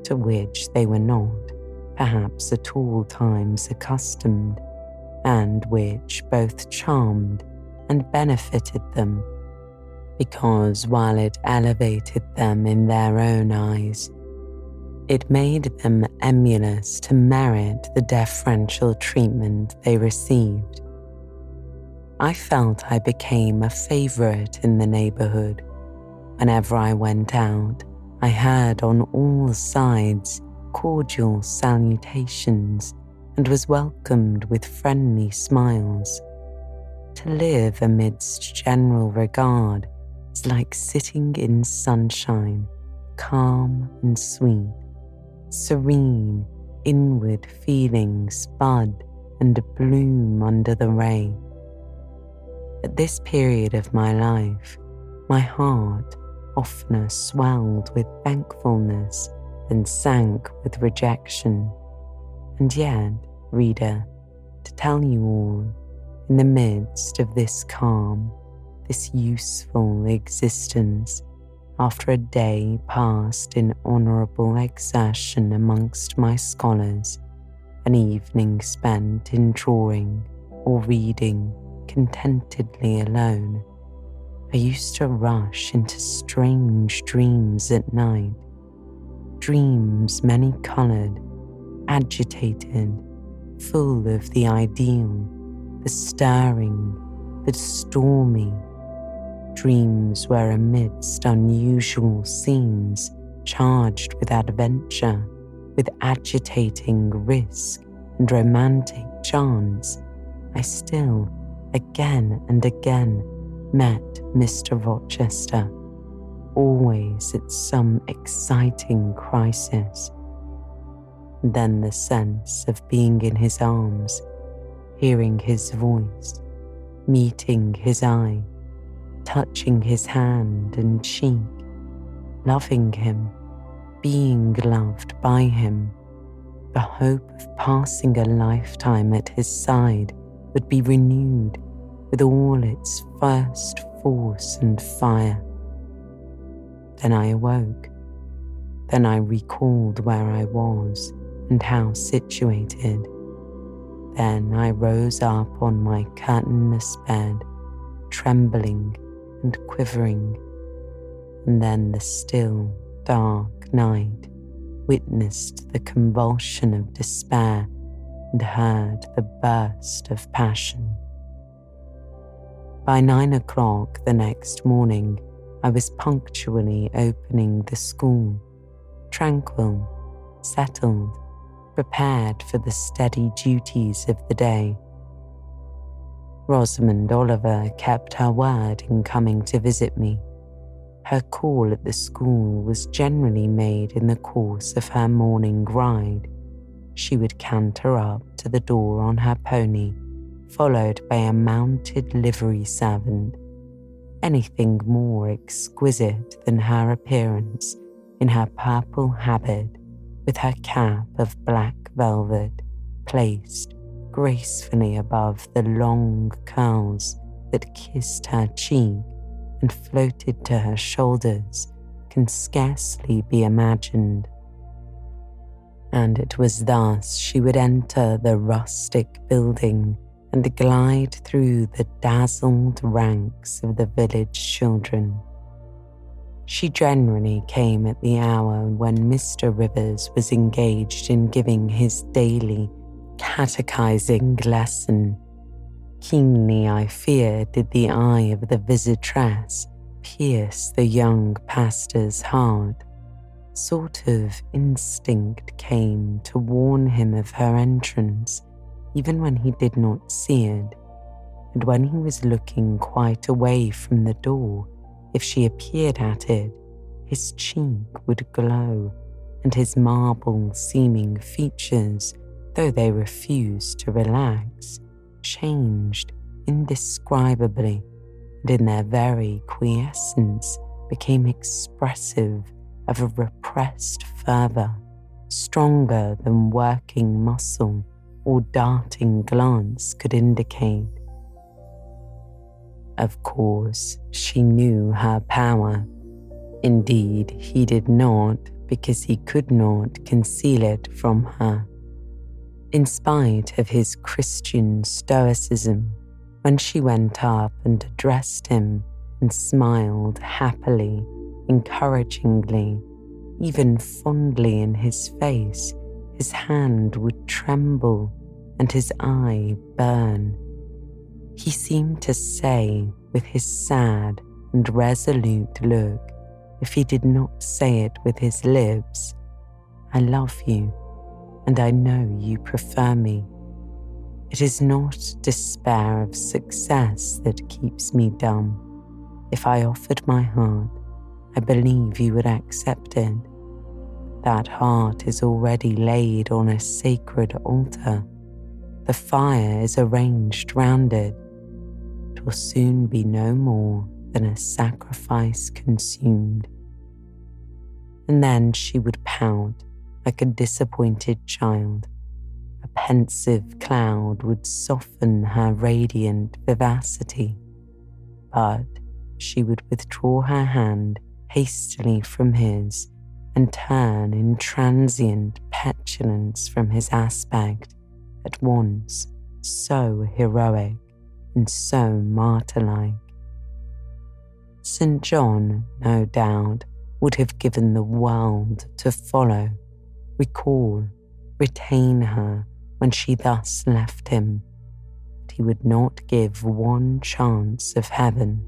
to which they were not, perhaps at all times accustomed, and which both charmed and benefited them, because while it elevated them in their own eyes, it made them emulous to merit the deferential treatment they received. I felt I became a favourite in the neighbourhood. Whenever I went out, I heard on all sides cordial salutations and was welcomed with friendly smiles. To live amidst general regard is like sitting in sunshine, calm and sweet. Serene, inward feelings bud and bloom under the ray. At this period of my life, my heart oftener swelled with thankfulness than sank with rejection. And yet, reader, to tell you all, in the midst of this calm, this useful existence, after a day passed in honourable exertion amongst my scholars, an evening spent in drawing or reading contentedly alone, I used to rush into strange dreams at night, dreams many-coloured, agitated, full of the ideal, the stirring, the stormy, dreams where amidst unusual scenes charged with adventure, with agitating risk and romantic chance, I still, again and again, met Mr. Rochester, always at some exciting crisis. Then the sense of being in his arms, hearing his voice, meeting his eye, touching his hand and cheek, loving him, being loved by him, the hope of passing a lifetime at his side would be renewed with all its first force and fire. Then I awoke. Then I recalled where I was and how situated. Then I rose up on my curtainless bed, trembling and quivering, and then the still, dark night witnessed the convulsion of despair and heard the burst of passion. By 9 o'clock the next morning, I was punctually opening the school, tranquil, settled, prepared for the steady duties of the day. Rosamond Oliver kept her word in coming to visit me. Her call at the school was generally made in the course of her morning ride. She would canter up to the door on her pony, followed by a mounted livery servant. Anything more exquisite than her appearance in her purple habit, with her cap of black velvet placed gracefully above the long curls that kissed her cheek and floated to her shoulders, can scarcely be imagined. And it was thus she would enter the rustic building and glide through the dazzled ranks of the village children. She generally came at the hour when Mr. Rivers was engaged in giving his daily catechizing lesson. Keenly, I fear, did the eye of the visitress pierce the young pastor's heart. Sort of instinct came to warn him of her entrance, even when he did not see it, and when he was looking quite away from the door, if she appeared at it, his cheek would glow, and his marble-seeming features, though they refused to relax, changed indescribably, and in their very quiescence became expressive of a repressed fervour, stronger than working muscle or darting glance could indicate. Of course, she knew her power. Indeed, he did not, because he could not conceal it from her. In spite of his Christian stoicism, when she went up and addressed him and smiled happily, encouragingly, even fondly in his face, his hand would tremble and his eye burn. He seemed to say with his sad and resolute look, if he did not say it with his lips. I love you, and I know you prefer me. It is not despair of success that keeps me dumb. If I offered my heart, I believe you would accept it. That heart is already laid on a sacred altar. The fire is arranged round it. It will soon be no more than a sacrifice consumed. And then she would pout like a disappointed child. A pensive cloud would soften her radiant vivacity, but she would withdraw her hand hastily from his and turn in transient petulance from his aspect, at once so heroic and so martyr-like. St. John, no doubt, would have given the world to follow, recall, retain her when she thus left him, but he would not give one chance of heaven,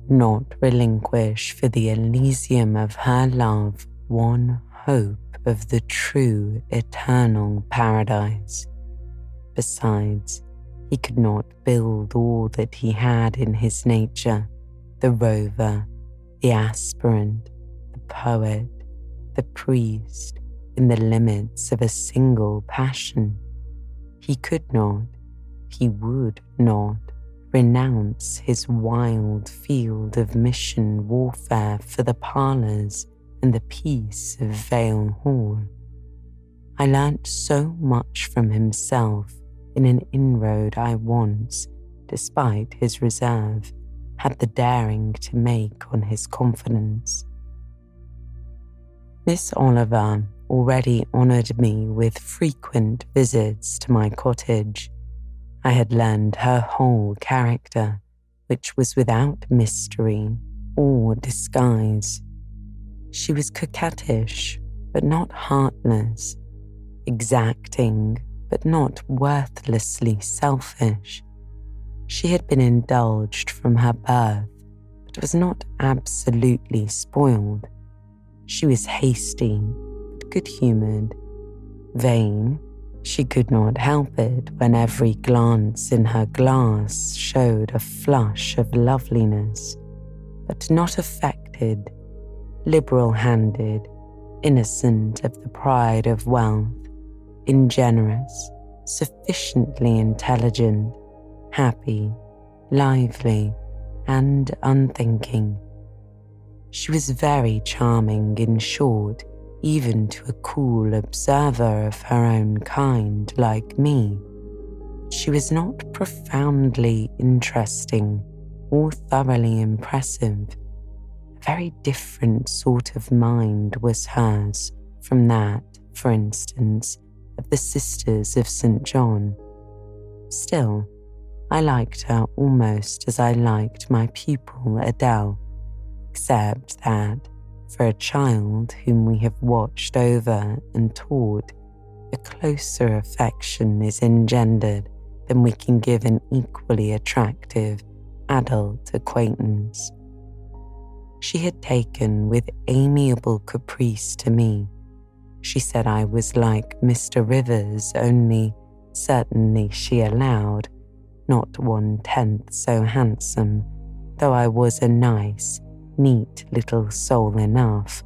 not relinquish for the Elysium of her love one hope of the true eternal paradise. Besides, he could not build all that he had in his nature, the rover, the aspirant, the poet, the priest, in the limits of a single passion. He could not, he would not, renounce his wild field of mission warfare for the parlours and the peace of Vale Hall. I learnt so much from himself in an inroad I once, despite his reserve, had the daring to make on his confidence. Miss Oliver already honoured me with frequent visits to my cottage. I had learned her whole character, which was without mystery or disguise. She was coquettish, but not heartless, exacting, but not worthlessly selfish. She had been indulged from her birth, but was not absolutely spoiled. She was hasty, but good-humoured. Vain, she could not help it when every glance in her glass showed a flush of loveliness, but not affected, liberal-handed, innocent of the pride of wealth, ingenuous, sufficiently intelligent, happy, lively, and unthinking. She was very charming, in short, even to a cool observer of her own kind like me. She was not profoundly interesting or thoroughly impressive. A very different sort of mind was hers from that, for instance, of the Sisters of St. John. Still, I liked her almost as I liked my pupil Adele, except that, for a child whom we have watched over and taught, a closer affection is engendered than we can give an equally attractive adult acquaintance. She had taken with amiable caprice to me. She said I was like Mr. Rivers, only certainly she allowed, not 1/10 so handsome, though I was a nice, neat little soul enough.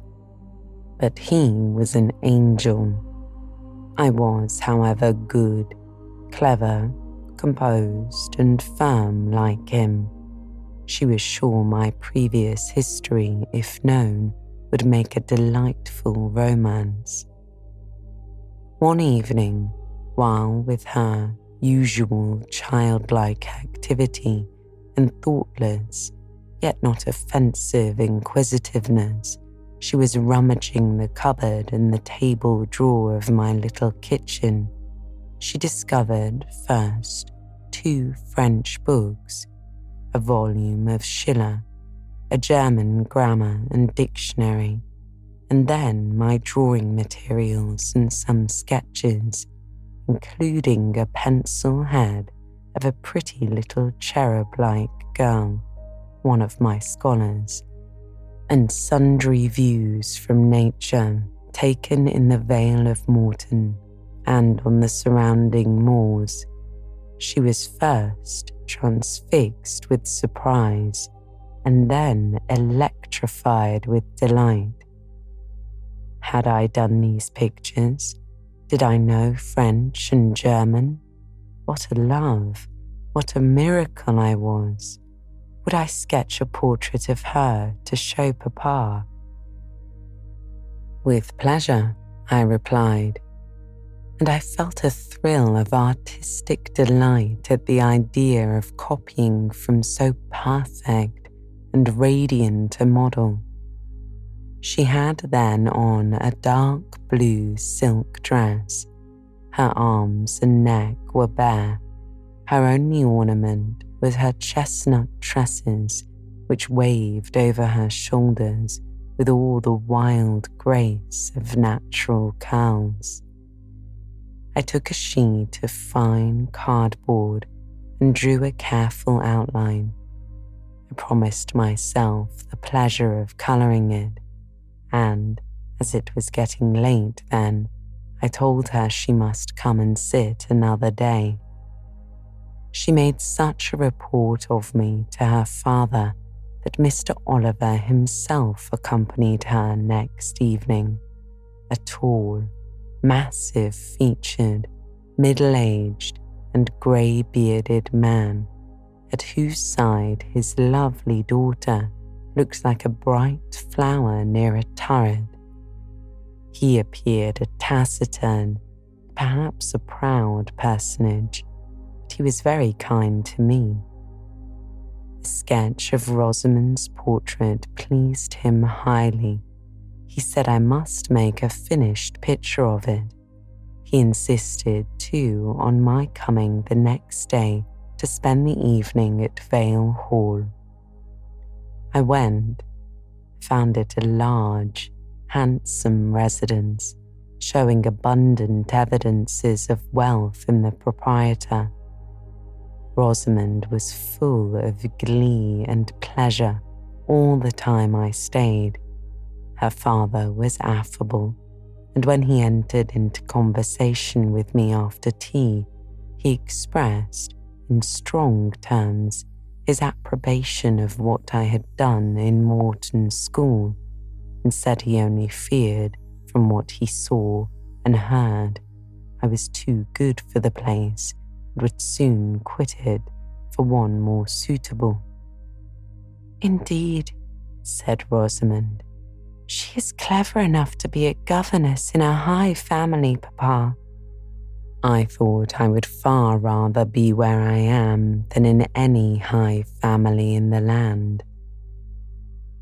But he was an angel. I was, however, good, clever, composed, and firm like him. She was sure my previous history, if known, would make a delightful romance. One evening, while with her usual childlike activity and thoughtless, yet not offensive inquisitiveness, she was rummaging the cupboard and the table drawer of my little kitchen. She discovered, first, 2 French books, a volume of Schiller, a German grammar and dictionary, and then my drawing materials and some sketches, including a pencil head of a pretty little cherub-like girl, one of my scholars. and sundry views from nature taken in the Vale of Morton and on the surrounding moors, she was first transfixed with surprise and then electrified with delight. Had I done these pictures? Did I know French and German? What a love, what a miracle I was. Would I sketch a portrait of her to show Papa? With pleasure, I replied, and I felt a thrill of artistic delight at the idea of copying from so perfect and radiant a model. She had then on a dark blue silk dress. Her arms and neck were bare. Her only ornament was her chestnut tresses, which waved over her shoulders with all the wild grace of natural curls. I took a sheet of fine cardboard and drew a careful outline. I promised myself the pleasure of colouring it, and, as it was getting late then, I told her she must come and sit another day. She made such a report of me to her father that Mr. Oliver himself accompanied her next evening, a tall, massive-featured, middle-aged and grey-bearded man, at whose side his lovely daughter looked like a bright flower near a turret. He appeared a taciturn, perhaps a proud personage, but he was very kind to me. The sketch of Rosamond's portrait pleased him highly. He said I must make a finished picture of it. He insisted, too, on my coming the next day to spend the evening at Vale Hall. I went, found it a large, handsome residence, showing abundant evidences of wealth in the proprietor. Rosamond was full of glee and pleasure all the time I stayed. Her father was affable, and when he entered into conversation with me after tea, he expressed, in strong terms, his approbation of what I had done in Morton School, and said he only feared, from what he saw and heard, I was too good for the place and would soon quit it for one more suitable. "Indeed," said Rosamond, "she is clever enough to be a governess in a high family, Papa." I thought I would far rather be where I am than in any high family in the land.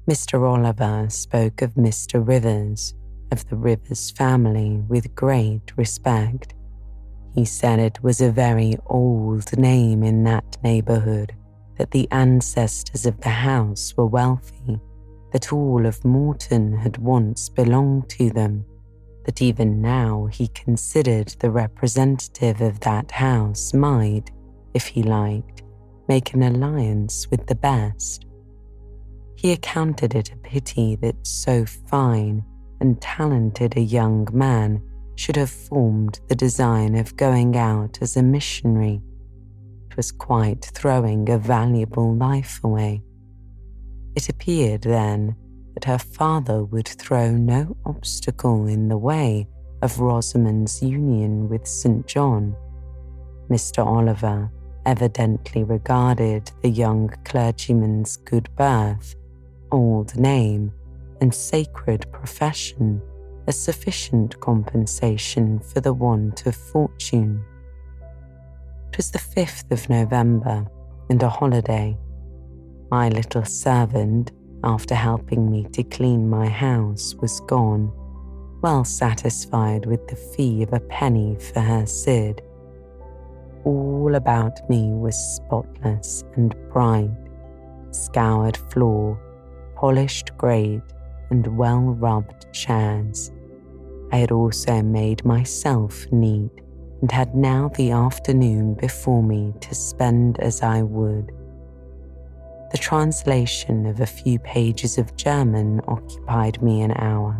Mr. Oliver spoke of Mr. Rivers, of the Rivers family, with great respect. He said it was a very old name in that neighbourhood, that the ancestors of the house were wealthy, that all of Morton had once belonged to them, that even now he considered the representative of that house might, if he liked, make an alliance with the best. He accounted it a pity that so fine and talented a young man should have formed the design of going out as a missionary. It was quite throwing a valuable life away. It appeared then that her father would throw no obstacle in the way of Rosamond's union with St. John. Mr. Oliver evidently regarded the young clergyman's good birth, old name, and sacred profession as sufficient compensation for the want of fortune. It was the 5th of November and a holiday. My little servant, after helping me to clean my house, was gone, well satisfied with the fee of a penny for her Sid. All about me was spotless and bright, scoured floor, polished grate, and well-rubbed chairs. I had also made myself neat and had now the afternoon before me to spend as I would. The translation of a few pages of German occupied me an hour.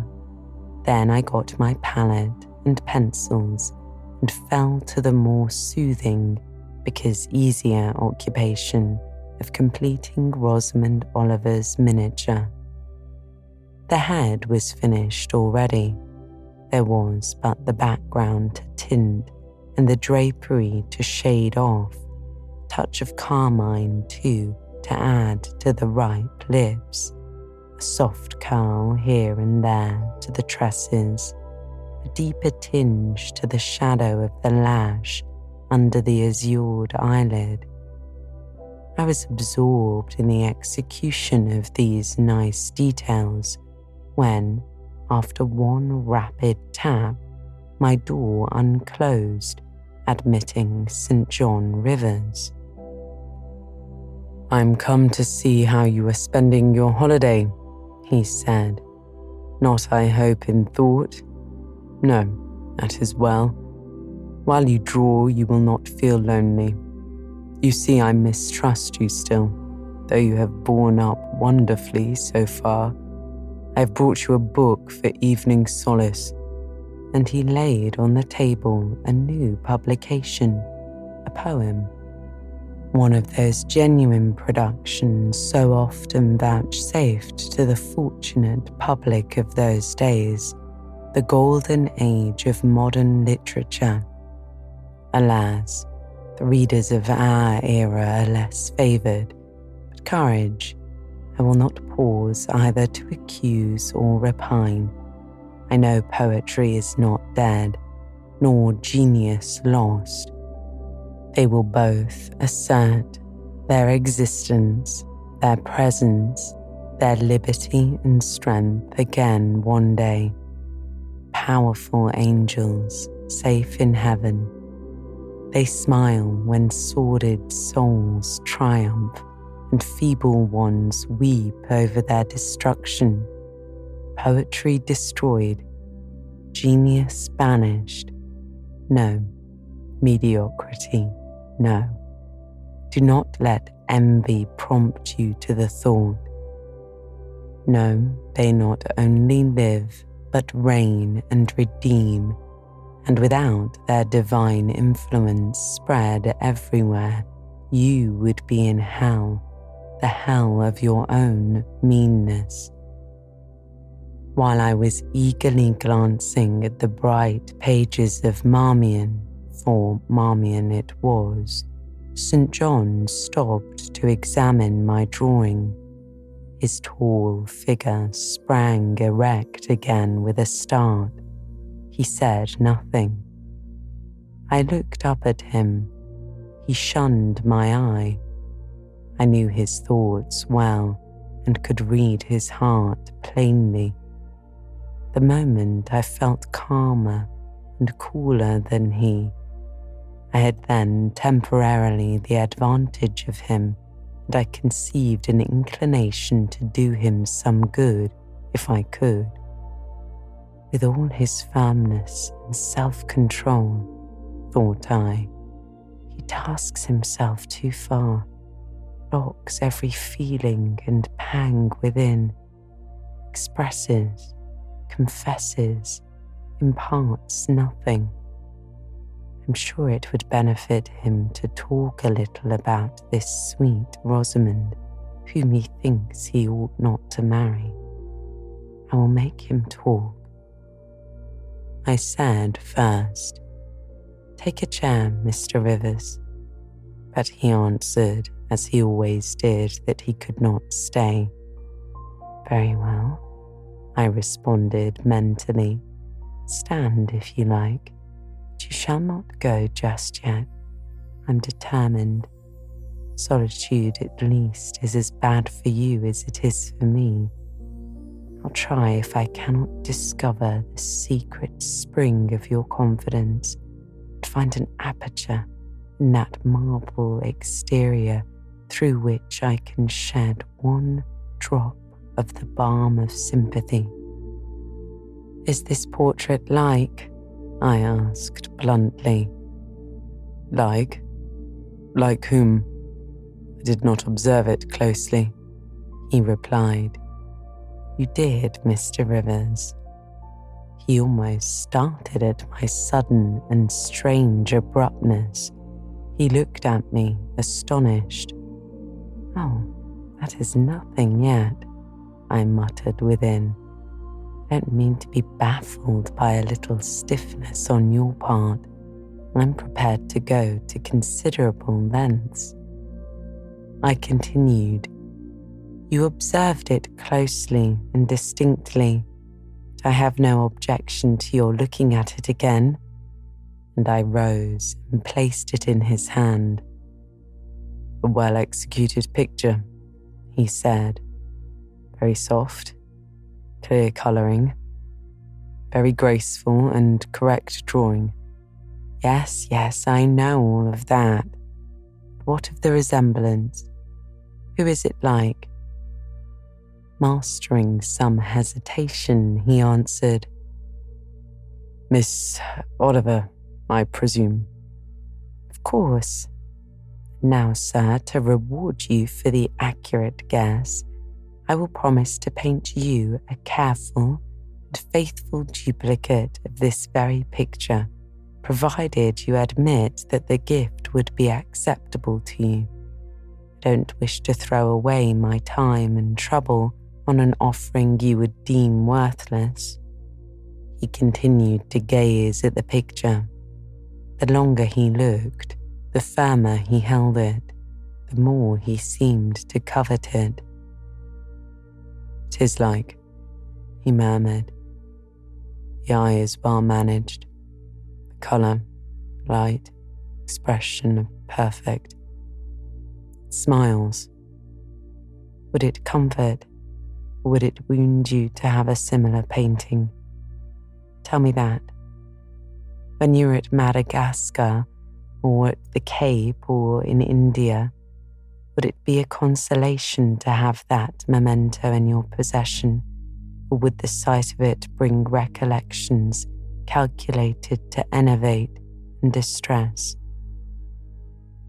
Then I got my palette and pencils and fell to the more soothing, because easier occupation of completing Rosamond Oliver's miniature. The head was finished already. There was but the background to tint and the drapery to shade off, a touch of carmine too to add to the ripe lips, a soft curl here and there to the tresses, a deeper tinge to the shadow of the lash under the azured eyelid. I was absorbed in the execution of these nice details when, after one rapid tap, my door unclosed, admitting St. John Rivers. "I'm come to see how you are spending your holiday," he said. "Not, I hope, in thought? No, that is well. While you draw, you will not feel lonely. You see, I mistrust you still, though you have borne up wonderfully so far. I have brought you a book for evening solace." And he laid on the table a new publication, a poem. One of those genuine productions so often vouchsafed to the fortunate public of those days, the golden age of modern literature. Alas, the readers of our era are less favoured, but courage, I will not pause either to accuse or repine. I know poetry is not dead, nor genius lost. They will both assert their existence, their presence, their liberty and strength again one day. Powerful angels, safe in heaven, they smile when sordid souls triumph and feeble ones weep over their destruction. Poetry destroyed, genius banished. No, mediocrity, no. Do not let envy prompt you to the thought. No, they not only live, but reign and redeem, and without their divine influence spread everywhere, you would be in hell, the hell of your own meanness. While I was eagerly glancing at the bright pages of Marmion, for Marmion it was, St. John stopped to examine my drawing. His tall figure sprang erect again with a start. He said nothing. I looked up at him. He shunned my eye. I knew his thoughts well and could read his heart plainly. The moment I felt calmer and cooler than he. I had then temporarily the advantage of him, and I conceived an inclination to do him some good if I could. With all his firmness and self-control, thought I, he tasks himself too far, locks every feeling and pang within, expresses, confesses, imparts nothing. I'm sure it would benefit him to talk a little about this sweet Rosamond, whom he thinks he ought not to marry. I will make him talk. I said first, "Take a chair, Mr. Rivers," but he answered, as he always did, that he could not stay. "Very well," I responded mentally. "Stand if you like, but you shall not go just yet. I'm determined. Solitude, at least, is as bad for you as it is for me. I'll try if I cannot discover the secret spring of your confidence and find an aperture in that marble exterior through which I can shed one drop of the balm of sympathy." "Is this portrait like?" I asked bluntly. Like whom?" did not observe it closely," he replied. "You did, Mr. Rivers." He almost started at my sudden and strange abruptness. He looked at me, astonished. "Oh, that is nothing yet," I muttered within. "I don't mean to be baffled by a little stiffness on your part. I'm prepared to go to considerable lengths." I continued. "You observed it closely and distinctly. I have no objection to your looking at it again." And I rose and placed it in his hand. "A well-executed picture," he said. "Very soft, clear colouring, very graceful and correct drawing." Yes, I know all of that. What of the resemblance? Who is it like?" Mastering some hesitation, he answered, "Miss Oliver, I presume." "Of course. Now, sir, to reward you for the accurate guess, I will promise to paint you a careful and faithful duplicate of this very picture, provided you admit that the gift would be acceptable to you. I don't wish to throw away my time and trouble on an offering you would deem worthless." He continued to gaze at the picture. The longer he looked, the firmer he held it, the more he seemed to covet it. "'Tis like," he murmured. "The eye is well managed, the colour, light, expression perfect. It smiles. Would it comfort, or would it wound you to have a similar painting? Tell me that. When you were at Madagascar, or at the Cape, or in India, would it be a consolation to have that memento in your possession, or would the sight of it bring recollections calculated to enervate and distress?"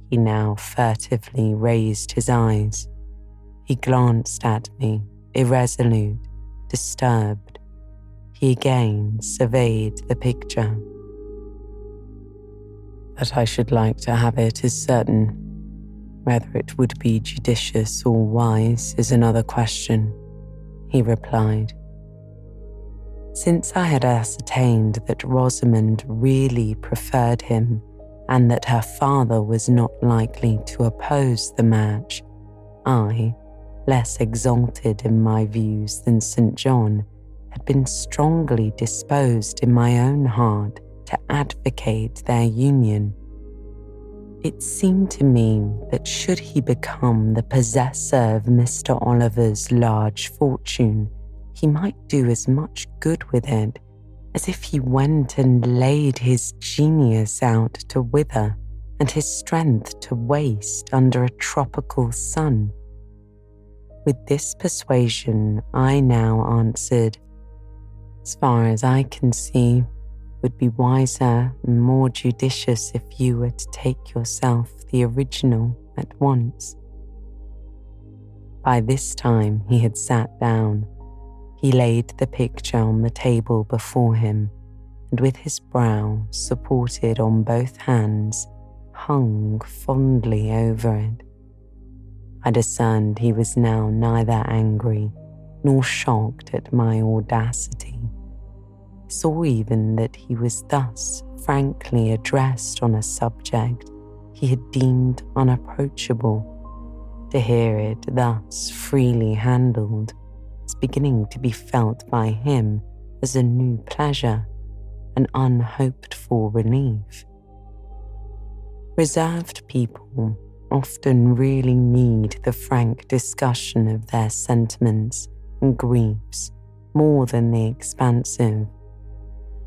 He now furtively raised his eyes. He glanced at me, irresolute, disturbed. He again surveyed the picture. "That I should like to have it is certain. Whether it would be judicious or wise is another question," he replied. Since I had ascertained that Rosamond really preferred him and that her father was not likely to oppose the match, I, less exalted in my views than St. John, had been strongly disposed in my own heart to advocate their union. It seemed to me that should he become the possessor of Mr. Oliver's large fortune, he might do as much good with it as if he went and laid his genius out to wither and his strength to waste under a tropical sun. With this persuasion, I now answered, "As far as I can see, it would be wiser and more judicious if you were to take yourself the original at once." By this time he had sat down. He laid the picture on the table before him, and with his brow supported on both hands, hung fondly over it. I discerned he was now neither angry nor shocked at my audacity. I saw even that he was thus frankly addressed on a subject he had deemed unapproachable. To hear it thus freely handled was beginning to be felt by him as a new pleasure, an unhoped-for relief. Reserved people often really need the frank discussion of their sentiments and griefs more than the expansive.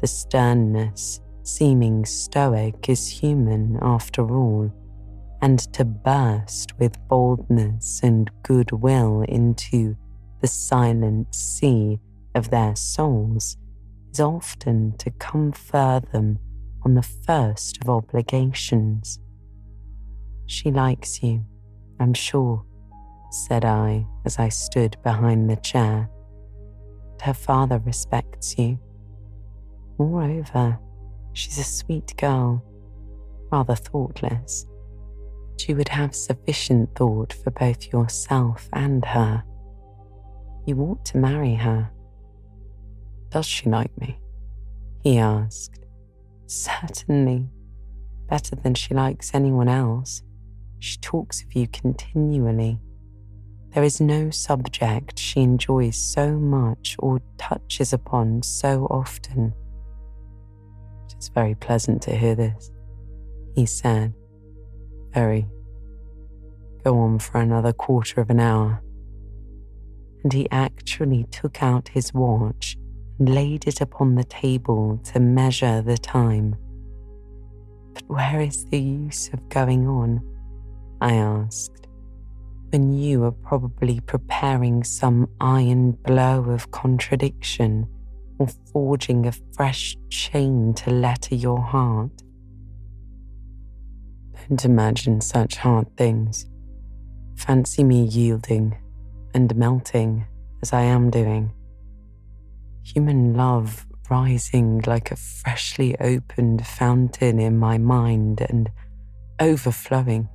The sternness, seeming stoic, is human after all, and to burst with boldness and goodwill into the silent sea of their souls is often to confer them on the first of obligations. "She likes you," I'm sure, said I as I stood behind the chair, that her father respects you. Moreover, she's a sweet girl, rather thoughtless, but you would have sufficient thought for both yourself and her. You ought to marry her. Does she like me? He asked. Certainly, better than she likes anyone else. She talks of you continually. There is no subject she enjoys so much or touches upon so often. It is very pleasant to hear this, he said. Very. Go on for another quarter of an hour. And he actually took out his watch and laid it upon the table to measure the time. But where is the use of going on? I asked, when you are probably preparing some iron blow of contradiction or forging a fresh chain to letter your heart. Don't imagine such hard things. Fancy me yielding and melting as I am doing. Human love rising like a freshly opened fountain in my mind and overflowing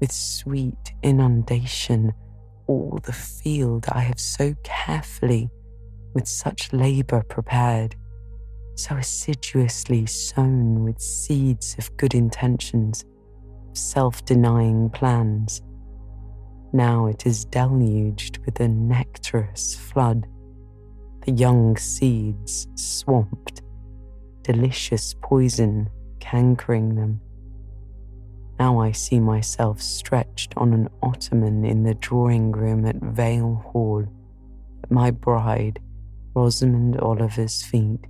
with sweet inundation all the field I have so carefully, with such labour prepared, so assiduously sown with seeds of good intentions, of self-denying plans. Now it is deluged with a nectarous flood, the young seeds swamped, delicious poison cankering them. Now I see myself stretched on an ottoman in the drawing room at Vale Hall, at my bride, Rosamond Oliver's feet.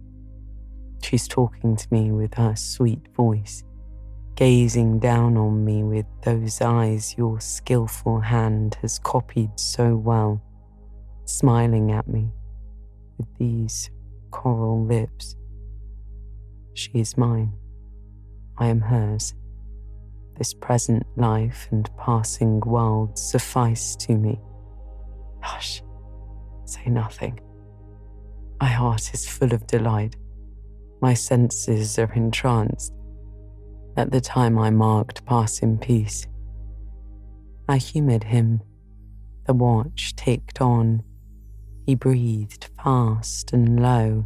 She's talking to me with her sweet voice, gazing down on me with those eyes your skillful hand has copied so well, smiling at me with these coral lips. She is mine. I am hers. This present life and passing world suffice to me. Hush, say nothing. My heart is full of delight. My senses are entranced. Let the time I marked pass in peace. I humoured him. The watch ticked on. He breathed fast and low.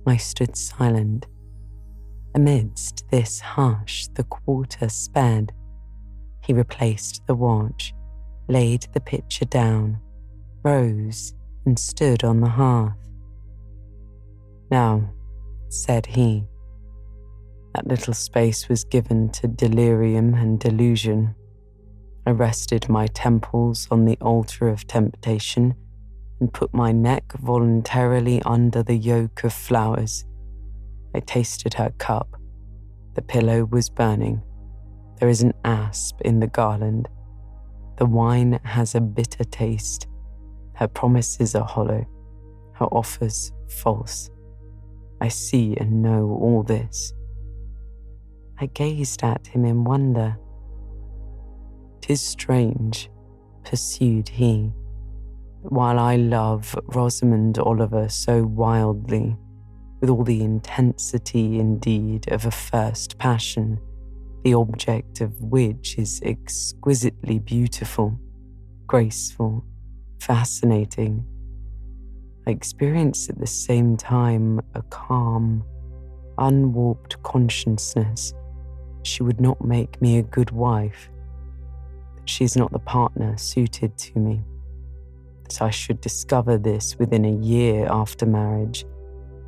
I stood silent. Amidst this hush, the quarter sped. He replaced the watch, laid the pitcher down, rose and stood on the hearth. Now, said he, that little space was given to delirium and delusion. I rested my temples on the altar of temptation and put my neck voluntarily under the yoke of flowers. I tasted her cup. The pillow was burning. There is an asp in the garland. The wine has a bitter taste. Her promises are hollow. Her offers false. I see and know all this. I gazed at him in wonder. "'Tis strange," pursued he, "that while I love Rosamond Oliver so wildly, with all the intensity indeed of a first passion, the object of which is exquisitely beautiful, graceful, fascinating, I experience at the same time a calm, unwarped consciousness she would not make me a good wife, that she is not the partner suited to me, that I should discover this within a year after marriage,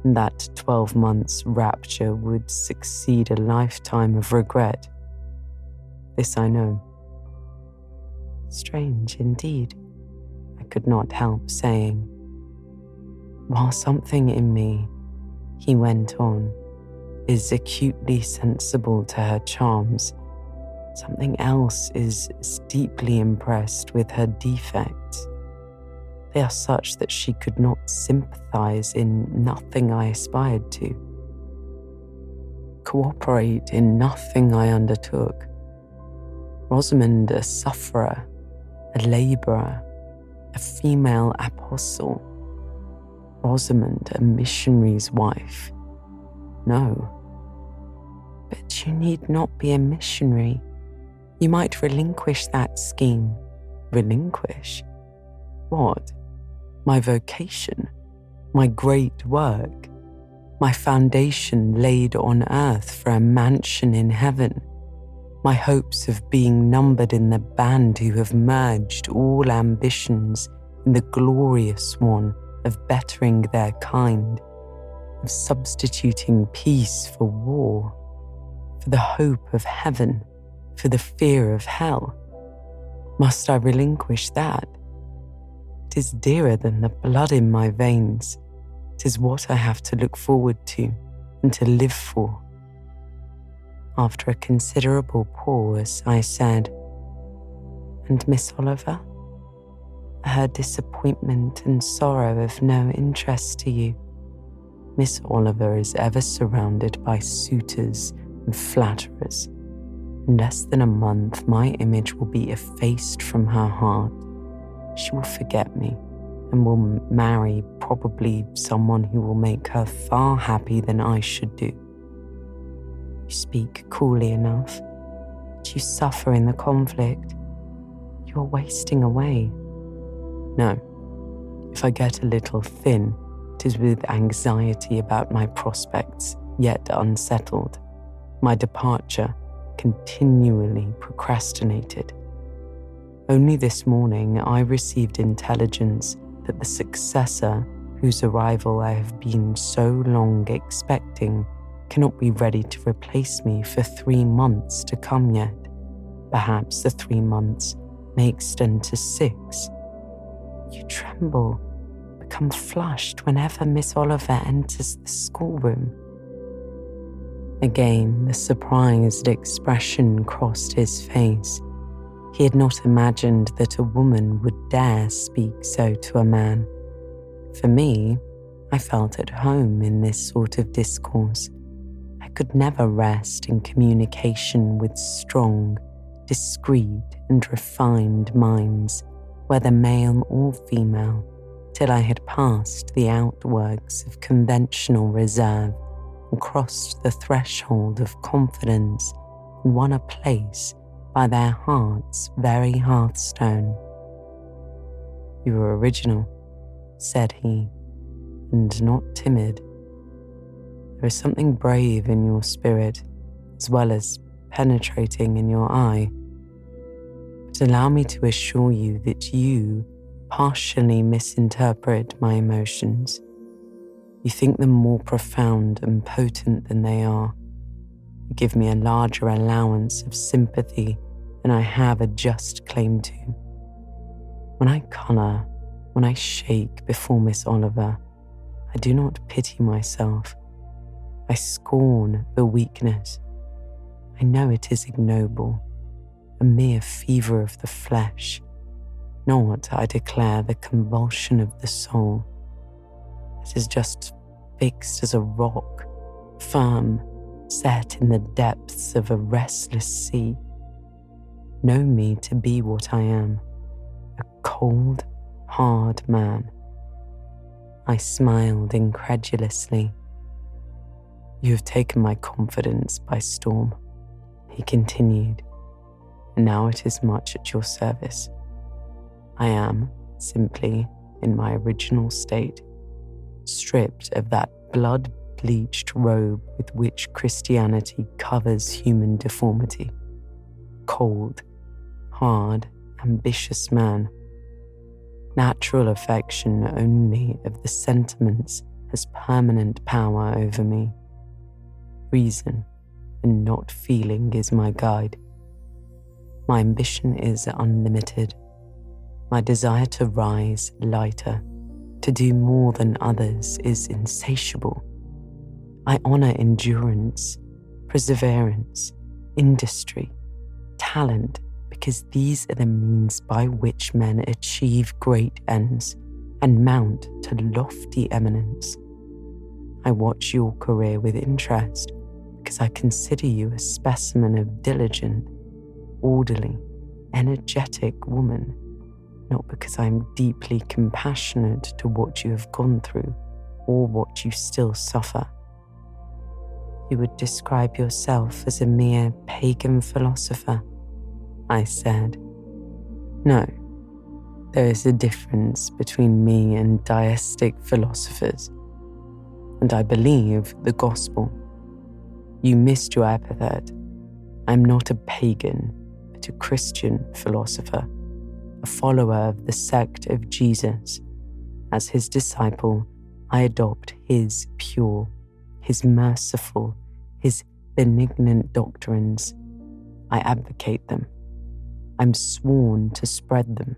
and that 12 months' rapture would succeed a lifetime of regret. This I know." "Strange indeed," I could not help saying. "While something in me," he went on, "is acutely sensible to her charms, something else is as deeply impressed with her defects. They are such that she could not sympathize in nothing I aspired to, cooperate in nothing I undertook. Rosamond a sufferer a labourer, a female apostle, Rosamond, a missionary's wife. No. But you need not be a missionary. You might relinquish that scheme. Relinquish? What? My vocation? My great work? My foundation laid on earth for a mansion in heaven? My hopes of being numbered in the band who have merged all ambitions in the glorious one of bettering their kind, of substituting peace for war, for the hope of heaven, for the fear of hell. Must I relinquish that? It is dearer than the blood in my veins. It is what I have to look forward to and to live for. After a considerable pause, I said, "And Miss Oliver? Her disappointment and sorrow of no interest to you? Miss Oliver is ever surrounded by suitors and flatterers. In less than a month, my image will be effaced from her heart. She will forget me and will marry probably someone who will make her far happier than I should do." You speak coolly enough, but you suffer in the conflict. You are wasting away. No, if I get a little thin, it is with anxiety about my prospects, yet unsettled, my departure continually procrastinated. Only this morning I received intelligence that the successor, whose arrival I have been so long expecting, cannot be ready to replace me for 3 months to come yet. Perhaps the 3 months may extend to 6. You tremble, become flushed whenever Miss Oliver enters the schoolroom. Again, the surprised expression crossed his face. He had not imagined that a woman would dare speak so to a man. For me, I felt at home in this sort of discourse. I could never rest in communication with strong, discreet and refined minds, whether male or female, till I had passed the outworks of conventional reserve and crossed the threshold of confidence and won a place by their heart's very hearthstone. "You are original," said he, "and not timid. There is something brave in your spirit, as well as penetrating in your eye. But allow me to assure you that you partially misinterpret my emotions. You think them more profound and potent than they are. You give me a larger allowance of sympathy than I have a just claim to. When I colour, when I shake before Miss Oliver, I do not pity myself. I scorn the weakness. I know it is ignoble, a mere fever of the flesh, not, I declare, the convulsion of the soul. It is just fixed as a rock, firm, set in the depths of a restless sea. Know me to be what I am, a cold, hard man." I smiled incredulously. "You have taken my confidence by storm," he continued, "and now it is much at your service. I am, simply, in my original state, stripped of that blood-bleached robe with which Christianity covers human deformity. Cold, hard, ambitious man. Natural affection only of the sentiments has permanent power over me. Reason and not feeling is my guide. My ambition is unlimited. My desire to rise lighter, to do more than others, is insatiable. I honour endurance, perseverance, industry, talent, because these are the means by which men achieve great ends and mount to lofty eminence. I watch your career with interest because I consider you a specimen of diligent, orderly, energetic woman not because I am deeply compassionate to what you have gone through or what you still suffer. You would describe yourself as a mere pagan philosopher, I said. No, there is a difference between me and deistic philosophers, and I believe the gospel. You missed your epithet. I'm not a pagan, but a Christian philosopher, a follower of the sect of Jesus. As his disciple, I adopt his pure, his merciful, his benignant doctrines. I advocate them. I'm sworn to spread them.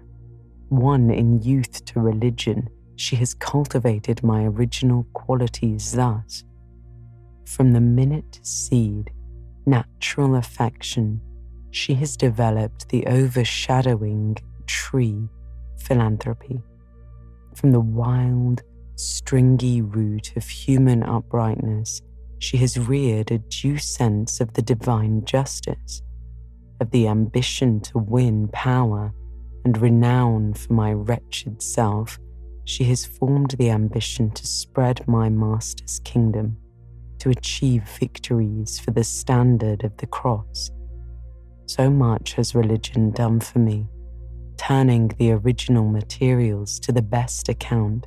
Won in youth to religion, she has cultivated my original qualities thus. From the minute seed, natural affection, she has developed the overshadowing tree, philanthropy. From the wild, stringy root of human uprightness, she has reared a due sense of the divine justice, of the ambition to win power and renown for my wretched self. She has formed the ambition to spread my master's kingdom, to achieve victories for the standard of the cross. So much has religion done for me, turning the original materials to the best account,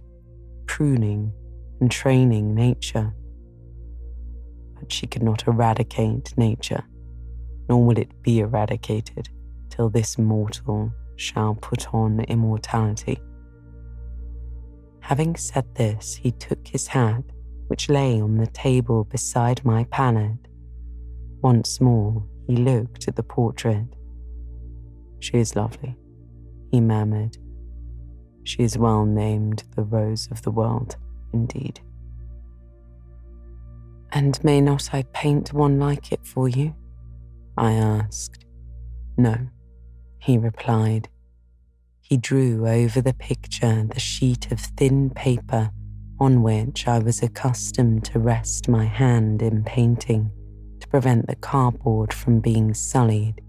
pruning and training nature. But she could not eradicate nature, nor will it be eradicated till this mortal shall put on immortality. Having said this, he took his hat, which lay on the table beside my pallet. Once more, he looked at the portrait. She is lovely, he murmured. She is well named the Rose of the World, indeed. And may not I paint one like it for you? I asked. No, he replied. He drew over the picture the sheet of thin paper on which I was accustomed to rest my hand in painting to prevent the cardboard from being sullied.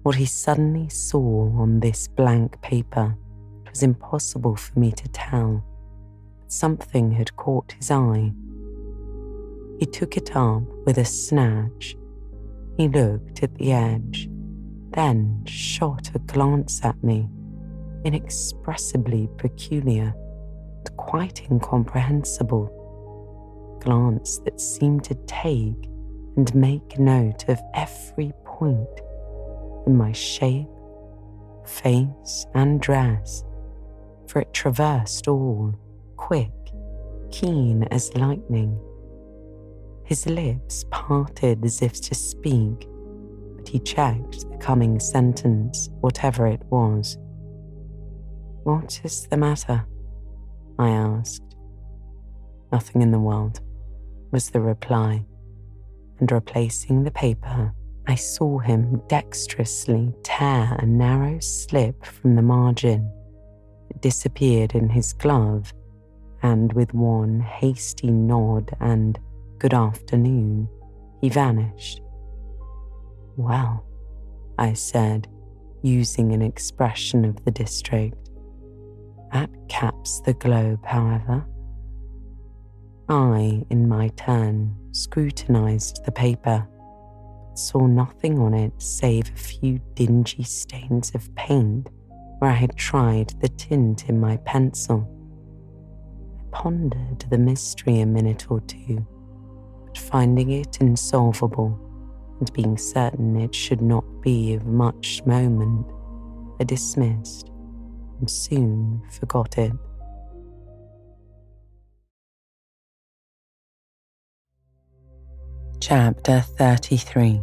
What he suddenly saw on this blank paper, it was impossible for me to tell, but something had caught his eye. He took it up with a snatch. He looked at the edge, then shot a glance at me, inexpressibly peculiar and quite incomprehensible, glance that seemed to take and make note of every point in my shape, face, and dress, for it traversed all, quick, keen as lightning. His lips parted as if to speak, but he checked the coming sentence, whatever it was. What is the matter? I asked. Nothing in the world, was the reply, and replacing the paper, I saw him dexterously tear a narrow slip from the margin. It disappeared in his glove, and with one hasty nod and good afternoon, he vanished. Well, I said, using an expression of the district. That caps the globe, however. I, in my turn, scrutinized the paper, but saw nothing on it save a few dingy stains of paint where I had tried the tint in my pencil. I pondered the mystery a minute or two, but finding it insolvable, and being certain it should not be of much moment, I dismissed and soon forgot it. Chapter 33.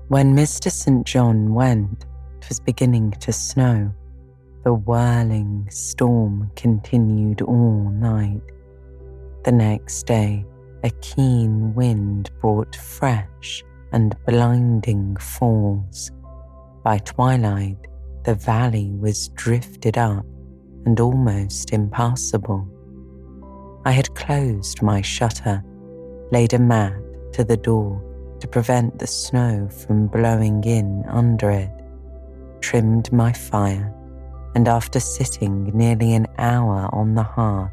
When Mr. St. John went, it was beginning to snow. The whirling storm continued all night. The next day, a keen wind brought fresh and blinding falls. By twilight, the valley was drifted up and almost impassable. I had closed my shutter, laid a mat to the door to prevent the snow from blowing in under it, trimmed my fire, and after sitting nearly an hour on the hearth,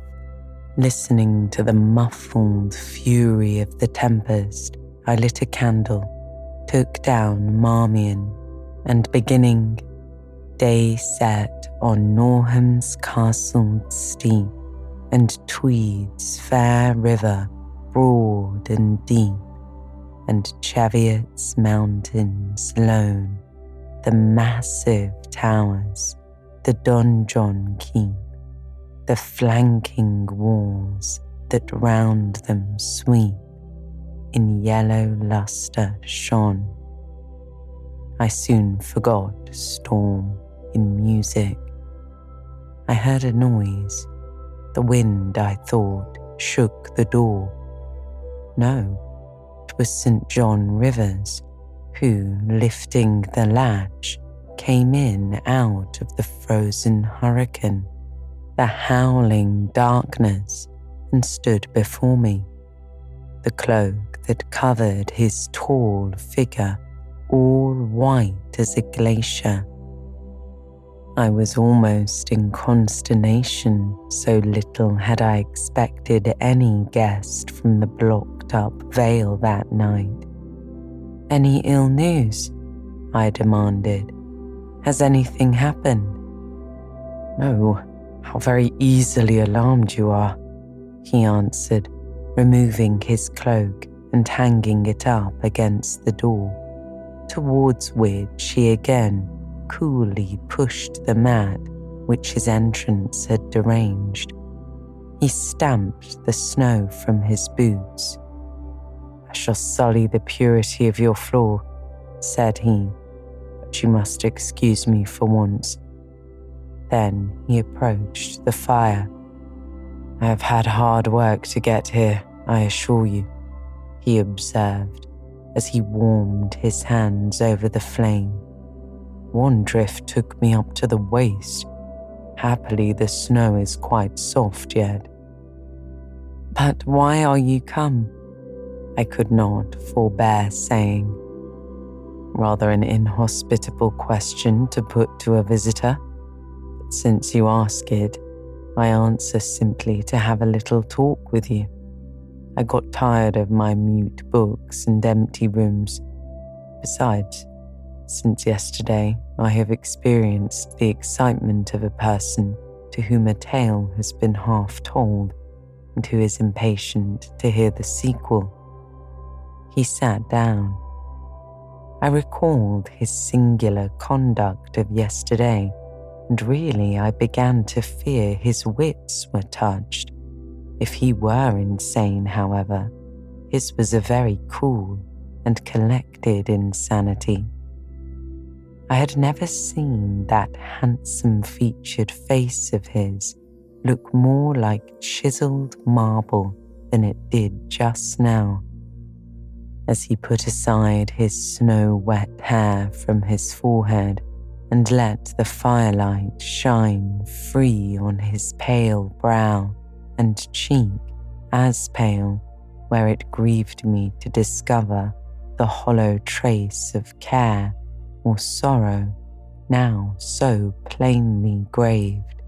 listening to the muffled fury of the tempest, I lit a candle, took down Marmion, and beginning, day set on Norham's castled steep, and Tweed's fair river, broad and deep, and Cheviot's mountains lone, the massive towers, the donjon keep, the flanking walls that round them sweep, in yellow lustre shone. I soon forgot storm in music. I heard a noise. The wind, I thought, shook the door. No, it was St. John Rivers, who, lifting the latch, came in out of the frozen hurricane, the howling darkness, and stood before me. The cloak that covered his tall figure, all white as a glacier. I was almost in consternation, so little had I expected any guest from the blocked-up Vale that night. "Any ill news?" I demanded. "Has anything happened?" "No, how very easily alarmed you are," he answered, removing his cloak and hanging it up against the door, towards which he again coolly pushed the mat which his entrance had deranged. He stamped the snow from his boots. "I shall sully the purity of your floor," said he, "but you must excuse me for once." Then he approached the fire. "I have had hard work to get here, I assure you," he observed as he warmed his hands over the flame. "One drift took me up to the waist. Happily the snow is quite soft yet." "But why are you come?" I could not forbear saying. "Rather an inhospitable question to put to a visitor, but since you ask it, I answer simply to have a little talk with you. I got tired of my mute books and empty rooms. Besides, since yesterday, I have experienced the excitement of a person to whom a tale has been half told and who is impatient to hear the sequel." He sat down. I recalled his singular conduct of yesterday, and really I began to fear his wits were touched. If he were insane, however, his was a very cool and collected insanity. I had never seen that handsome-featured face of his look more like chiseled marble than it did just now, as he put aside his snow-wet hair from his forehead and let the firelight shine free on his pale brow and cheek as pale, where it grieved me to discover the hollow trace of care or sorrow now so plainly graved.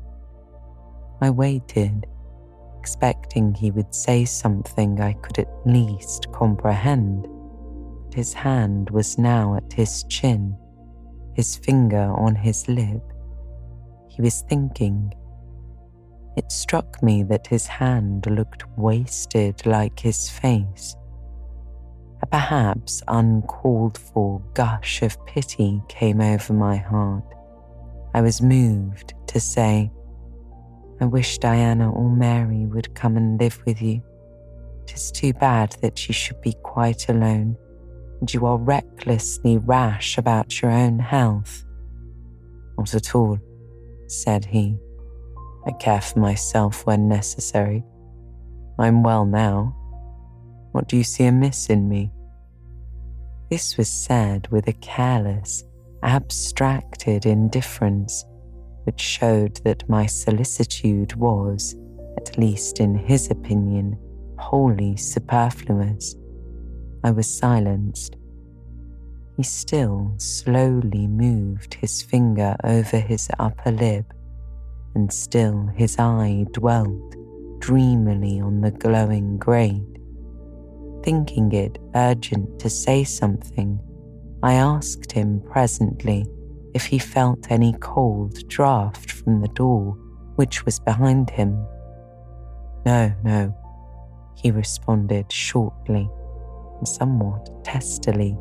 I waited, expecting he would say something I could at least comprehend, but his hand was now at his chin, his finger on his lip. He was thinking. It struck me that his hand looked wasted like his face. A perhaps uncalled for gush of pity came over my heart. I was moved to say, "I wish Diana or Mary would come and live with you. It is too bad that you should be quite alone, and you are recklessly rash about your own health." "Not at all," said he. "I care for myself when necessary. I'm well now. What do you see amiss in me?" This was said with a careless, abstracted indifference, which showed that my solicitude was, at least in his opinion, wholly superfluous. I was silenced. He still slowly moved his finger over his upper lip, and still his eye dwelt dreamily on the glowing grate. Thinking it urgent to say something, I asked him presently if he felt any cold draught from the door which was behind him. No, he responded shortly and somewhat testily.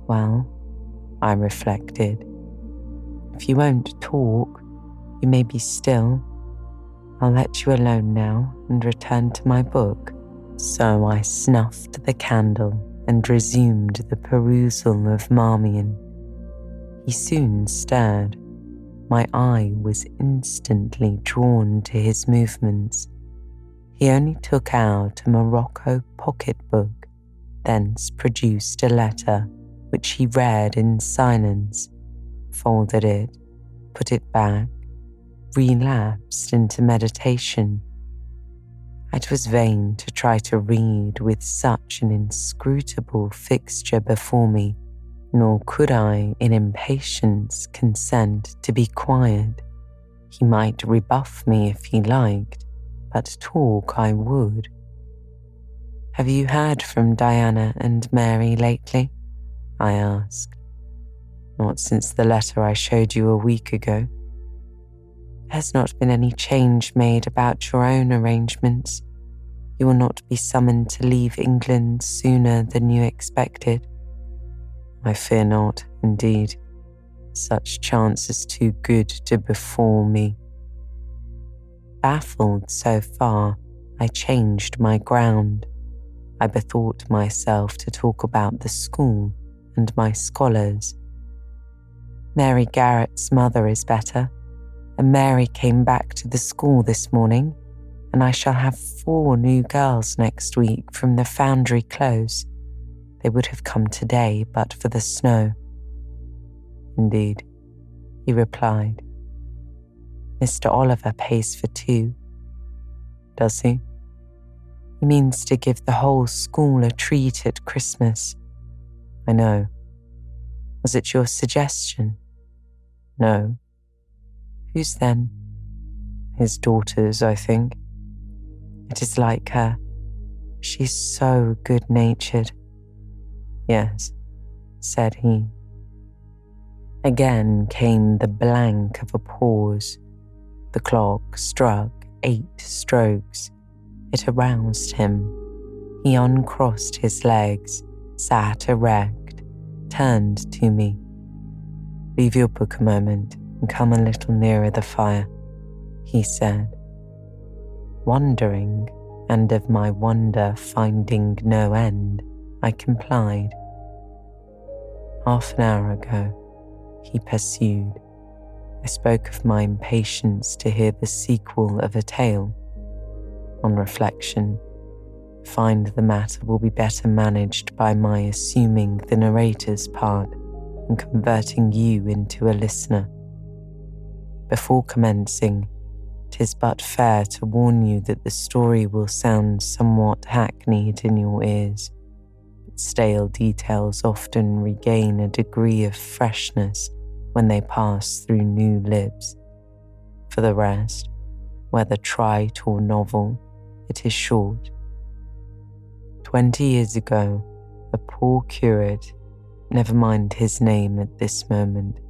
Well, I reflected, if you won't talk, you may be still. I'll let you alone now and return to my book. So I snuffed the candle and resumed the perusal of Marmion. He soon stirred. My eye was instantly drawn to his movements. He only took out a morocco pocket-book, thence produced a letter, which he read in silence, folded it, put it back, relapsed into meditation. It was vain to try to read with such an inscrutable fixture before me, nor could I, in impatience, consent to be quiet. He might rebuff me if he liked, but talk I would. Have you heard from Diana and Mary lately? I asked. Not since the letter I showed you a week ago. Has not been any change made about your own arrangements? You will not be summoned to leave England sooner than you expected? I fear not, indeed. Such chance is too good to befall me. Baffled so far, I changed my ground. I bethought myself to talk about the school and my scholars. Mary Garrett's mother is better, and Mary came back to the school this morning, and I shall have 4 new girls next week from the Foundry Close. They would have come today but for the snow. Indeed, he replied. Mr. Oliver pays for 2. Does he? He means to give the whole school a treat at Christmas. I know. Was it your suggestion? No. Whose then? His daughter's, I think. It is like her. She's so good-natured. Yes, said he. Again came the blank of a pause. The clock struck 8 strokes. It aroused him. He uncrossed his legs, sat erect, turned to me. Leave your book a moment and come a little nearer the fire, he said. Wondering, and of my wonder finding no end, I complied. Half an hour ago, he pursued, I spoke of my impatience to hear the sequel of a tale. On reflection, I find the matter will be better managed by my assuming the narrator's part and converting you into a listener. Before commencing, 'tis but fair to warn you that the story will sound somewhat hackneyed in your ears, but stale details often regain a degree of freshness when they pass through new lips. For the rest, whether trite or novel, it is short. 20 years ago, a poor curate, never mind his name at this moment,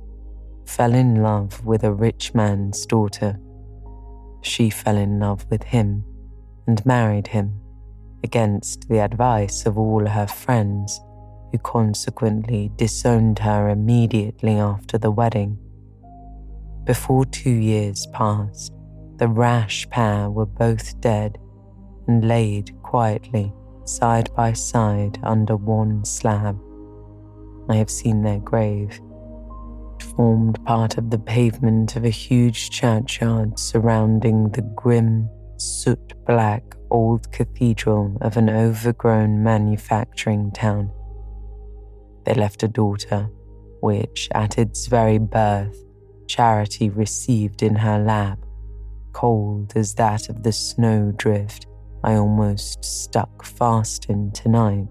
fell in love with a rich man's daughter. She fell in love with him and married him, against the advice of all her friends, who consequently disowned her immediately after the wedding. Before 2 years passed, the rash pair were both dead and laid quietly side by side under one slab. I have seen their grave. It formed part of the pavement of a huge churchyard surrounding the grim, soot-black old cathedral of an overgrown manufacturing town. They left a daughter, which, at its very birth, Charity received in her lap, cold as that of the snowdrift I almost stuck fast in tonight.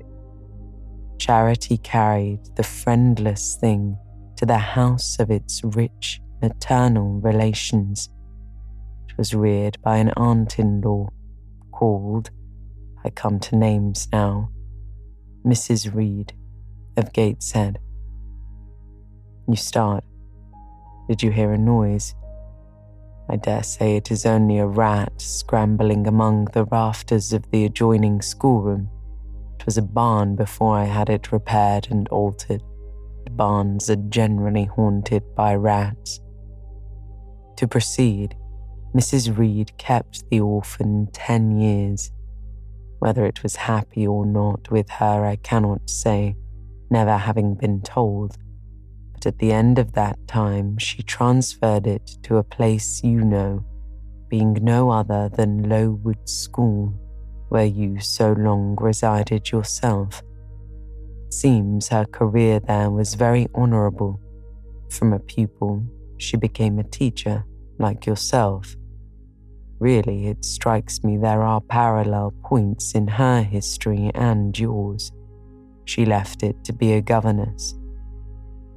Charity carried the friendless thing to the house of its rich maternal relations. It was reared by an aunt-in-law called, I come to names now, Mrs. Reed of Gateshead. You start. Did you hear a noise? I dare say it is only a rat scrambling among the rafters of the adjoining schoolroom. It was a barn before I had it repaired and altered. Barns are generally haunted by rats. To proceed, Mrs. Reed kept the orphan 10 years. Whether it was happy or not with her I cannot say, never having been told. But at the end of that time she transferred it to a place you know, being no other than Lowood School, where you so long resided yourself. It seems her career there was very honourable. From a pupil, she became a teacher, like yourself. Really, it strikes me there are parallel points in her history and yours. She left it to be a governess.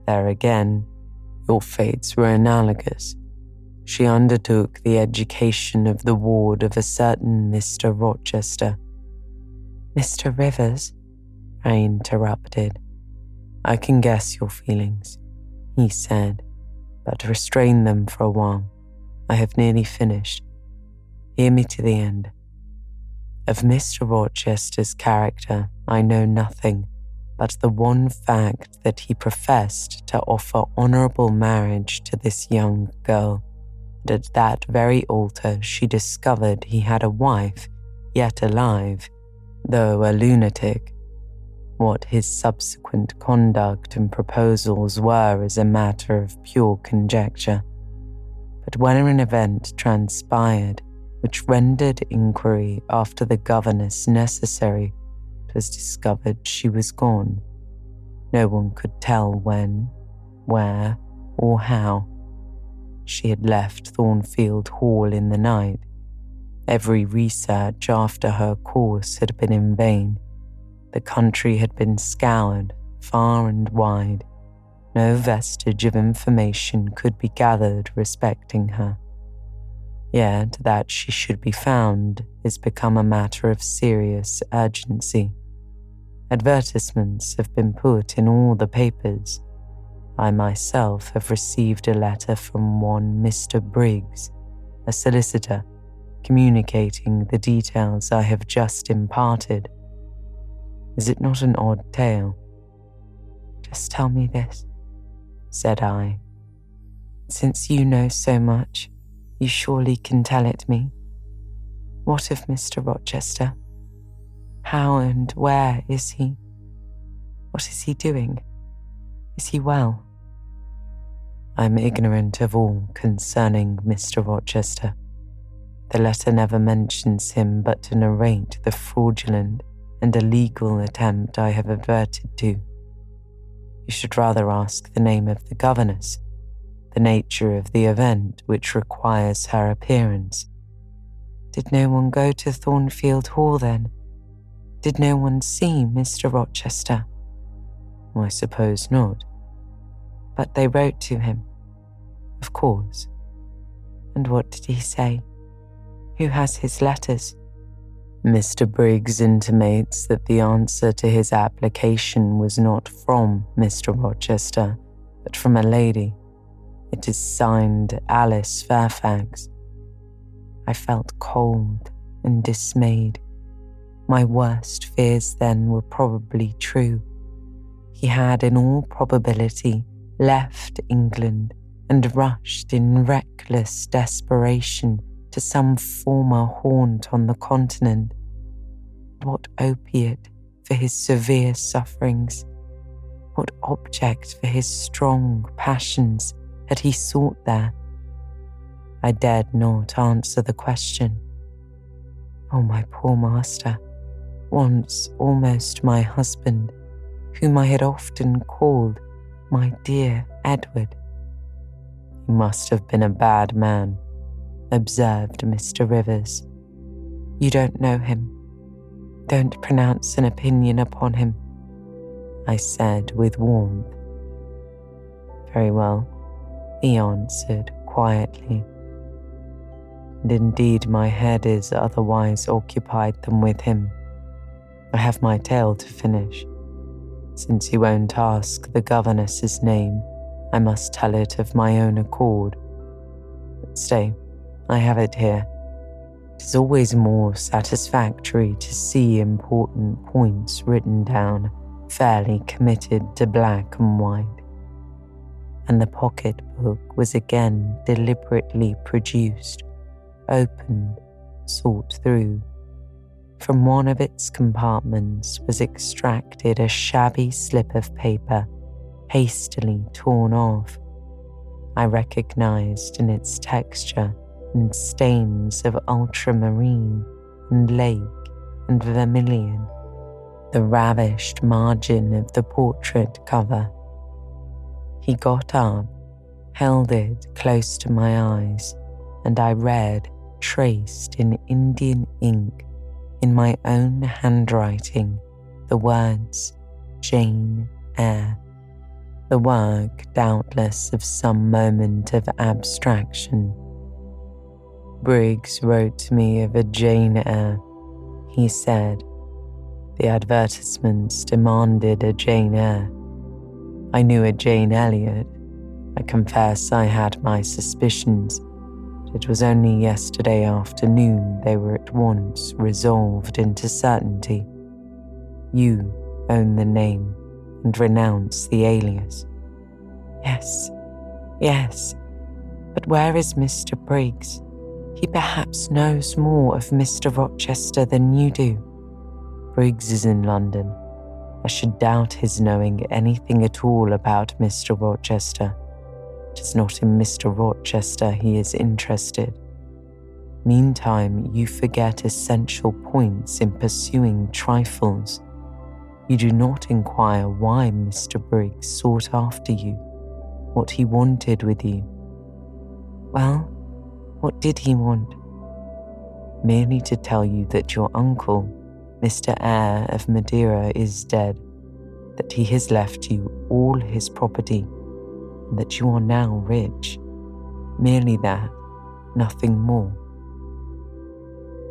There again, your fates were analogous. She undertook the education of the ward of a certain Mr. Rochester. Mr. Rivers? I interrupted. I can guess your feelings, he said, but restrain them for a while. I have nearly finished. Hear me to the end. Of Mr. Rochester's character I know nothing, but the one fact that he professed to offer honourable marriage to this young girl, and at that very altar she discovered he had a wife, yet alive, though a lunatic. What his subsequent conduct and proposals were is a matter of pure conjecture. But when an event transpired which rendered inquiry after the governess necessary, it was discovered she was gone. No one could tell when, where, or how. She had left Thornfield Hall in the night. Every research after her course had been in vain. The country had been scoured far and wide. No vestige of information could be gathered respecting her. Yet that she should be found is become a matter of serious urgency. Advertisements have been put in all the papers. I myself have received a letter from one Mr. Briggs, a solicitor, communicating the details I have just imparted. Is it not an odd tale? Just tell me this, said I. Since you know so much, you surely can tell it me. What of Mr. Rochester? How and where is he? What is he doing? Is he well? I am ignorant of all concerning Mr. Rochester. The letter never mentions him but to narrate the fraudulent and illegal attempt I have adverted to. You should rather ask the name of the governess, the nature of the event which requires her appearance. Did no one go to Thornfield Hall then? Did no one see Mr. Rochester? I suppose not. But they wrote to him. Of course. And what did he say? Who has his letters? Mr. Briggs intimates that the answer to his application was not from Mr. Rochester, but from a lady. It is signed Alice Fairfax. I felt cold and dismayed. My worst fears then were probably true. He had in all probability left England and rushed in reckless desperation to some former haunt on the continent. What opiate for his severe sufferings? What object for his strong passions had he sought there? I dared not answer the question. Oh, my poor master, once almost my husband, whom I had often called my dear Edward. He must have been a bad man, observed Mr. Rivers. You don't know him. Don't pronounce an opinion upon him. I said with warmth. Very well, he answered quietly. And indeed my head is otherwise occupied than with him. I have my tale to finish. Since you won't ask the governess's name, I must tell it of my own accord. But stay, I have it here. It is always more satisfactory to see important points written down, fairly committed to black and white. And the pocket-book was again deliberately produced, opened, sought through. From one of its compartments was extracted a shabby slip of paper, hastily torn off. I recognized in its texture and stains of ultramarine and lake and vermilion the ravished margin of the portrait cover. He got up, held it close to my eyes, and I read, traced in Indian ink, in my own handwriting, the words Jane Eyre, the work doubtless of some moment of abstraction. Briggs wrote to me of a Jane Eyre, he said. The advertisements demanded a Jane Eyre. I knew a Jane Elliot. I confess I had my suspicions, but it was only yesterday afternoon they were at once resolved into certainty. You own the name and renounce the alias. Yes, but where is Mr. Briggs? He perhaps knows more of Mr. Rochester than you do. Briggs is in London. I should doubt his knowing anything at all about Mr. Rochester. It is not in Mr. Rochester he is interested. Meantime, you forget essential points in pursuing trifles. You do not inquire why Mr. Briggs sought after you, what he wanted with you. Well, what did he want? Merely to tell you that your uncle, Mr. Eyre of Madeira, is dead, that he has left you all his property, and that you are now rich. Merely that, nothing more.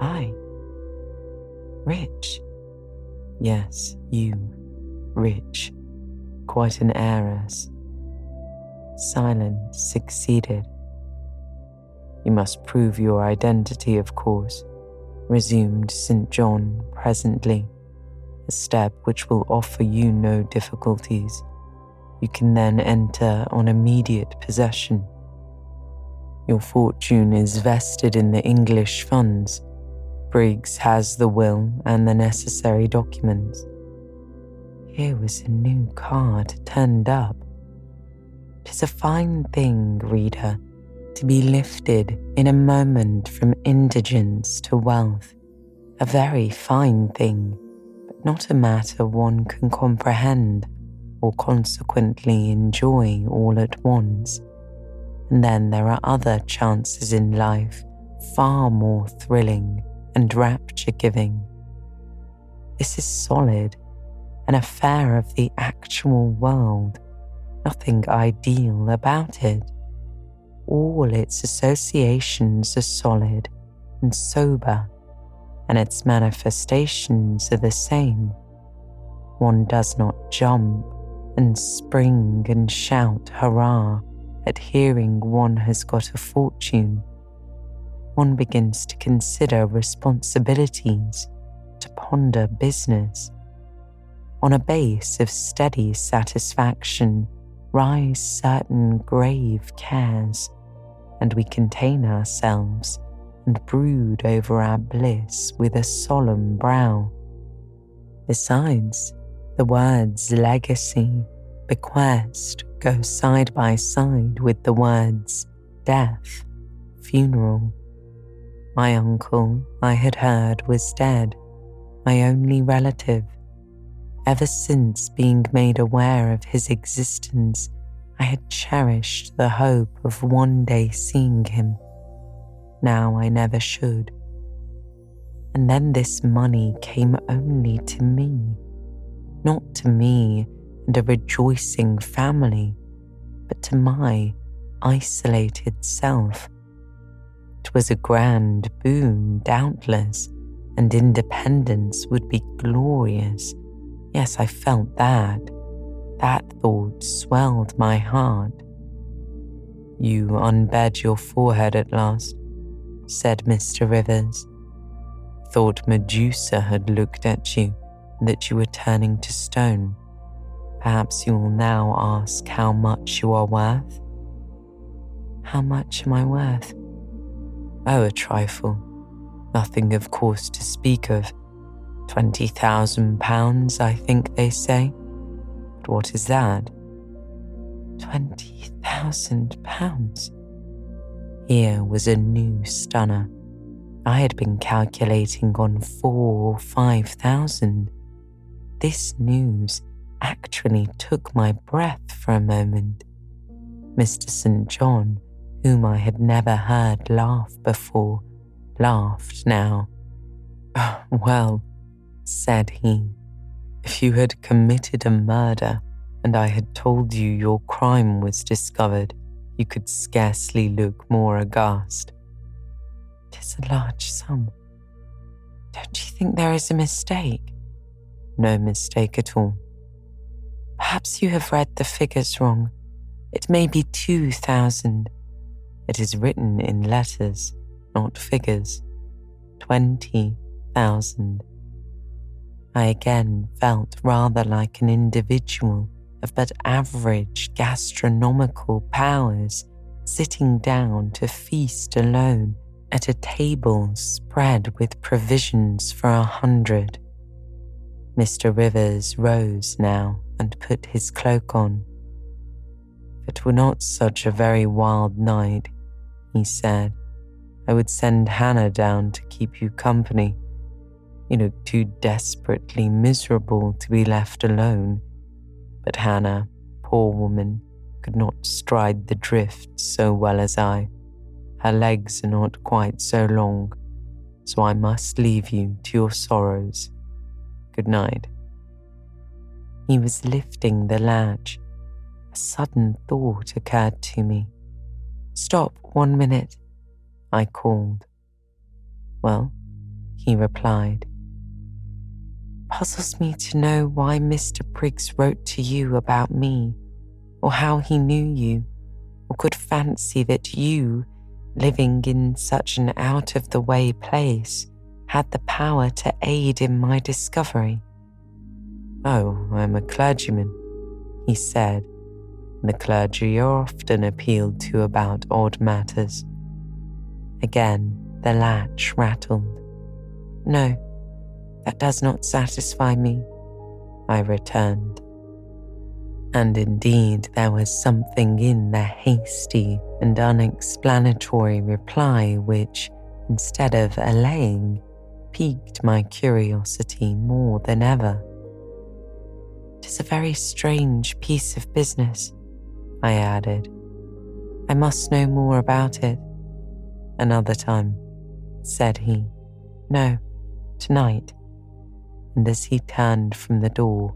I? Rich? Yes, you, rich, quite an heiress. Silence succeeded. You must prove your identity, of course, resumed St. John presently, a step which will offer you no difficulties. You can then enter on immediate possession. Your fortune is vested in the English funds. Briggs has the will and the necessary documents. Here was a new card turned up. 'Tis a fine thing, reader, to be lifted in a moment from indigence to wealth. A very fine thing, but not a matter one can comprehend or consequently enjoy all at once. And then there are other chances in life far more thrilling and rapture-giving. This is solid, an affair of the actual world, nothing ideal about it. All its associations are solid and sober, and its manifestations are the same. One does not jump and spring and shout hurrah at hearing one has got a fortune. One begins to consider responsibilities, to ponder business. On a base of steady satisfaction rise certain grave cares, and we contain ourselves and brood over our bliss with a solemn brow. Besides, the words legacy, bequest go side by side with the words death, funeral. My uncle, I had heard, was dead, my only relative. Ever since being made aware of his existence, I had cherished the hope of one day seeing him. Now I never should. And then this money came only to me, not to me and a rejoicing family, but to my isolated self. It was a grand boon, doubtless, and independence would be glorious. Yes, I felt that. That thought swelled my heart. "You unbed your forehead at last," said Mr. Rivers. "Thought Medusa had looked at you and that you were turning to stone. Perhaps you will now ask how much you are worth?" "How much am I worth?" "Oh, a trifle. Nothing, of course, to speak of. £20,000, I think they say. But what is that?" £20,000. Here was a new stunner. I had been calculating on 4,000 or 5,000. This news actually took my breath for a moment. Mr. St. John, whom I had never heard laugh before, laughed now. "Oh, well," said he, "if you had committed a murder and I had told you your crime was discovered, you could scarcely look more aghast." "It is a large sum. Don't you think there is a mistake?" "No mistake at all." "Perhaps you have read the figures wrong. It may be 2,000. It is written in letters, not figures. 20,000. I again felt rather like an individual of but average gastronomical powers, sitting down to feast alone at a table spread with provisions for 100. Mr. Rivers rose now and put his cloak on. "If it were not such a very wild night," he said, "I would send Hannah down to keep you company. You look too desperately miserable to be left alone." But Hannah, poor woman, could not stride the drift so well as I. Her legs are not quite so long, so I must leave you to your sorrows. Good night." He was lifting the latch. A sudden thought occurred to me. "Stop 1 minute," I called. "Well," he replied. "Puzzles me to know why Mr. Briggs wrote to you about me, or how he knew you, or could fancy that you, living in such an out-of-the-way place, had the power to aid in my discovery." "Oh, I am a clergyman," he said. "The clergy are often appealed to about odd matters." Again the latch rattled. "No, that does not satisfy me," I returned. And indeed there was something in the hasty and unexplanatory reply which, instead of allaying, piqued my curiosity more than ever. "It is a very strange piece of business," I added. "I must know more about it." "Another time," said he. "No, tonight." And as he turned from the door,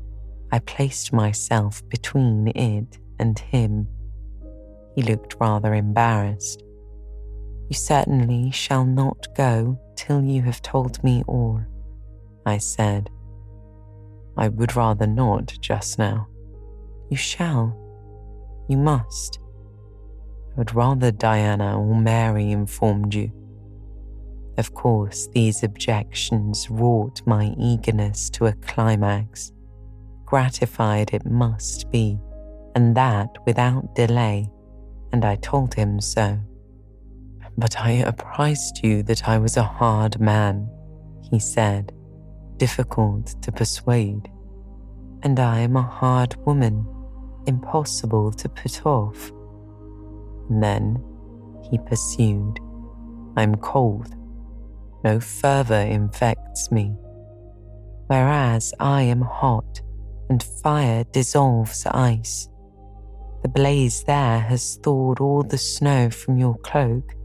I placed myself between it and him. He looked rather embarrassed. "You certainly shall not go till you have told me all," I said. "I would rather not just now." "You shall. You must." "I would rather Diana or Mary informed you." Of course, these objections wrought my eagerness to a climax. Gratified it must be, and that without delay, and I told him so. "But I apprised you that I was a hard man," he said, "difficult to persuade." "And I am a hard woman, impossible to put off." And then, he pursued, "I'm cold. No fervour infects me, whereas I am hot, and fire dissolves ice. The blaze there has thawed all the snow from your cloak.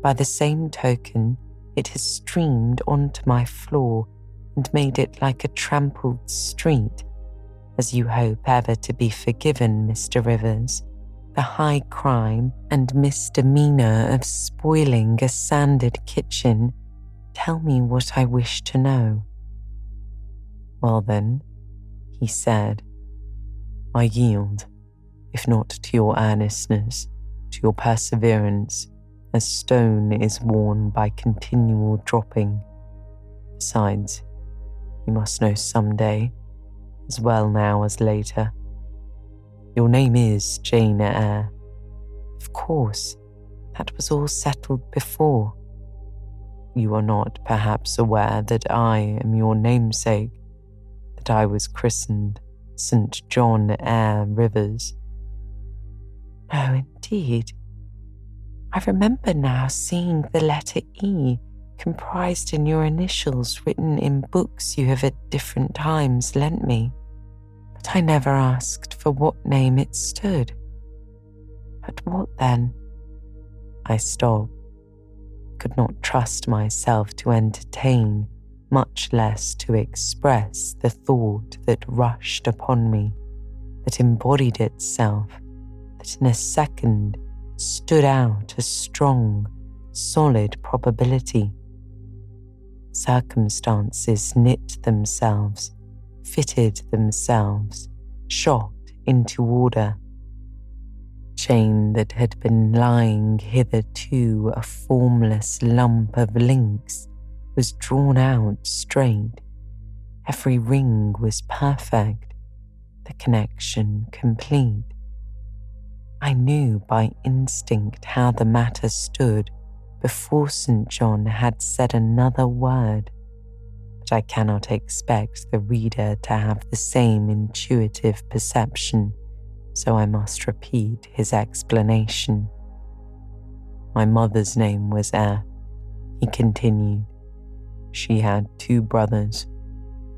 By the same token, it has streamed onto my floor and made it like a trampled street. as you hope ever to be forgiven, Mr. Rivers, the high crime and misdemeanour of spoiling a sanded kitchen, tell me what I wish to know." "Well then," he said, "I yield, if not to your earnestness, to your perseverance, as stone is worn by continual dropping. Besides, you must know some day, as well now as later. Your name is Jane Eyre. Of course, that was all settled before. You are not perhaps aware that I am your namesake, that I was christened St. John Eyre Rivers." "No, indeed. I remember now seeing the letter E comprised in your initials written in books you have at different times lent me, but I never asked for what name it stood. But what then?" I stopped, could not trust myself to entertain, much less to express the thought that rushed upon me, that embodied itself, that in a second stood out a strong, solid probability. Circumstances knit themselves, fitted themselves, shot into order. Chain that had been lying hitherto a formless lump of links was drawn out straight. Every ring was perfect, the connection complete. I knew by instinct how the matter stood before St. John had said another word, but I cannot expect the reader to have the same intuitive perception, so I must repeat his explanation. "My mother's name was Eyre," he continued. "She had 2 brothers,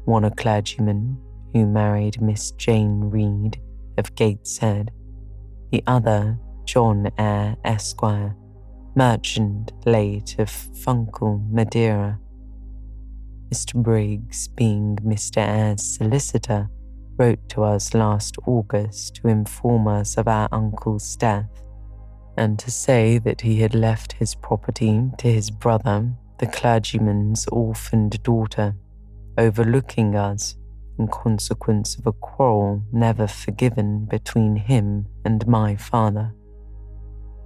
one a clergyman who married Miss Jane Reed of Gateshead, the other John Eyre, Esquire, merchant late of Funchal, Madeira. Mr. Briggs, being Mr. Eyre's solicitor, wrote to us last August to inform us of our uncle's death, and to say that he had left his property to his brother, the clergyman's orphaned daughter, overlooking us in consequence of a quarrel never forgiven between him and my father.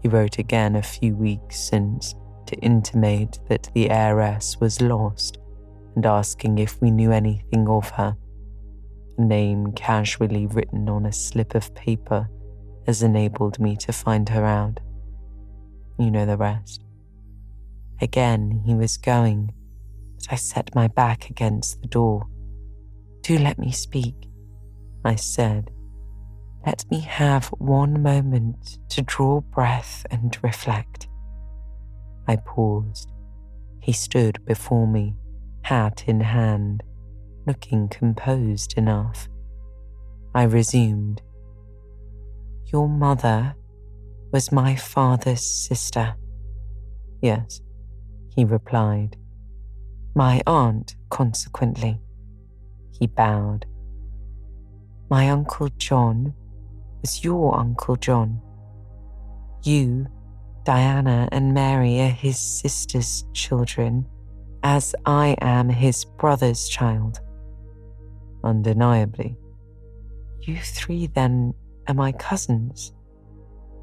He wrote again a few weeks since to intimate that the heiress was lost and asking if we knew anything of her. A name casually written on a slip of paper has enabled me to find her out. You know the rest. Again he was going, but I set my back against the door. "Do let me speak," I said. "Let me have one moment to draw breath and reflect." I paused. He stood before me, hat in hand, looking composed enough. I resumed. "Your mother was my father's sister." "Yes," he replied. "My aunt, consequently." He bowed. "My Uncle John was your Uncle John. You, Diana and Mary are his sister's children, as I am his brother's child." "Undeniably." "You 3 then are my cousins.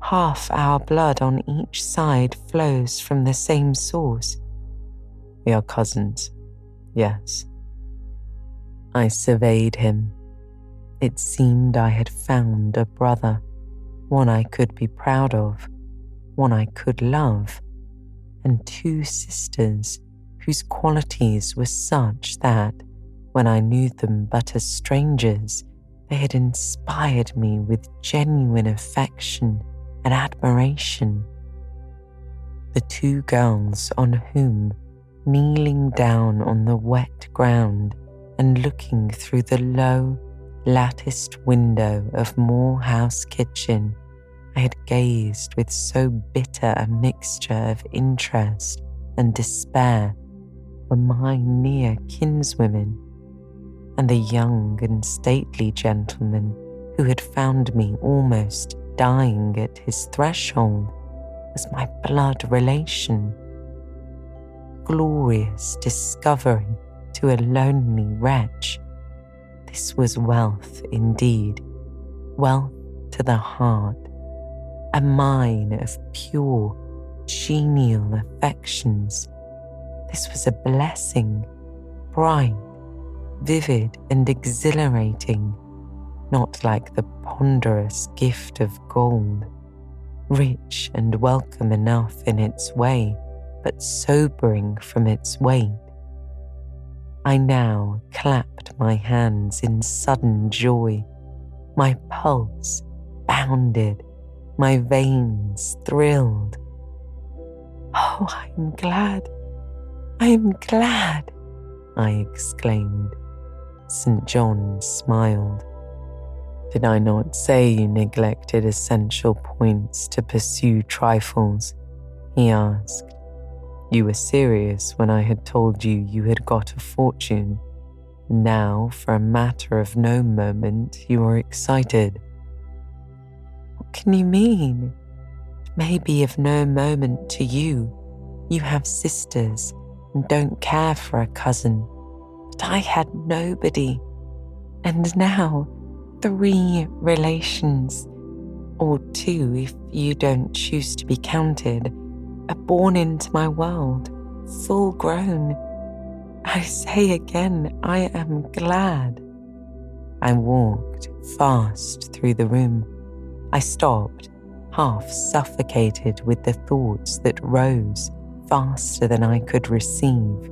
Half our blood on each side flows from the same source." "We are cousins, yes." I surveyed him. It seemed I had found a brother, one I could be proud of, one I could love, and 2 sisters whose qualities were such that, when I knew them but as strangers, they had inspired me with genuine affection and admiration. The 2 girls on whom, kneeling down on the wet ground and looking through the low, latticed window of Moore House kitchen, I had gazed with so bitter a mixture of interest and despair, were my near kinswomen. and the young and stately gentleman who had found me almost dying at his threshold was my blood relation. Glorious discovery to a lonely wretch. This was wealth indeed, wealth to the heart, a mine of pure, genial affections. This was a blessing, bright, vivid and exhilarating, not like the ponderous gift of gold, rich and welcome enough in its way, but sobering from its weight. I now clapped my hands in sudden joy. My pulse bounded, my veins thrilled. "Oh, I am glad, I am glad," I exclaimed. St. John smiled. "Did I not say you neglected essential points to pursue trifles?" he asked. "You were serious when I had told you you had got a fortune. Now, for a matter of no moment, you are excited." "What can you mean? It may be of no moment to you. You have sisters and don't care for a cousin. But I had nobody. And now 3 relations, or 2 if you don't choose to be counted, are born into my world, full grown. I say again, I am glad." I walked fast through the room. I stopped, half suffocated with the thoughts that rose faster than I could receive,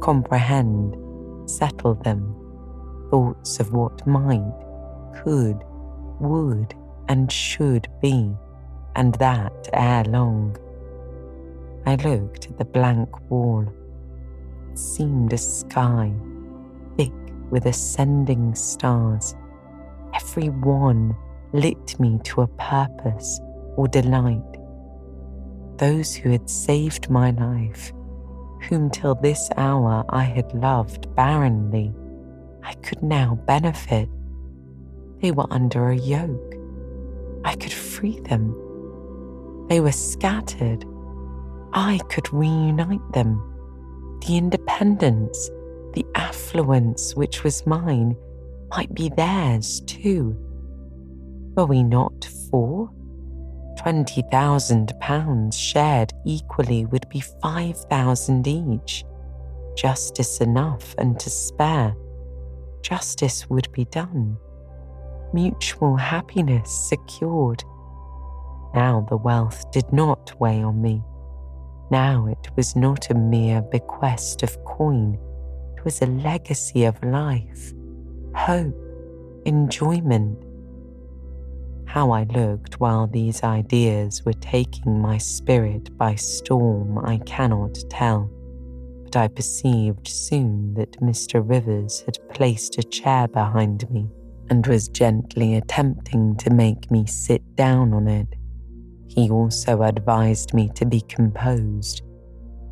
comprehend, settle them. Thoughts of what might, could, would, and should be, and that ere long. I looked at the blank wall. It seemed a sky, thick with ascending stars. Every one lit me to a purpose or delight. Those who had saved my life, whom till this hour I had loved barrenly, I could now benefit. They were under a yoke. I could free them. They were scattered. I could reunite them. The independence, the affluence which was mine might be theirs too. Were we not 4? £20,000 shared equally would be 5,000 each. Justice enough and to spare. Justice would be done. Mutual happiness secured. Now the wealth did not weigh on me. Now it was not a mere bequest of coin. It was a legacy of life, hope, enjoyment. How I looked while these ideas were taking my spirit by storm I cannot tell, but I perceived soon that Mr. Rivers had placed a chair behind me and was gently attempting to make me sit down on it. He also advised me to be composed.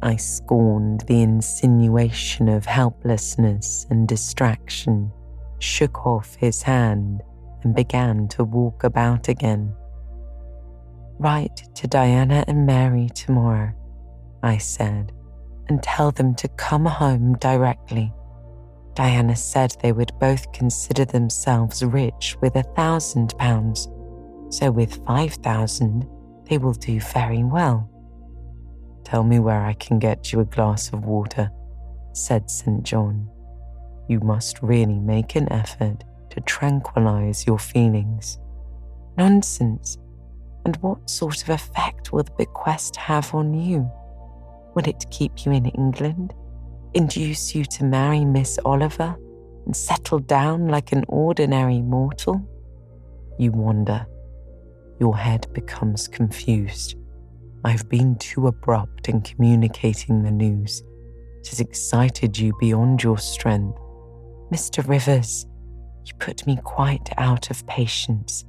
I scorned the insinuation of helplessness and distraction, shook off his hand, and began to walk about again. "Write to Diana and Mary tomorrow," I said, "and tell them to come home directly. Diana said they would both consider themselves rich with £1,000, so with 5,000 they will do very well." "Tell me where I can get you a glass of water," said St. John. "You must really make an effort to tranquilize your feelings." "Nonsense. And what sort of effect will the bequest have on you? Will it keep you in England, induce you to marry Miss Oliver, and settle down like an ordinary mortal?" You wonder. Your head becomes confused. I've been too abrupt in communicating the news. It has excited you beyond your strength. "Mr. Rivers, you put me quite out of patience.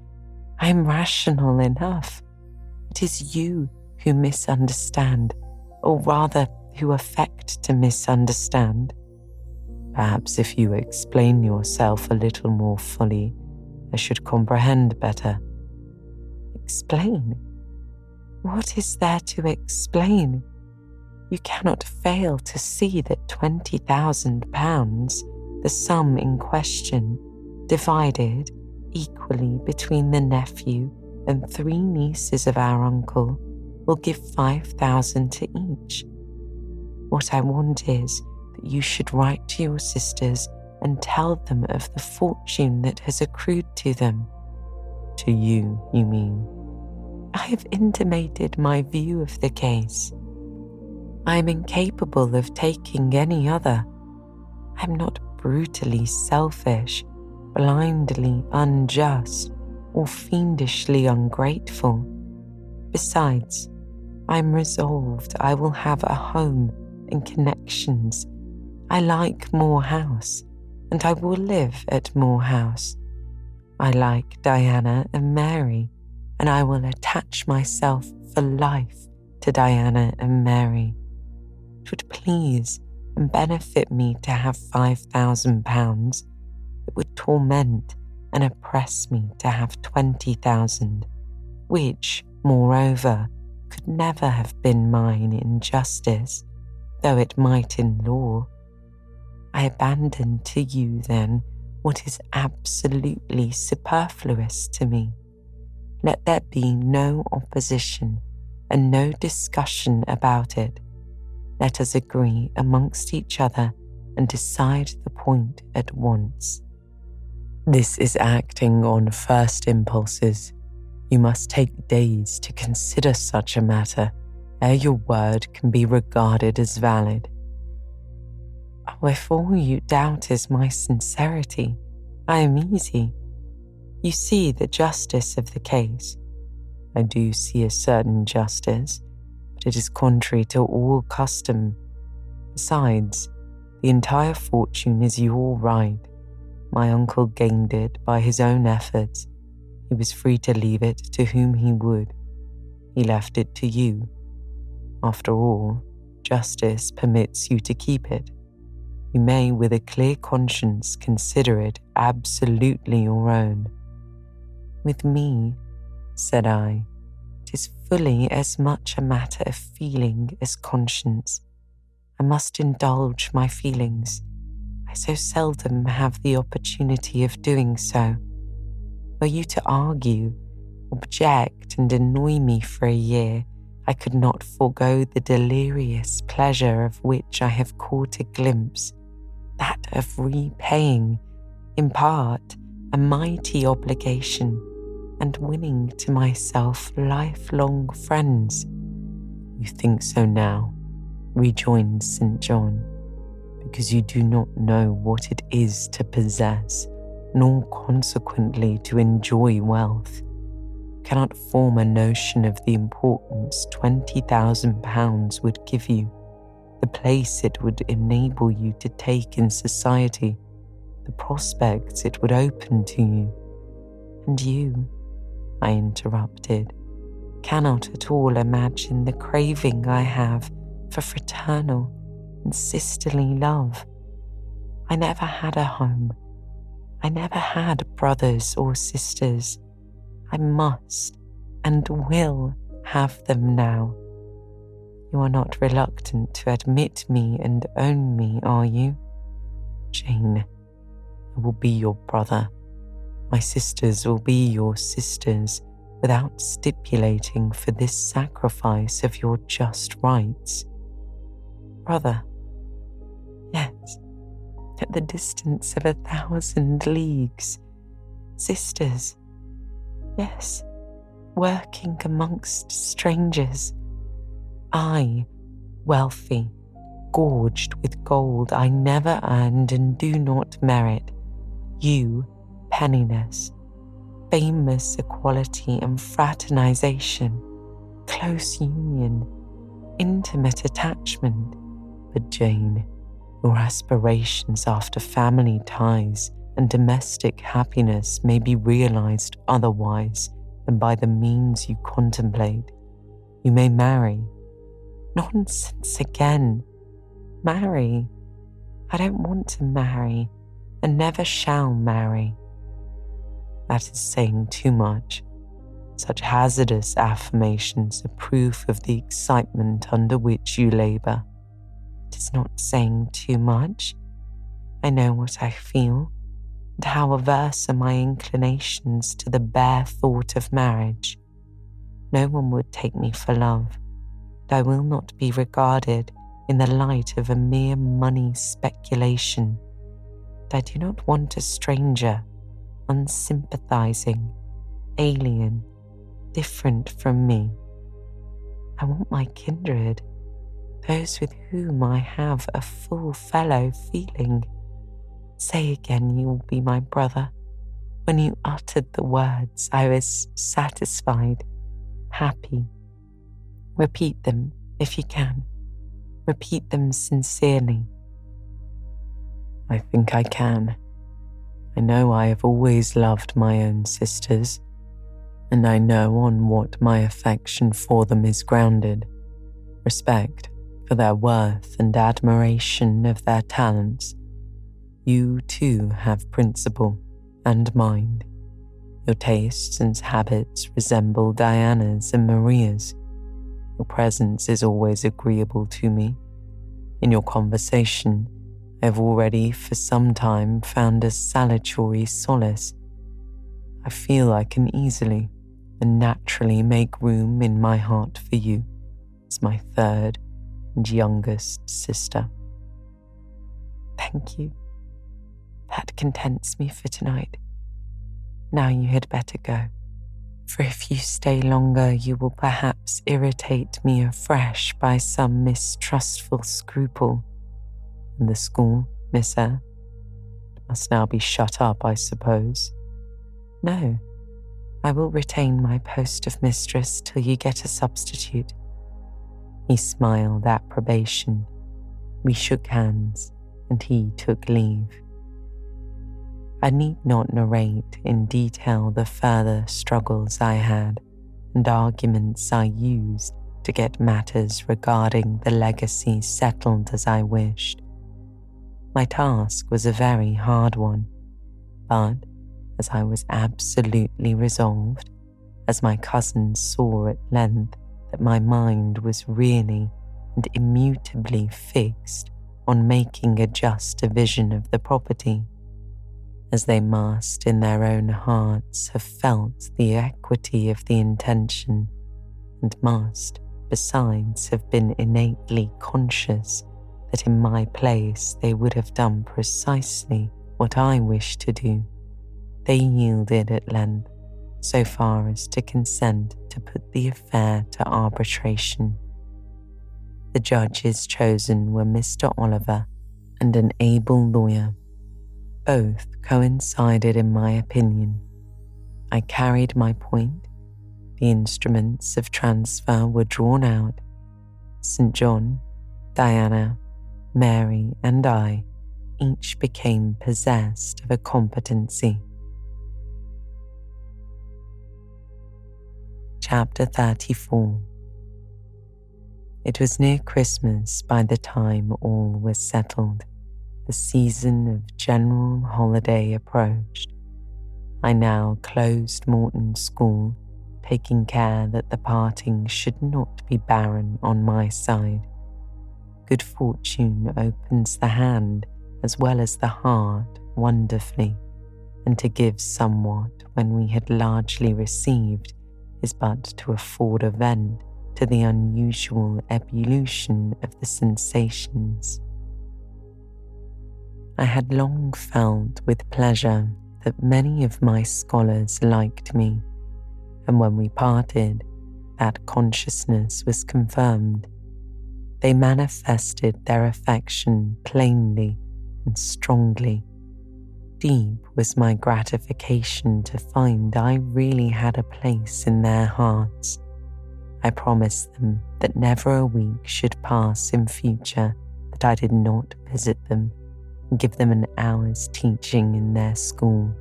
I am rational enough. It is you who misunderstand, or rather who affect to misunderstand. Perhaps if you explain yourself a little more fully, I should comprehend better. Explain? What is there to explain? You cannot fail to see that £20,000, the sum in question, divided equally between the nephew and 3 nieces of our uncle, will give 5,000 to each. What I want is that you should write to your sisters and tell them of the fortune that has accrued to them. To you, you mean? I have intimated my view of the case. I am incapable of taking any other. I am not brutally selfish, blindly unjust, or fiendishly ungrateful. Besides, I am resolved I will have a home and connections. I like Moor House, and I will live at Moor House. I like Diana and Mary, and I will attach myself for life to Diana and Mary. It would please and benefit me to have £5,000. It would torment and oppress me to have 20,000, which, moreover, could never have been mine in justice, though it might in law. I abandon to you, then, what is absolutely superfluous to me. Let there be no opposition and no discussion about it. Let us agree amongst each other and decide the point at once. This is acting on first impulses. You must take days to consider such a matter ere your word can be regarded as valid. Oh, if all you doubt is my sincerity, I am easy. You see the justice of the case. I do see a certain justice, but it is contrary to all custom. Besides, the entire fortune is your right. My uncle gained it by his own efforts. He was free to leave it to whom he would. He left it to you. After all, justice permits you to keep it. You may with a clear conscience consider it absolutely your own. With me, said I, it is fully as much a matter of feeling as conscience. I must indulge my feelings. I so seldom have the opportunity of doing so. Were you to argue, object, and annoy me for a year, I could not forego the delirious pleasure of which I have caught a glimpse, that of repaying, in part, a mighty obligation, and winning to myself lifelong friends. You think so now, rejoined St. John, because you do not know what it is to possess, nor consequently to enjoy wealth. You cannot form a notion of the importance £20,000 would give you, the place it would enable you to take in society, the prospects it would open to you. And you, I interrupted, cannot at all imagine the craving I have for fraternal and sisterly love. I never had a home. I never had brothers or sisters. I must and will have them now. You are not reluctant to admit me and own me, are you? Jane, I will be your brother. My sisters will be your sisters, without stipulating for this sacrifice of your just rights. Brother, yes, at the distance of 1,000 leagues. Sisters, yes, working amongst strangers. I, wealthy, gorged with gold I never earned and do not merit. You, penniless, famous equality and fraternization, close union, intimate attachment. But Jane, your aspirations after family ties and domestic happiness may be realized otherwise than by the means you contemplate. You may marry. Nonsense again. Marry. I don't want to marry and never shall marry. That is saying too much. Such hazardous affirmations are proof of the excitement under which you labour. It is not saying too much. I know what I feel, and how averse are my inclinations to the bare thought of marriage. No one would take me for love, and I will not be regarded in the light of a mere money speculation. And I do not want a stranger, unsympathizing, alien, different from me. I want my kindred, those with whom I have a full fellow feeling. Say again you will be my brother. When you uttered the words, I was satisfied, happy. Repeat them if you can. Repeat them sincerely. I think I can. I know I have always loved my own sisters, and I know on what my affection for them is grounded: respect for their worth and admiration of their talents. You too have principle and mind. Your tastes and habits resemble Diana's and Maria's. Your presence is always agreeable to me. In your conversation, I have already for some time found a salutary solace. I feel I can easily and naturally make room in my heart for you as my third and youngest sister. Thank you. That contents me for tonight. Now you had better go, for if you stay longer, you will perhaps irritate me afresh by some mistrustful scruple. And the school, Miss Eyre? It must now be shut up, I suppose. No, I will retain my post of mistress till you get a substitute. He smiled approbation. We shook hands, and he took leave. I need not narrate in detail the further struggles I had and arguments I used to get matters regarding the legacy settled as I wished. My task was a very hard one, but as I was absolutely resolved, as my cousins saw at length that my mind was really and immutably fixed on making a just division of the property, as they must in their own hearts have felt the equity of the intention, and must, besides, have been innately conscious that in my place they would have done precisely what I wished to do, they yielded at length so far as to consent to put the affair to arbitration. The judges chosen were Mr. Oliver and an able lawyer. Both coincided in my opinion. I carried my point. The instruments of transfer were drawn out. St. John, Diana, Mary, and I each became possessed of a competency. Chapter 34. It was near Christmas by the time all was settled. The season of general holiday approached. I now closed Morton School, taking care that the parting should not be barren on my side. Good fortune opens the hand as well as the heart wonderfully, and to give somewhat when we had largely received is but to afford a vent to the unusual ebullition of the sensations. I had long felt with pleasure that many of my scholars liked me, and when we parted, that consciousness was confirmed. They manifested their affection plainly and strongly. Deep was my gratification to find I really had a place in their hearts. I promised them that never a week should pass in future that I did not visit them and give them an hour's teaching in their school.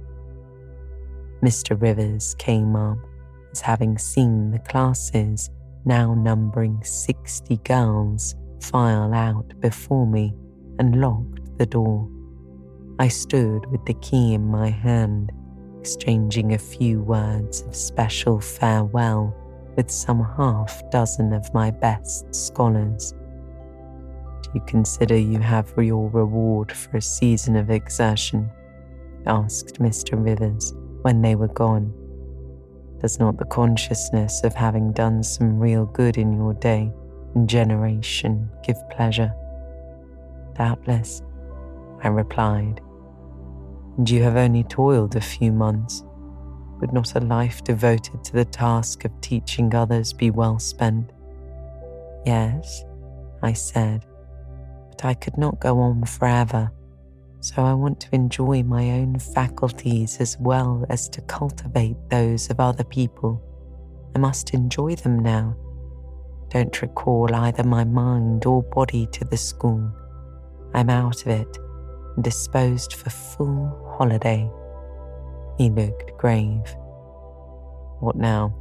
Mr. Rivers came up as having seen the classes, now numbering 60 girls, file out before me and locked the door. I stood with the key in my hand, exchanging a few words of special farewell with some 6 of my best scholars. "Do you consider you have your reward for a season of exertion?" asked Mr. Rivers when they were gone. "Does not the consciousness of having done some real good in your day and generation give pleasure?" "Doubtless," I replied. "And you have only toiled a few months. Would not a life devoted to the task of teaching others be well spent?" "Yes," I said, "but I could not go on forever, so I want to enjoy my own faculties as well as to cultivate those of other people. I must enjoy them now. Don't recall either my mind or body to the school. I'm out of it and disposed for full holiday." He looked grave. "What now?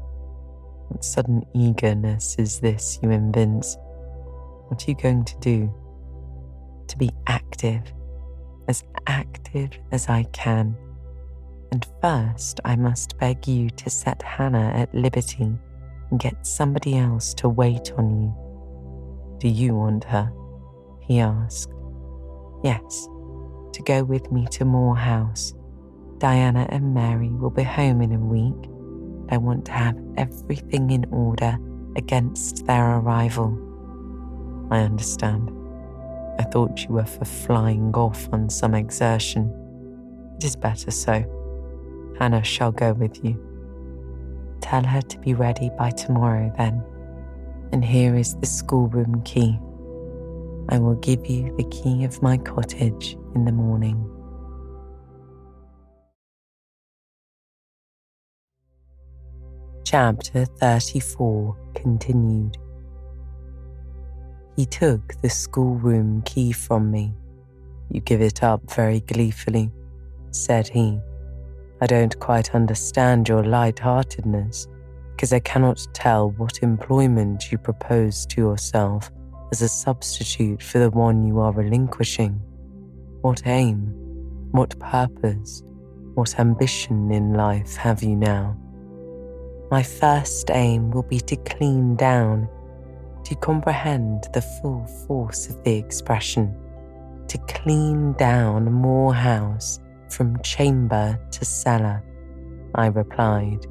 What sudden eagerness is this you evince? What are you going to do?" "To be active as I can. And first I must beg you to set Hannah at liberty and get somebody else to wait on you." "Do you want her?" he asked. "Yes, to go with me to Moor House. Diana and Mary will be home in a week. I want to have everything in order against their arrival." "I understand. I thought you were for flying off on some exertion. It is better so. Hannah shall go with you." "Tell her to be ready by tomorrow then. And here is the schoolroom key. I will give you the key of my cottage in the morning." Chapter 34 continued. He took the schoolroom key from me. "You give it up very gleefully," said he. "I don't quite understand your light-heartedness, because I cannot tell what employment you propose to yourself as a substitute for the one you are relinquishing. What aim, what purpose, what ambition in life have you now?" "My first aim will be to clean down. Do you comprehend the full force of the expression? To clean down Moor House from chamber to cellar," I replied.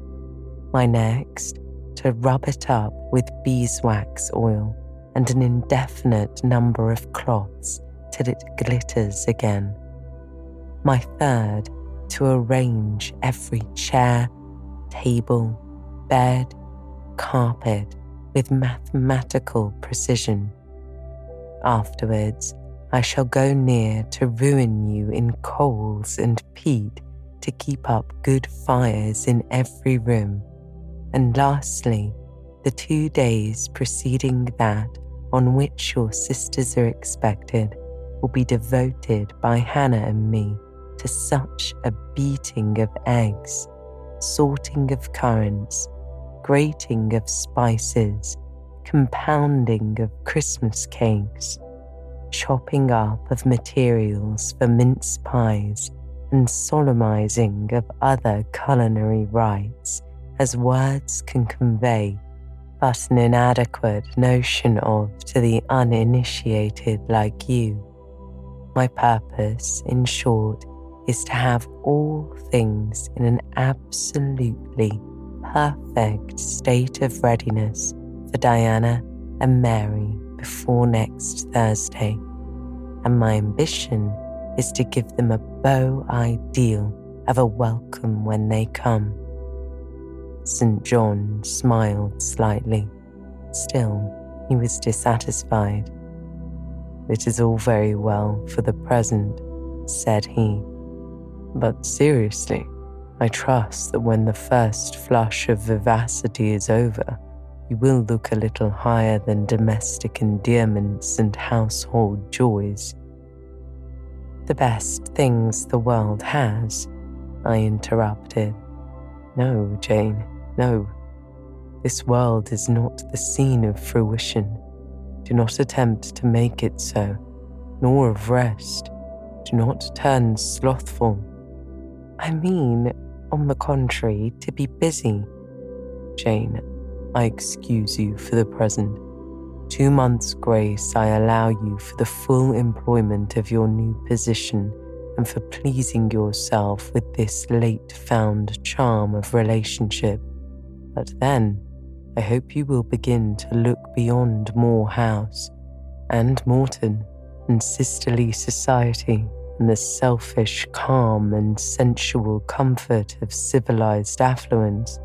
"My next, to rub it up with beeswax oil and an indefinite number of cloths till it glitters again. My third, to arrange every chair, table, bed, carpet with mathematical precision. Afterwards, I shall go near to ruin you in coals and peat to keep up good fires in every room. And lastly, the 2 days preceding that on which your sisters are expected will be devoted by Hannah and me to such a beating of eggs, sorting of currants, grating of spices, compounding of Christmas cakes, chopping up of materials for mince pies, and solemnizing of other culinary rites as words can convey but an inadequate notion of to the uninitiated like you. My purpose, in short, is to have all things in an absolutely perfect state of readiness for Diana and Mary before next Thursday, and my ambition is to give them a beau ideal of a welcome when they come." St. John smiled slightly. Still, he was dissatisfied. "It is all very well for the present," said he. "But seriously, I trust that when the first flush of vivacity is over, you will look a little higher than domestic endearments and household joys." "The best things the world has," I interrupted. "No, Jane, no. This world is not the scene of fruition. Do not attempt to make it so, nor of rest. Do not turn slothful. I mean, on the contrary, to be busy. Jane, I excuse you for the present. 2 months' grace I allow you for the full employment of your new position and for pleasing yourself with this late-found charm of relationship. But then, I hope you will begin to look beyond Moor House and Morton and sisterly society and the selfish calm and sensual comfort of civilized affluence.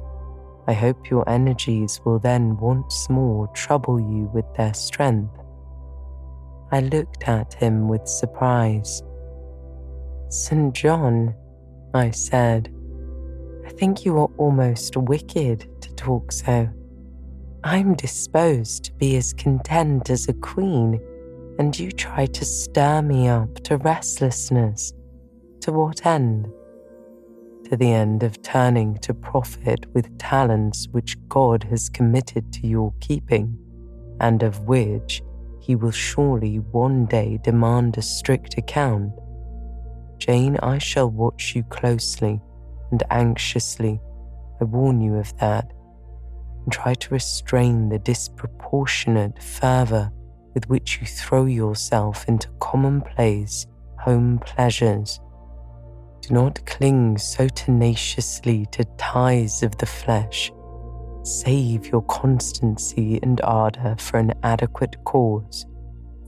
I hope your energies will then once more trouble you with their strength. I looked at him with surprise. St. John, I said, I think you are almost wicked to talk so. I'm disposed to be as content as a queen, and you try to stir me up to restlessness. To what end? To the end of turning to profit with talents which God has committed to your keeping, and of which he will surely one day demand a strict account. Jane, I shall watch you closely and anxiously, I warn you of that, and try to restrain the disproportionate fervour with which you throw yourself into commonplace home pleasures. Do not cling so tenaciously to ties of the flesh. Save your constancy and ardour for an adequate cause.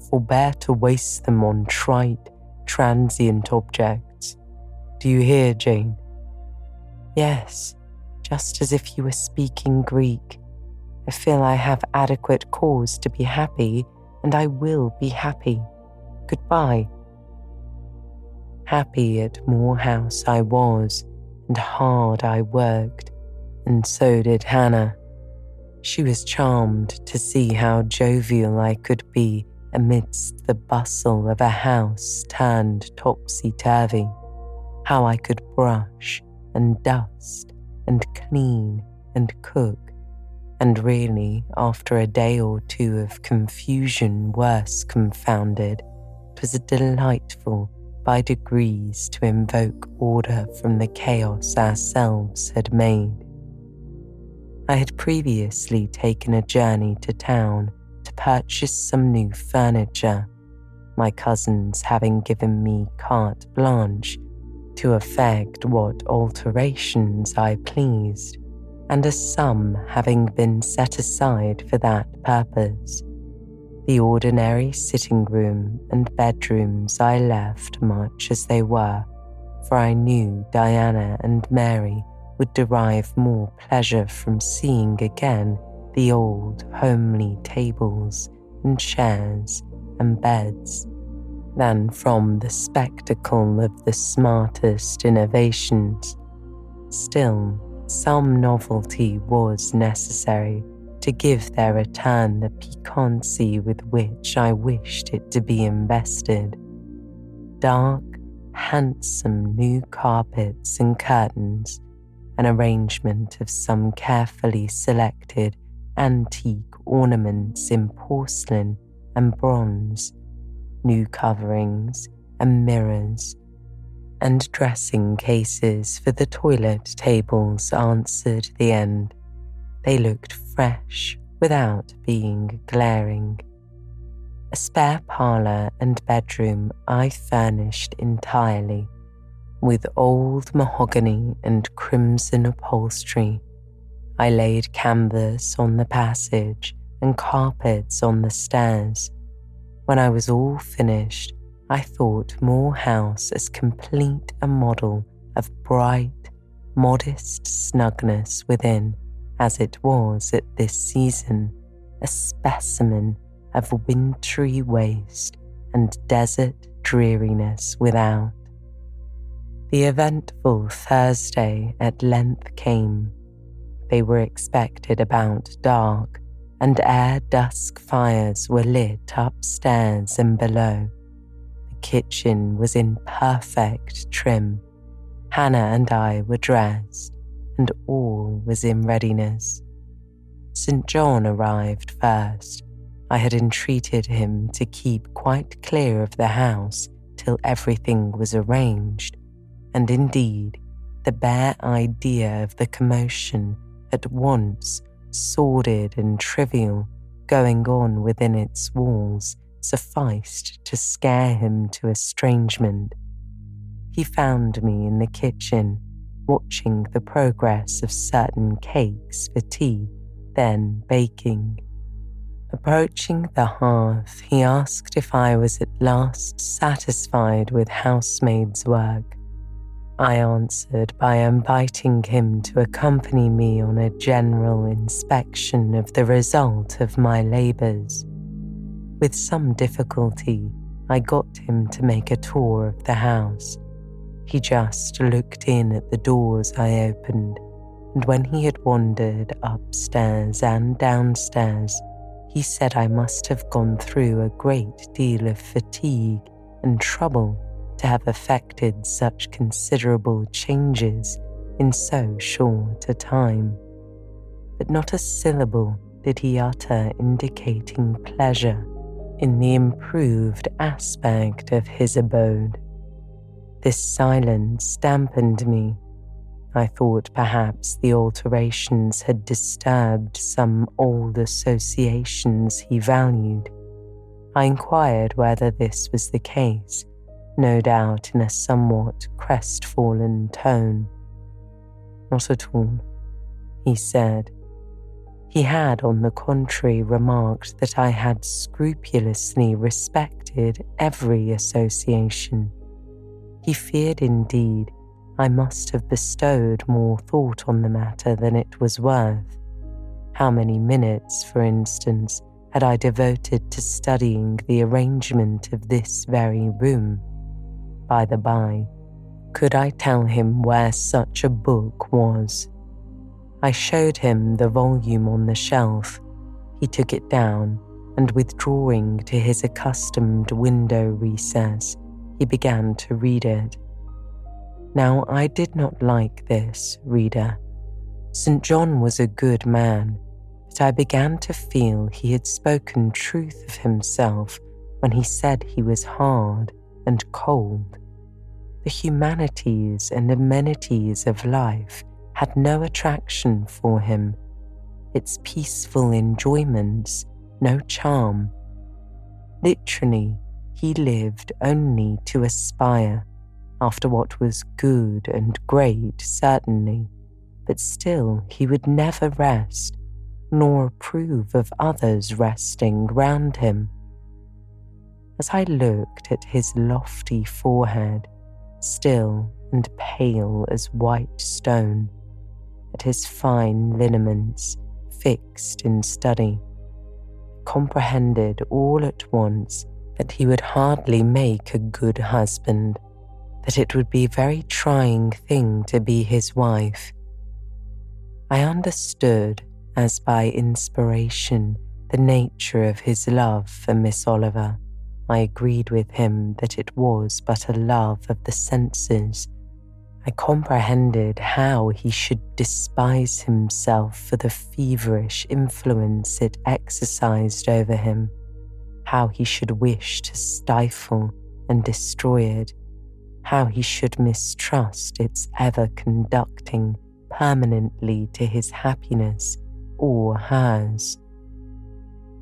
Forbear to waste them on trite, transient objects. Do you hear, Jane? Yes, just as if you were speaking Greek. I feel I have adequate cause to be happy, and I will be happy. Goodbye. Happy at Moor House I was, and hard I worked, and so did Hannah. She was charmed to see how jovial I could be amidst the bustle of a house turned topsy-turvy, how I could brush and dust and clean and cook, and really, after a day or two of confusion worse confounded, 'twas delightful by degrees to invoke order from the chaos ourselves had made. I had previously taken a journey to town to purchase some new furniture, my cousins having given me carte blanche to effect what alterations I pleased, and a sum having been set aside for that purpose. The ordinary sitting room and bedrooms I left much as they were, for I knew Diana and Mary would derive more pleasure from seeing again the old homely tables and chairs and beds than from the spectacle of the smartest innovations. Still, some novelty was necessary to give their return the piquancy with which I wished it to be invested. Dark, handsome new carpets and curtains, an arrangement of some carefully selected antique ornaments in porcelain and bronze, new coverings and mirrors, and dressing cases for the toilet tables answered the end. They looked fresh without being glaring. A spare parlour and bedroom I furnished entirely, with old mahogany and crimson upholstery. I laid canvas on the passage and carpets on the stairs. When I was all finished, I thought Moor House as complete a model of bright, modest snugness within as it was at this season, a specimen of wintry waste and desert dreariness without. The eventful Thursday at length came. They were expected about dark, and ere dusk fires were lit upstairs and below. The kitchen was in perfect trim. Hannah and I were dressed, and all was in readiness. St. John arrived first. I had entreated him to keep quite clear of the house till everything was arranged, and indeed, the bare idea of the commotion at once sordid and trivial going on within its walls sufficed to scare him to estrangement. He found me in the kitchen, watching the progress of certain cakes for tea, then baking. Approaching the hearth, he asked if I was at last satisfied with housemaid's work. I answered by inviting him to accompany me on a general inspection of the result of my labours. With some difficulty, I got him to make a tour of the house. He just looked in at the doors I opened, and when he had wandered upstairs and downstairs, he said I must have gone through a great deal of fatigue and trouble to have effected such considerable changes in so short a time. But not a syllable did he utter indicating pleasure in the improved aspect of his abode. This silence dampened me. I thought perhaps the alterations had disturbed some old associations he valued. I inquired whether this was the case, no doubt in a somewhat crestfallen tone. "Not at all," he said. He had, on the contrary, remarked that I had scrupulously respected every association. He feared, indeed, I must have bestowed more thought on the matter than it was worth. How many minutes, for instance, had I devoted to studying the arrangement of this very room? By the by, could I tell him where such a book was? I showed him the volume on the shelf. He took it down, and withdrawing to his accustomed window recess, he began to read it. Now, I did not like this, reader. St. John was a good man, but I began to feel he had spoken truth of himself when he said he was hard and cold. The humanities and amenities of life had no attraction for him, its peaceful enjoyments no charm. Literally, he lived only to aspire, after what was good and great certainly, but still he would never rest, nor approve of others resting round him. As I looked at his lofty forehead, still and pale as white stone, at his fine lineaments fixed in study, I comprehended all at once that he would hardly make a good husband, that it would be a very trying thing to be his wife. I understood, as by inspiration, the nature of his love for Miss Oliver. I agreed with him that it was but a love of the senses. I comprehended how he should despise himself for the feverish influence it exercised over him, how he should wish to stifle and destroy it, how he should mistrust its ever conducting permanently to his happiness or hers.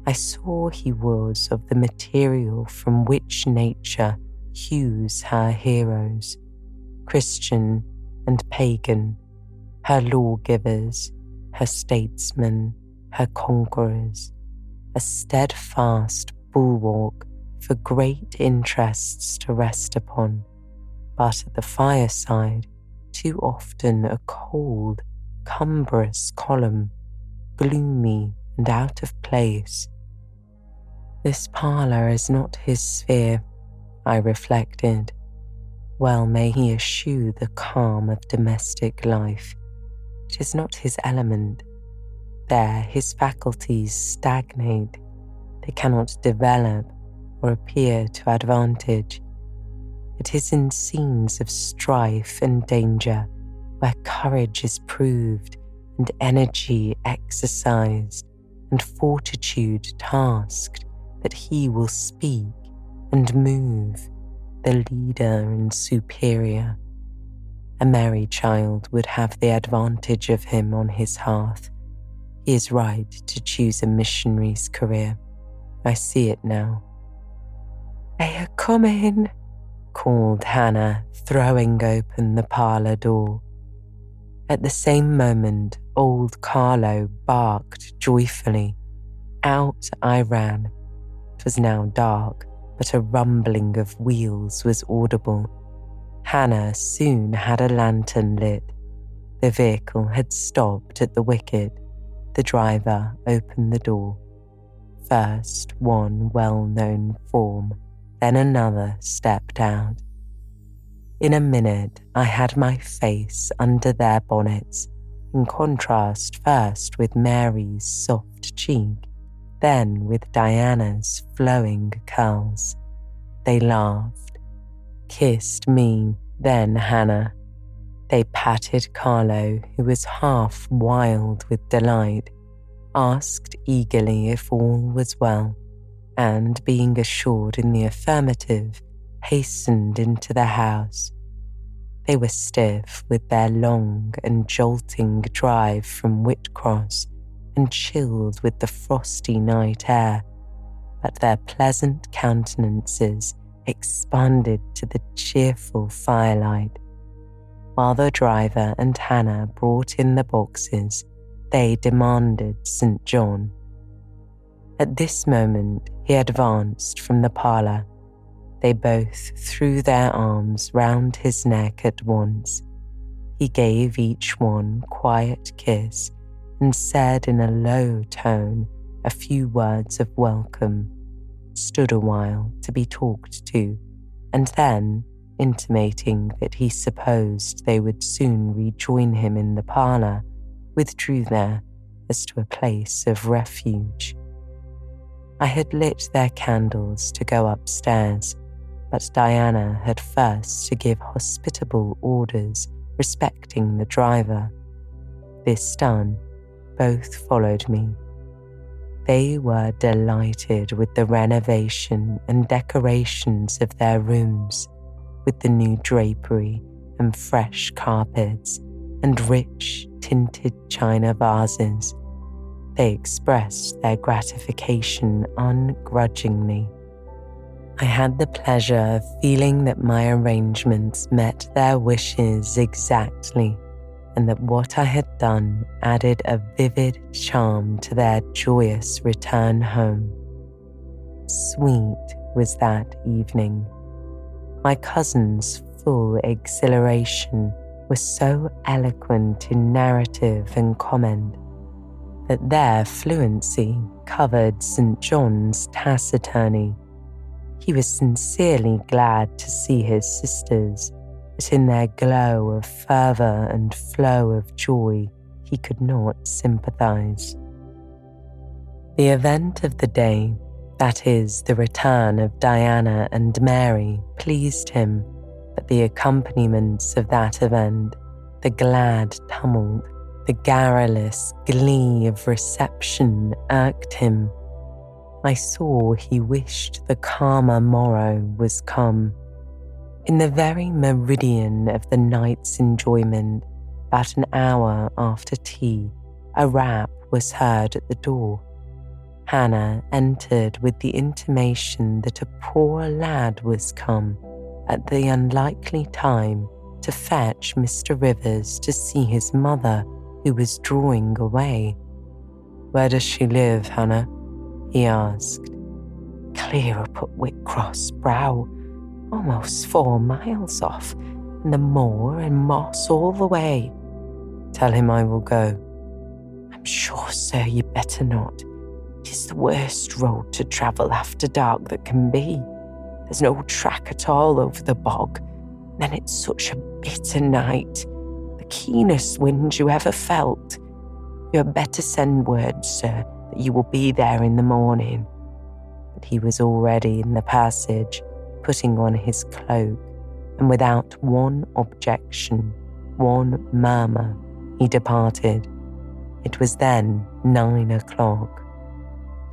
I saw he was of the material from which nature hews her heroes, Christian and pagan, her lawgivers, her statesmen, her conquerors, a steadfast bulwark for great interests to rest upon, but at the fireside too often a cold, cumbrous column, gloomy and out of place. This parlour is not his sphere, I reflected. Well may he eschew the calm of domestic life. It is not his element. There his faculties stagnate. They cannot develop or appear to advantage. It is in scenes of strife and danger, where courage is proved and energy exercised and fortitude tasked, that he will speak and move. the leader and superior. A merry child would have the advantage of him on his hearth. He is right to choose a missionary's career. I see it now. "They are coming," called Hannah, throwing open the parlour door. At the same moment, old Carlo barked joyfully. Out I ran. It was now dark, but a rumbling of wheels was audible. Hannah soon had a lantern lit. The vehicle had stopped at the wicket. The driver opened the door. First one well-known form, then another stepped out. In a minute, I had my face under their bonnets, in contrast first with Mary's soft cheek, then with Diana's flowing curls. They laughed, kissed me, then Hannah. They patted Carlo, who was half wild with delight, asked eagerly if all was well, and being assured in the affirmative, hastened into the house. They were stiff with their long and jolting drive from Whitcross and chilled with the frosty night air, but their pleasant countenances expanded to the cheerful firelight. While the driver and Hannah brought in the boxes, they demanded St. John. At this moment he advanced from the parlour. They both threw their arms round his neck at once. He gave each one a quiet kiss and said in a low tone a few words of welcome, stood a while to be talked to, and then, intimating that he supposed they would soon rejoin him in the parlour, withdrew there as to a place of refuge. I had lit their candles to go upstairs, but Diana had first to give hospitable orders respecting the driver. This done, both followed me. They were delighted with the renovation and decorations of their rooms, with the new drapery and fresh carpets and rich tinted china vases. They expressed their gratification ungrudgingly. I had the pleasure of feeling that my arrangements met their wishes exactly, and that what I had done added a vivid charm to their joyous return home. Sweet was that evening. My cousin's full exhilaration was so eloquent in narrative and comment that their fluency covered St. John's taciturnity. He was sincerely glad to see his sisters, but in their glow of fervour and flow of joy he could not sympathise. The event of the day, that is, the return of Diana and Mary, pleased him, but the accompaniments of that event, the glad tumult, the garrulous glee of reception irked him. I saw he wished the calmer morrow was come. In the very meridian of the night's enjoyment, about an hour after tea, a rap was heard at the door. Hannah entered with the intimation that a poor lad was come at the unlikely time to fetch Mr. Rivers to see his mother, who was drawing away. "Where does she live, Hannah?" he asked. "Clear up at Whitcross Brow, almost 4 miles off, and the moor and moss all the way." "Tell him I will go." "I'm sure, sir, you better not. It is the worst road to travel after dark that can be. There's no track at all over the bog. Then it's such a bitter night, the keenest wind you ever felt. You had better send word, sir, that you will be there in the morning." But he was already in the passage, putting on his cloak, and without one objection, one murmur, he departed. It was then 9 o'clock.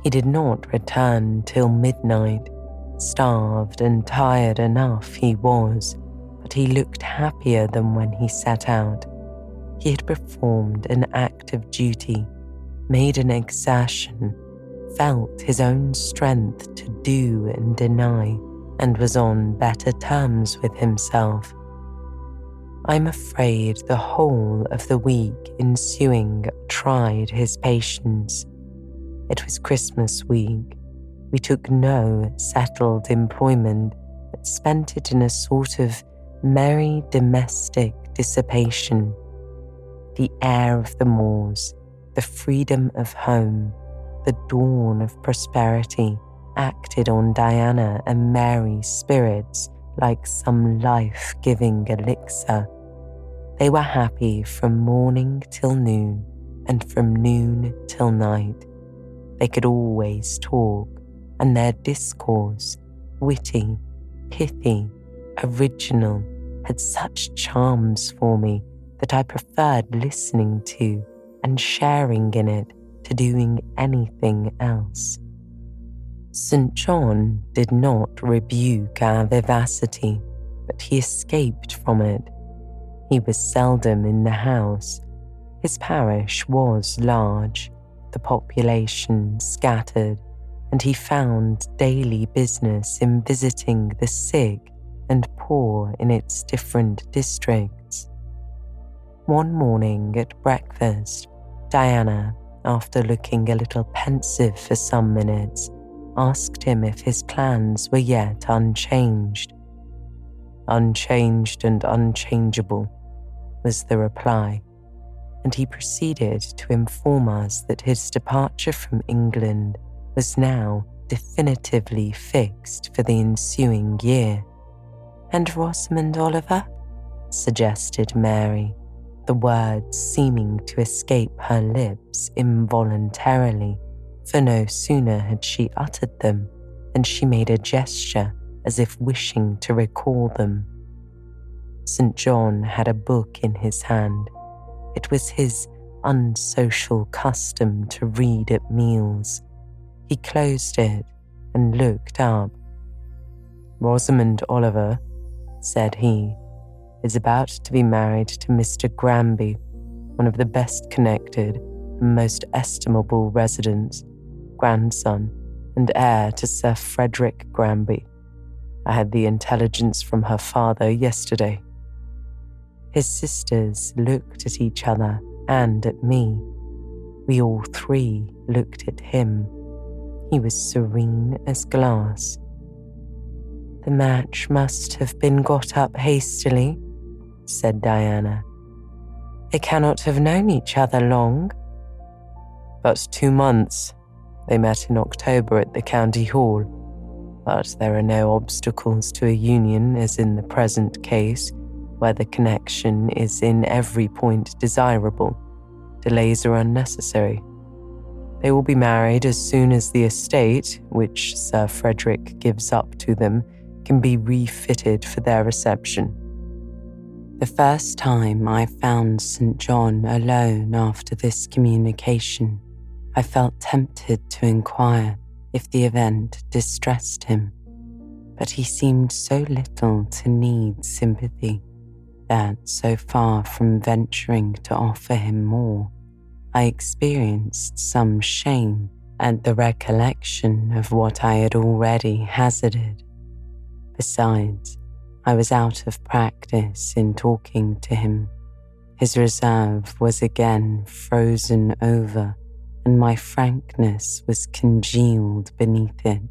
He did not return till midnight, Starved and tired enough he was, but he looked happier than when he set out. He had performed an act of duty, made an exertion, felt his own strength to do and deny, and was on better terms with himself. I'm afraid the whole of the week ensuing tried his patience. It was Christmas week. We took no settled employment, but spent it in a sort of merry domestic dissipation. The air of the moors, the freedom of home, the dawn of prosperity acted on Diana and Mary's spirits like some life-giving elixir. They were happy from morning till noon, and from noon till night. They could always talk, and their discourse, witty, pithy, original, had such charms for me that I preferred listening to and sharing in it to doing anything else. St. John did not rebuke our vivacity, but he escaped from it. He was seldom in the house. His parish was large, the population scattered, and he found daily business in visiting the sick and poor in its different districts. One morning at breakfast, Diana, after looking a little pensive for some minutes, asked him if his plans were yet unchanged. "Unchanged and unchangeable," was the reply, and he proceeded to inform us that his departure from England was now definitively fixed for the ensuing year. "And Rosamond Oliver?" suggested Mary, the words seeming to escape her lips involuntarily, for no sooner had she uttered them than she made a gesture as if wishing to recall them. St. John had a book in his hand. It was his unsocial custom to read at meals. He closed it and looked up. "Rosamond Oliver," said he, "is about to be married to Mr. Granby, one of the best connected and most estimable residents, grandson and heir to Sir Frederick Granby. I had the intelligence from her father yesterday." His sisters looked at each other and at me. We all three looked at him. He was serene as glass. "The match must have been got up hastily," said Diana. "They cannot have known each other long." "But 2 months. They met in October at the county hall. But there are no obstacles to a union as in the present case, where the connection is in every point desirable. Delays are unnecessary. They will be married as soon as the estate, which Sir Frederick gives up to them, can be refitted for their reception." The first time I found St. John alone after this communication, I felt tempted to inquire if the event distressed him, but he seemed so little to need sympathy that, so far from venturing to offer him more, I experienced some shame at the recollection of what I had already hazarded. Besides, I was out of practice in talking to him. His reserve was again frozen over, and my frankness was congealed beneath it.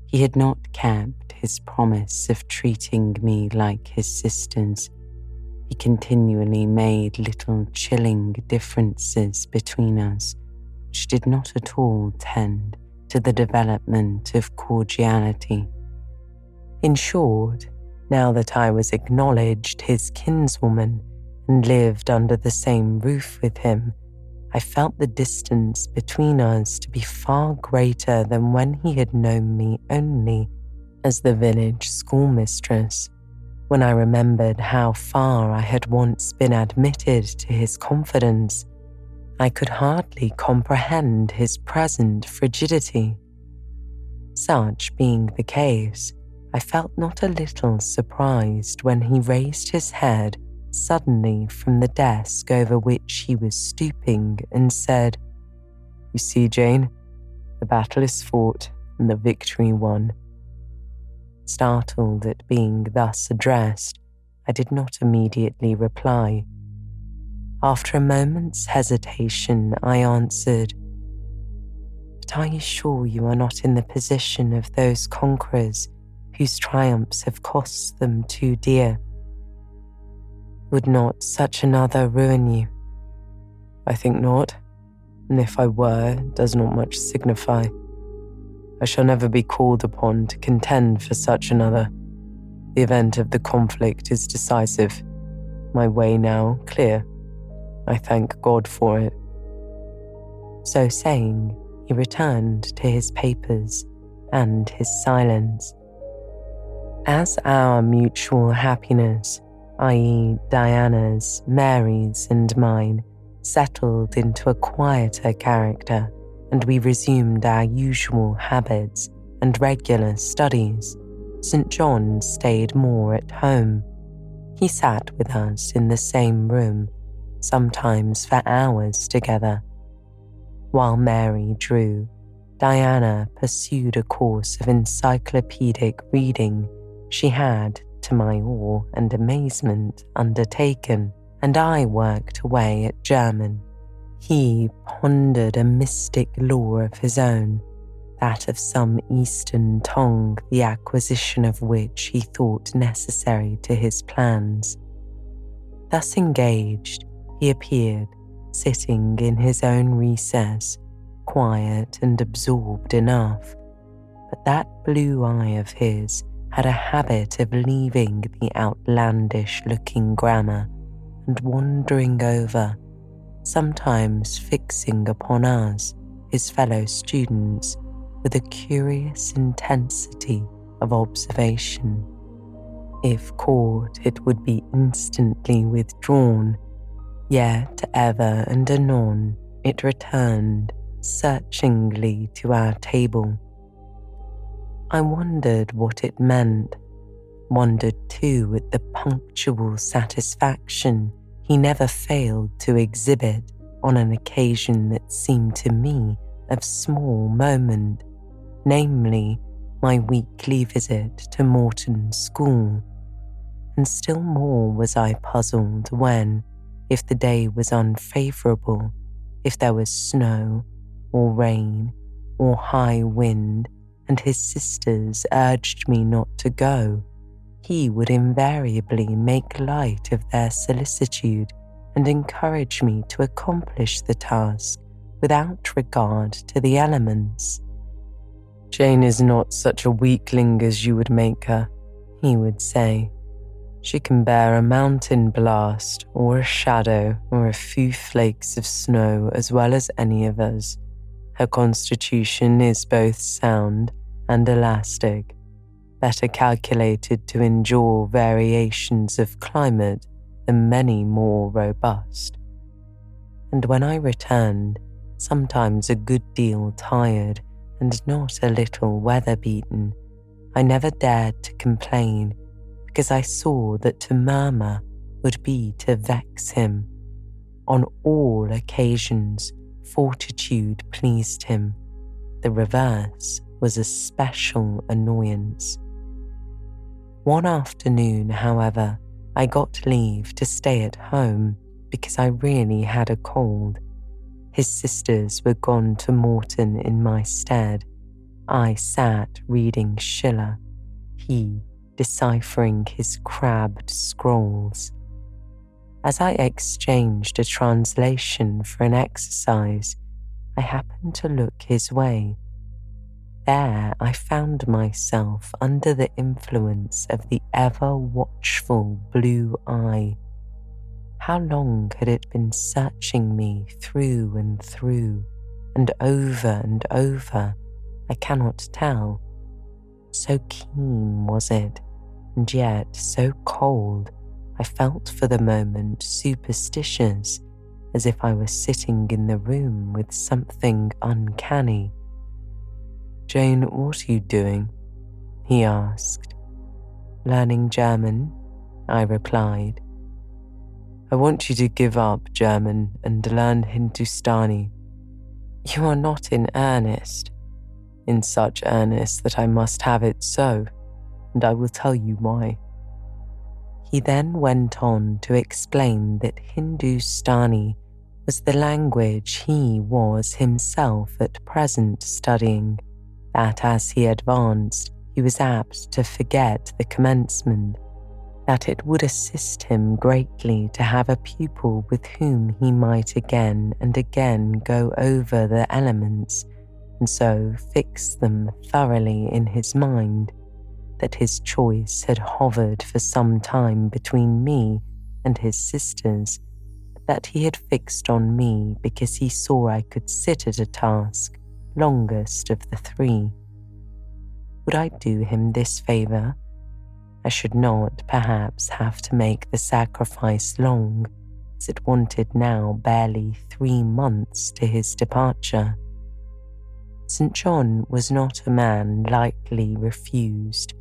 He had not kept his promise of treating me like his sisters. He continually made little chilling differences between us, which did not at all tend to the development of cordiality. In short, now that I was acknowledged his kinswoman and lived under the same roof with him, I felt the distance between us to be far greater than when he had known me only as the village schoolmistress. When I remembered how far I had once been admitted to his confidence, I could hardly comprehend his present frigidity. Such being the case, I felt not a little surprised when he raised his head suddenly from the desk over which he was stooping and said, "You see, Jane, the battle is fought and the victory won." Startled at being thus addressed, I did not immediately reply. After a moment's hesitation, I answered, "But are you sure you are not in the position of those conquerors whose triumphs have cost them too dear? Would not such another ruin you?" "I think not, and if I were, it does not much signify. I shall never be called upon to contend for such another. The event of the conflict is decisive. My way now clear. I thank God for it." So saying, he returned to his papers and his silence. As our mutual happiness, i.e. Diana's, Mary's and mine, settled into a quieter character, and we resumed our usual habits and regular studies, St. John stayed more at home. He sat with us in the same room, sometimes for hours together. While Mary drew, Diana pursued a course of encyclopedic reading she had, to my awe and amazement, undertaken, and I worked away at German. He pondered a mystic lore of his own, that of some Eastern tongue, the acquisition of which he thought necessary to his plans. Thus engaged, he appeared, sitting in his own recess, quiet and absorbed enough, but that blue eye of his had a habit of leaving the outlandish-looking grammar and wandering over, sometimes fixing upon us, his fellow students, with a curious intensity of observation. If caught, it would be instantly withdrawn, yet ever and anon it returned searchingly to our table. I wondered what it meant, wondered too at the punctual satisfaction he never failed to exhibit on an occasion that seemed to me of small moment, namely my weekly visit to Morton School. And still more was I puzzled when, if the day was unfavourable, if there was snow or rain or high wind, and his sisters urged me not to go, he would invariably make light of their solicitude and encourage me to accomplish the task without regard to the elements. "Jane is not such a weakling as you would make her," he would say. "She can bear a mountain blast or a shadow or a few flakes of snow as well as any of us. Her constitution is both sound and elastic, better calculated to endure variations of climate than many more robust." And when I returned, sometimes a good deal tired and not a little weather-beaten, I never dared to complain, because I saw that to murmur would be to vex him. On all occasions, fortitude pleased him. The reverse was a special annoyance. One afternoon, however, I got leave to stay at home because I really had a cold. His sisters were gone to Morton in my stead. I sat reading Schiller, he deciphering his crabbed scrolls. As I exchanged a translation for an exercise, I happened to look his way. There I found myself under the influence of the ever-watchful blue eye. How long had it been searching me through and over, I cannot tell. So keen was it, and yet so cold, I felt for the moment superstitious, as if I were sitting in the room with something uncanny. Jane, what are you doing?" he asked. "Learning German," I replied. "I want you to give up German and learn Hindustani." "You are not in earnest." "In such earnest that I must have it so, and I will tell you why." He then went on to explain that Hindustani was the language he was himself at present studying, that as he advanced, he was apt to forget the commencement, that it would assist him greatly to have a pupil with whom he might again and again go over the elements, and so fix them thoroughly in his mind, that his choice had hovered for some time between me and his sisters, that he had fixed on me because he saw I could sit at a task longest of the three. Would I do him this favour? I should not, perhaps, have to make the sacrifice long, as it wanted now barely 3 months to his departure. St. John was not a man lightly refused.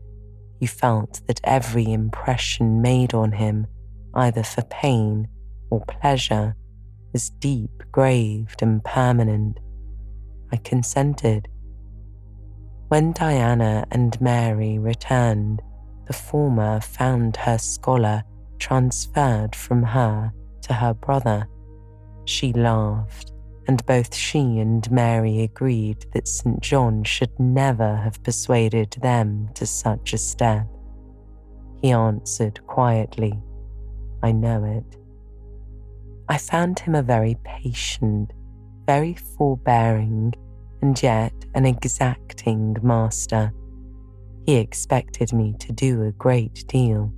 He felt that every impression made on him, either for pain or pleasure, was deep, graved, and permanent. I consented. When Diana and Mary returned, the former found her scholar transferred from her to her brother. She laughed, and both she and Mary agreed that St. John should never have persuaded them to such a step. He answered quietly, "I know it." I found him a very patient, very forbearing, and yet an exacting master. He expected me to do a great deal,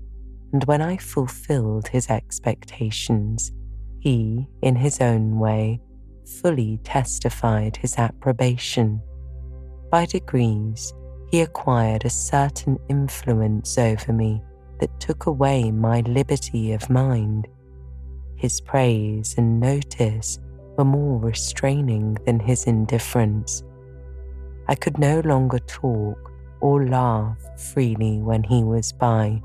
and when I fulfilled his expectations, he, in his own way, fully testified his approbation. By degrees, he acquired a certain influence over me that took away my liberty of mind. His praise and notice were more restraining than his indifference. I could no longer talk or laugh freely when he was by,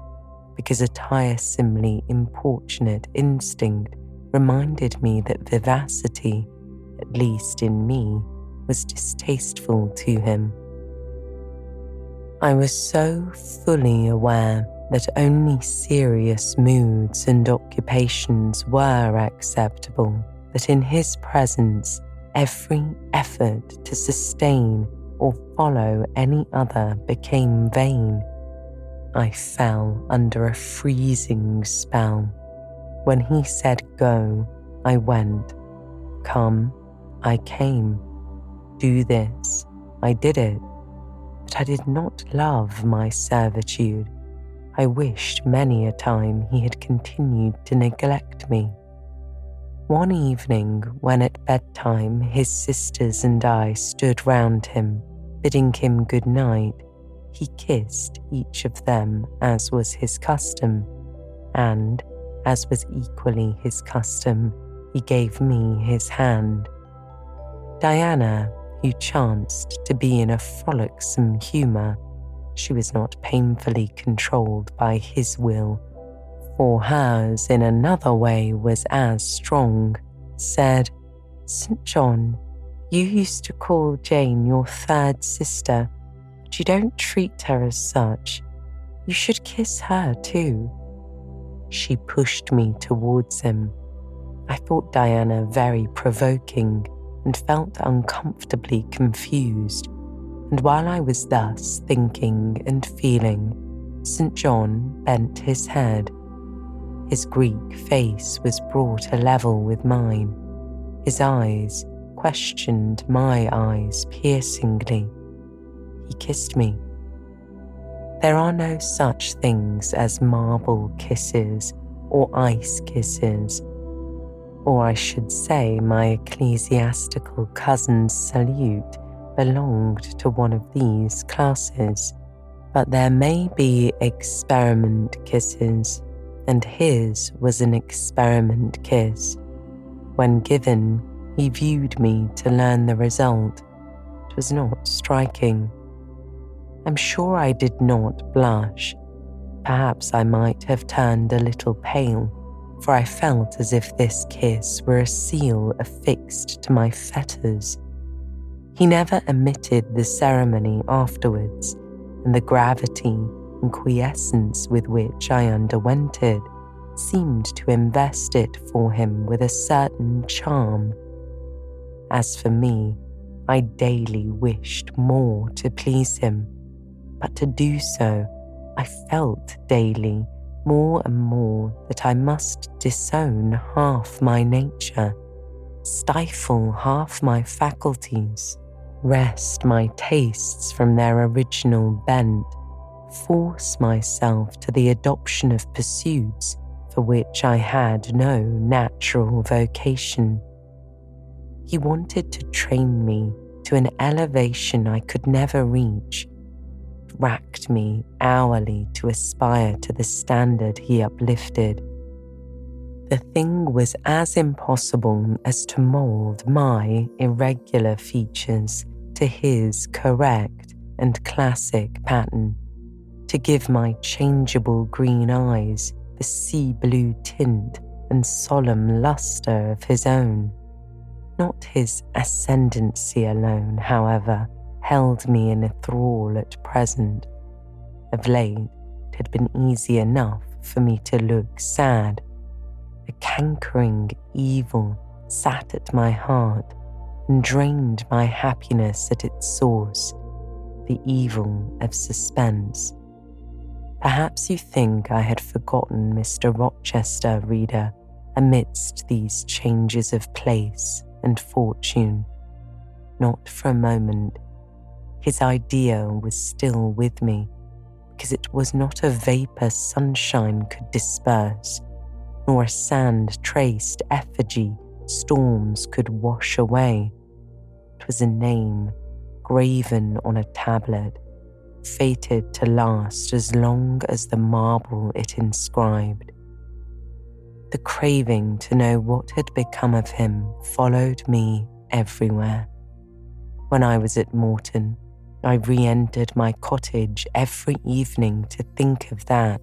because a tiresomely importunate instinct reminded me that vivacity, at least in me, was distasteful to him. I was so fully aware that only serious moods and occupations were acceptable that in his presence every effort to sustain or follow any other became vain. I fell under a freezing spell. When he said go, I went. Come, I came. Do this, I did it. But I did not love my servitude. I wished many a time he had continued to neglect me. One evening, when at bedtime his sisters and I stood round him, bidding him good night, he kissed each of them as was his custom, and, as was equally his custom, he gave me his hand. Diana, who chanced to be in a frolicsome humour, she was not painfully controlled by his will, for hers in another way was as strong, said, "St. John, you used to call Jane your third sister, but you don't treat her as such. You should kiss her too." She pushed me towards him. I thought Diana very provoking and felt uncomfortably confused, and while I was thus thinking and feeling, St. John bent his head. His Greek face was brought a level with mine. His eyes questioned my eyes piercingly. He kissed me. There are no such things as marble kisses or ice kisses, or I should say my ecclesiastical cousin's salute belonged to one of these classes, but there may be experiment kisses, and his was an experiment kiss. When given, he viewed me to learn the result. It was not striking, I'm sure I did not blush. Perhaps I might have turned a little pale, for I felt as if this kiss were a seal affixed to my fetters. He never omitted the ceremony afterwards, and the gravity and quiescence with which I underwent it seemed to invest it for him with a certain charm. As for me, I daily wished more to please him, but to do so, I felt daily more and more that I must disown half my nature, stifle half my faculties, wrest my tastes from their original bent, force myself to the adoption of pursuits for which I had no natural vocation. He wanted to train me to an elevation I could never reach, racked me hourly to aspire to the standard he uplifted. The thing was as impossible as to mould my irregular features to his correct and classic pattern, to give my changeable green eyes the sea blue tint and solemn lustre of his own. Not his ascendancy alone, however, held me in a thrall at present. Of late, it had been easy enough for me to look sad. A cankering evil sat at my heart and drained my happiness at its source, the evil of suspense. Perhaps you think I had forgotten Mr. Rochester, reader, amidst these changes of place and fortune. Not for a moment. His idea was still with me, because it was not a vapour sunshine could disperse, nor a sand-traced effigy storms could wash away. It was a name graven on a tablet, fated to last as long as the marble it inscribed. The craving to know what had become of him followed me everywhere. When I was at Morton, I re-entered my cottage every evening to think of that,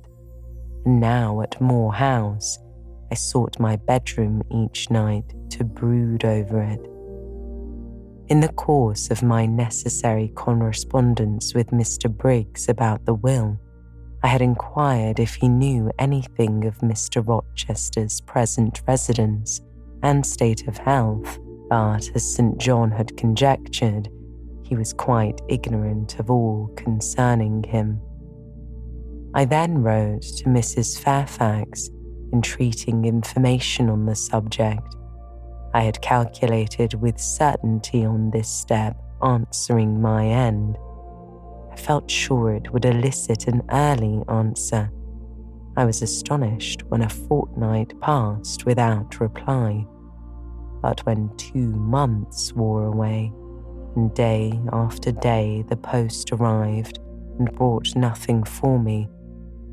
and now at Moor House, I sought my bedroom each night to brood over it. In the course of my necessary correspondence with Mr. Briggs about the will, I had inquired if he knew anything of Mr. Rochester's present residence and state of health, but as St. John had conjectured, he was quite ignorant of all concerning him. I then wrote to Mrs. Fairfax, entreating information on the subject. I had calculated with certainty on this step answering my end. I felt sure it would elicit an early answer. I was astonished when a fortnight passed without reply. But when 2 months wore away, and day after day the post arrived and brought nothing for me,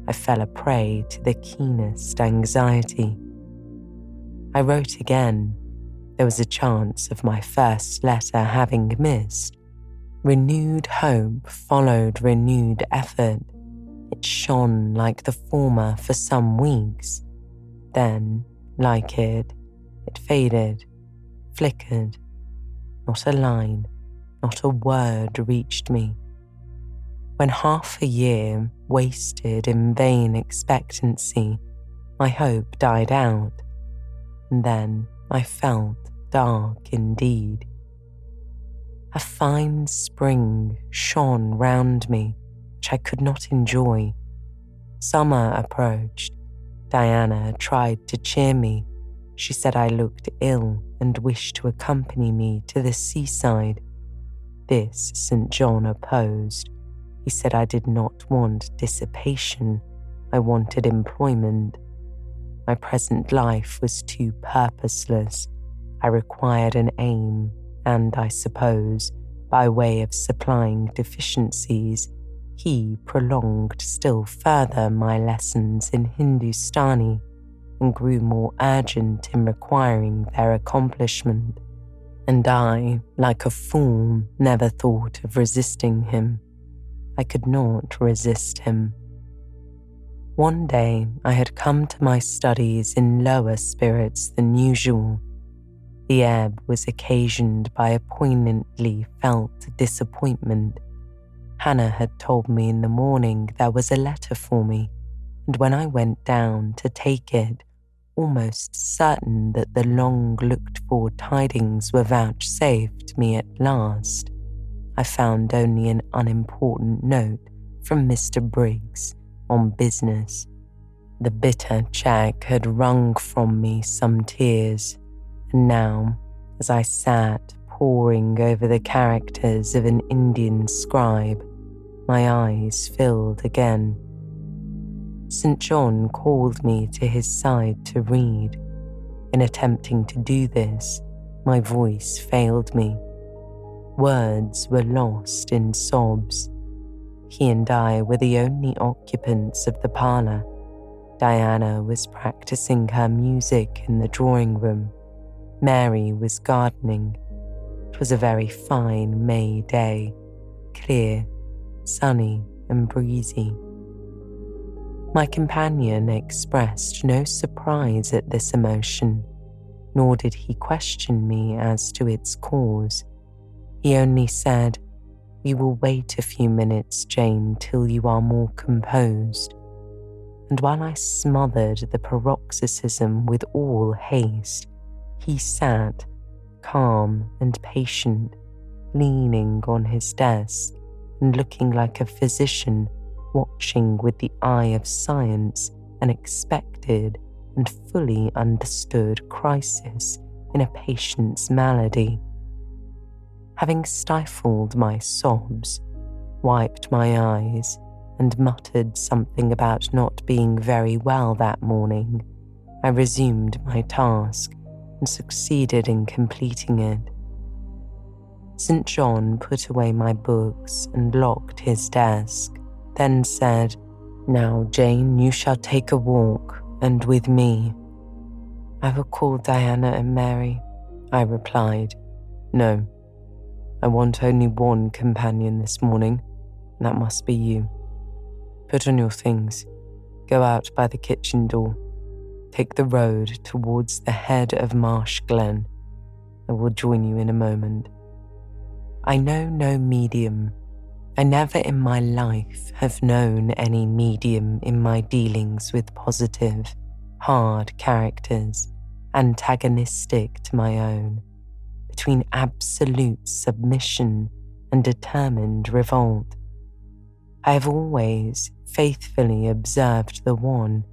I fell a prey to the keenest anxiety. I wrote again. There was a chance of my first letter having missed. Renewed hope followed renewed effort. It shone like the former for some weeks. Then, like it faded, flickered. Not a line, not a word reached me. When half a year wasted in vain expectancy, my hope died out, and then I felt dark indeed. A fine spring shone round me, which I could not enjoy. Summer approached. Diana tried to cheer me. She said I looked ill and wished to accompany me to the seaside. This St. John opposed. He said I did not want dissipation, I wanted employment. My present life was too purposeless. I required an aim, and I suppose, by way of supplying deficiencies, he prolonged still further my lessons in Hindustani and grew more urgent in requiring their accomplishment. And I, like a fool, never thought of resisting him. I could not resist him. One day I had come to my studies in lower spirits than usual. The ebb was occasioned by a poignantly felt disappointment. Hannah had told me in the morning there was a letter for me, and when I went down to take it, almost certain that the long-looked-for tidings were vouchsafed me at last, I found only an unimportant note from Mr. Briggs on business. The bitter check had wrung from me some tears, and now, as I sat poring over the characters of an Indian scribe, my eyes filled again. St. John called me to his side to read. In attempting to do this, my voice failed me. Words were lost in sobs. He and I were the only occupants of the parlour. Diana was practicing her music in the drawing room. Mary was gardening. It was a very fine May day, clear, sunny and breezy. My companion expressed no surprise at this emotion, nor did he question me as to its cause. He only said, "We will wait a few minutes, Jane, till you are more composed." And while I smothered the paroxysm with all haste, he sat, calm and patient, leaning on his desk and looking like a physician watching with the eye of science an expected and fully understood crisis in a patient's malady. Having stifled my sobs, wiped my eyes, and muttered something about not being very well that morning, I resumed my task and succeeded in completing it. St. John put away my books and locked his desk, then said, "Now, Jane, you shall take a walk, and with me." "I will call Diana and Mary," I replied. "No, I want only one companion this morning, and that must be you. Put on your things, go out by the kitchen door, take the road towards the head of Marsh Glen. I will join you in a moment. I know no medium. I never in my life have known any medium in my dealings with positive, hard characters, antagonistic to my own, between absolute submission and determined revolt. I have always faithfully observed the one,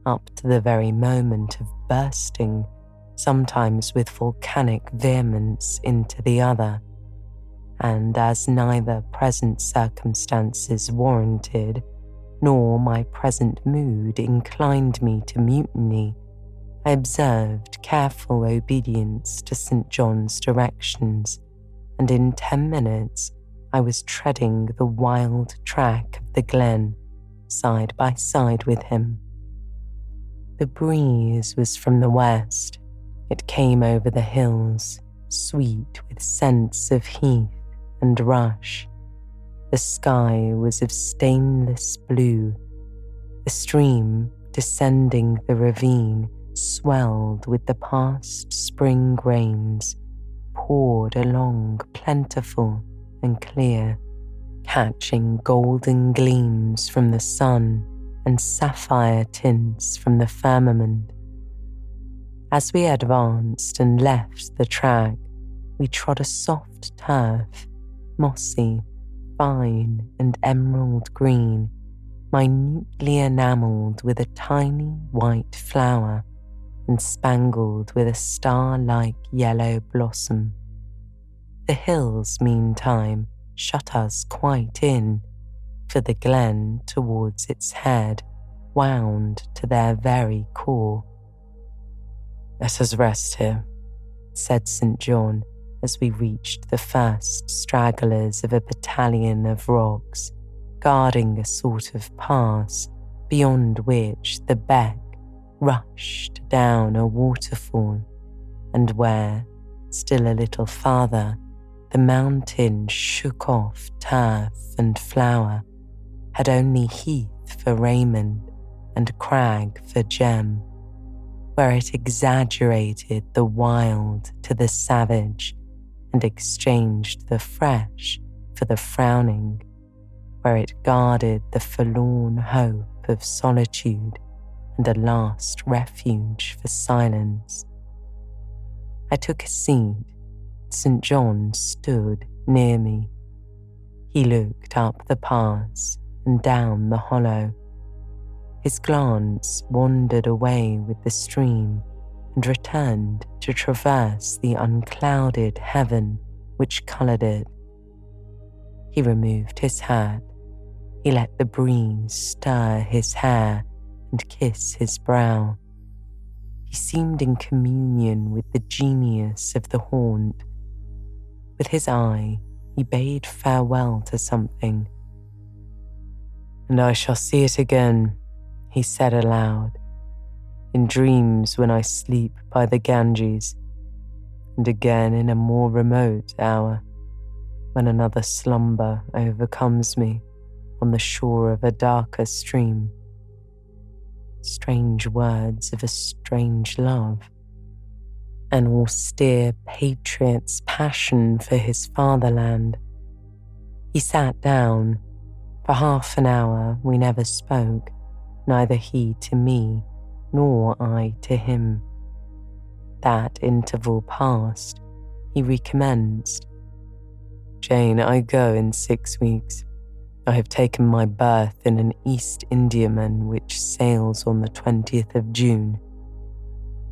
up to the very moment of bursting, sometimes with volcanic vehemence, into the other, and as neither present circumstances warranted, nor my present mood inclined me to mutiny, I observed careful obedience to St. John's directions, and in 10 minutes I was treading the wild track of the glen, side by side with him. The breeze was from the west. It came over the hills, sweet with scents of heath and rush. The sky was of stainless blue. The stream, descending the ravine, swelled with the past spring rains, poured along plentiful and clear, catching golden gleams from the sun and sapphire tints from the firmament. As we advanced and left the track, we trod a soft turf, mossy, fine and emerald green, minutely enamelled with a tiny white flower and spangled with a star-like yellow blossom. The hills, meantime, shut us quite in, for the glen towards its head wound to their very core. "Let us rest here," said St. John, as we reached the first stragglers of a battalion of rocks, guarding a sort of pass beyond which the beck rushed down a waterfall, and where, still a little farther, the mountain shook off turf and flower, had only heath for raiment and crag for gem, where it exaggerated the wild to the savage and exchanged the fresh for the frowning, where it guarded the forlorn hope of solitude and a last refuge for silence. I took a seat. St. John stood near me. He looked up the pass and down the hollow. His glance wandered away with the stream and returned to traverse the unclouded heaven which coloured it. He removed his hat. He let the breeze stir his hair and kiss his brow. He seemed in communion with the genius of the haunt. With his eye, he bade farewell to something. "And I shall see it again," he said aloud, "in dreams when I sleep by the Ganges, and again in a more remote hour, when another slumber overcomes me on the shore of a darker stream." Strange words of a strange love. An austere patriot's passion for his fatherland. He sat down. For half an hour we never spoke, neither he to me nor I to him. That interval past, he recommenced. "Jane, I go in 6 weeks. I have taken my berth in an East Indiaman which sails on the 20th of June.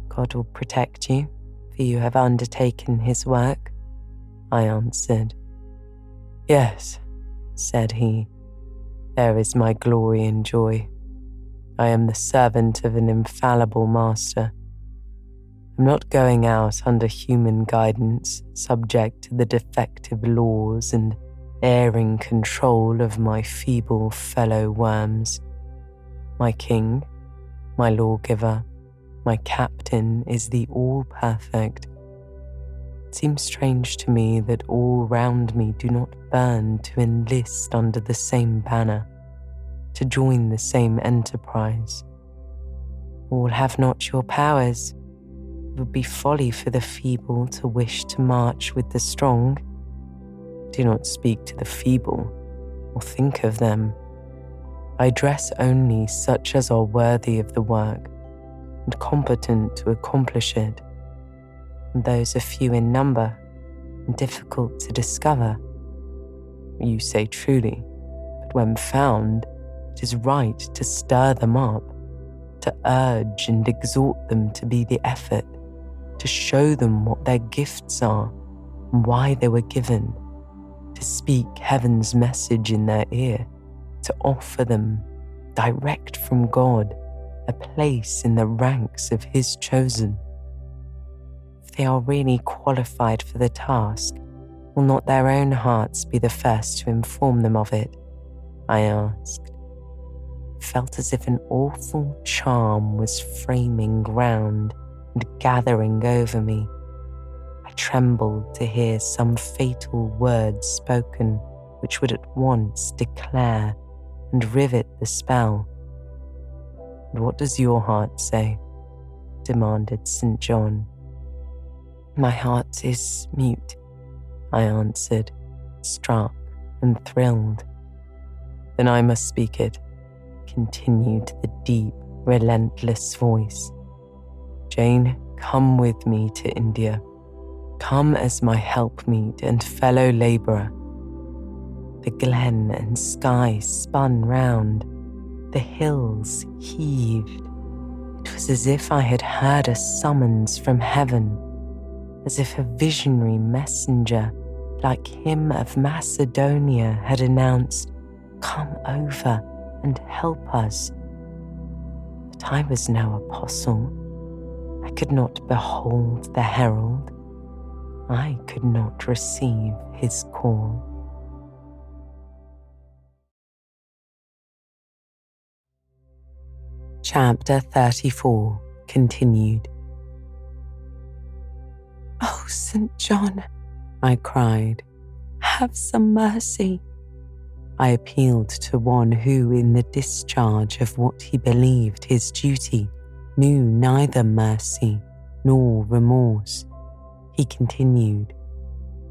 God will protect you, for you have undertaken his work," I answered. "Yes," said he, "there is my glory and joy. I am the servant of an infallible master. I'm not going out under human guidance, subject to the defective laws and erring control of my feeble fellow worms. My king, my lawgiver, my captain is the all-perfect. It seems strange to me that all round me do not burn to enlist under the same banner, to join the same enterprise. All have not your powers. It would be folly for the feeble to wish to march with the strong. Do not speak to the feeble, or think of them. I address only such as are worthy of the work, and competent to accomplish it, and those are few in number, and difficult to discover. You say truly, but when found, it is right to stir them up, to urge and exhort them to be the effort, to show them what their gifts are, and why they were given, to speak heaven's message in their ear, to offer them, direct from God, a place in the ranks of his chosen. If they are really qualified for the task, will not their own hearts be the first to inform them of it? I asked. Felt as if an awful charm was framing round and gathering over me. I trembled to hear some fatal words spoken which would at once declare and rivet the spell. "And what does your heart say?" demanded St. John. "My heart is mute," I answered, struck and thrilled. "Then I must speak it," continued the deep, relentless voice. "Jane, come with me to India. Come as my helpmeet and fellow labourer." The glen and sky spun round. The hills heaved. It was as if I had heard a summons from heaven, as if a visionary messenger, like him of Macedonia, had announced, "Come over and help us." But I was no apostle. I could not behold the herald. I could not receive his call. Chapter 34 continued. "Oh, St. John," I cried, have some mercy." I appealed to one who, in the discharge of what he believed his duty, knew neither mercy nor remorse. He continued,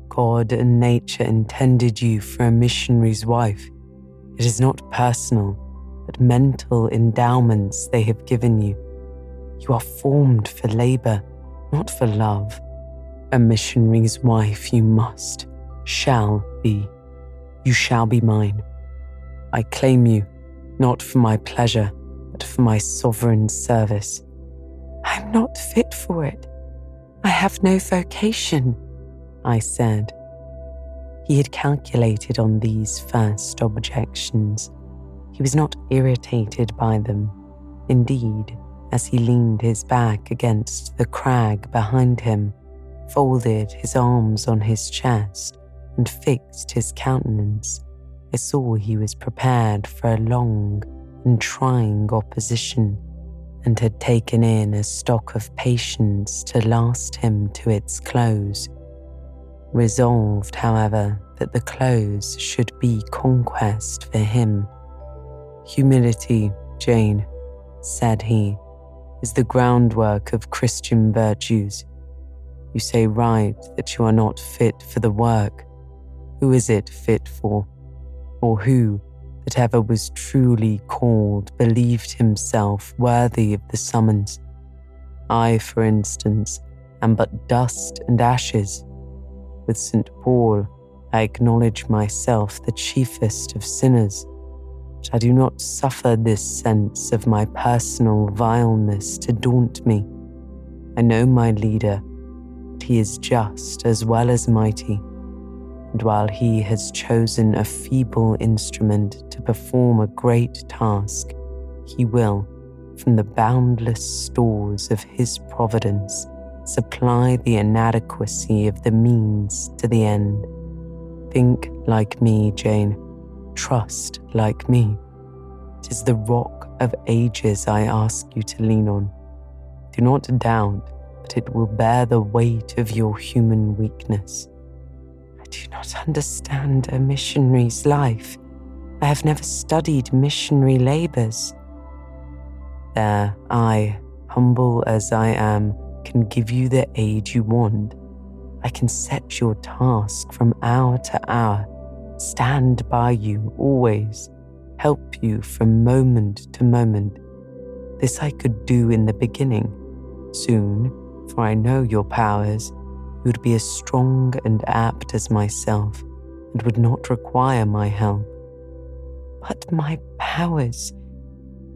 "God and nature intended you for a missionary's wife. It is not personal, but mental endowments they have given you. You are formed for labor, not for love. A missionary's wife you shall be. You shall be mine. I claim you, not for my pleasure, but for my sovereign service." "I'm not fit for it. I have no vocation," I said. He had calculated on these first objections. He was not irritated by them. Indeed, as he leaned his back against the crag behind him, folded his arms on his chest, and fixed his countenance, I saw he was prepared for a long and trying opposition, and had taken in a stock of patience to last him to its close. Resolved, however, that the close should be conquest for him. "Humility, Jane," said he, "is the groundwork of Christian virtues. You say right that you are not fit for the work. Who is it fit for? Or who, that ever was truly called, believed himself worthy of the summons? I, for instance, am but dust and ashes. With St. Paul, I acknowledge myself the chiefest of sinners, but I do not suffer this sense of my personal vileness to daunt me. I know my leader, but he is just as well as mighty, and while he has chosen a feeble instrument to perform a great task, he will, from the boundless stores of his providence, supply the inadequacy of the means to the end. Think like me, Jane. Trust like me. It is the rock of ages I ask you to lean on. Do not doubt, but it will bear the weight of your human weakness. I do not understand a missionary's life. I have never studied missionary labors. There, I, humble as I am, can give you the aid you want. I can set your task from hour to hour, stand by you always, help you from moment to moment. This I could do in the beginning. Soon, for I know your powers, you would be as strong and apt as myself, and would not require my help. But my powers,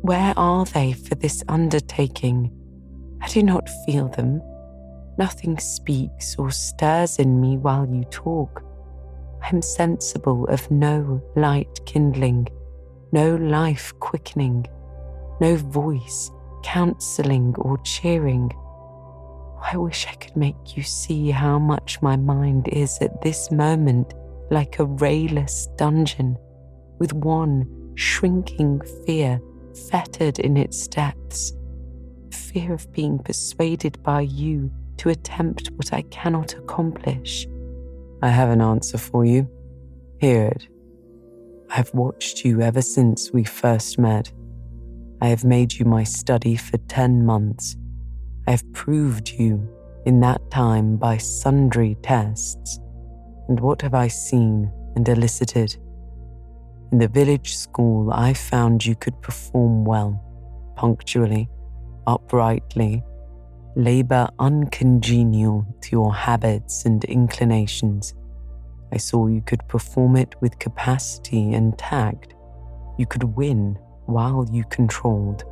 where are they for this undertaking? I do not feel them. Nothing speaks or stirs in me while you talk. I am sensible of no light kindling, no life quickening, no voice counselling or cheering. I wish I could make you see how much my mind is at this moment like a rayless dungeon, with one shrinking fear fettered in its depths, fear of being persuaded by you to attempt what I cannot accomplish. I have an answer for you. Hear it. I have watched you ever since we first met. I have made you my study for 10 months. I have proved you in that time by sundry tests. And what have I seen and elicited? In the village school, I found you could perform well, punctually, uprightly, labor uncongenial to your habits and inclinations. I saw you could perform it with capacity and tact. You could win while you controlled.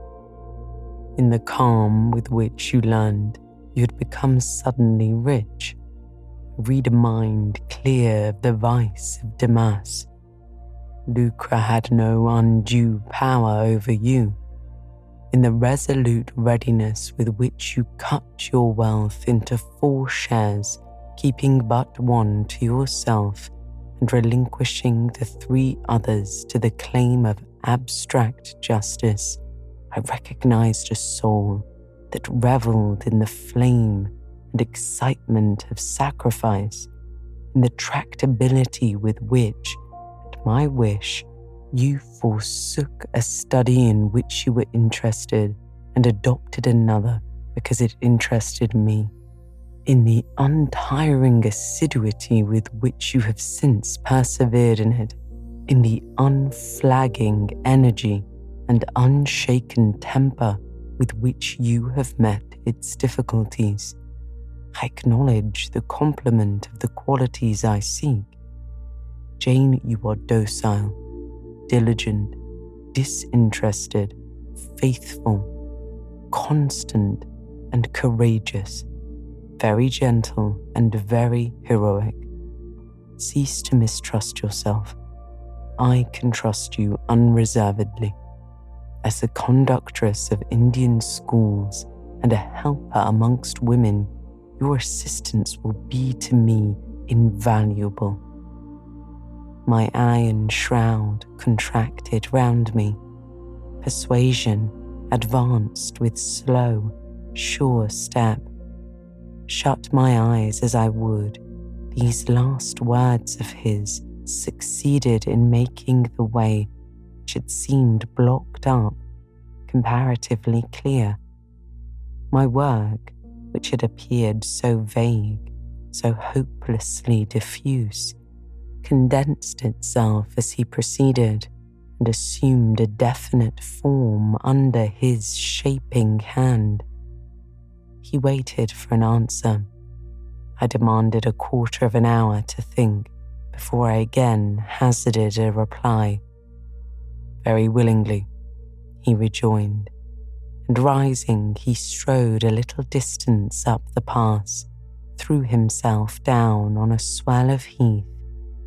In the calm with which you learned, you had become suddenly rich. Read a mind clear of the vice of Damas. Lucre had no undue power over you. In the resolute readiness with which you cut your wealth into 4 shares, keeping but one to yourself and relinquishing the 3 others to the claim of abstract justice, I recognized a soul that reveled in the flame and excitement of sacrifice, in the tractability with which, at my wish, you forsook a study in which you were interested and adopted another because it interested me, in the untiring assiduity with which you have since persevered in it, in the unflagging energy and unshaken temper with which you have met its difficulties. I acknowledge the compliment of the qualities I seek. Jane, you are docile, diligent, disinterested, faithful, constant, and courageous, very gentle and very heroic. Cease to mistrust yourself. I can trust you unreservedly. As the conductress of Indian schools and a helper amongst women, your assistance will be to me invaluable. My iron shroud contracted round me. Persuasion advanced with slow, sure step. Shut my eyes as I would, these last words of his succeeded in making the way which had seemed blocked up comparatively clear. My work, which had appeared so vague, so hopelessly diffuse, condensed itself as he proceeded and assumed a definite form under his shaping hand. He waited for an answer. I demanded a quarter of an hour to think before I again hazarded a reply. Very willingly, he rejoined, and rising, he strode a little distance up the pass, threw himself down on a swell of heath,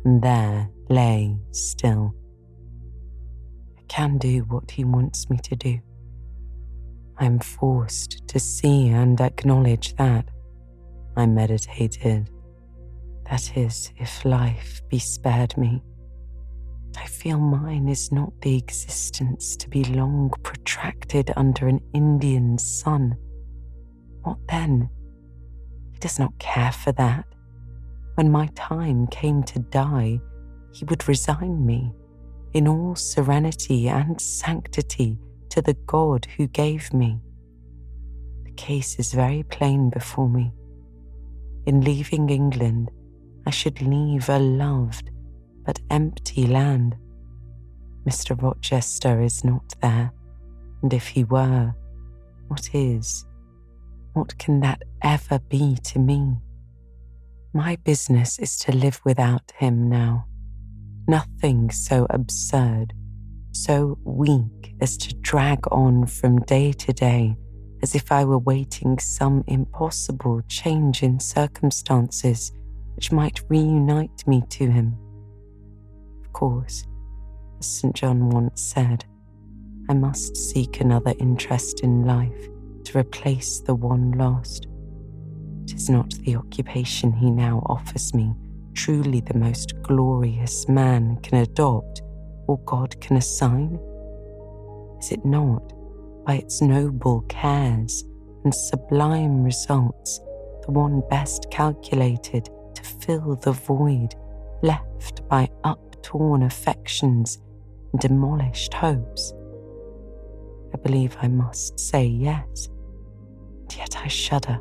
and there lay still. I can do what he wants me to do. I am forced to see and acknowledge that. I meditated. That is, if life be spared me. I feel mine is not the existence to be long protracted under an Indian sun. What then? He does not care for that. When my time came to die, he would resign me, in all serenity and sanctity, to the God who gave me. The case is very plain before me. In leaving England, I should leave a loved but empty land. Mr. Rochester is not there, and if he were, what is? What can that ever be to me? My business is to live without him now. Nothing so absurd, so weak as to drag on from day to day as if I were waiting some impossible change in circumstances which might reunite me to him. Of course, as St. John once said, I must seek another interest in life to replace the one lost. It is not the occupation he now offers me truly the most glorious man can adopt or God can assign? Is it not, by its noble cares and sublime results, the one best calculated to fill the void left by uptorn affections and demolished hopes? I believe I must say yes, and yet I shudder.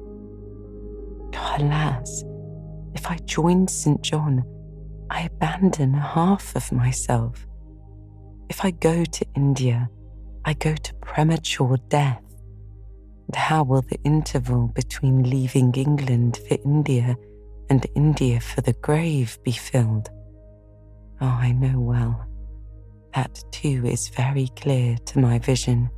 Oh, alas, if I join St. John, I abandon half of myself. If I go to India, I go to premature death. And how will the interval between leaving England for India and India for the grave be filled? Oh, I know well. That too is very clear to my vision.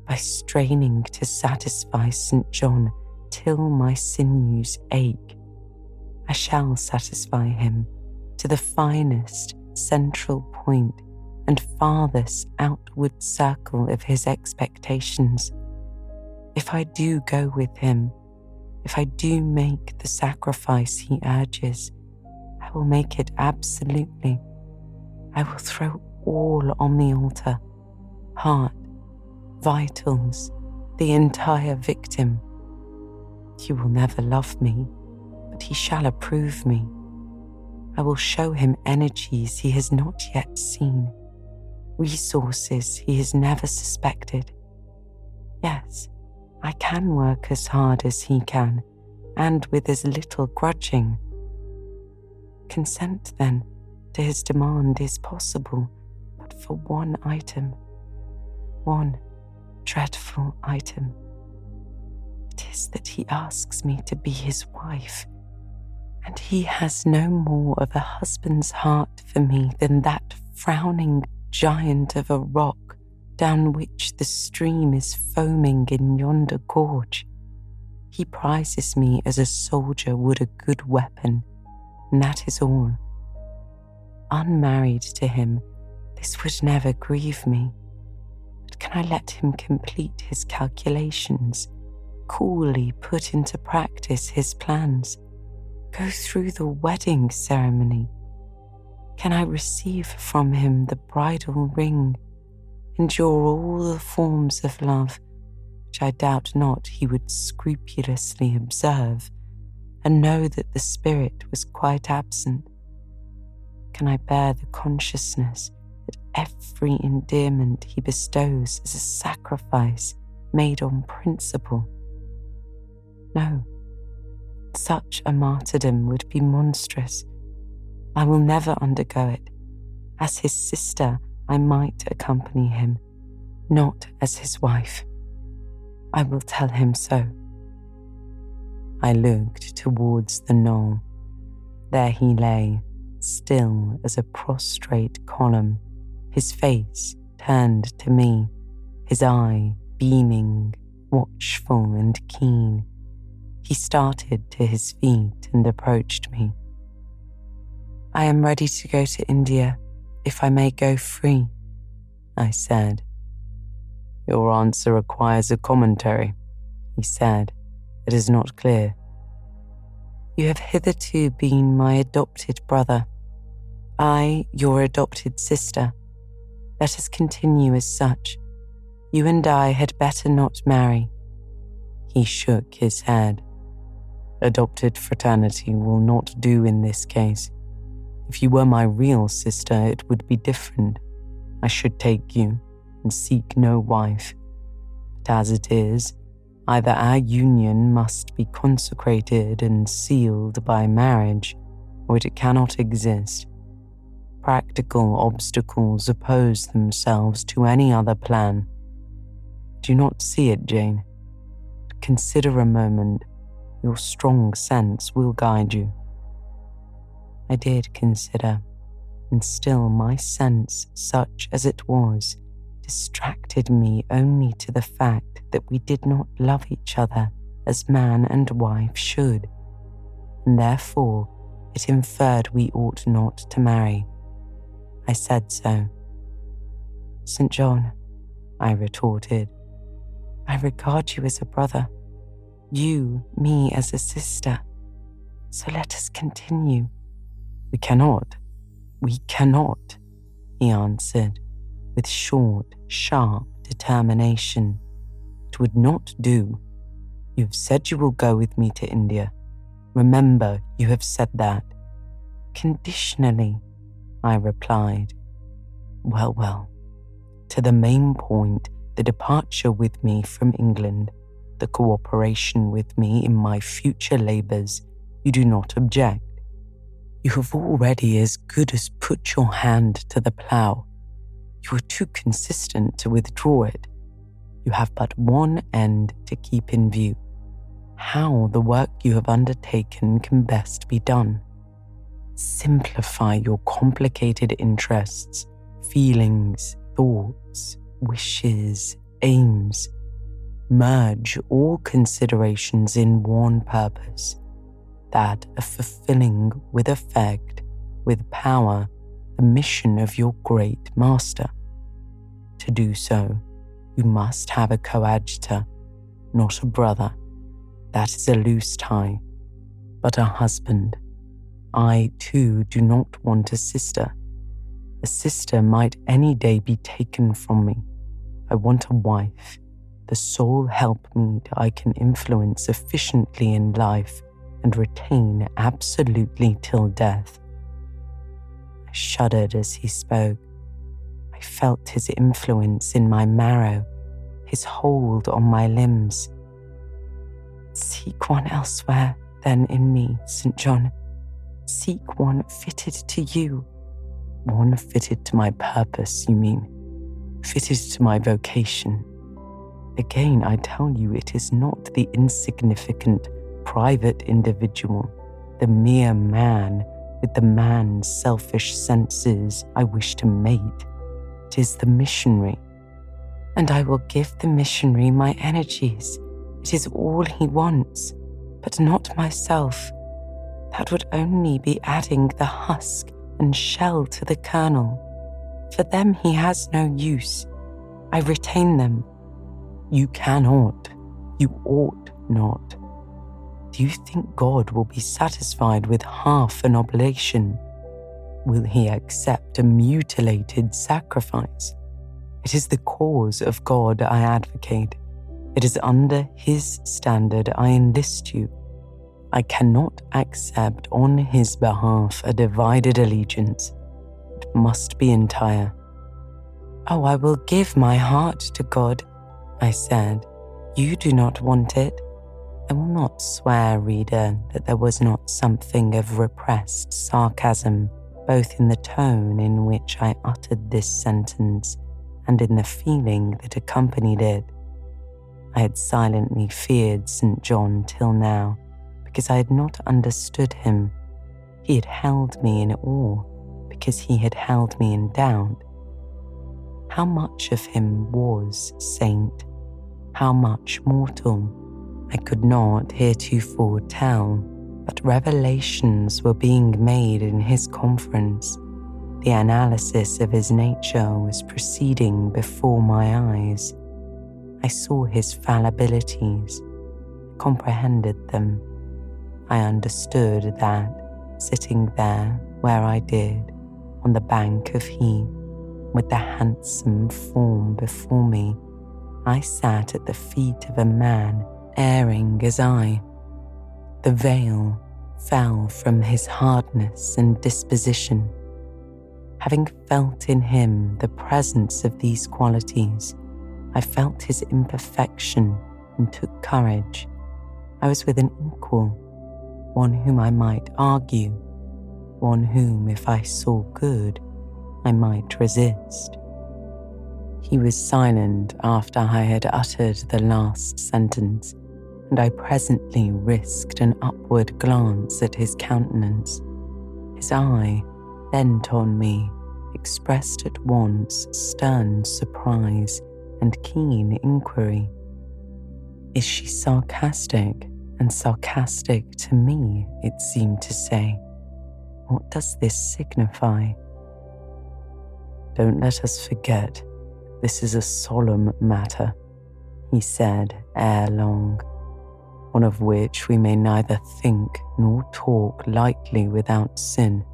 By straining to satisfy St. John till my sinews ache, I shall satisfy him to the finest central point and farthest outward circle of his expectations. If I do go with him, if I do make the sacrifice he urges, I will make it absolutely. I will throw all on the altar, heart, vitals, the entire victim. He will never love me, but he shall approve me. I will show him energies he has not yet seen, resources he has never suspected. Yes, I can work as hard as he can, and with as little grudging. Consent, then, to his demand is possible, but for one item. One dreadful item. It is that he asks me to be his wife, and he has no more of a husband's heart for me than that frowning giant of a rock down which the stream is foaming in yonder gorge. He prizes me as a soldier would a good weapon, and that is all. Unmarried to him, this would never grieve me. But can I let him complete his calculations, coolly put into practice his plans, go through the wedding ceremony? Can I receive from him the bridal ring, endure all the forms of love, which I doubt not he would scrupulously observe, and know that the spirit was quite absent? Can I bear the consciousness that every endearment he bestows is a sacrifice made on principle? No, such a martyrdom would be monstrous. I will never undergo it. As his sister, I might accompany him, not as his wife. I will tell him so. I looked towards the knoll. There he lay, still as a prostrate column, his face turned to me, his eye beaming, watchful and keen. He started to his feet and approached me. I am ready to go to India, if I may go free, I said. Your answer requires a commentary, he said. It is not clear. You have hitherto been my adopted brother, I your adopted sister. Let us continue as such. You and I had better not marry. He shook his head. Adopted fraternity will not do in this case. If you were my real sister, it would be different. I should take you and seek no wife. But as it is, either our union must be consecrated and sealed by marriage, or it cannot exist. Practical obstacles oppose themselves to any other plan. Do you not see it, Jane? Consider a moment. Your strong sense will guide you. I did consider, and still my sense, such as it was, distracted me only to the fact that we did not love each other as man and wife should, and therefore it inferred we ought not to marry. I said so. St. John, I retorted, I regard you as a brother, you me as a sister, so let us continue. We cannot, he answered, with short, sharp determination. It would not do. You have said you will go with me to India. Remember, you have said that. Conditionally, I replied. Well, to the main point, the departure with me from England, the cooperation with me in my future labours, you do not object. You have already as good as put your hand to the plough. You are too consistent to withdraw it. You have but one end to keep in view: how the work you have undertaken can best be done. Simplify your complicated interests, feelings, thoughts, wishes, aims. Merge all considerations in one purpose, that of fulfilling with effect, with power, the mission of your great master. To do so, you must have a coadjutor, not a brother. That is a loose tie, but a husband. I, too, do not want a sister. A sister might any day be taken from me. I want a wife, the sole helpmeet I can influence sufficiently in life and retain absolutely till death. I shuddered as he spoke. I felt his influence in my marrow, his hold on my limbs. Seek one elsewhere than in me, St. John. Seek one fitted to you. One fitted to my purpose, you mean? Fitted to my vocation. Again, I tell you, it is not the insignificant, private individual, the mere man with the man's selfish senses I wish to mate. It is the missionary. And I will give the missionary my energies. It is all he wants, but not myself. That would only be adding the husk and shell to the kernel. For them he has no use. I retain them. You cannot. You ought not. Do you think God will be satisfied with half an oblation? Will he accept a mutilated sacrifice? It is the cause of God I advocate. It is under his standard I enlist you. I cannot accept on his behalf a divided allegiance. It must be entire. Oh, I will give my heart to God, I said. You do not want it. I will not swear, reader, that there was not something of repressed sarcasm, both in the tone in which I uttered this sentence and in the feeling that accompanied it. I had silently feared St. John till now, because I had not understood him. He had held me in awe, because he had held me in doubt. How much of him was saint? How much mortal? I could not heretofore tell, but revelations were being made in his conference. The analysis of his nature was proceeding before my eyes. I saw his fallibilities, comprehended them. I understood that, sitting there where I did, on the bank of heath, with the handsome form before me, I sat at the feet of a man erring as I. The veil fell from his hardness and disposition. Having felt in him the presence of these qualities, I felt his imperfection and took courage. I was with an equal, one whom I might argue, one whom, if I saw good, I might resist. He was silent after I had uttered the last sentence, and I presently risked an upward glance at his countenance. His eye, bent on me, expressed at once stern surprise and keen inquiry. Is she sarcastic? And sarcastic to me, it seemed to say. What does this signify? Don't let us forget, this is a solemn matter, he said ere long, one of which we may neither think nor talk lightly without sin.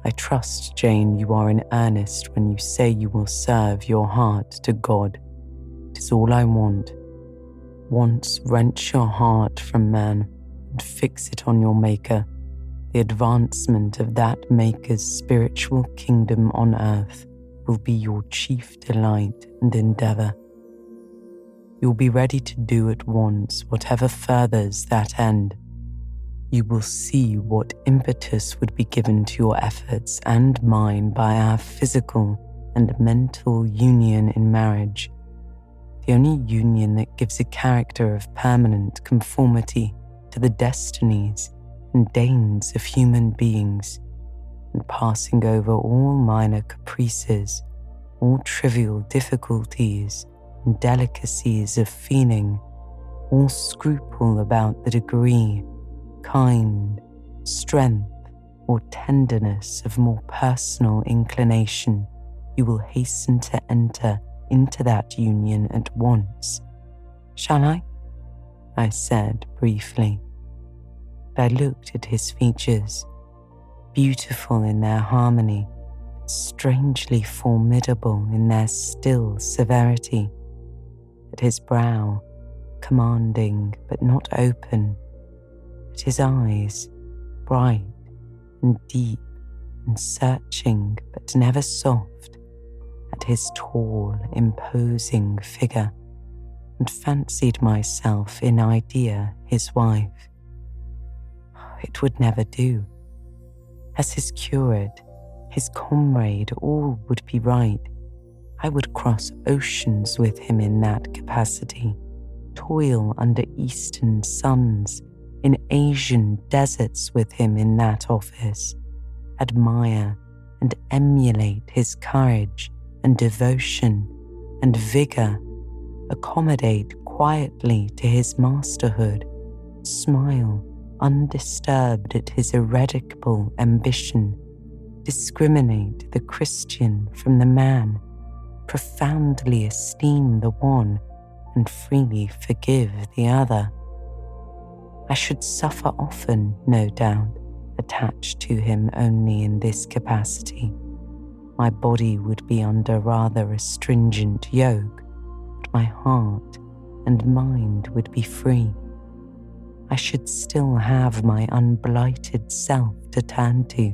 I trust, Jane, you are in earnest when you say you will serve your heart to God. It is all I want. Once wrench your heart from man and fix it on your Maker. The advancement of that Maker's spiritual kingdom on earth will be your chief delight and endeavour. You will be ready to do at once whatever furthers that end. You will see what impetus would be given to your efforts and mine by our physical and mental union in marriage, the only union that gives a character of permanent conformity to the destinies and deigns of human beings, and passing over all minor caprices, all trivial difficulties and delicacies of feeling, all scruple about the degree, kind, strength, or tenderness of more personal inclination, you will hasten to enter into that union at once. Shall I said briefly. I looked at his features, beautiful in their harmony, strangely formidable in their still severity, at his brow, commanding but not open, at his eyes, bright and deep and searching but never soft at his tall, imposing figure, and fancied myself in idea his wife. It would never do. As his curate, his comrade, all would be right. I would cross oceans with him in that capacity, toil under eastern suns, in Asian deserts with him in that office, admire and emulate his courage and devotion and vigour, accommodate quietly to his masterhood, smile undisturbed at his ineradicable ambition, discriminate the Christian from the man, profoundly esteem the one and freely forgive the other. I should suffer often, no doubt, attached to him only in this capacity. My body would be under rather a stringent yoke, but my heart and mind would be free. I should still have my unblighted self to turn to,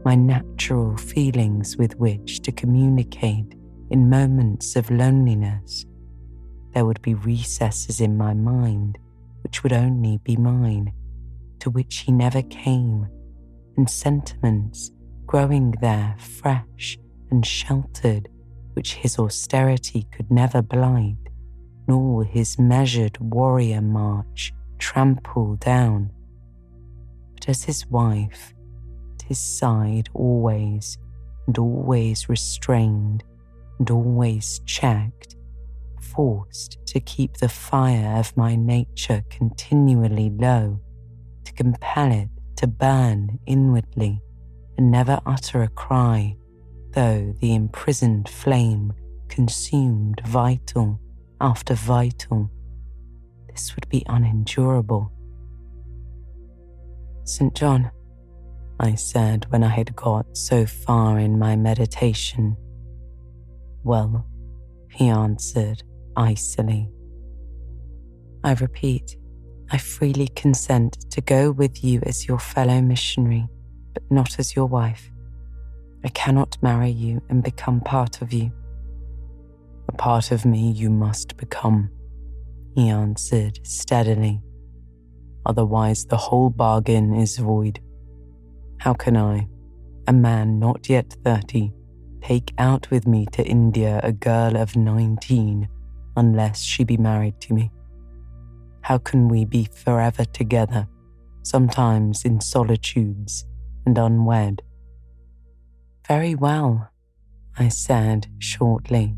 my natural feelings with which to communicate in moments of loneliness. There would be recesses in my mind which would only be mine, to which he never came, and sentiments growing there fresh and sheltered, which his austerity could never blight, nor his measured warrior march trample down. But as his wife, at his side always, and always restrained, and always checked, forced to keep the fire of my nature continually low, to compel it to burn inwardly and never utter a cry, though the imprisoned flame consumed vital after vital. This would be unendurable. "St. John," I said when I had got so far in my meditation. "Well," he answered icily. "I repeat, I freely consent to go with you as your fellow missionary, but not as your wife. I cannot marry you and become part of you." "A part of me you must become," he answered steadily. "Otherwise the whole bargain is void. How can I, a man not yet 30, take out with me to India a girl of 19 unless she be married to me? How can we be forever together, sometimes in solitudes and unwed?" "Very well," I said shortly.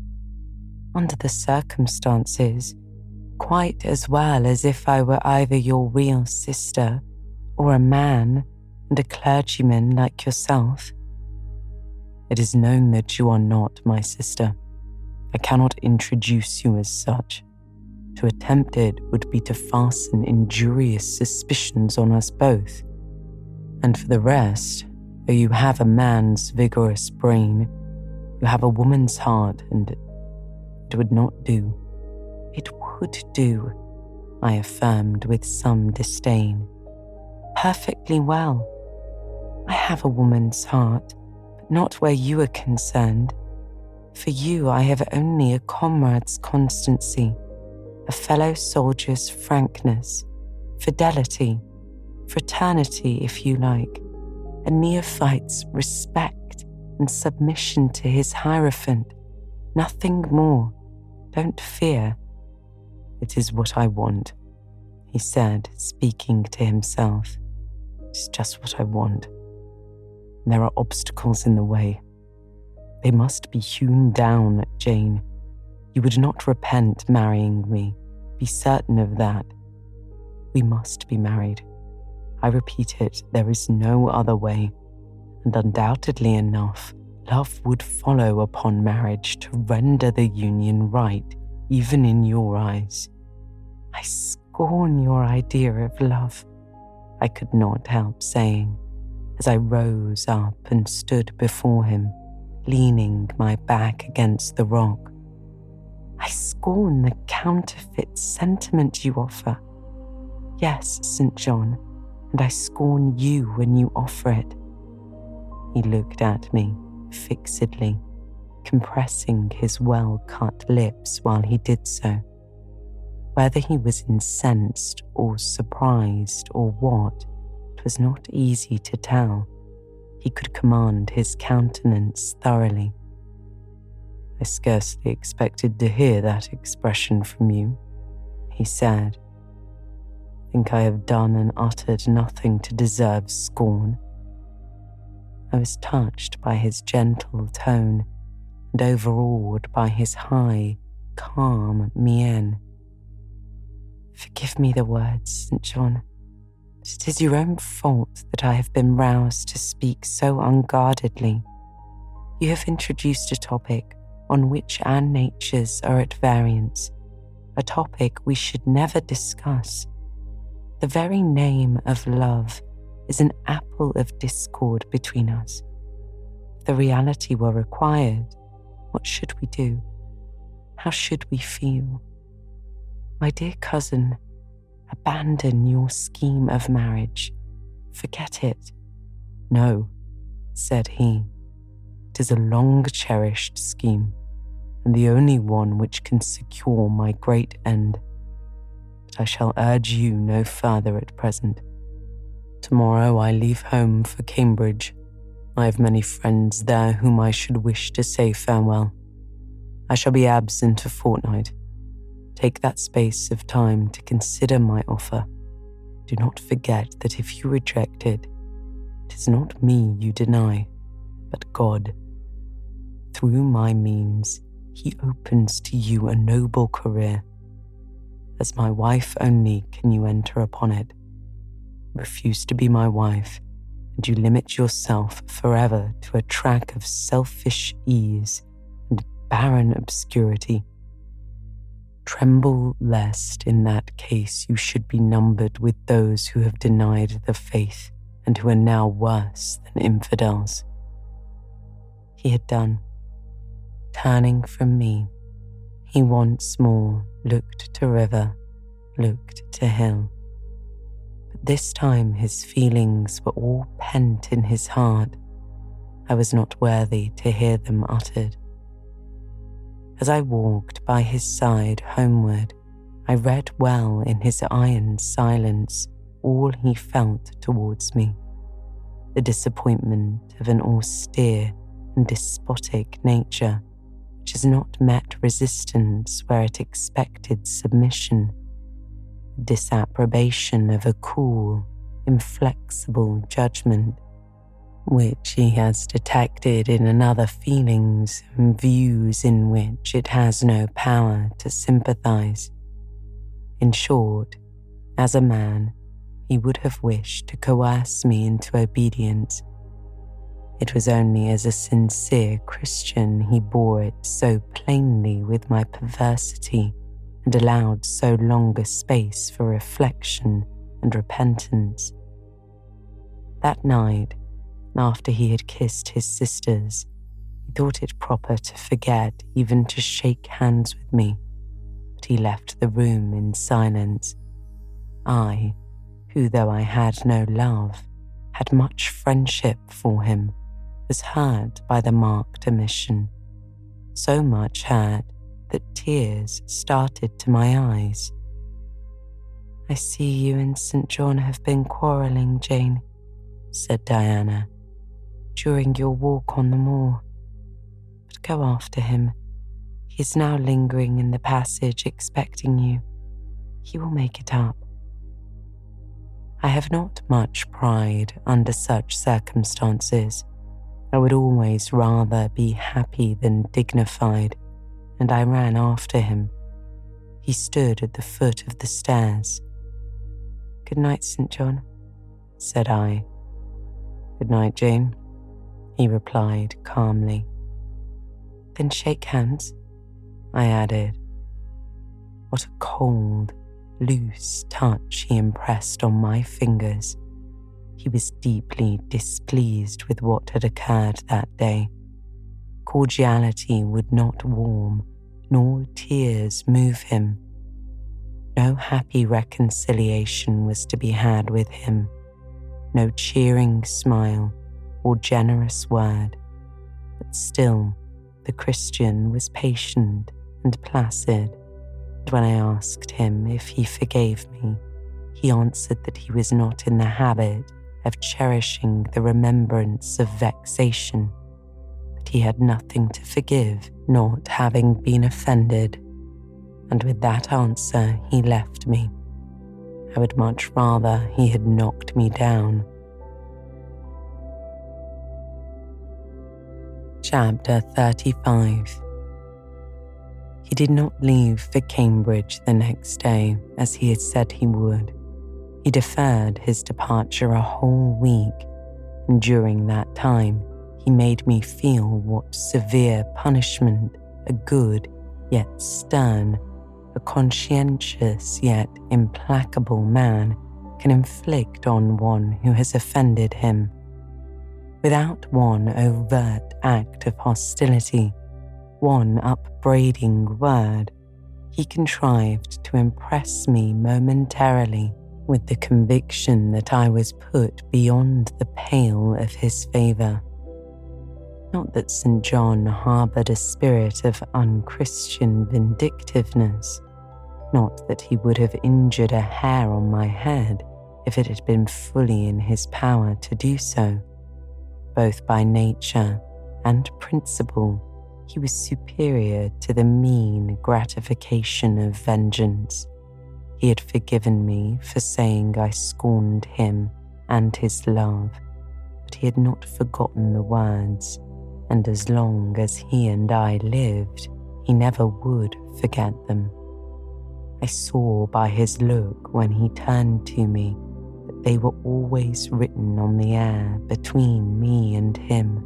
"Under the circumstances, quite as well as if I were either your real sister or a man and a clergyman like yourself." "It is known that you are not my sister. I cannot introduce you as such. To attempt it would be to fasten injurious suspicions on us both. And for the rest, though you have a man's vigorous brain, you have a woman's heart, and it would not do." "It would do," I affirmed with some disdain. "Perfectly well. I have a woman's heart, but not where you are concerned. For you I have only a comrade's constancy, a fellow soldier's frankness, fidelity, fraternity if you like, a neophyte's respect and submission to his hierophant, nothing more. Don't fear." "It is what I want," he said, speaking to himself. "It's just what I want. There are obstacles in the way. They must be hewn down, Jane. You would not repent marrying me. Be certain of that. We must be married. I repeat it, there is no other way. And undoubtedly enough, love would follow upon marriage to render the union right, even in your eyes." "I scorn your idea of love," I could not help saying, as I rose up and stood before him, leaning my back against the rock. "I scorn the counterfeit sentiment you offer. Yes, St. John, and I scorn you when you offer it. He looked at me fixedly, compressing his well-cut lips while he did so. Whether he was incensed or surprised or what, it was not easy to tell. He could command his countenance thoroughly. "I scarcely expected to hear that expression from you," he said. "Think I have done and uttered nothing to deserve scorn?" I was touched by his gentle tone and overawed by his high, calm mien. "Forgive me the words, St. John, but it is your own fault that I have been roused to speak so unguardedly. You have introduced a topic on which our natures are at variance, a topic we should never discuss. The very name of love is an apple of discord between us. If the reality were required, what should we do? How should we feel? My dear cousin, abandon your scheme of marriage. Forget it." "No," said he. "It is a long-cherished scheme, and the only one which can secure my great end. But I shall urge you no further at present. Tomorrow I leave home for Cambridge. I have many friends there whom I should wish to say farewell. I shall be absent a fortnight. Take that space of time to consider my offer. Do not forget that if you reject it, it is not me you deny, but God. Through my means, He opens to you a noble career. As my wife only can you enter upon it. Refuse to be my wife, and you limit yourself forever to a track of selfish ease and barren obscurity. Tremble lest in that case you should be numbered with those who have denied the faith and who are now worse than infidels." He had done. Turning from me, he once more looked to river, looked to hill. But this time his feelings were all pent in his heart. I was not worthy to hear them uttered. As I walked by his side homeward, I read well in his iron silence all he felt towards me. The disappointment of an austere and despotic nature which has not met resistance where it expected submission. Disapprobation of a cool, inflexible judgment, which he has detected in another feelings and views in which it has no power to sympathize. In short, as a man, he would have wished to coerce me into obedience. It was only as a sincere Christian he bore it so plainly with my perversity and allowed so long a space for reflection and repentance. That night, after he had kissed his sisters, he thought it proper to forget even to shake hands with me, but he left the room in silence. I, who though I had no love, had much friendship for him, was hurt by the marked omission, so much hurt that tears started to my eyes. "I see you and St. John have been quarrelling, Jane," said Diana, "during your walk on the moor. But go after him. He is now lingering in the passage expecting you. He will make it up." I have not much pride under such circumstances. I would always rather be happy than dignified, and I ran after him. He stood at the foot of the stairs. "Good night, St. John," said I. "Good night, Jane," he replied calmly. "Then shake hands," I added. What a cold, loose touch he impressed on my fingers. He was deeply displeased with what had occurred that day. Cordiality would not warm, nor tears move him. No happy reconciliation was to be had with him, no cheering smile, or generous word, but still the Christian was patient and placid, and when I asked him if he forgave me, he answered that he was not in the habit of cherishing the remembrance of vexation, that he had nothing to forgive, not having been offended, and with that answer he left me. I would much rather he had knocked me down. Chapter 35. He did not leave for Cambridge the next day, as he had said he would. He deferred his departure a whole week, and during that time he made me feel what severe punishment a good yet stern, a conscientious yet implacable man can inflict on one who has offended him. Without one overt act of hostility, one upbraiding word, he contrived to impress me momentarily with the conviction that I was put beyond the pale of his favour. Not that St. John harboured a spirit of unchristian vindictiveness, not that he would have injured a hair on my head if it had been fully in his power to do so. Both by nature and principle, he was superior to the mean gratification of vengeance. He had forgiven me for saying I scorned him and his love, but he had not forgotten the words, and as long as he and I lived, he never would forget them. I saw by his look when he turned to me that they were always written on the air between me and him.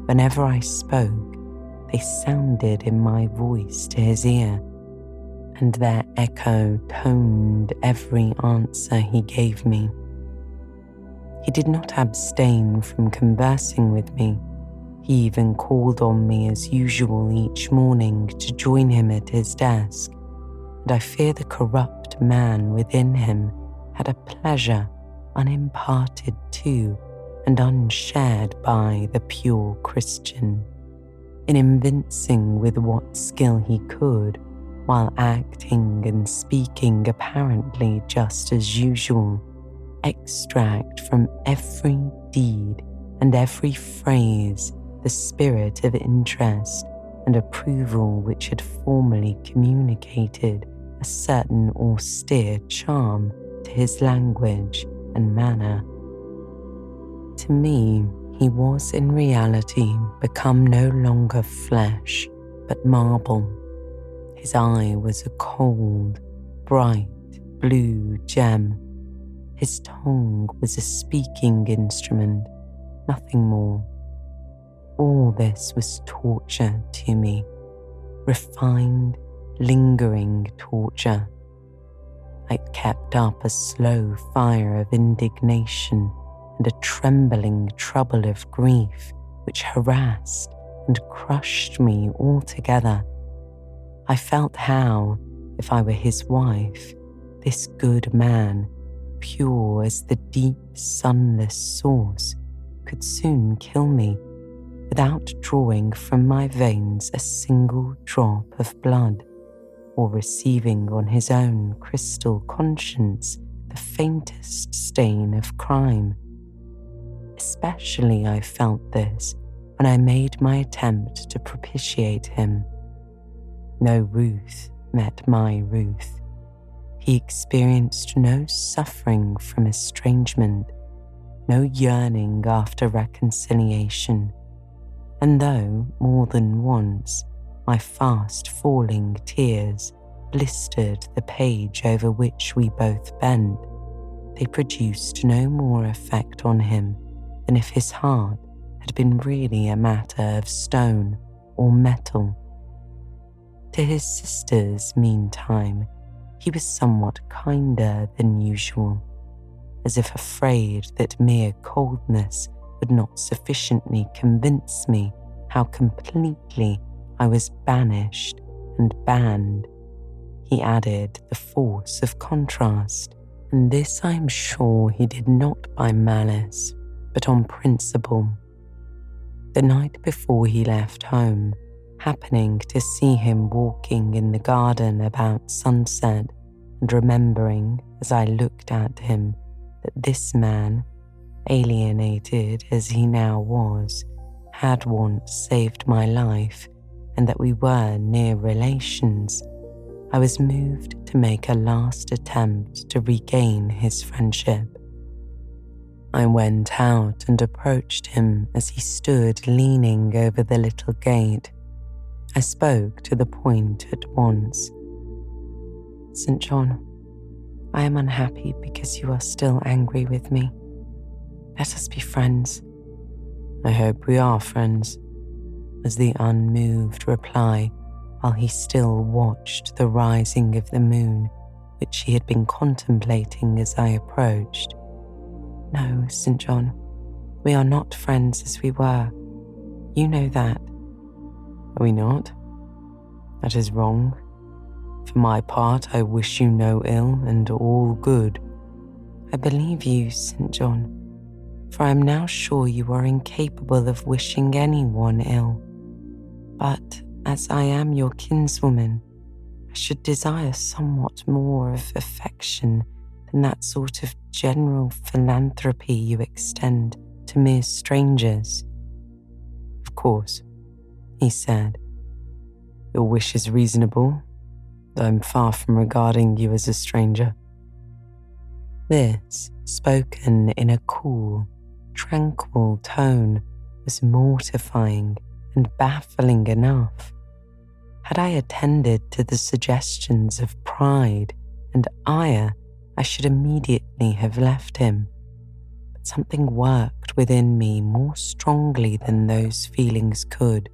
Whenever I spoke, they sounded in my voice to his ear, and their echo toned every answer he gave me. He did not abstain from conversing with me. He even called on me as usual each morning to join him at his desk, and I fear the corrupt man within him had a pleasure unimparted to and unshared by the pure Christian, in evincing with what skill he could, while acting and speaking apparently just as usual, extract from every deed and every phrase the spirit of interest and approval which had formerly communicated a certain austere charm to his language and manner. To me, he was in reality become no longer flesh, but marble. His eye was a cold, bright blue gem. His tongue was a speaking instrument, nothing more. All this was torture to me, refined, lingering torture. I kept up a slow fire of indignation and a trembling trouble of grief which harassed and crushed me altogether. I felt how, if I were his wife, this good man, pure as the deep sunless source, could soon kill me without drawing from my veins a single drop of blood, or receiving on his own crystal conscience the faintest stain of crime. Especially I felt this when I made my attempt to propitiate him. No Ruth met my Ruth. He experienced no suffering from estrangement, no yearning after reconciliation, and though more than once my fast falling tears blistered the page over which we both bent, they produced no more effect on him than if his heart had been really a matter of stone or metal. To his sisters, meantime, he was somewhat kinder than usual, as if afraid that mere coldness would not sufficiently convince me how completely I was banished and banned. He added the force of contrast, and this I am sure he did not by malice, but on principle. The night before he left home, happening to see him walking in the garden about sunset and remembering as I looked at him that this man, alienated as he now was, had once saved my life and that we were near relations, I was moved to make a last attempt to regain his friendship. I went out and approached him as he stood leaning over the little gate. I spoke to the point at once. "St. John, I am unhappy because you are still angry with me. Let us be friends." "I hope we are friends," was the unmoved reply, while he still watched the rising of the moon, which he had been contemplating as I approached. "No, St. John, we are not friends as we were. You know that." "Are we not? That is wrong. For my part, I wish you no ill and all good." "I believe you, St. John, for I am now sure you are incapable of wishing anyone ill. But as I am your kinswoman, I should desire somewhat more of affection than that sort of general philanthropy you extend to mere strangers." "Of course," he said. "Your wish is reasonable, though I'm far from regarding you as a stranger." This, spoken in a cool, tranquil tone, was mortifying and baffling enough. Had I attended to the suggestions of pride and ire, I should immediately have left him. But something worked within me more strongly than those feelings could.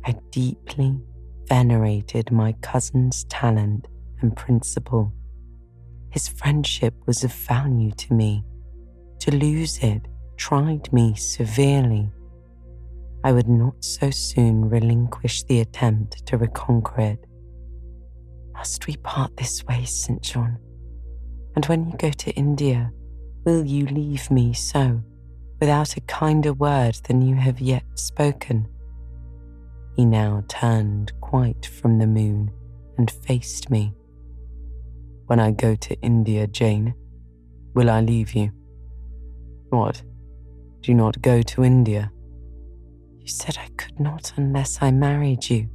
I deeply venerated my cousin's talent and principle. His friendship was of value to me. To lose it tried me severely. I would not so soon relinquish the attempt to reconquer it. "Must we part this way, St. John? And when you go to India, will you leave me so, without a kinder word than you have yet spoken?" He now turned quite from the moon and faced me. "When I go to India, Jane, will I leave you?" "What? Do you not go to India?" "You said I could not unless I married you."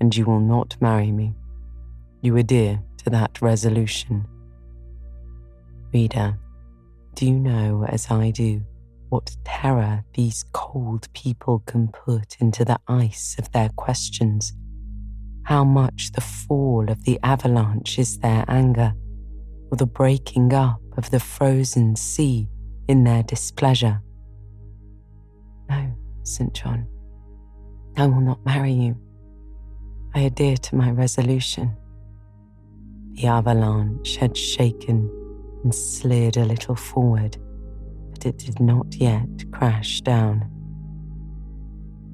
"And you will not marry me. You adhere to that resolution." Reader, do you know, as I do, what terror these cold people can put into the ice of their questions? How much the fall of the avalanche is their anger, or the breaking up of the frozen sea in their displeasure? No, St. John, I will not marry you. I adhere to my resolution. The avalanche had shaken and slid a little forward, but it did not yet crash down.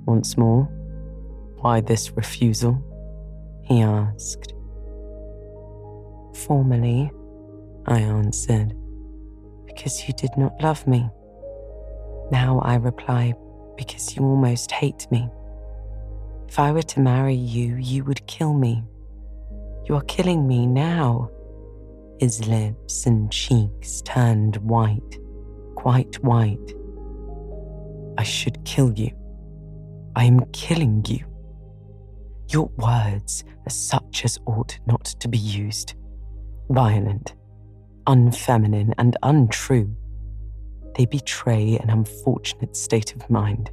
"Once more, why this refusal?" he asked. "Formerly," I answered, "because you did not love me. Now I reply, because you almost hate me. If I were to marry you, you would kill me. You are killing me now." His lips and cheeks turned white, quite white. "I should kill you. I am killing you." "Your words are such as ought not to be used. Violent, unfeminine, and untrue. They betray an unfortunate state of mind.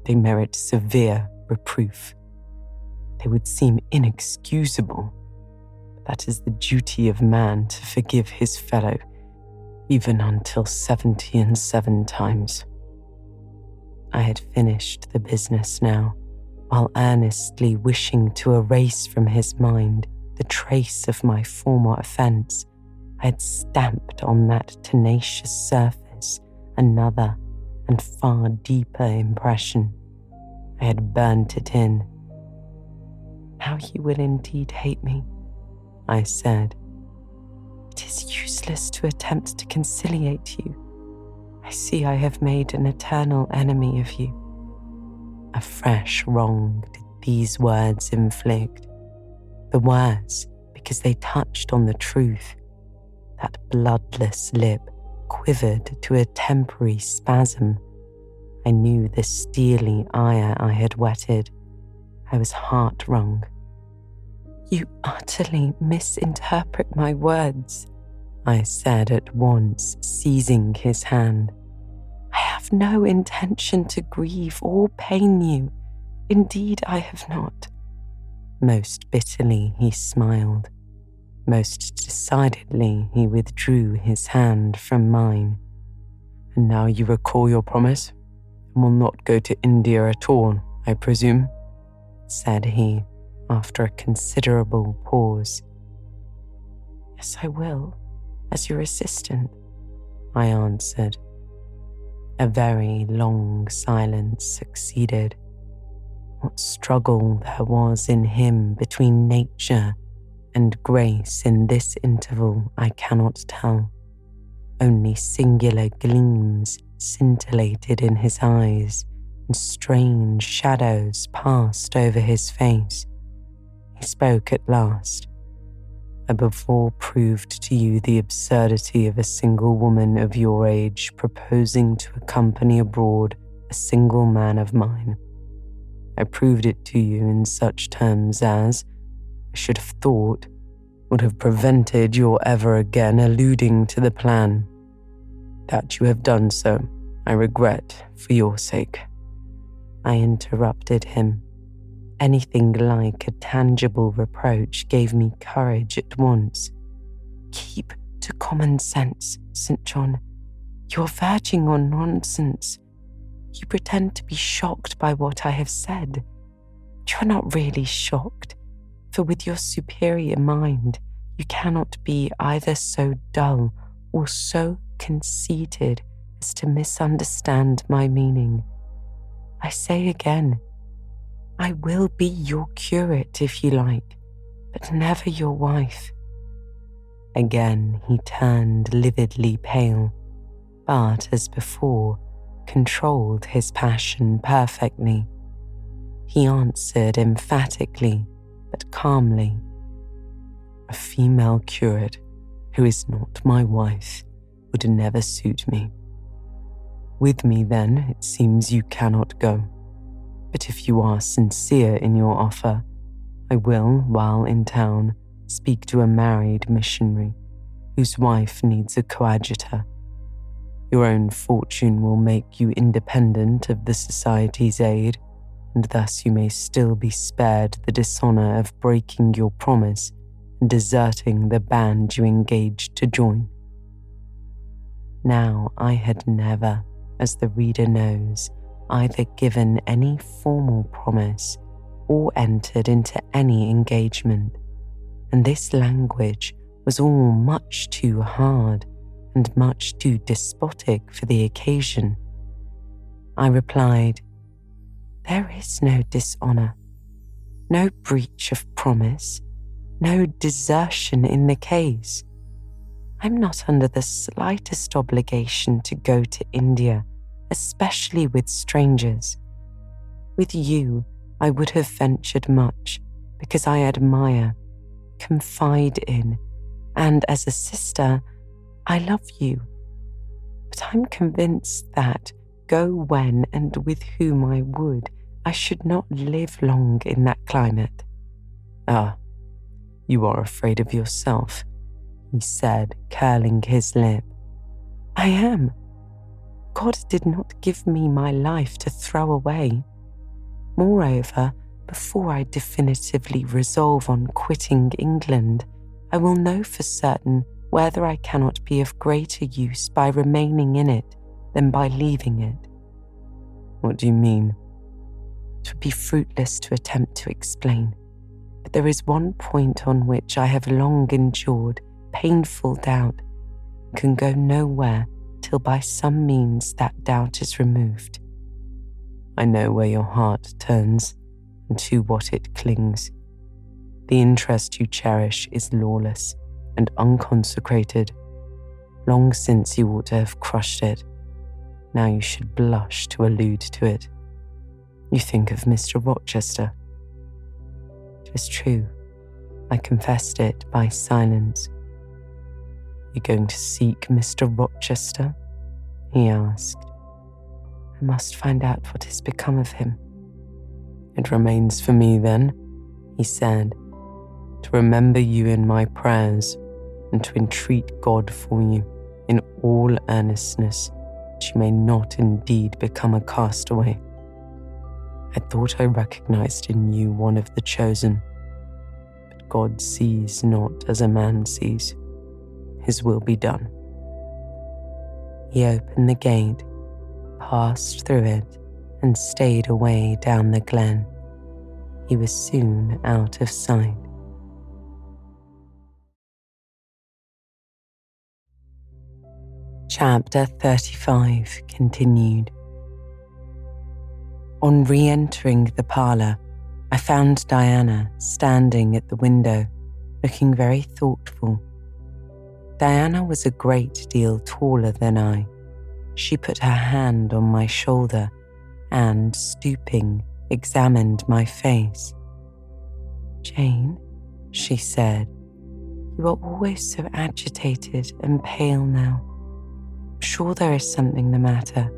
They merit severe reproof. They would seem inexcusable. That is the duty of man to forgive his fellow, even until 77 times. I had finished the business now, while earnestly wishing to erase from his mind the trace of my former offence. I had stamped on that tenacious surface another and far deeper impression. I had burnt it in. "Now you will indeed hate me," I said. "It is useless to attempt to conciliate you. I I see I have made an eternal enemy of you. A fresh wrong did these words inflict. The worse because they touched on the truth. That bloodless lip quivered to a temporary spasm. I knew the steely ire I had whetted. I was heart-wrung. You utterly misinterpret my words, I said at once, seizing his hand. I have no intention to grieve or pain you. Indeed, I have not. Most bitterly he smiled. Most decidedly he withdrew his hand from mine. And now you recall your promise and will not go to India at all, I presume, said he after a considerable pause. Yes, I will, as your assistant, I answered. A very long silence succeeded. What struggle there was in him between nature and grace in this interval I cannot tell. Only singular gleams scintillated in his eyes, and strange shadows passed over his face. He spoke at last. I before proved to you the absurdity of a single woman of your age proposing to accompany abroad a single man of mine. I proved it to you in such terms as, I should have thought, would have prevented your ever again alluding to the plan. That you have done so, I regret for your sake. I interrupted him. Anything like a tangible reproach gave me courage at once. Keep to common sense, St. John. You are verging on nonsense. You pretend to be shocked by what I have said. You are not really shocked, for with your superior mind, you cannot be either so dull or so conceited as to misunderstand my meaning. I say again, I will be your curate if you like, but never your wife. Again he turned lividly pale, but as before, controlled his passion perfectly. He answered emphatically, but calmly, a female curate who is not my wife would never suit me. With me then, it seems you cannot go. But if you are sincere in your offer, I will, while in town, speak to a married missionary whose wife needs a coadjutor. Your own fortune will make you independent of the Society's aid, and thus you may still be spared the dishonor of breaking your promise and deserting the band you engaged to join. Now I had never, as the reader knows, either given any formal promise or entered into any engagement, and this language was all much too hard and much too despotic for the occasion. I replied, there is no dishonor, no breach of promise, no desertion in the case. I'm not under the slightest obligation to go to India, especially with strangers. With you, I would have ventured much because I admire, confide in, and as a sister, I love you. But I'm convinced that, go when and with whom I would, I should not live long in that climate. Ah, you are afraid of yourself, he said, curling his lip. I am. God did not give me my life to throw away. Moreover, before I definitively resolve on quitting England, I will know for certain whether I cannot be of greater use by remaining in it than by leaving it. What do you mean? It would be fruitless to attempt to explain, but there is one point on which I have long endured painful doubt and can go nowhere till by some means that doubt is removed. I know where your heart turns and to what it clings. The interest you cherish is lawless and unconsecrated. Long since you ought to have crushed it. Now you should blush to allude to it. You think of Mr. Rochester. 'Tis true, I confessed it by silence. You going to seek Mr. Rochester? He asked. I must find out what has become of him. It remains for me then, he said, to remember you in my prayers and to entreat God for you in all earnestness, that you may not indeed become a castaway. I thought I recognized in you one of the chosen, but God sees not as a man sees. His will be done. He opened the gate, passed through it, and stayed away down the glen. He was soon out of sight. Chapter 35 continued. On re-entering the parlour, I found Diana standing at the window, looking very thoughtful. Diana was a great deal taller than I. She put her hand on my shoulder and, stooping, examined my face. Jane, she said, you are always so agitated and pale now. I'm sure there is something the matter.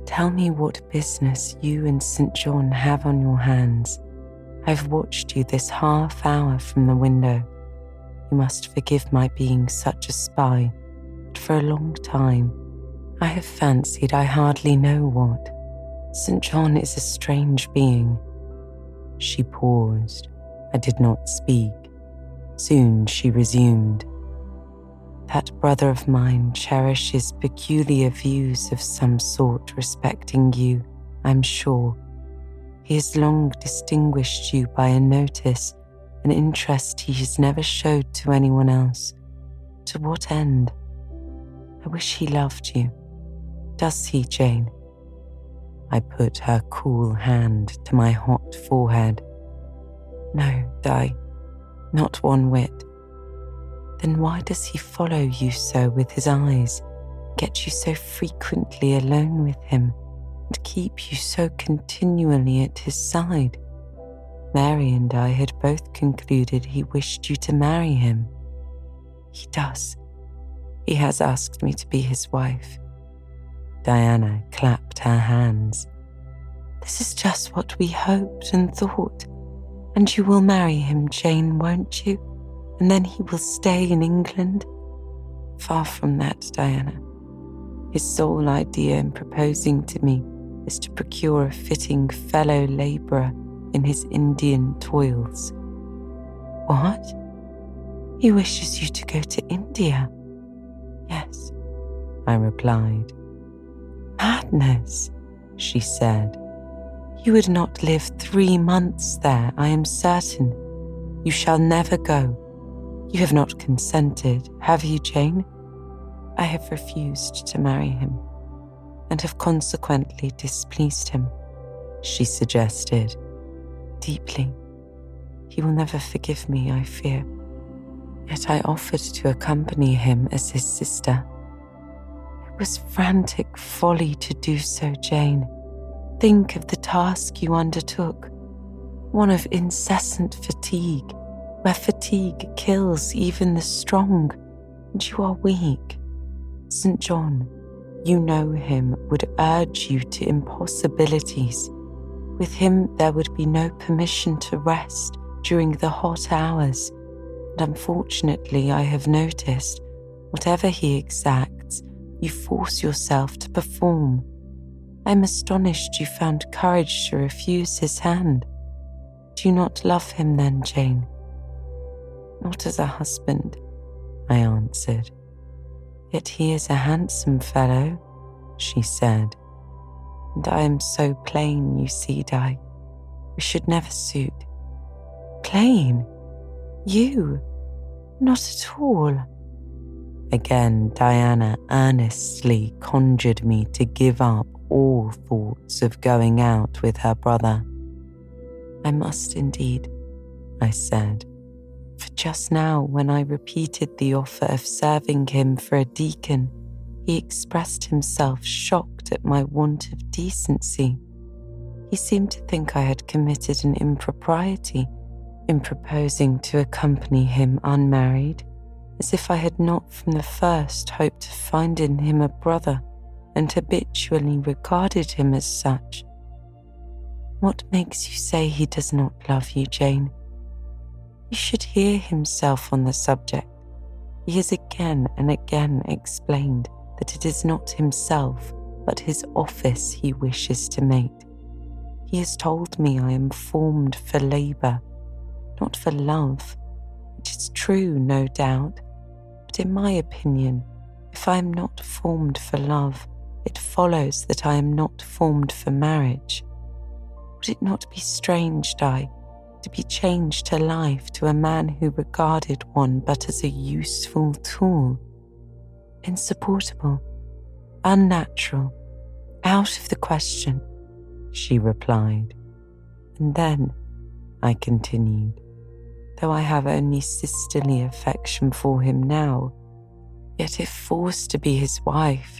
Tell me what business you and St. John have on your hands. I've watched you this half hour from the window. You must forgive my being such a spy, but for a long time I have fancied I hardly know what. St. John is a strange being. She paused. I did not speak. Soon she resumed. That brother of mine cherishes peculiar views of some sort respecting you, I'm sure. He has long distinguished you by a notice, an interest he has never showed to anyone else. To what end? I wish he loved you. Does he, Jane? I put her cool hand to my hot forehead. No, Di, not one whit. Then why does he follow you so with his eyes, get you so frequently alone with him, and keep you so continually at his side? Mary and I had both concluded he wished you to marry him. He does. He has asked me to be his wife. Diana clapped her hands. This is just what we hoped and thought. And you will marry him, Jane, won't you? And then he will stay in England? Far from that, Diana. His sole idea in proposing to me is to procure a fitting fellow labourer in his Indian toils. What? He wishes you to go to India? Yes, I replied. Madness, she said. You would not live 3 months there, I am certain. You shall never go. You have not consented, have you, Jane? I have refused to marry him, and have consequently displeased him, she suggested. Deeply. He will never forgive me, I fear. Yet I offered to accompany him as his sister. It was frantic folly to do so, Jane. Think of the task you undertook, one of incessant fatigue, where fatigue kills even the strong, and you are weak. St. John, you know him, would urge you to impossibilities. With him there would be no permission to rest during the hot hours, and unfortunately I have noticed, whatever he exacts, you force yourself to perform. I am astonished you found courage to refuse his hand. Do you not love him then, Jane? Not as a husband, I answered. Yet he is a handsome fellow, she said. And I am so plain, you see, Di. We should never suit. Plain? You? Not at all. Again, Diana earnestly conjured me to give up all thoughts of going out with her brother. I must indeed, I said, for just now when I repeated the offer of serving him for a deacon, He expressed himself shocked at my want of decency. He seemed to think I had committed an impropriety in proposing to accompany him unmarried, as if I had not from the first hoped to find in him a brother and habitually regarded him as such. What makes you say he does not love you, Jane? You should hear himself on the subject. He has again and again explained that it is not himself, but his office he wishes to mate. He has told me I am formed for labour, not for love, which is true, no doubt. But in my opinion, if I am not formed for love, it follows that I am not formed for marriage. Would it not be strange, Di, to be changed to life to a man who regarded one but as a useful tool? Insupportable, unnatural, out of the question, she replied. And then, I continued, though I have only sisterly affection for him now, yet if forced to be his wife,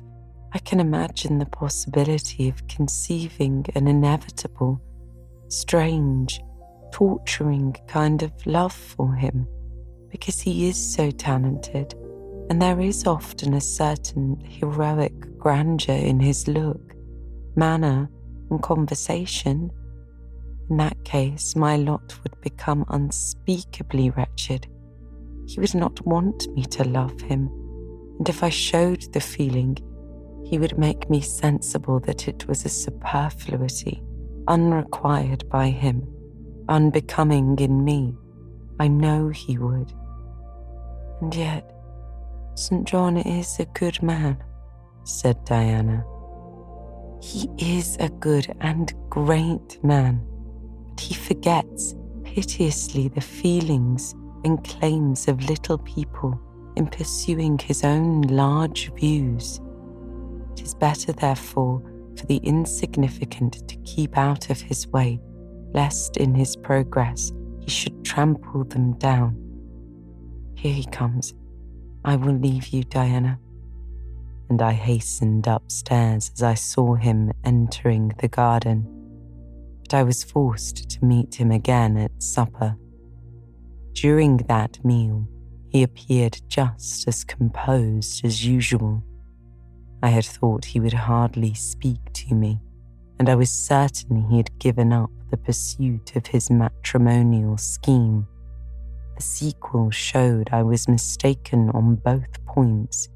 I can imagine the possibility of conceiving an inevitable, strange, torturing kind of love for him, because he is so talented, and there is often a certain heroic grandeur in his look, manner, and conversation. In that case, my lot would become unspeakably wretched. He would not want me to love him, and if I showed the feeling, he would make me sensible that it was a superfluity, unrequired by him, unbecoming in me. I know he would. And yet, St. John is a good man, said Diana. He is a good and great man, but he forgets piteously the feelings and claims of little people in pursuing his own large views. It is better, therefore, for the insignificant to keep out of his way, lest in his progress he should trample them down. Here he comes. I will leave you, Diana. And I hastened upstairs as I saw him entering the garden, but I was forced to meet him again at supper. During that meal, he appeared just as composed as usual. I had thought he would hardly speak to me, and I was certain he had given up the pursuit of his matrimonial scheme. The sequel showed I was mistaken on both points.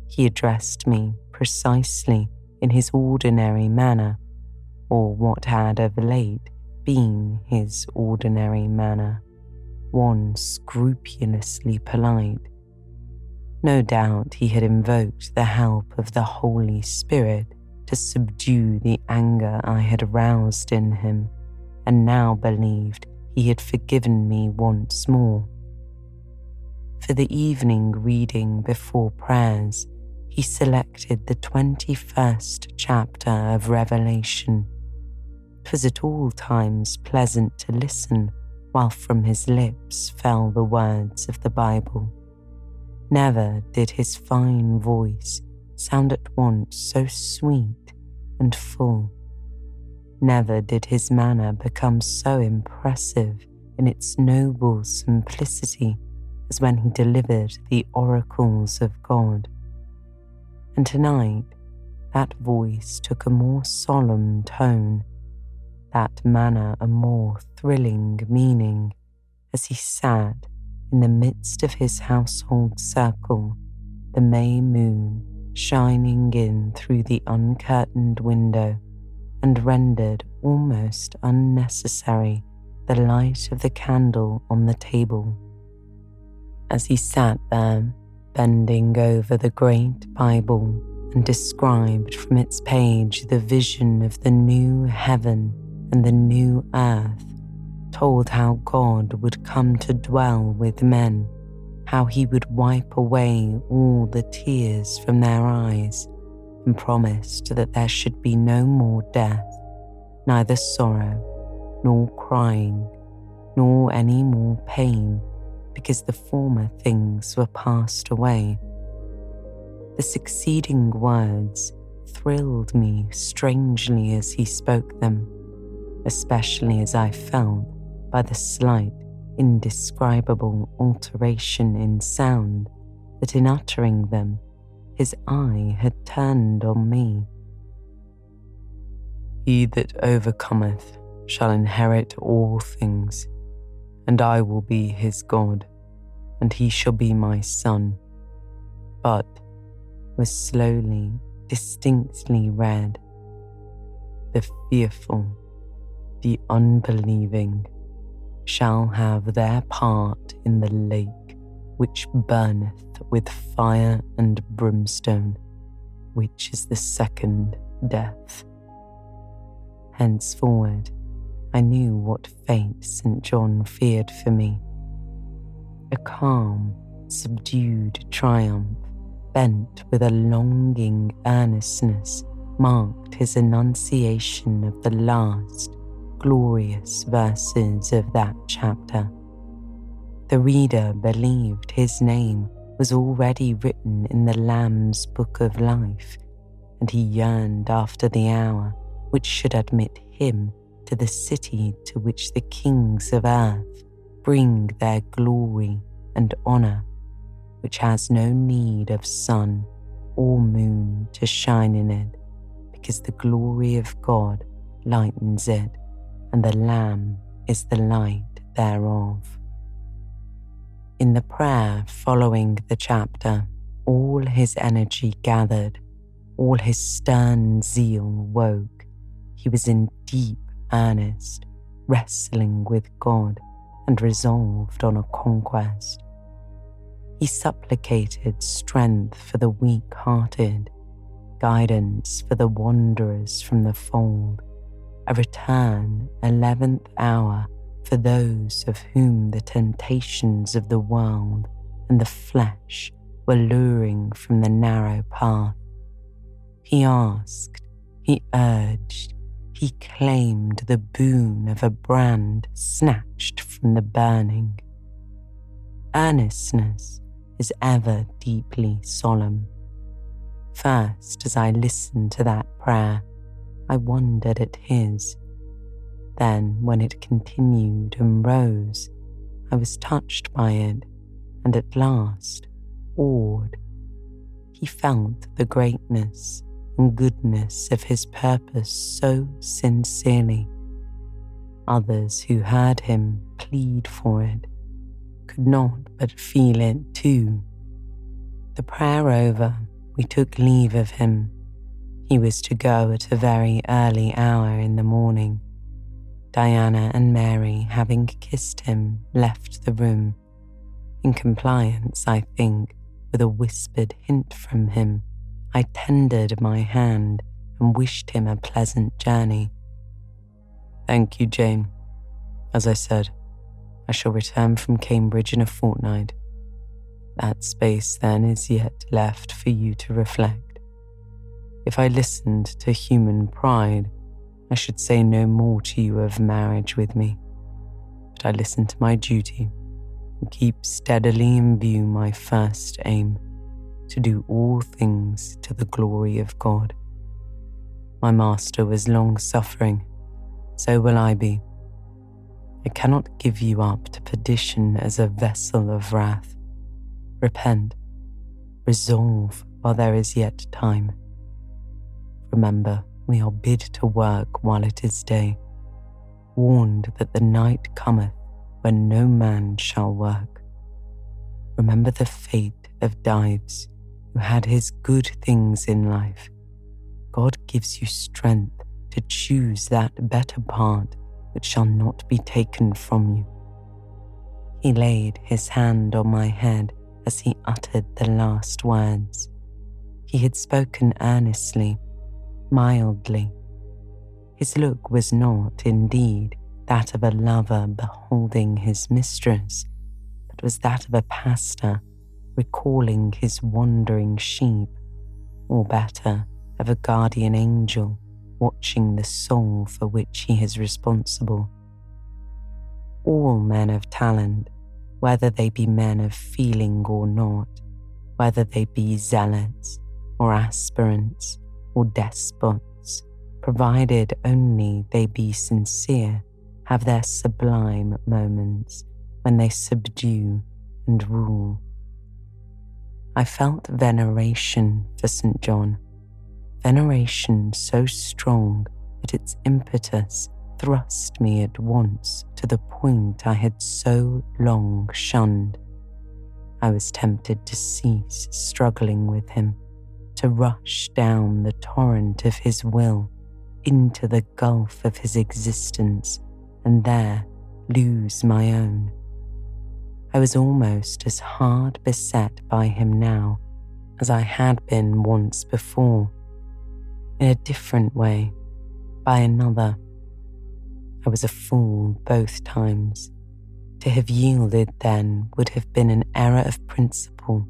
He addressed me precisely in his ordinary manner, or what had of late been his ordinary manner, one scrupulously polite. No doubt he had invoked the help of the Holy Spirit to subdue the anger I had aroused in him, and now believed he had forgiven me once more. For the evening reading before prayers, he selected the 21st chapter of Revelation. 'Twas at all times pleasant to listen while from his lips fell the words of the Bible. Never did his fine voice sound at once so sweet and full. Never did his manner become so impressive in its noble simplicity as when he delivered the oracles of God. And tonight, that voice took a more solemn tone, that manner a more thrilling meaning, as he sat in the midst of his household circle, the May moon shining in through the uncurtained window, and rendered almost unnecessary the light of the candle on the table. As he sat there, bending over the great Bible, and described from its page the vision of the new heaven and the new earth, told how God would come to dwell with men, how he would wipe away all the tears from their eyes, and promised that there should be no more death, neither sorrow, nor crying, nor any more pain, because the former things were passed away. The succeeding words thrilled me strangely as he spoke them, especially as I felt by the slight, indescribable alteration in sound that in uttering them his eye had turned on me. He that overcometh shall inherit all things, and I will be his God, and he shall be my son. But was slowly, distinctly read. The fearful, the unbelieving, shall have their part in the lake which burneth with fire and brimstone, which is the second death. Henceforward, I knew what fate St. John feared for me. A calm, subdued triumph, bent with a longing earnestness, marked his enunciation of the last, glorious verses of that chapter. The reader believed his name was already written in the Lamb's book of life, and he yearned after the hour which should admit him to the city to which the kings of earth bring their glory and honour, which has no need of sun or moon to shine in it, because the glory of God lightens it, and the Lamb is the light thereof. In the prayer following the chapter, all his energy gathered, all his stern zeal woke. He was in deep earnest, wrestling with God and resolved on a conquest. He supplicated strength for the weak-hearted, guidance for the wanderers from the fold, a return 11th hour for those of whom the temptations of the world and the flesh were luring from the narrow path. He asked, he urged, he claimed the boon of a brand snatched from the burning. Earnestness is ever deeply solemn. First, as I listened to that prayer, I wondered at his. Then, when it continued and rose, I was touched by it, and at last, awed. He felt the greatness and goodness of his purpose so sincerely. Others who heard him plead for it could not but feel it too. The prayer over, we took leave of him. He was to go at a very early hour in the morning. Diana and Mary, having kissed him, left the room. In compliance, I think, with a whispered hint from him, I tendered my hand and wished him a pleasant journey. Thank you, Jane. As I said, I shall return from Cambridge in a fortnight. That space then is yet left for you to reflect. If I listened to human pride, I should say no more to you of marriage with me, but I listen to my duty and keep steadily in view my first aim, to do all things to the glory of God. My master was long-suffering, so will I be. I cannot give you up to perdition as a vessel of wrath. Repent, resolve while there is yet time. Remember, we are bid to work while it is day, warned that the night cometh when no man shall work. Remember the fate of Dives, who had his good things in life. God gives you strength to choose that better part which shall not be taken from you. He laid his hand on my head as he uttered the last words. He had spoken earnestly, mildly. His look was not, indeed, that of a lover beholding his mistress, but was that of a pastor recalling his wandering sheep, or better, of a guardian angel watching the soul for which he is responsible. All men of talent, whether they be men of feeling or not, whether they be zealots, or aspirants or despots, provided only they be sincere, have their sublime moments when they subdue and rule. I felt veneration for St. John, veneration so strong that its impetus thrust me at once to the point I had so long shunned. I was tempted to cease struggling with him, to rush down the torrent of his will into the gulf of his existence and there lose my own. I was almost as hard beset by him now as I had been once before, in a different way, by another. I was a fool both times. To have yielded then would have been an error of principle.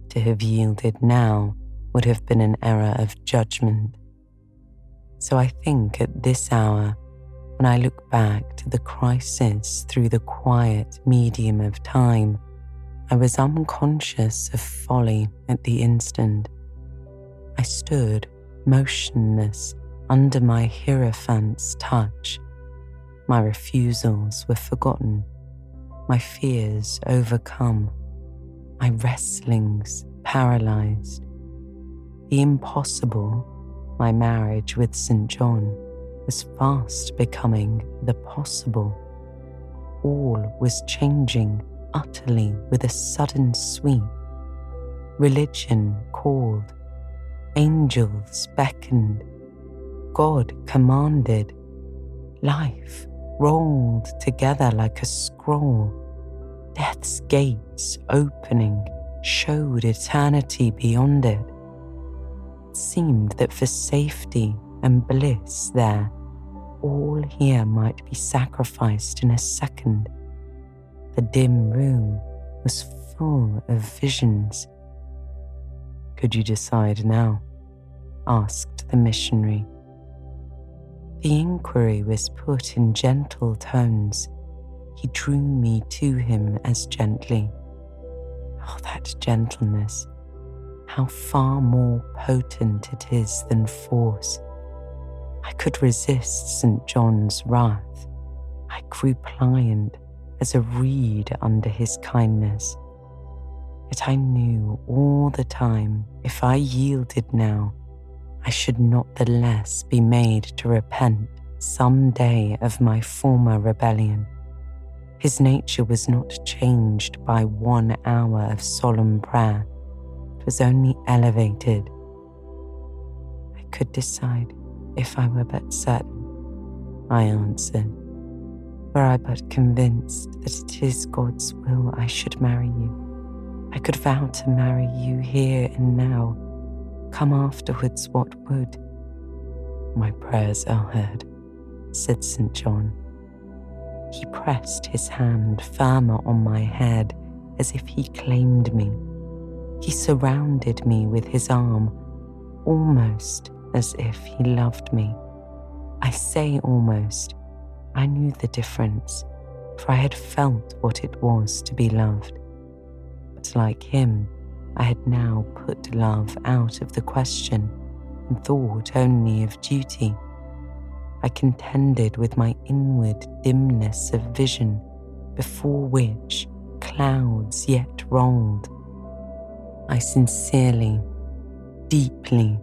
To have yielded now would have been an error of judgment. So I think at this hour, when I look back to the crisis through the quiet medium of time, I was unconscious of folly at the instant. I stood motionless under my hierophant's touch. My refusals were forgotten, my fears overcome, my wrestlings paralyzed. The impossible, my marriage with St. John, was fast becoming the possible. All was changing utterly with a sudden sweep. Religion called, angels beckoned, God commanded, life rolled together like a scroll. Death's gates opening showed eternity beyond it. It seemed that for safety and bliss there, all here might be sacrificed in a second. The dim room was full of visions. "Could you decide now?" asked the missionary. The inquiry was put in gentle tones. He drew me to him as gently. Oh, that gentleness! How far more potent it is than force. I could resist St. John's wrath. I grew pliant as a reed under his kindness. Yet I knew all the time, if I yielded now, I should not the less be made to repent some day of my former rebellion. His nature was not changed by 1 hour of solemn prayer. It was only elevated. I could decide if I were but certain, I answered. Were I but convinced that it is God's will I should marry you, I could vow to marry you here and now, come afterwards what would. My prayers are heard, said St. John. He pressed his hand firmer on my head as if he claimed me. He surrounded me with his arm, almost as if he loved me. I say almost. I knew the difference, for I had felt what it was to be loved. But like him, I had now put love out of the question and thought only of duty. I contended with my inward dimness of vision, before which clouds yet rolled. I sincerely, deeply,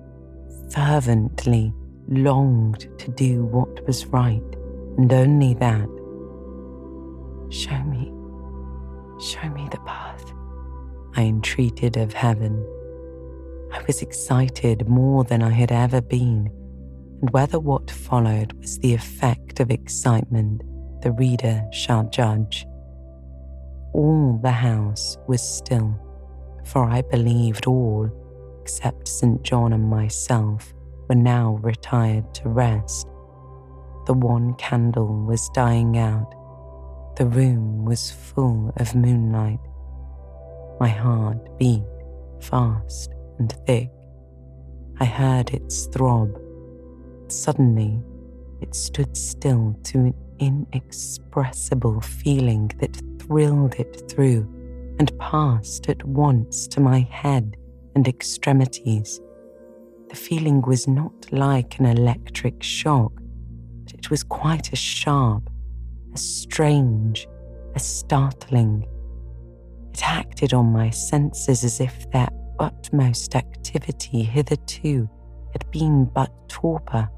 fervently longed to do what was right, and only that. Show me the path, I entreated of heaven. I was excited more than I had ever been, and whether what followed was the effect of excitement, the reader shall judge. All the house was still, for I believed all, except St. John and myself, were now retired to rest. The one candle was dying out. The room was full of moonlight. My heart beat fast and thick. I heard its throb. Suddenly, it stood still to an inexpressible feeling that thrilled it through and passed at once to my head and extremities. The feeling was not like an electric shock, but it was quite as sharp, as strange, as startling. It acted on my senses as if their utmost activity hitherto had been but torpor,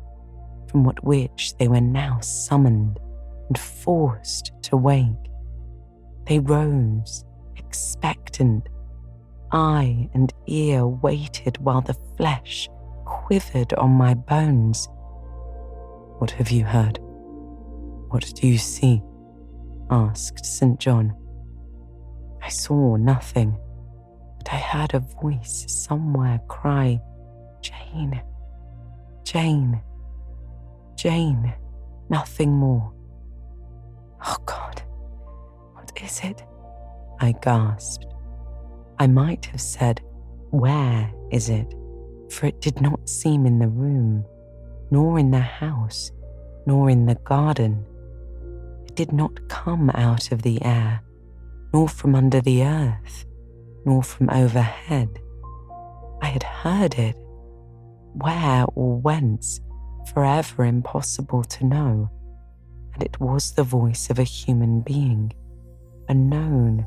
from which they were now summoned and forced to wake. They rose, expectant. Eye and ear waited while the flesh quivered on my bones. "What have you heard? What do you see?" asked St. John. I saw nothing, but I heard a voice somewhere cry, "Jane, Jane, Jane," nothing more. "Oh God, what is it?" I gasped. I might have said, "Where is it?" for it did not seem in the room, nor in the house, nor in the garden. It did not come out of the air, nor from under the earth, nor from overhead. I had heard it. Where or whence, forever impossible to know. And it was the voice of a human being, a known,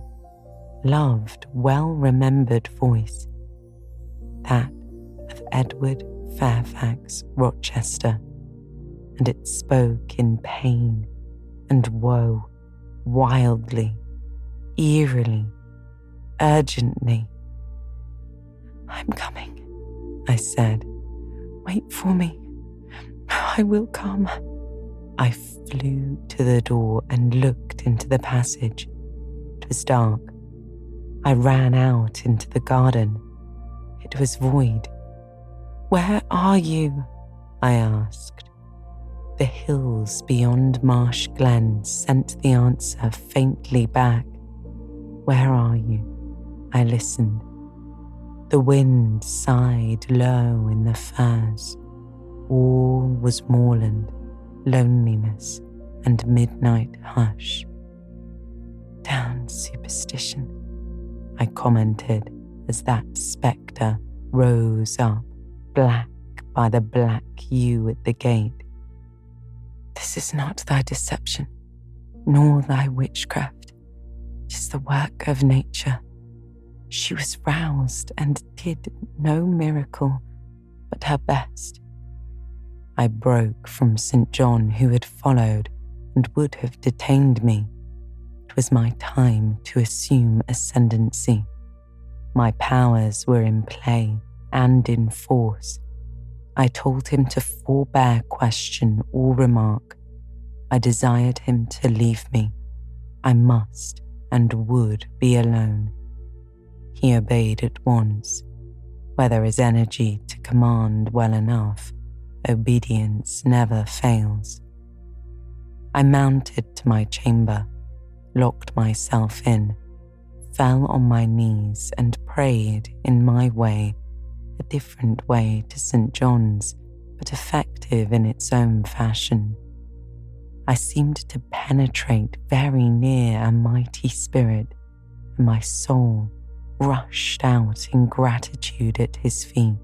loved, well-remembered voice, that of Edward Fairfax Rochester, and it spoke in pain and woe, wildly, eerily, urgently. "I'm coming," I said. "Wait for me. I will come." I flew to the door and looked into the passage. It was dark. I ran out into the garden. It was void. "Where are you?" I asked. The hills beyond Marsh Glen sent the answer faintly back. "Where are you?" I listened. The wind sighed low in the firs. All was moorland, loneliness, and midnight hush. "Down superstition," I commented as that spectre rose up, black by the black yew at the gate. "This is not thy deception, nor thy witchcraft. 'Tis the work of nature. She was roused and did no miracle, but her best." I broke from St. John, who had followed and would have detained me. It was my time to assume ascendancy. My powers were in play and in force. I told him to forbear question or remark. I desired him to leave me. I must and would be alone. He obeyed at once. Where there is energy to command well enough, obedience never fails. I mounted to my chamber, locked myself in, fell on my knees and prayed in my way, a different way to St. John's, but effective in its own fashion. I seemed to penetrate very near a mighty spirit, and my soul rushed out in gratitude at his feet.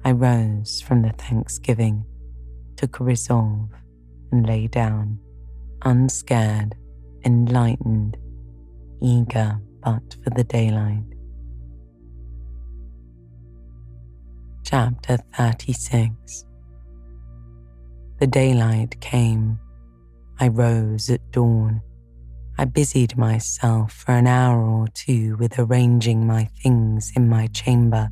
I rose from the thanksgiving, took a resolve, and lay down, unscared, enlightened, eager but for the daylight. Chapter 36. The daylight came. I rose at dawn. I busied myself for an hour or two with arranging my things in my chamber,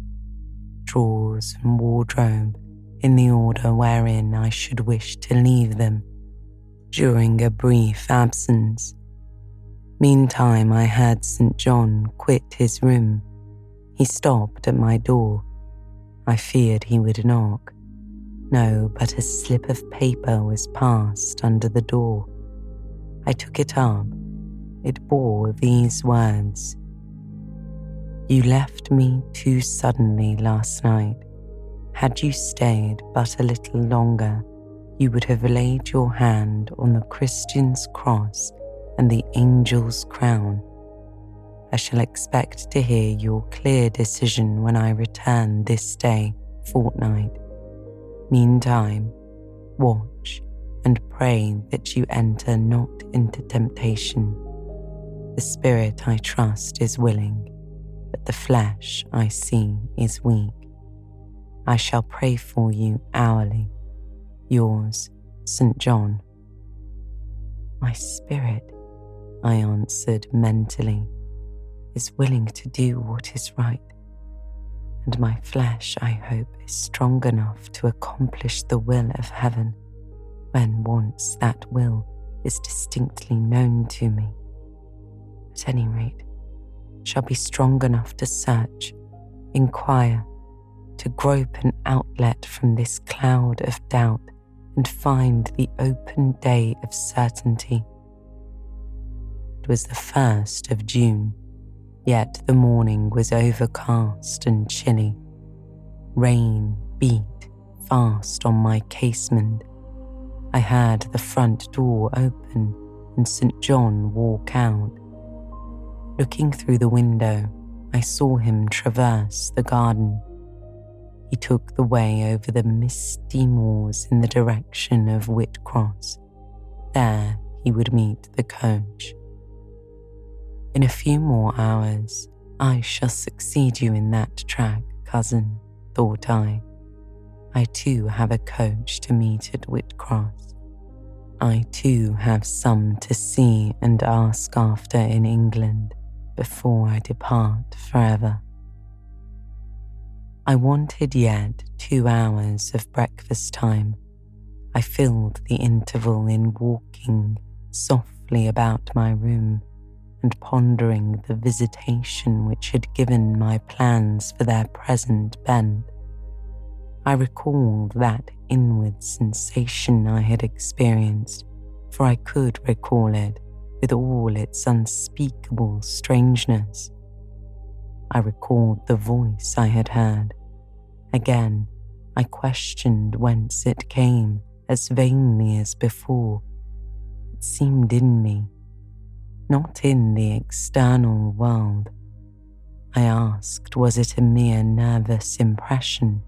drawers and wardrobe, in the order wherein I should wish to leave them during a brief absence. Meantime, I heard St. John quit his room. He stopped at my door. I feared he would knock. No, but a slip of paper was passed under the door. I took it up. It bore these words: "You left me too suddenly last night. Had you stayed but a little longer, you would have laid your hand on the Christian's cross and the angel's crown. I shall expect to hear your clear decision when I return this day fortnight. Meantime, watch and pray that you enter not into temptation. The spirit I trust is willing, but the flesh I see is weak. I shall pray for you hourly. Yours, St. John. My spirit, I answered mentally, is willing to do what is right, and my flesh, I hope, is strong enough to accomplish the will of heaven when once that will is distinctly known to me. At any rate, shall be strong enough to search, inquire, to grope an outlet from this cloud of doubt and find the open day of certainty. It was the 1st of June, yet the morning was overcast and chilly. Rain beat fast on my casement. I heard the front door open and St. John walk out. Looking through the window, I saw him traverse the garden. He took the way over the misty moors in the direction of Whitcross. There he would meet the coach. In a few more hours, I shall succeed you in that track, cousin, thought I. I too have a coach to meet at Whitcross. I too have some to see and ask after in England before I depart forever. I wanted yet 2 hours of breakfast time. I filled the interval in walking softly about my room and pondering the visitation which had given my plans for their present bent. I recalled that inward sensation I had experienced, for I could recall it with all its unspeakable strangeness. I recalled the voice I had heard. Again, I questioned whence it came as vainly as before. It seemed in me, not in the external world. I asked, was it a mere nervous impression,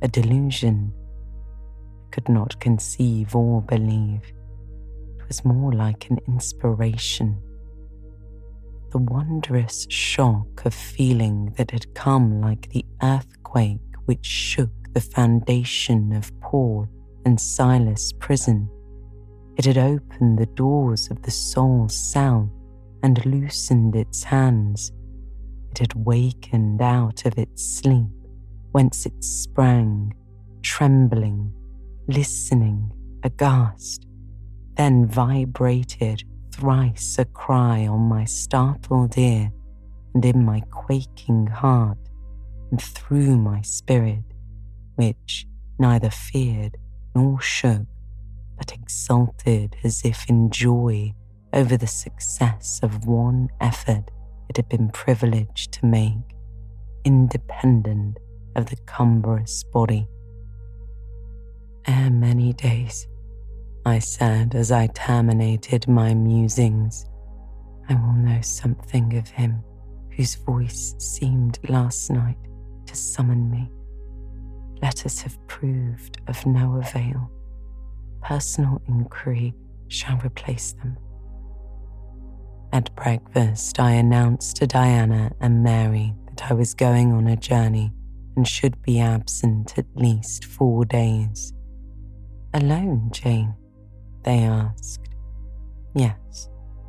a delusion? I could not conceive or believe. It was more like an inspiration. The wondrous shock of feeling that had come like the earthquake which shook the foundation of Paul and Silas' prison. It had opened the doors of the soul's cell and loosened its hands. It had wakened out of its sleep, whence it sprang, trembling, listening, aghast, then vibrated thrice a cry on my startled ear and in my quaking heart and through my spirit, which neither feared nor shook, but exulted as if in joy over the success of one effort it had been privileged to make, independent of the cumbrous body. Ere many days, I said as I terminated my musings, I will know something of him whose voice seemed last night to summon me. Letters have proved of no avail. Personal inquiry shall replace them. At breakfast, I announced to Diana and Mary that I was going on a journey and should be absent at least 4 days. Alone, Jane? They asked. Yes,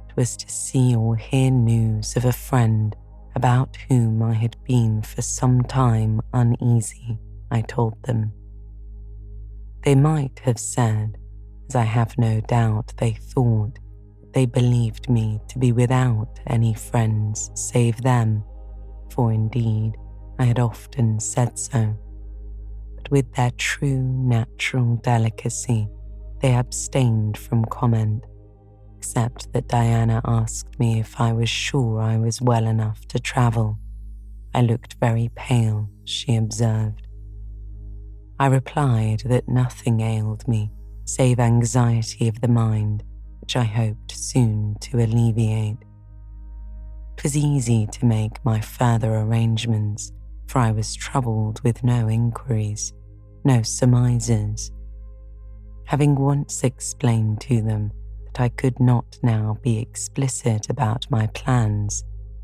it was to see or hear news of a friend about whom I had been for some time uneasy, I told them. They might have said, as I have no doubt they thought, that they believed me to be without any friends save them, for indeed I had often said so. But with their true natural delicacy, they abstained from comment, except that Diana asked me if I was sure I was well enough to travel. I looked very pale, she observed. I replied that nothing ailed me save anxiety of the mind, which I hoped soon to alleviate. It was easy to make my further arrangements, for I was troubled with no inquiries, no surmises. Having once explained to them that I could not now be explicit about my plans,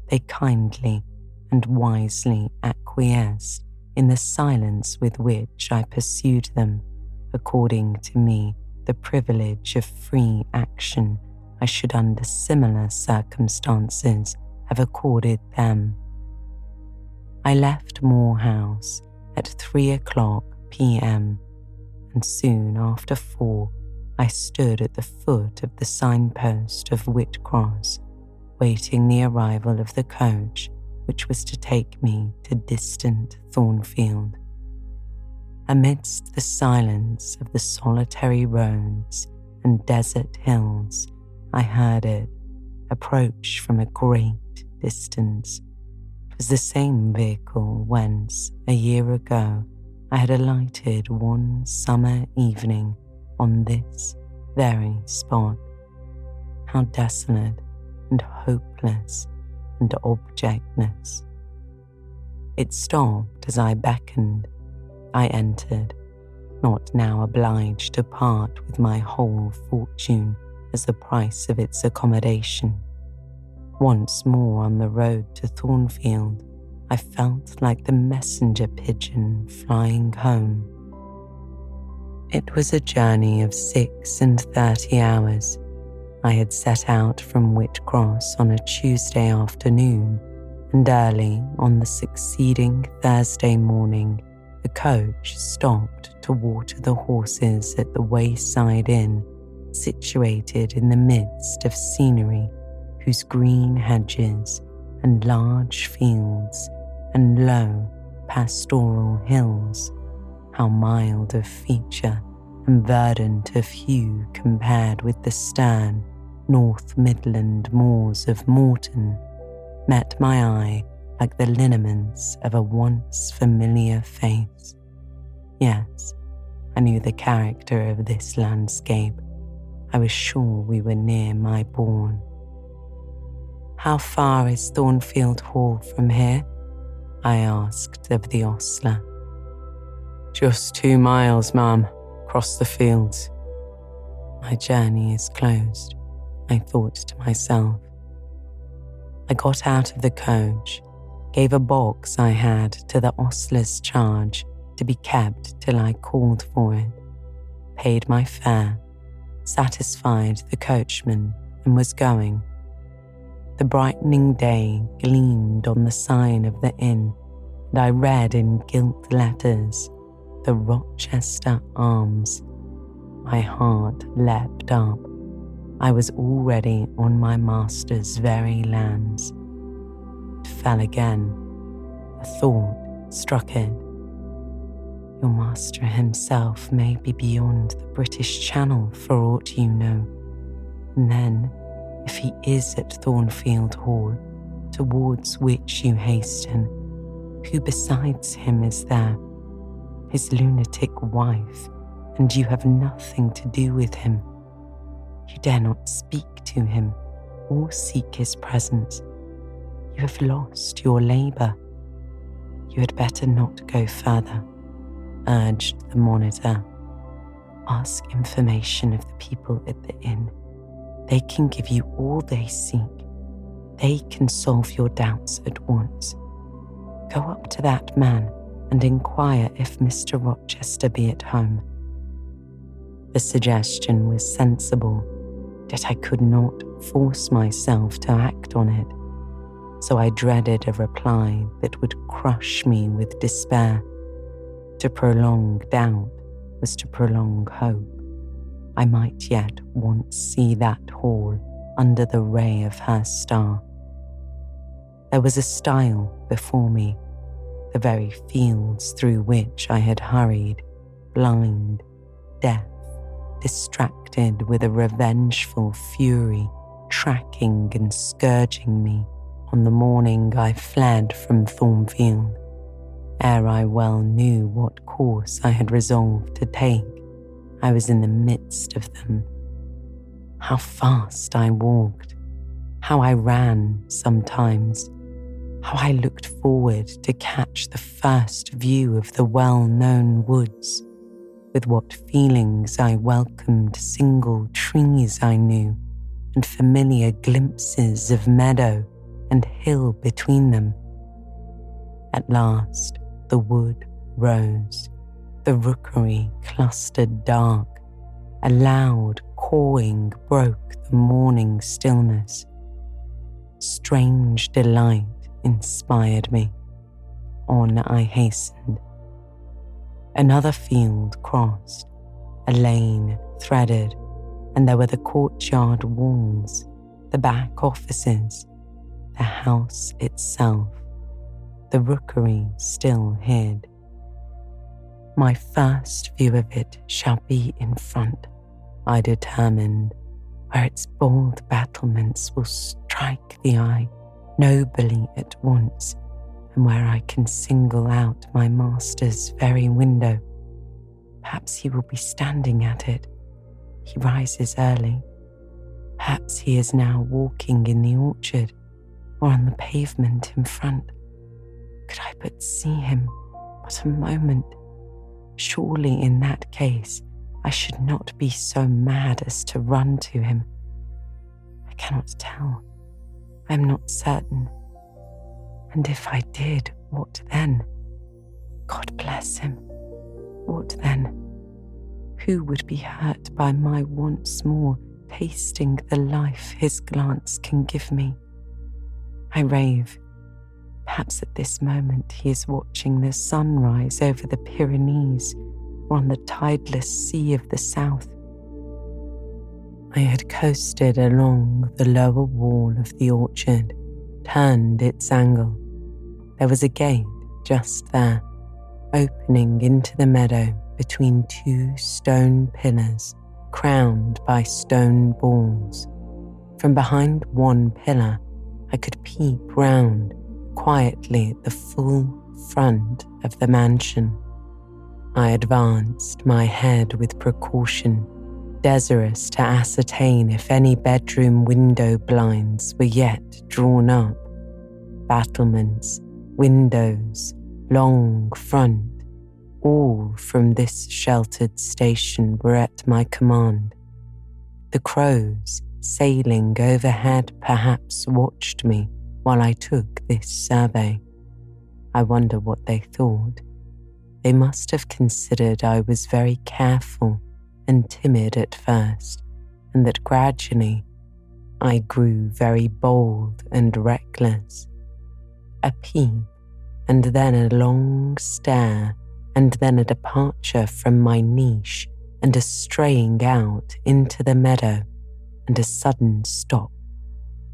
they kindly and wisely acquiesced in the silence with which I pursued them, according to me the privilege of free action I should under similar circumstances have accorded them. I left Moor House at 3:00 p.m, and soon after 4 I stood at the foot of the signpost of Whitcross, waiting the arrival of the coach which was to take me to distant Thornfield. Amidst the silence of the solitary roads and desert hills, I heard it approach from a great distance. It was the same vehicle whence, a year ago, I had alighted one summer evening on this very spot. How desolate and hopeless and objectless. It stopped as I beckoned. I entered, not now obliged to part with my whole fortune as the price of its accommodation. Once more on the road to Thornfield, I felt like the messenger pigeon flying home. It was a journey of 36 hours. I had set out from Whitcross on a Tuesday afternoon, and early on the succeeding Thursday morning, the coach stopped to water the horses at the wayside inn, situated in the midst of scenery whose green hedges and large fields and low pastoral hills, how mild of feature and verdant of hue compared with the stern North Midland moors of Morton, met my eye like the lineaments of a once familiar face. Yes, I knew the character of this landscape. I was sure we were near my bourne. "How far is Thornfield Hall from here?" I asked of the ostler. "Just 2 miles, ma'am, across the fields." My journey is closed, I thought to myself. I got out of the coach, gave a box I had to the ostler's charge to be kept till I called for it, paid my fare, satisfied the coachman, and was going. The brightening day gleamed on the sign of the inn, and I read in gilt letters, "The Rochester Arms." My heart leapt up. I was already on my master's very lands. It fell again. A thought struck it. Your master himself may be beyond the British Channel for aught you know. And then, if he is at Thornfield Hall, towards which you hasten, who besides him is there? His lunatic wife, and you have nothing to do with him. You dare not speak to him or seek his presence. You have lost your labour. You had better not go further, urged the monitor. Ask information of the people at the inn. They can give you all they seek. They can solve your doubts at once. Go up to that man and inquire if Mr. Rochester be at home. The suggestion was sensible, yet I could not force myself to act on it, so I dreaded a reply that would crush me with despair. To prolong doubt was to prolong hope. I might yet once see that hall under the ray of her star. There was a stile before me, the very fields through which I had hurried, blind, deaf, distracted with a revengeful fury, tracking and scourging me on the morning I fled from Thornfield, ere I well knew what course I had resolved to take. I was in the midst of them. How fast I walked, how I ran sometimes, How I looked forward to catch the first view of the well-known woods, with what feelings I welcomed single trees I knew and familiar glimpses of meadow and hill between them. At last, the wood rose, the rookery clustered dark, a loud cawing broke the morning stillness. Strange delight inspired me. On I hastened. Another field crossed, a lane threaded, and there were the courtyard walls, the back offices, the house itself, the rookery still hid. My first view of it shall be in front, I determined, where its bold battlements will strike the eye nobly at once, and where I can single out my master's very window. Perhaps he will be standing at it. He rises early. Perhaps he is now walking in the orchard or on the pavement in front. Could I but see him but a moment, surely in that case I should not be so mad as to run to him. I cannot tell. I am not certain. And if I did, what then? God bless him. What then? Who would be hurt by my once more tasting the life his glance can give me? I rave. Perhaps at this moment he is watching the sunrise over the Pyrenees or on the tideless sea of the south. I had coasted along the lower wall of the orchard, turned its angle. There was a gate just there, opening into the meadow between two stone pillars crowned by stone balls. From behind one pillar, I could peep round quietly at the full front of the mansion. I advanced my head with precaution, desirous to ascertain if any bedroom window blinds were yet drawn up. Battlements, windows, long front, all from this sheltered station were at my command. The crows, sailing overhead, perhaps watched me while I took this survey. I wonder what they thought. They must have considered I was very careful and timid at first, and that gradually I grew very bold and reckless. A peep, and then a long stare, and then a departure from my niche, and a straying out into the meadow, and a sudden stop,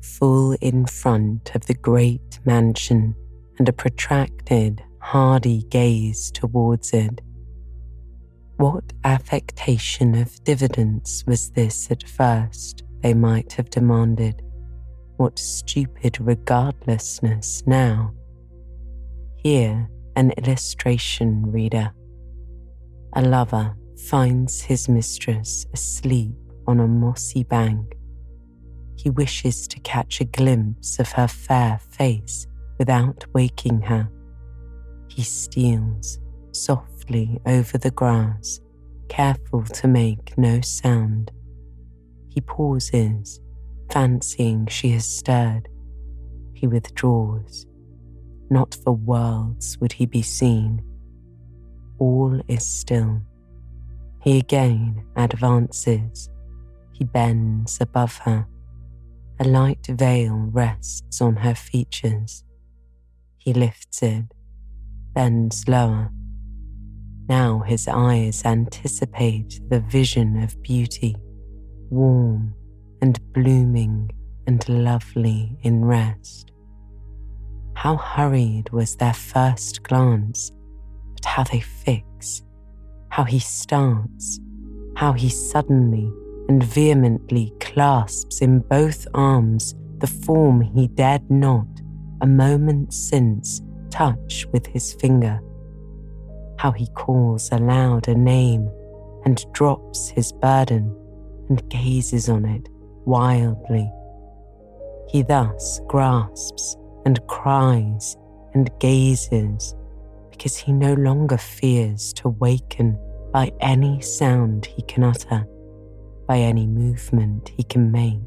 full in front of the great mansion, and a protracted, hardy gaze towards it. What affectation of diffidence was this at first, they might have demanded. What stupid regardlessness now? Here an illustration, reader. A lover finds his mistress asleep on a mossy bank. He wishes to catch a glimpse of her fair face without waking her. He steals softly over the grass, careful to make no sound. He pauses, fancying she has stirred. He withdraws. Not for worlds would he be seen. All is still. He again advances. He bends above her. A light veil rests on her features. He lifts it, bends lower. Now his eyes anticipate the vision of beauty, warm and blooming and lovely in rest. How hurried was their first glance, but how they fix, how he starts, how he suddenly and vehemently clasps in both arms the form he dared not, a moment since, touch with his finger. How he calls aloud a name and drops his burden and gazes on it wildly. He thus grasps and cries and gazes, because he no longer fears to waken by any sound he can utter, by any movement he can make.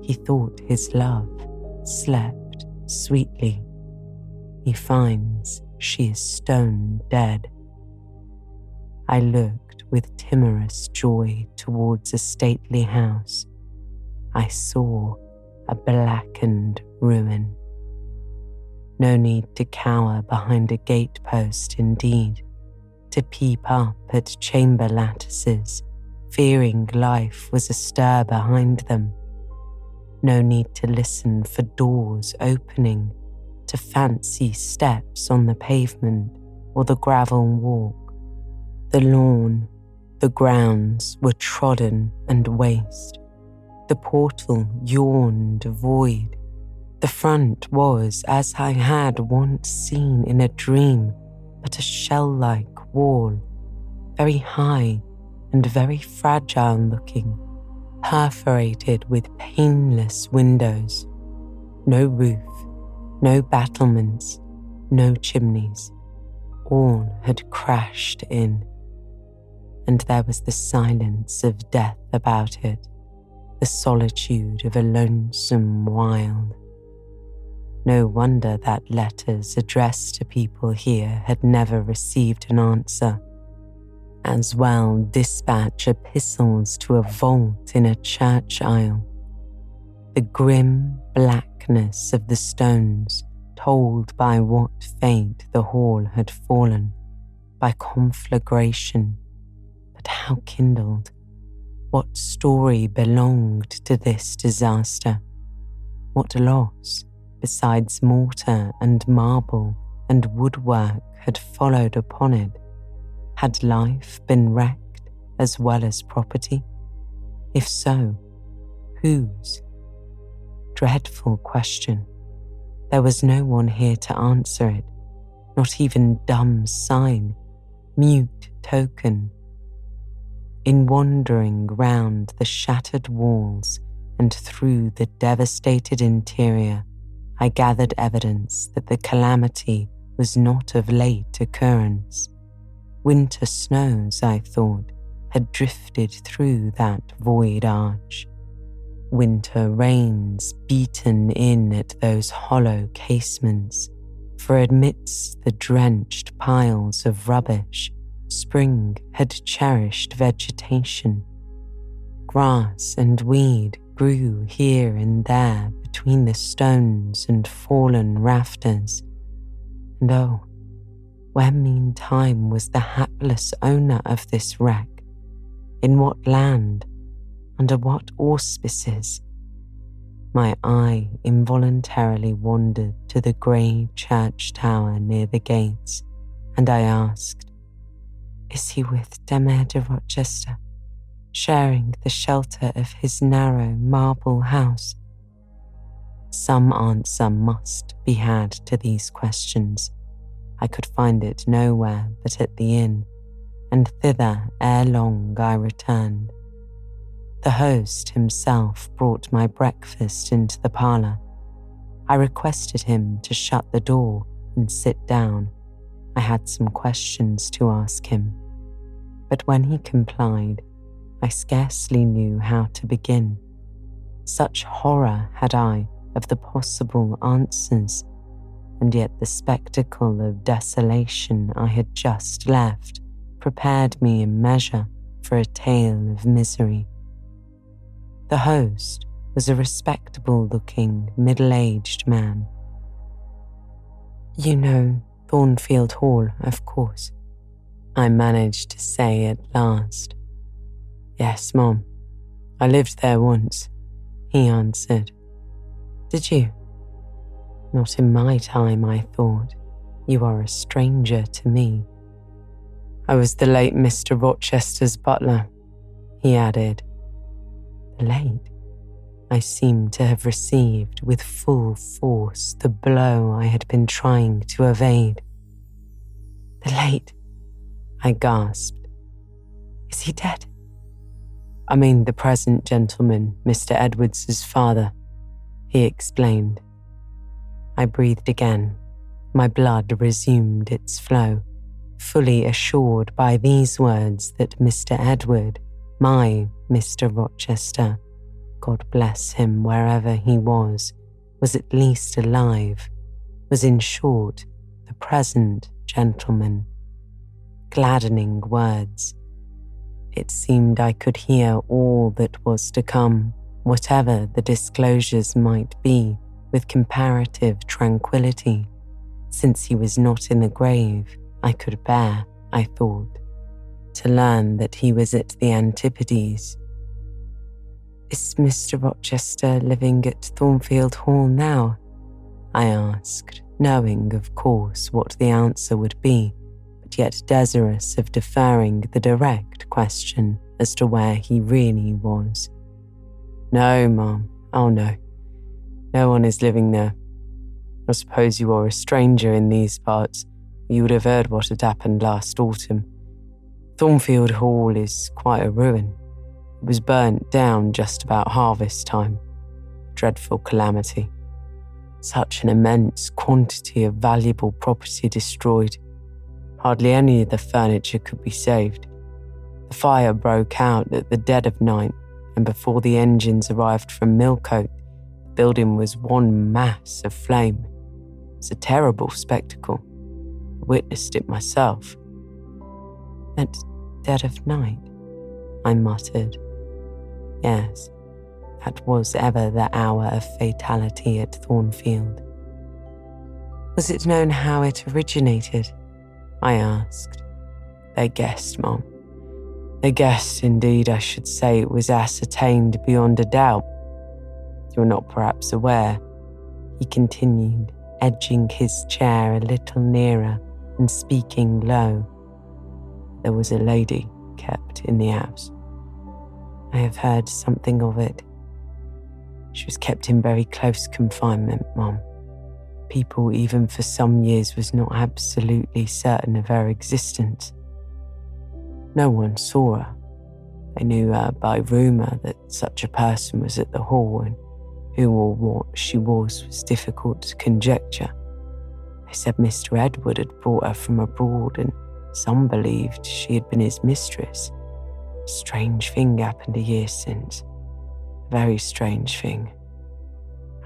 He thought his love slept sweetly. He finds she is stone dead. I looked with timorous joy towards a stately house. I saw a blackened ruin. No need to cower behind a gatepost, indeed, to peep up at chamber lattices, fearing life was astir behind them. No need to listen for doors opening, to fancy steps on the pavement or the gravel walk. The lawn, the grounds were trodden and waste. The portal yawned void. The front was, as I had once seen in a dream, but a shell-like wall, very high and very fragile looking, perforated with painless windows. No roof, no battlements, no chimneys. All had crashed in. And there was the silence of death about it, the solitude of a lonesome wild. No wonder that letters addressed to people here had never received an answer. As well dispatch epistles to a vault in a church aisle. The grim blackness of the stones told by what fate the hall had fallen, by conflagration. But how kindled? What story belonged to this disaster? What loss, besides mortar and marble and woodwork, had followed upon it? Had life been wrecked as well as property? If so, whose? Dreadful question. There was no one here to answer it, not even dumb sign, mute token. In wandering round the shattered walls and through the devastated interior, I gathered evidence that the calamity was not of late occurrence. Winter snows, I thought, had drifted through that void arch. Winter rains beaten in at those hollow casements, for amidst the drenched piles of rubbish, spring had cherished vegetation. Grass and weed grew here and there between the stones and fallen rafters. And oh, where meantime was the hapless owner of this wreck? In what land? Under what auspices? My eye involuntarily wandered to the grey church tower near the gates, and I asked, "Is he with Dame de Rochester, sharing the shelter of his narrow marble house?" Some answer must be had to these questions. I could find it nowhere but at the inn, and thither ere long I returned. The host himself brought my breakfast into the parlour. I requested him to shut the door and sit down. I had some questions to ask him, but when he complied, I scarcely knew how to begin. Such horror had I of the possible answers, and yet the spectacle of desolation I had just left prepared me in measure for a tale of misery. The host was a respectable-looking, middle-aged man. "You know Thornfield Hall, of course," I managed to say at last. "Yes, Mom, I lived there once," he answered. "Did you?" "Not in my time," I thought. "You are a stranger to me." "I was the late Mr. Rochester's butler," he added. The late? I seemed to have received with full force the blow I had been trying to evade. "The late?" I gasped. "Is he dead?" "I mean the present gentleman, Mr. Edwards's father," he explained. I breathed again. My blood resumed its flow, fully assured by these words that Mr. Edward, my Mr. Rochester, God bless him wherever he was at least alive, was in short the present gentleman. Gladdening words. It seemed I could hear all that was to come, whatever the disclosures might be, with comparative tranquillity. Since he was not in the grave, I could bear, I thought, to learn that he was at the Antipodes. Is Mr. Rochester living at Thornfield Hall now? I asked, knowing, of course, what the answer would be, but yet desirous of deferring the direct question as to where he really was. No, Ma'am. Oh, no. No one is living there. I suppose you are a stranger in these parts. You would have heard what had happened last autumn. Thornfield Hall is quite a ruin. It was burnt down just about harvest time. Dreadful calamity. Such an immense quantity of valuable property destroyed. Hardly any of the furniture could be saved. The fire broke out at the dead of night, and before the engines arrived from Millcote, the building was one mass of flame. It was a terrible spectacle. I witnessed it myself. At dead of night, I muttered. Yes, that was ever the hour of fatality at Thornfield. Was it known how it originated? I asked. They guessed, Mum. They guessed, indeed, I should say it was ascertained beyond a doubt. You're not perhaps aware, he continued, edging his chair a little nearer and speaking low. There was a lady kept in the house. I have heard something of it. She was kept in very close confinement, Mum. People, even for some years, was not absolutely certain of her existence. No one saw her. They knew her by rumour that such a person was at the hall, and who or what she was difficult to conjecture. They said Mr. Edward had brought her from abroad, and some believed she had been his mistress. A strange thing happened a year since. A very strange thing.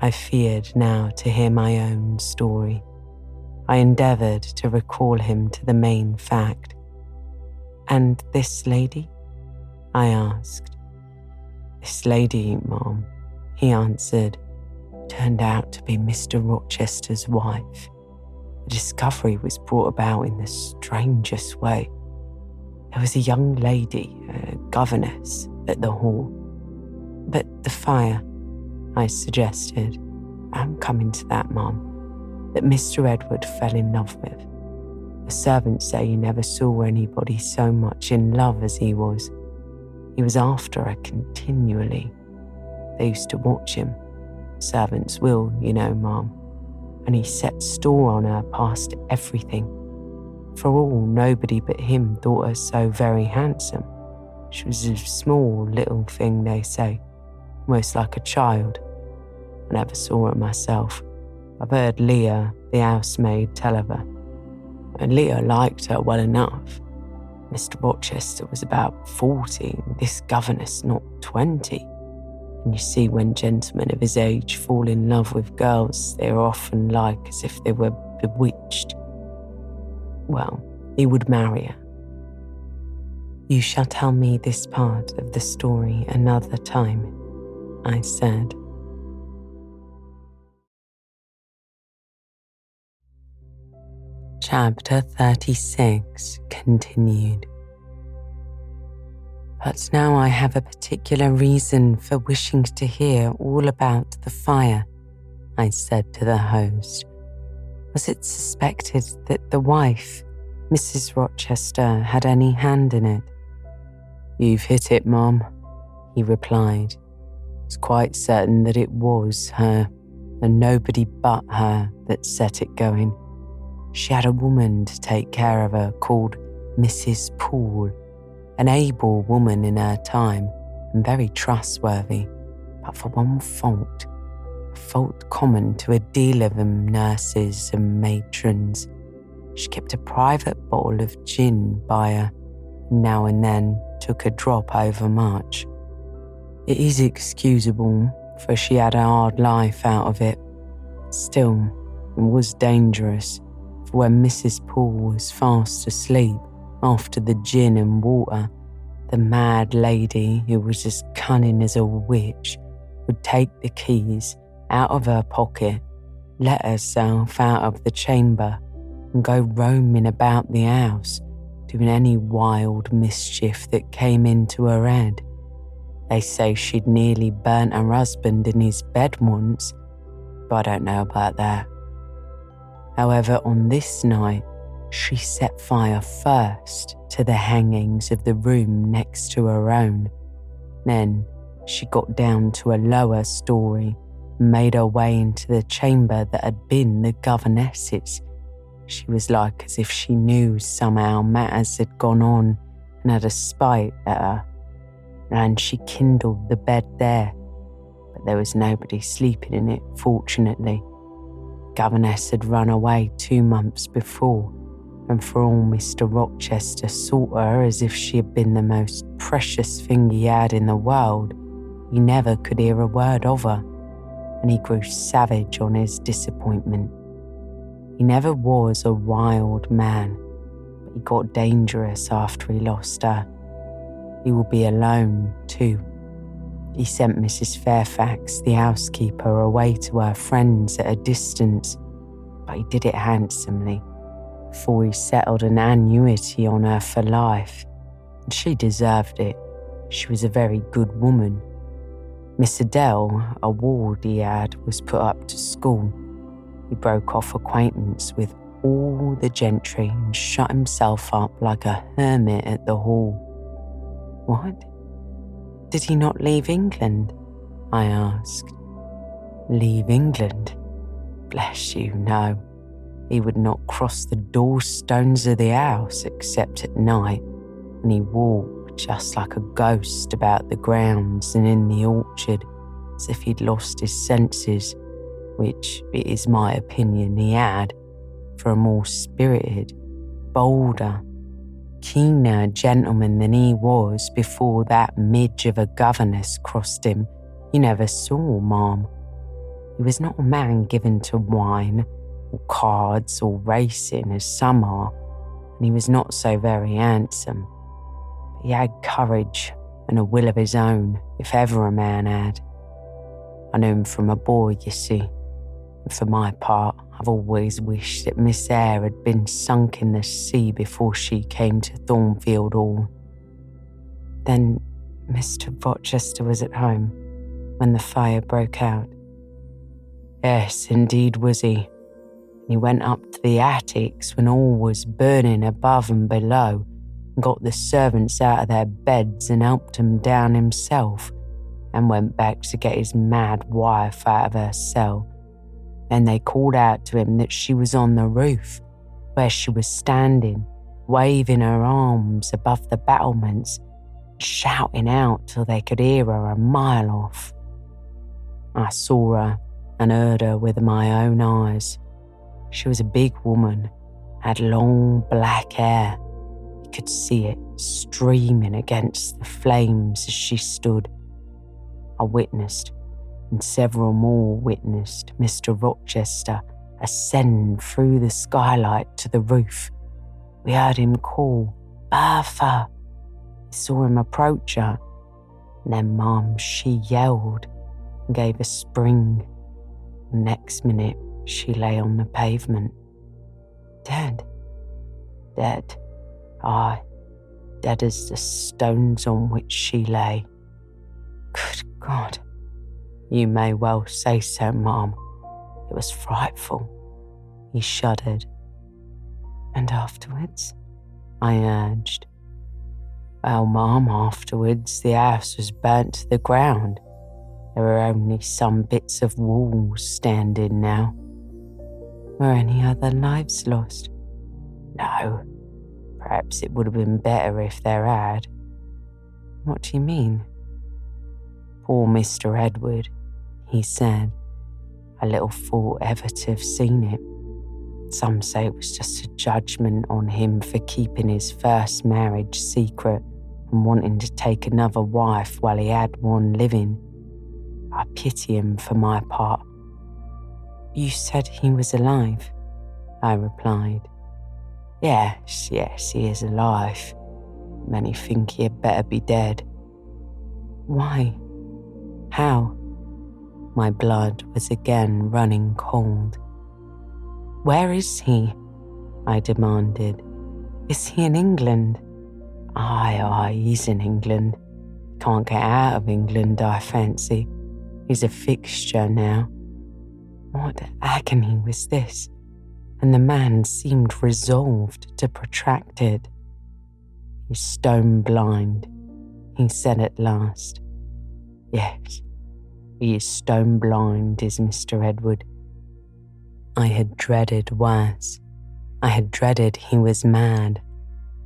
I feared now to hear my own story. I endeavoured to recall him to the main fact. And this lady? I asked. This lady, Ma'am, he answered, turned out to be Mr. Rochester's wife. The discovery was brought about in the strangest way. There was a young lady, a governess, at the hall. But the fire, I suggested, I'm coming to that, Mum, that Mr. Edward fell in love with. The servants say he never saw anybody so much in love as he was. He was after her continually. They used to watch him. Servants will, you know, Mum. And he set store on her past everything. For all, nobody but him thought her so very handsome. She was a small little thing, they say, almost like a child. I never saw her myself. I've heard Leah, the housemaid, tell of her. And Leah liked her well enough. Mr. Rochester was about 40, and this governess not 20. And you see, when gentlemen of his age fall in love with girls, they are often like as if they were bewitched. Well, he would marry her. You shall tell me this part of the story another time, I said. Chapter 36 continued. But now I have a particular reason for wishing to hear all about the fire, I said to the host. Was it suspected that the wife, Mrs. Rochester, had any hand in it? You've hit it, Mum, he replied. It's quite certain that it was her, and nobody but her that set it going. She had a woman to take care of her called Mrs. Poole, an able woman in her time and very trustworthy, but for one fault, fault common to a deal of them nurses and matrons. She kept a private bottle of gin by her, and now and then took a drop overmuch. It is excusable, for she had a hard life out of it. Still, it was dangerous, for when Mrs. Poole was fast asleep after the gin and water, the mad lady, who was as cunning as a witch, would take the keys out of her pocket, let herself out of the chamber, and go roaming about the house, doing any wild mischief that came into her head. They say she'd nearly burnt her husband in his bed once, but I don't know about that. However, on this night, she set fire first to the hangings of the room next to her own. Then she got down to a lower story and made her way into the chamber that had been the governess's. She was like as if she knew somehow matters had gone on and had a spite at her, and she kindled the bed there, but there was nobody sleeping in it, fortunately. Governess had run away 2 months before, and for all Mr. Rochester sought her as if she had been the most precious thing he had in the world, he never could hear a word of her, and he grew savage on his disappointment. He never was a wild man, but he got dangerous after he lost her. He will be alone, too. He sent Mrs. Fairfax, the housekeeper, away to her friends at a distance, but he did it handsomely, for he settled an annuity on her for life, and she deserved it. She was a very good woman. Miss Adele, a ward he had, was put up to school. He broke off acquaintance with all the gentry and shut himself up like a hermit at the hall. What? Did he not leave England? I asked. Leave England? Bless you, no. He would not cross the doorstones of the house except at night, and he walked just like a ghost about the grounds and in the orchard, as if he'd lost his senses, which it is my opinion he had, for a more spirited, bolder, keener gentleman than he was before that midge of a governess crossed him, you never saw, ma'am. He was not a man given to wine, or cards, or racing, as some are, and he was not so very handsome. But he had courage and a will of his own, if ever a man had. I knew him from a boy, you see, and for my part, I've always wished that Miss Eyre had been sunk in the sea before she came to Thornfield Hall. Then Mr. Rochester was at home when the fire broke out. Yes, indeed was he. And he went up to the attics when all was burning above and below, and got the servants out of their beds and helped them down himself, and went back to get his mad wife out of her cell. Then they called out to him that she was on the roof, where she was standing, waving her arms above the battlements, shouting out till they could hear her a mile off. I saw her and heard her with my own eyes. She was a big woman, had long black hair. You could see it streaming against the flames as she stood. I witnessed, and several more witnessed, Mr. Rochester ascend through the skylight to the roof. We heard him call, "Bertha!" We saw him approach her, and then Mum, she yelled and gave a spring. The next minute, she lay on the pavement. Dead. Dead. Aye, dead as the stones on which she lay. Good God. You may well say so, Ma'am. It was frightful. He shuddered. And afterwards? I urged. Well, Ma'am, afterwards the house was burnt to the ground. There were only some bits of walls standing now. Were any other lives lost? No. Perhaps it would have been better if there had. What do you mean? Poor Mr. Edward, he said. I little thought ever to have seen it. Some say it was just a judgment on him for keeping his first marriage secret and wanting to take another wife while he had one living. I pity him for my part. You said he was alive, I replied. Yes, he is alive. Many think he had better be dead. Why? How? My blood was again running cold. Where is he? I demanded. Is he in England? Aye, he's in England. Can't get out of England, I fancy. He's a fixture now. What agony was this? And the man seemed resolved to protract it. He's stone blind, he said at last. Yes, he is stone blind, is Mr. Edward. I had dreaded worse. I had dreaded he was mad.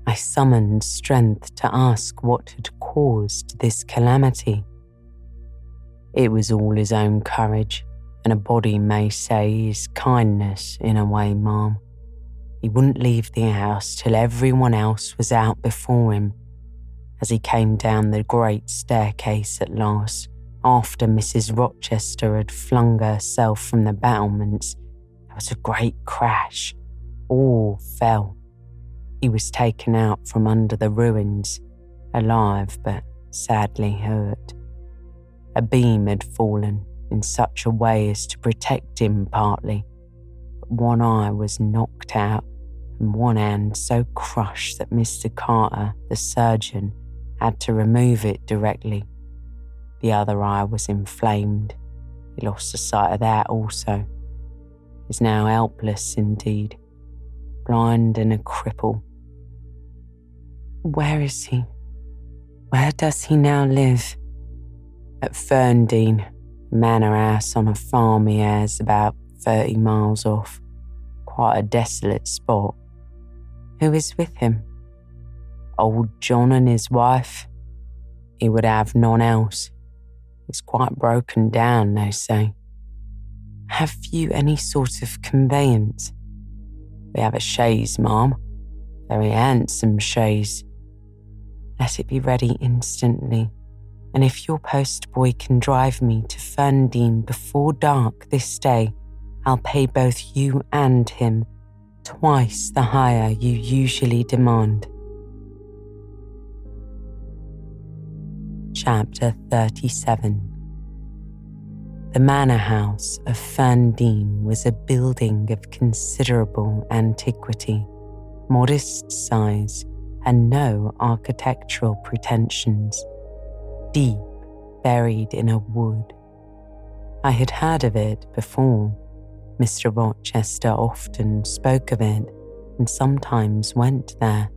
I summoned strength to ask what had caused this calamity. It was all his own courage, and a body may say his kindness in a way, ma'am. He wouldn't leave the house till everyone else was out before him. As he came down the great staircase at last, after Mrs. Rochester had flung herself from the battlements, there was a great crash. All fell. He was taken out from under the ruins, alive but sadly hurt. A beam had fallen in such a way as to protect him partly, but one eye was knocked out and one hand so crushed that Mr. Carter, the surgeon, had to remove it directly. The other eye was inflamed. He lost the sight of that also. He's now helpless indeed, blind and a cripple. Where is he? Where does he now live? At Ferndean, a manor house on a farm he has about 30 miles off. Quite a desolate spot. Who is with him? Old John and his wife. He would have none else. He's quite broken down, they say. Have you any sort of conveyance? We have a chaise, ma'am. Very handsome chaise. Let it be ready instantly, and if your postboy can drive me to Ferndean before dark this day, I'll pay both you and him twice the hire you usually demand. Chapter 37. The manor house of Ferndean was a building of considerable antiquity, modest size, and no architectural pretensions, deep buried in a wood. I had heard of it before. Mr. Rochester often spoke of it and sometimes went there.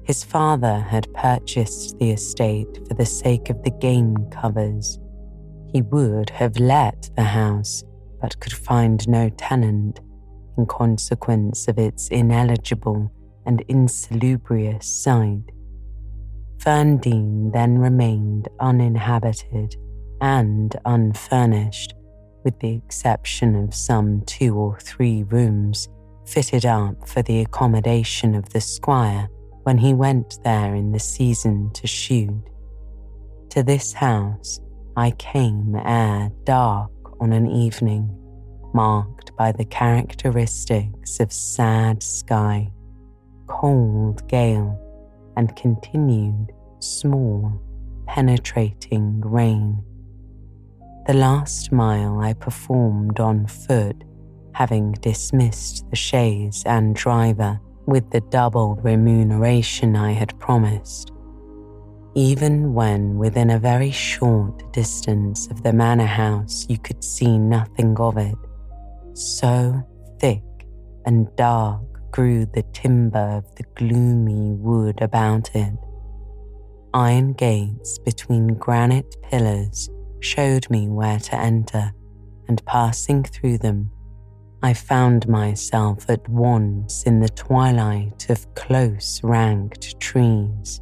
His father had purchased the estate for the sake of the game covers. He would have let the house, but could find no tenant in consequence of its ineligible and insalubrious site. Ferndean then remained uninhabited and unfurnished, with the exception of some 2 or 3 rooms fitted up for the accommodation of the squire when he went there in the season to shoot. To this house I came ere dark on an evening, marked by the characteristics of sad sky, cold gale, and continued small, penetrating rain. The last mile I performed on foot, having dismissed the chaise and driver with the double remuneration I had promised. Even when within a very short distance of the manor house you could see nothing of it, so thick and dark grew the timber of the gloomy wood about it. Iron gates between granite pillars showed me where to enter, and passing through them, I found myself at once in the twilight of close ranked trees.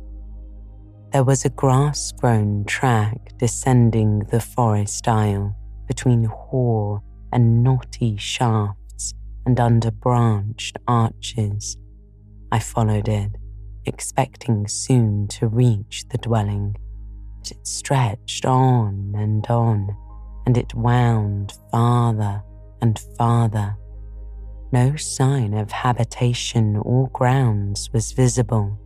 There was a grass-grown track descending the forest aisle between hoar and knotty shafts and under branched arches. I followed it, expecting soon to reach the dwelling, but it stretched on, and it wound farther and farther. No sign of habitation or grounds was visible.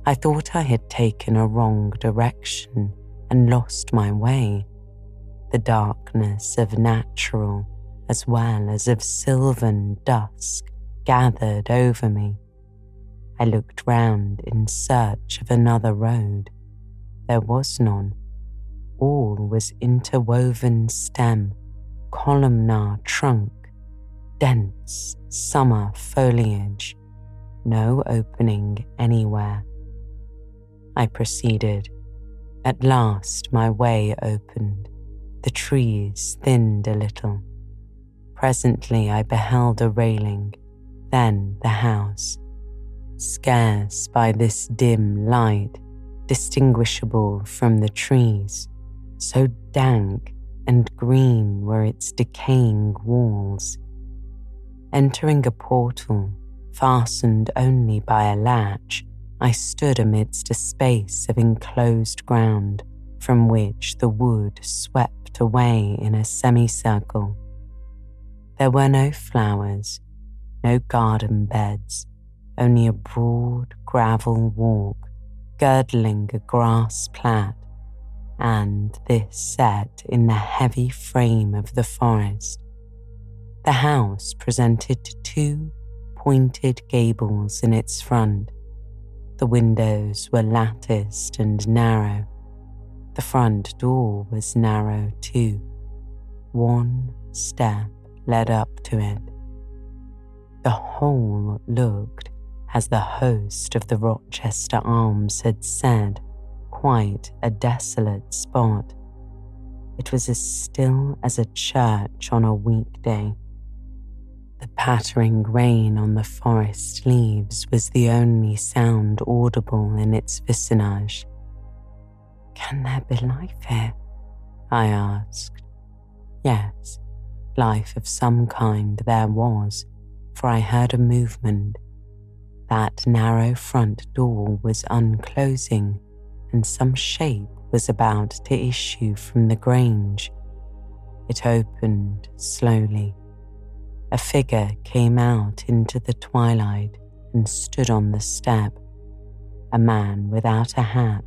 I thought I had taken a wrong direction and lost my way. The darkness of natural as well as of sylvan dusk gathered over me. I looked round in search of another road. There was none. All was interwoven stem, columnar trunk, dense summer foliage, no opening anywhere. I proceeded. At last my way opened. The trees thinned a little. Presently I beheld a railing, then the house, scarce by this dim light distinguishable from the trees, so dank and green were its decaying walls. Entering a portal, fastened only by a latch, I stood amidst a space of enclosed ground from which the wood swept away in a semicircle. There were no flowers, no garden beds, only a broad gravel walk girdling a grass plat, and this set in the heavy frame of the forest. The house presented two pointed gables in its front. The windows were latticed and narrow. The front door was narrow too. One step led up to it. The whole looked, as the host of the Rochester Arms had said, quite a desolate spot. It was as still as a church on a weekday. The pattering rain on the forest leaves was the only sound audible in its vicinage. "Can there be life here?" I asked. Yes, life of some kind there was, for I heard a movement. That narrow front door was unclosing, and some shape was about to issue from the grange. It opened slowly. A figure came out into the twilight and stood on the step, a man without a hat.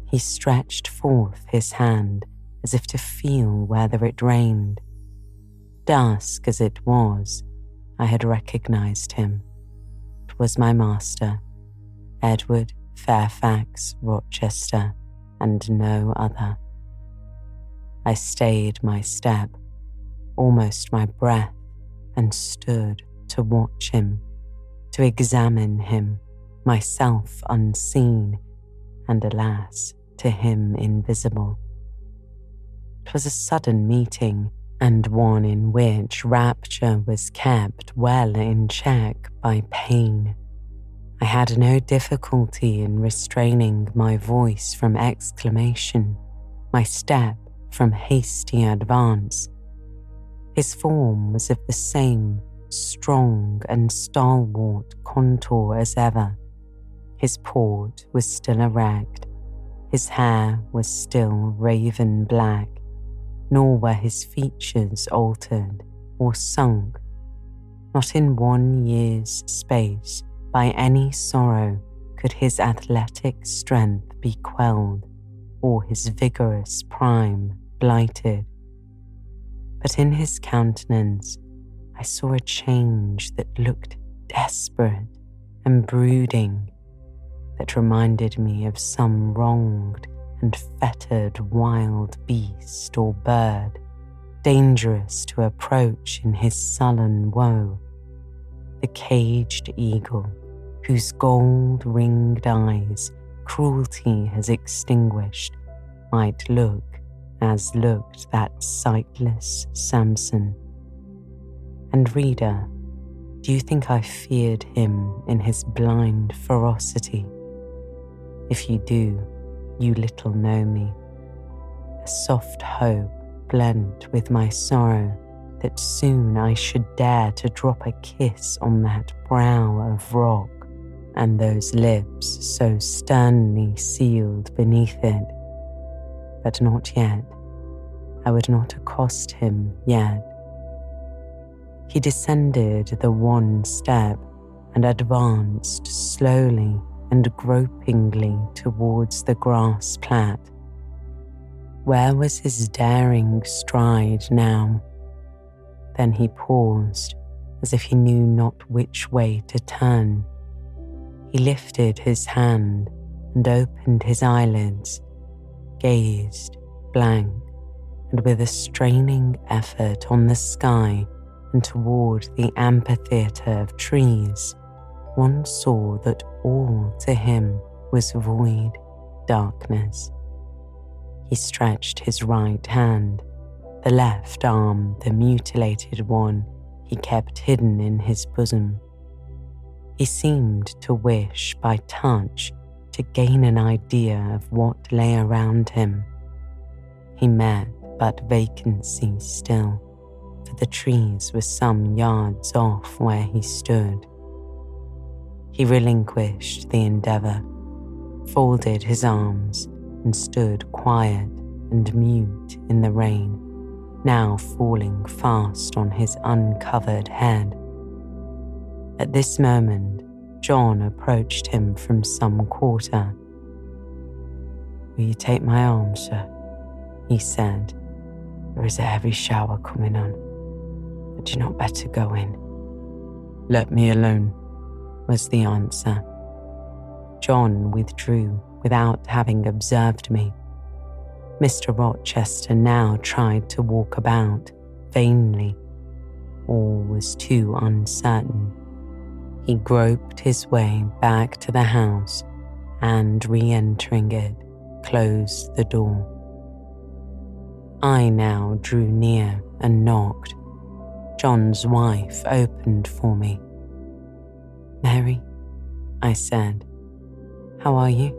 He stretched forth his hand as if to feel whether it rained. Dusk as it was, I had recognized him. It was my master, Edward Fairfax Rochester, and no other. I stayed my step, almost my breath, and stood to watch him, to examine him, myself unseen, and alas, to him invisible. It was a sudden meeting, and one in which rapture was kept well in check by pain. I had no difficulty in restraining my voice from exclamation, my step from hasty advance. His form was of the same strong and stalwart contour as ever. His port was still erect. His hair was still raven black, nor were his features altered or sunk. Not in 1 year's space by any sorrow could his athletic strength be quelled, or his vigorous prime blighted. But in his countenance I saw a change that looked desperate and brooding, that reminded me of some wronged and fettered wild beast or bird, dangerous to approach in his sullen woe. The caged eagle, whose gold-ringed eyes cruelty has extinguished, might look as looked that sightless Samson. And reader, do you think I feared him in his blind ferocity? If you do, you little know me. A soft hope blent with my sorrow that soon I should dare to drop a kiss on that brow of rock and those lips so sternly sealed beneath it. But not yet. I would not accost him yet. He descended the one step and advanced slowly and gropingly towards the grass plat. Where was his daring stride now? Then he paused, as if he knew not which way to turn. He lifted his hand and opened his eyelids, gazed blank and with a straining effort on the sky and toward the amphitheatre of trees. One saw that all to him was void darkness. He stretched his right hand, the left arm, the mutilated one, he kept hidden in his bosom. He seemed to wish by touch to gain an idea of what lay around him. He met but vacancy still, for the trees were some yards off where he stood. He relinquished the endeavour, folded his arms, and stood quiet and mute in the rain, now falling fast on his uncovered head. At this moment, John approached him from some quarter. "Will you take my arm, sir?" he said. "There is a heavy shower coming on. Had you not better go in?" "Let me alone," was the answer. John withdrew without having observed me. Mr. Rochester now tried to walk about, vainly. All was too uncertain. He groped his way back to the house and, re-entering it, closed the door. I now drew near and knocked. John's wife opened for me. "Mary," I said, "how are you?"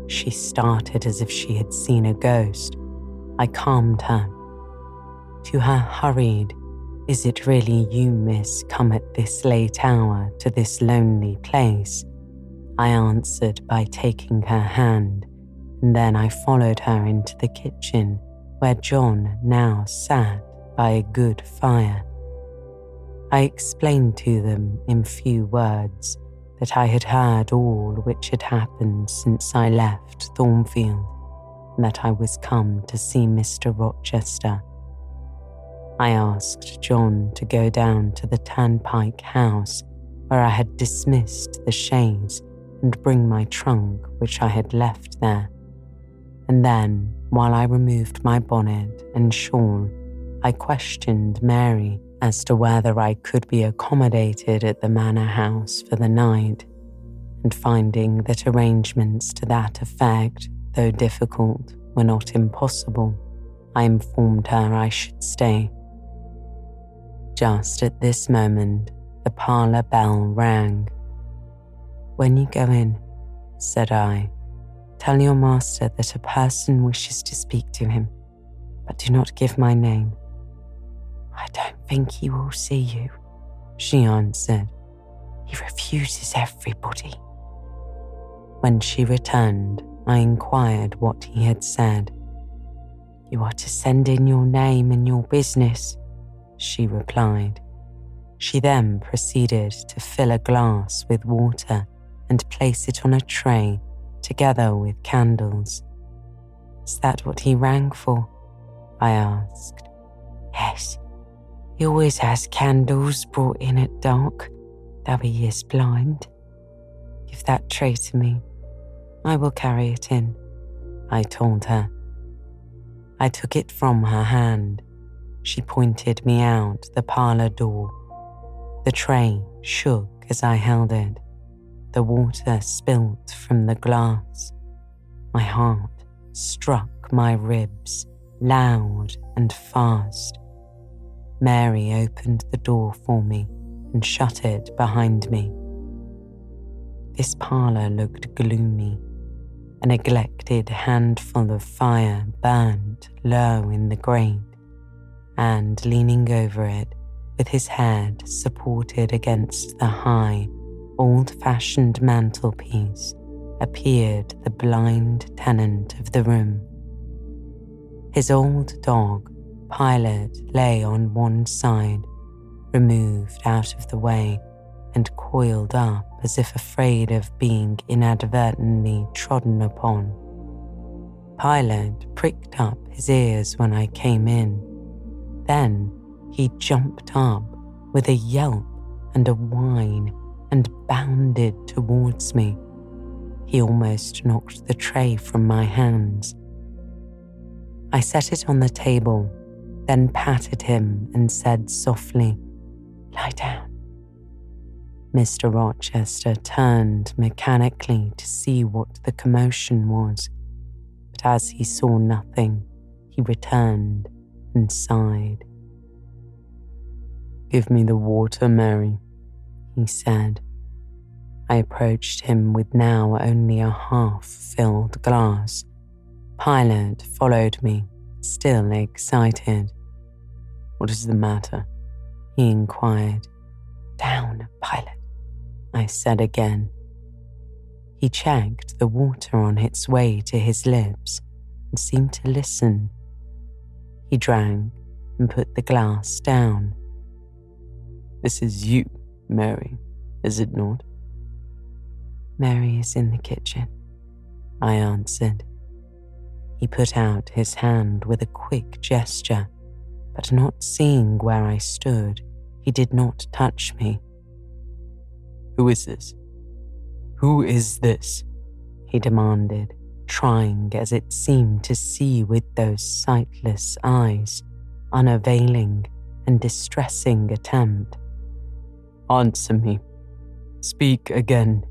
She started as if she had seen a ghost. I calmed her. To her hurried, "Is it really you, miss, come at this late hour to this lonely place?" I answered by taking her hand, and then I followed her into the kitchen, where John now sat by a good fire. I explained to them in few words that I had heard all which had happened since I left Thornfield, and that I was come to see Mr. Rochester. I asked John to go down to the Turnpike House, where I had dismissed the chaise, and bring my trunk which I had left there. And then, while I removed my bonnet and shawl, I questioned Mary as to whether I could be accommodated at the manor house for the night, and finding that arrangements to that effect, though difficult, were not impossible, I informed her I should stay. Just at this moment, the parlour bell rang. "When you go in," said I, "tell your master that a person wishes to speak to him, but do not give my name." "I don't think he will see you," she answered. "He refuses everybody." When she returned, I inquired what he had said. "You are to send in your name and your business," she replied. She then proceeded to fill a glass with water and place it on a tray, together with candles. "Is that what he rang for?" I asked. "Yes. He always has candles brought in at dark, though he is blind." "Give that tray to me. I will carry it in," I told her. I took it from her hand. She pointed me out the parlour door. The tray shook as I held it. The water spilt from the glass. My heart struck my ribs, loud and fast. Mary opened the door for me and shut it behind me. This parlour looked gloomy, A neglected handful of fire burned low in the grate, and leaning over it, with his head supported against the high, old-fashioned mantelpiece, appeared the blind tenant of the room. His old dog, Pilot, lay on one side, removed out of the way and coiled up as if afraid of being inadvertently trodden upon. Pilot pricked up his ears when I came in. Then he jumped up with a yelp and a whine and bounded towards me. He almost knocked the tray from my hands. I set it on the table, then patted him and said softly, "Lie down." Mr. Rochester turned mechanically to see what the commotion was, but as he saw nothing, he returned and sighed. "Give me the water, Mary," he said. I approached him with now only a half-filled glass. Pilot followed me, still excited. "What is the matter?" he inquired. "Down, Pilot," I said again. He checked the water on its way to his lips and seemed to listen. He drank and put the glass down. "This is you, Mary, is it not?" "Mary is in the kitchen," I answered. He put out his hand with a quick gesture, but not seeing where I stood, he did not touch me. "Who is this? Who is this?" he demanded, trying as it seemed to see with those sightless eyes, unavailing and distressing attempt. "Answer me. Speak again,"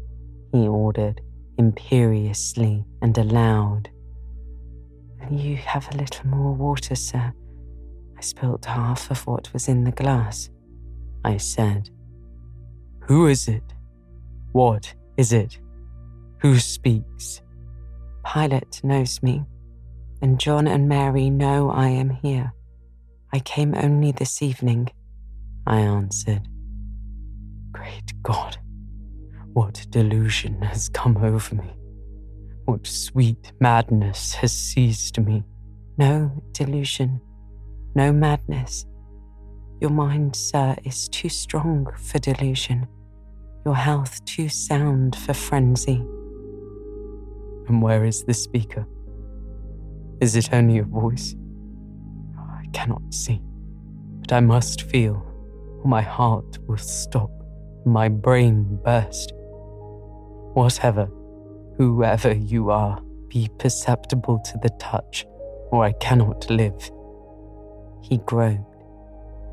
he ordered, imperiously and aloud. "Will you have a little more water, sir? I spilt half of what was in the glass," I said. "Who is it? What is it? Who speaks?" "Pilot knows me, and John and Mary know I am here. I came only this evening," I answered. Great God, what delusion has come over me? What sweet madness has seized me? "No delusion, no madness. Your mind, sir, is too strong for delusion. Your health too sound for frenzy." And where is the speaker? Is it only a voice? I cannot see, but I must feel, or my heart will stop and my brain burst. Whatever, whoever you are, be perceptible to the touch, or I cannot live. He groped.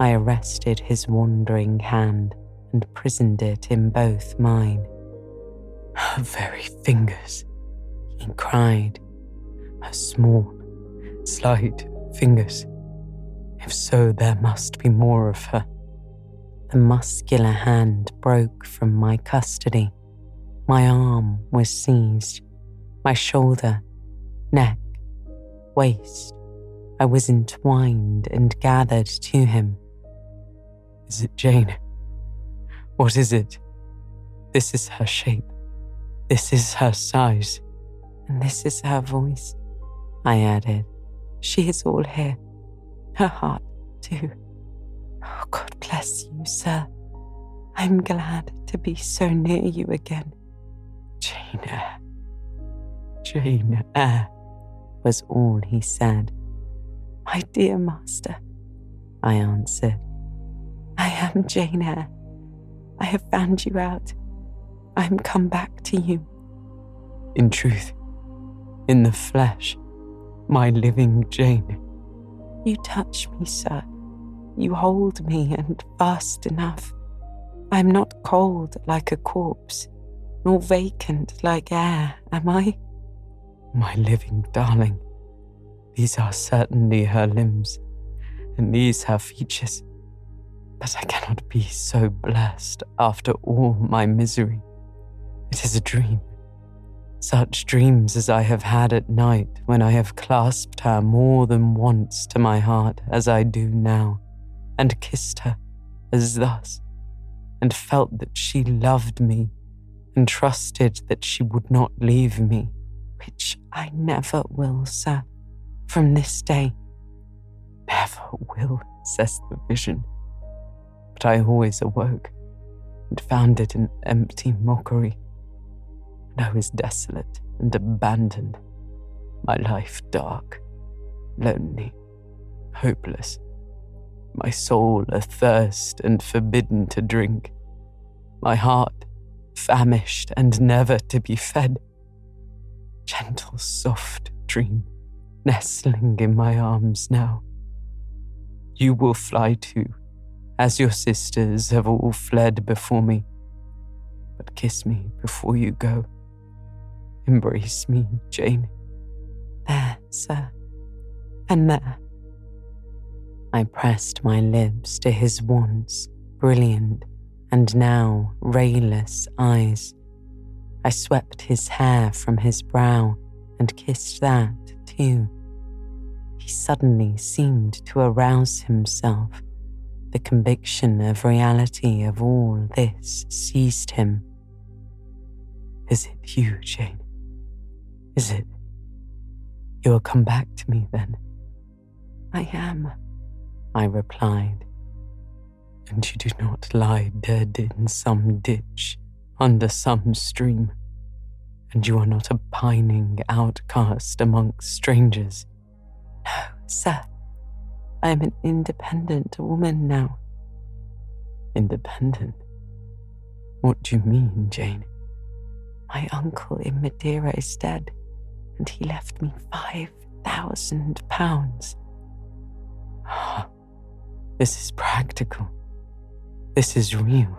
I arrested his wandering hand and prisoned it in both mine. "Her very fingers," he cried. "Her small, slight fingers. If so, there must be more of her." The muscular hand broke from my custody. My arm was seized. My shoulder, neck, waist. I was entwined and gathered to him. "Is it Jane? What is it? This is her shape. This is her size. And this is her voice," I added. "She is all here. Her heart, too. Oh, God bless you, sir. I'm glad to be so near you again." "Jane Eyre, Jane Eyre," was all he said. "My dear master," I answered. "I am Jane Eyre. I have found you out. I am come back to you." "In truth, in the flesh, my living Jane." "You touch me, sir. You hold me, and fast enough. I am not cold like a corpse, nor vacant like air, am I?" "My living darling, these are certainly her limbs, and these her features. But I cannot be so blessed after all my misery. It is a dream. Such dreams as I have had at night when I have clasped her more than once to my heart as I do now, and kissed her as thus, and felt that she loved me and trusted that she would not leave me, which I never will, sir, from this day. Never will, says the vision. But I always awoke and found it an empty mockery, and I was desolate and abandoned, my life dark, lonely, hopeless, my soul athirst and forbidden to drink, my heart famished and never to be fed. Gentle, soft dream, nestling in my arms now. You will fly too, as your sisters have all fled before me. But kiss me before you go. Embrace me, Jane. There, sir, and there. I pressed my lips to his once brilliant and now rayless eyes. I swept his hair from his brow and kissed that too. He suddenly seemed to arouse himself. The conviction of reality of all this seized him. Is it you, Jane? Is it? You will come back to me then? I am, I replied. And you do not lie dead in some ditch under some stream, and you are not a pining outcast amongst strangers. No, sir. I am an independent woman now. Independent? What do you mean, Jane? My uncle in Madeira is dead, and he left me £5,000. This is practical. This is real,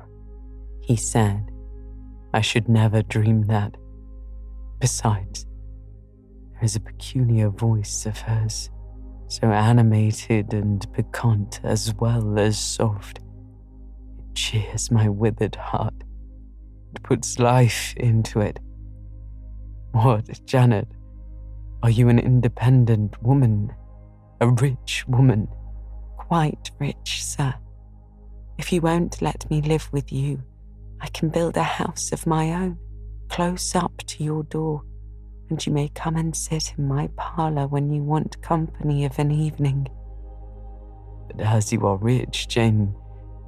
he said. I should never dream that. Besides, there is a peculiar voice of hers, so animated and piquant as well as soft. It cheers my withered heart. It puts life into it. What, Janet? Are you an independent woman? A rich woman? Quite rich, sir. If you won't let me live with you, I can build a house of my own, close up to your door, and you may come and sit in my parlour when you want company of an evening. But as you are rich, Jane,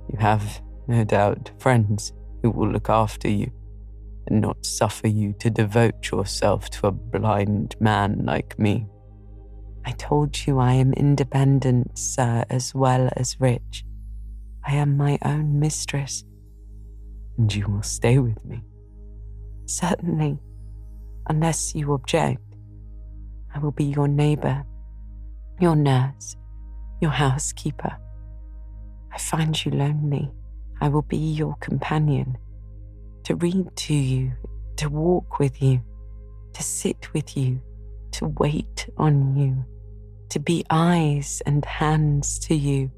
you have, no doubt, friends who will look after you and not suffer you to devote yourself to a blind man like me. I told you I am independent, sir, as well as rich. I am my own mistress. And you will stay with me? Certainly, unless you object. I will be your neighbour, your nurse, your housekeeper. I find you lonely. I will be your companion, to read to you, to walk with you, to sit with you, to wait on you, to be eyes and hands to you.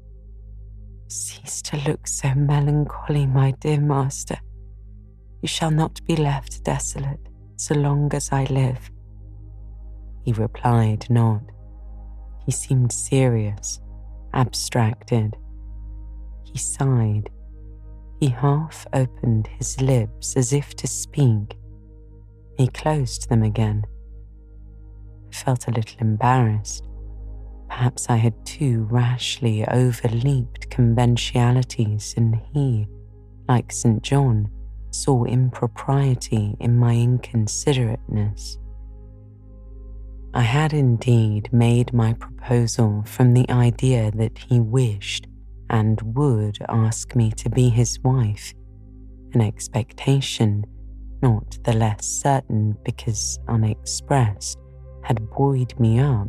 Cease to look so melancholy, my dear master. You shall not be left desolate so long as I live. He replied not. He seemed serious, abstracted. He sighed. He half opened his lips as if to speak. He closed them again. I felt a little embarrassed. Perhaps I had too rashly overleaped conventionalities, and he, like St. John, saw impropriety in my inconsiderateness. I had indeed made my proposal from the idea that he wished and would ask me to be his wife, an expectation not the less certain because unexpressed had buoyed me up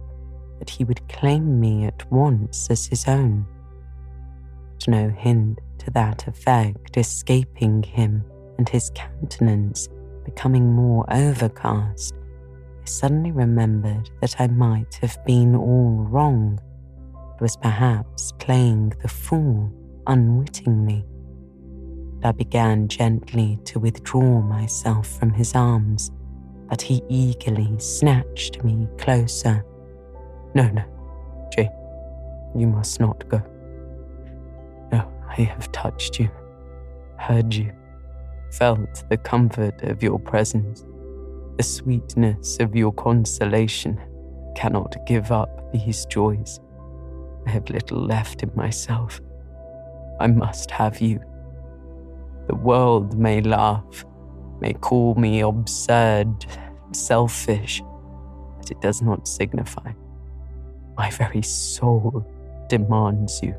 that he would claim me at once as his own. But no hint to that effect escaping him and his countenance becoming more overcast, I suddenly remembered that I might have been all wrong, was perhaps playing the fool unwittingly. And I began gently to withdraw myself from his arms, but he eagerly snatched me closer. No, Jane, you must not go. No, I have touched you, heard you, felt the comfort of your presence, the sweetness of your consolation. I cannot give up these joys. I have little left in myself. I must have you. The world may laugh, may call me absurd, selfish, but it does not signify. My very soul demands you.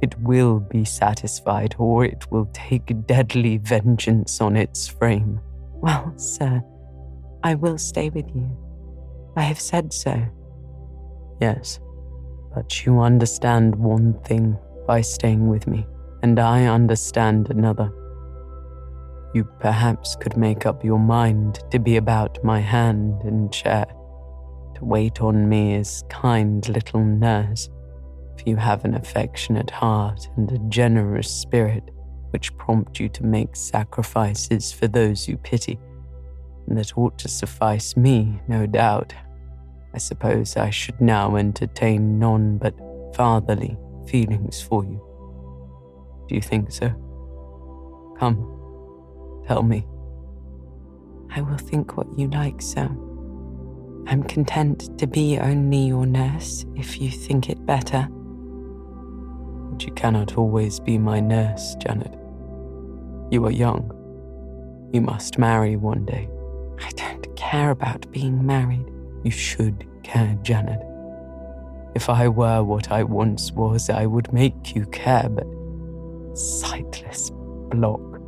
It will be satisfied, or it will take deadly vengeance on its frame. Well, sir, I will stay with you. I have said so. Yes, but you understand one thing by staying with me, and I understand another. You perhaps could make up your mind to be about my hand and chair, to wait on me as kind little nurse, if you have an affectionate heart and a generous spirit which prompt you to make sacrifices for those you pity, and that ought to suffice me, no doubt. I suppose I should now entertain none but fatherly feelings for you. Do you think so? Come, tell me. I will think what you like, sir. I'm content to be only your nurse if you think it better. But you cannot always be my nurse, Janet. You are young. You must marry one day. I don't care about being married. You should care, Janet. If I were what I once was, I would make you care, but sightless block.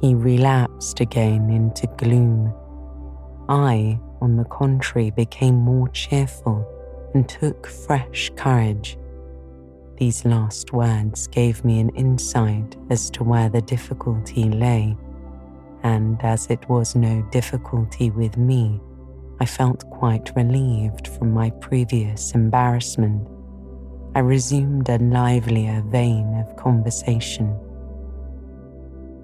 He relapsed again into gloom. I, on the contrary, became more cheerful and took fresh courage. These last words gave me an insight as to where the difficulty lay, and as it was no difficulty with me, I felt quite relieved from my previous embarrassment. I resumed a livelier vein of conversation.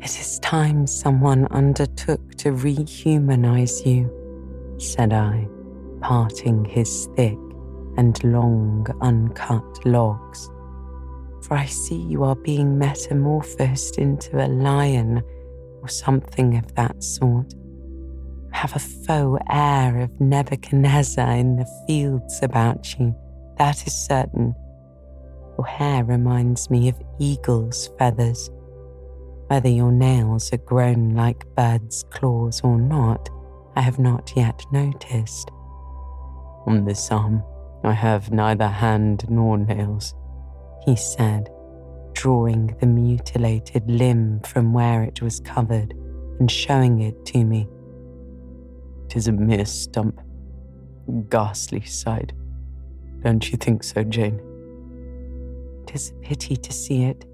It is time someone undertook to rehumanize you, said I, parting his thick and long uncut locks. For I see you are being metamorphosed into a lion or something of that sort. Have a faux air of Nebuchadnezzar in the fields about you, that is certain. Your hair reminds me of eagle's feathers. Whether your nails are grown like birds' claws or not, I have not yet noticed. On this arm, I have neither hand nor nails, he said, drawing the mutilated limb from where it was covered and showing it to me. It is a mere stump, a ghastly sight. Don't you think so, Jane? It is a pity to see it,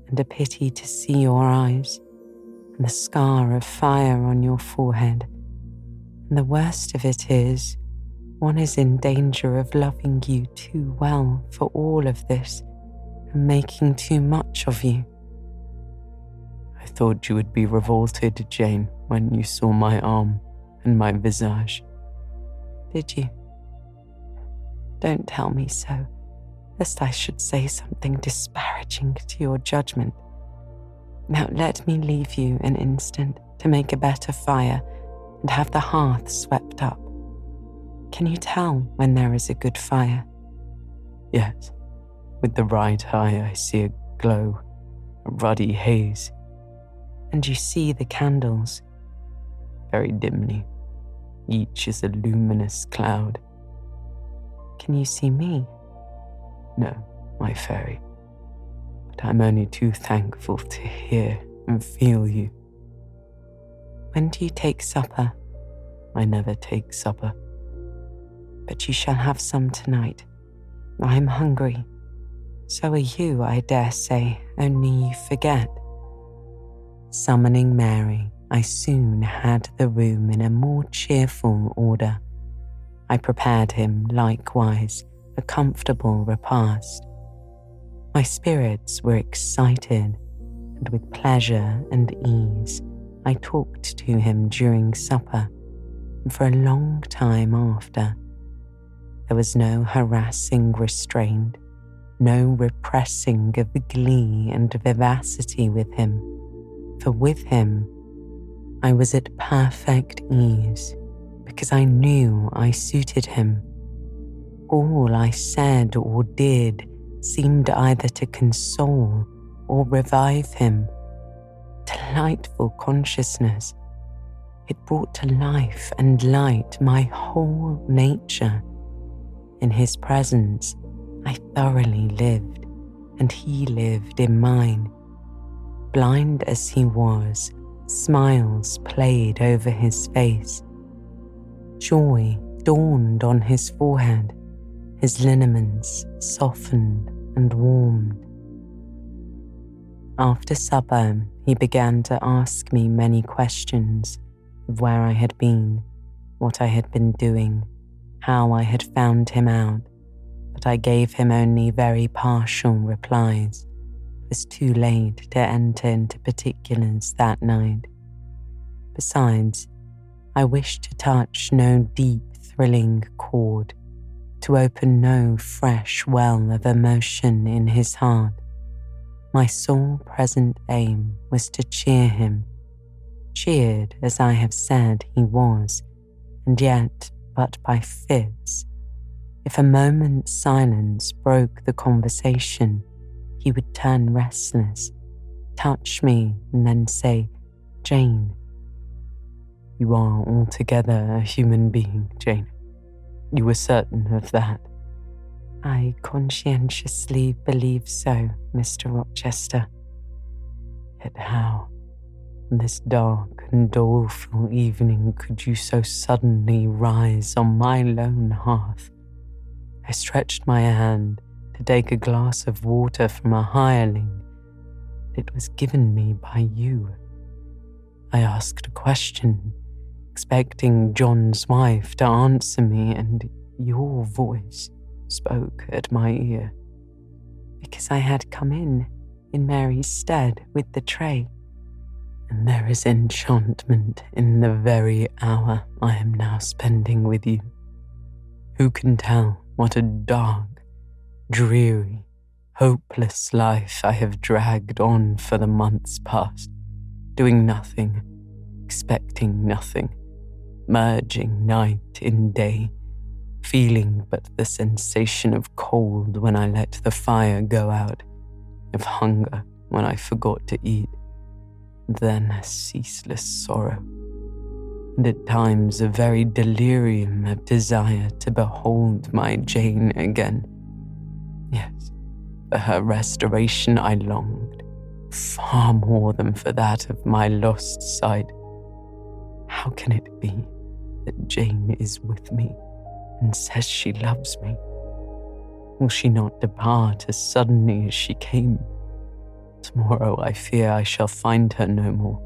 and a pity to see your eyes, and the scar of fire on your forehead. And the worst of it is, one is in danger of loving you too well for all of this, and making too much of you. I thought you would be revolted, Jane, when you saw my arm and my visage. Did you? Don't tell me so, lest I should say something disparaging to your judgment. Now let me leave you an instant to make a better fire and have the hearth swept up. Can you tell when there is a good fire? Yes, with the right eye I see a glow, a ruddy haze. And you see the candles? Very dimly. Each is a luminous cloud. Can you see me? No, my fairy. But I'm only too thankful to hear and feel you. When do you take supper? I never take supper. But you shall have some tonight. I'm hungry. So are you, I dare say, only you forget. Summoning Mary, I soon had the room in a more cheerful order. I prepared him, likewise, a comfortable repast. My spirits were excited, and with pleasure and ease, I talked to him during supper and for a long time after. There was no harassing restraint, no repressing of glee and vivacity with him, for with him I was at perfect ease because I knew I suited him. All I said or did seemed either to console or revive him. Delightful consciousness. It brought to life and light my whole nature. In his presence, I thoroughly lived, and he lived in mine. Blind as he was, smiles played over his face. Joy dawned on his forehead, his lineaments softened and warmed. After supper, he began to ask me many questions of where I had been, what I had been doing, how I had found him out, but I gave him only very partial replies. It was too late to enter into particulars that night. Besides, I wished to touch no deep, thrilling chord, to open no fresh well of emotion in his heart. My sole present aim was to cheer him. Cheered, as I have said, he was, and yet but by fits. If a moment's silence broke the conversation, he would turn restless, touch me, and then say, "Jane." "You are altogether a human being, Jane. You were certain of that." "I conscientiously believe so, Mr. Rochester." "Yet how, on this dark and doleful evening, could you so suddenly rise on my lone hearth?" I stretched my hand to take a glass of water from a hireling. It was given me by you. I asked a question, expecting John's wife to answer me, and your voice spoke at my ear. Because I had come in Mary's stead with the tray. And there is enchantment in the very hour I am now spending with you. Who can tell what a dark, dreary, hopeless life I have dragged on for the months past, doing nothing, expecting nothing, merging night in day, feeling but the sensation of cold when I let the fire go out, of hunger when I forgot to eat, then a ceaseless sorrow, and at times a very delirium of desire to behold my Jane again. Yes, for her restoration I longed, far more than for that of my lost sight. How can it be that Jane is with me and says she loves me? Will she not depart as suddenly as she came? Tomorrow I fear I shall find her no more.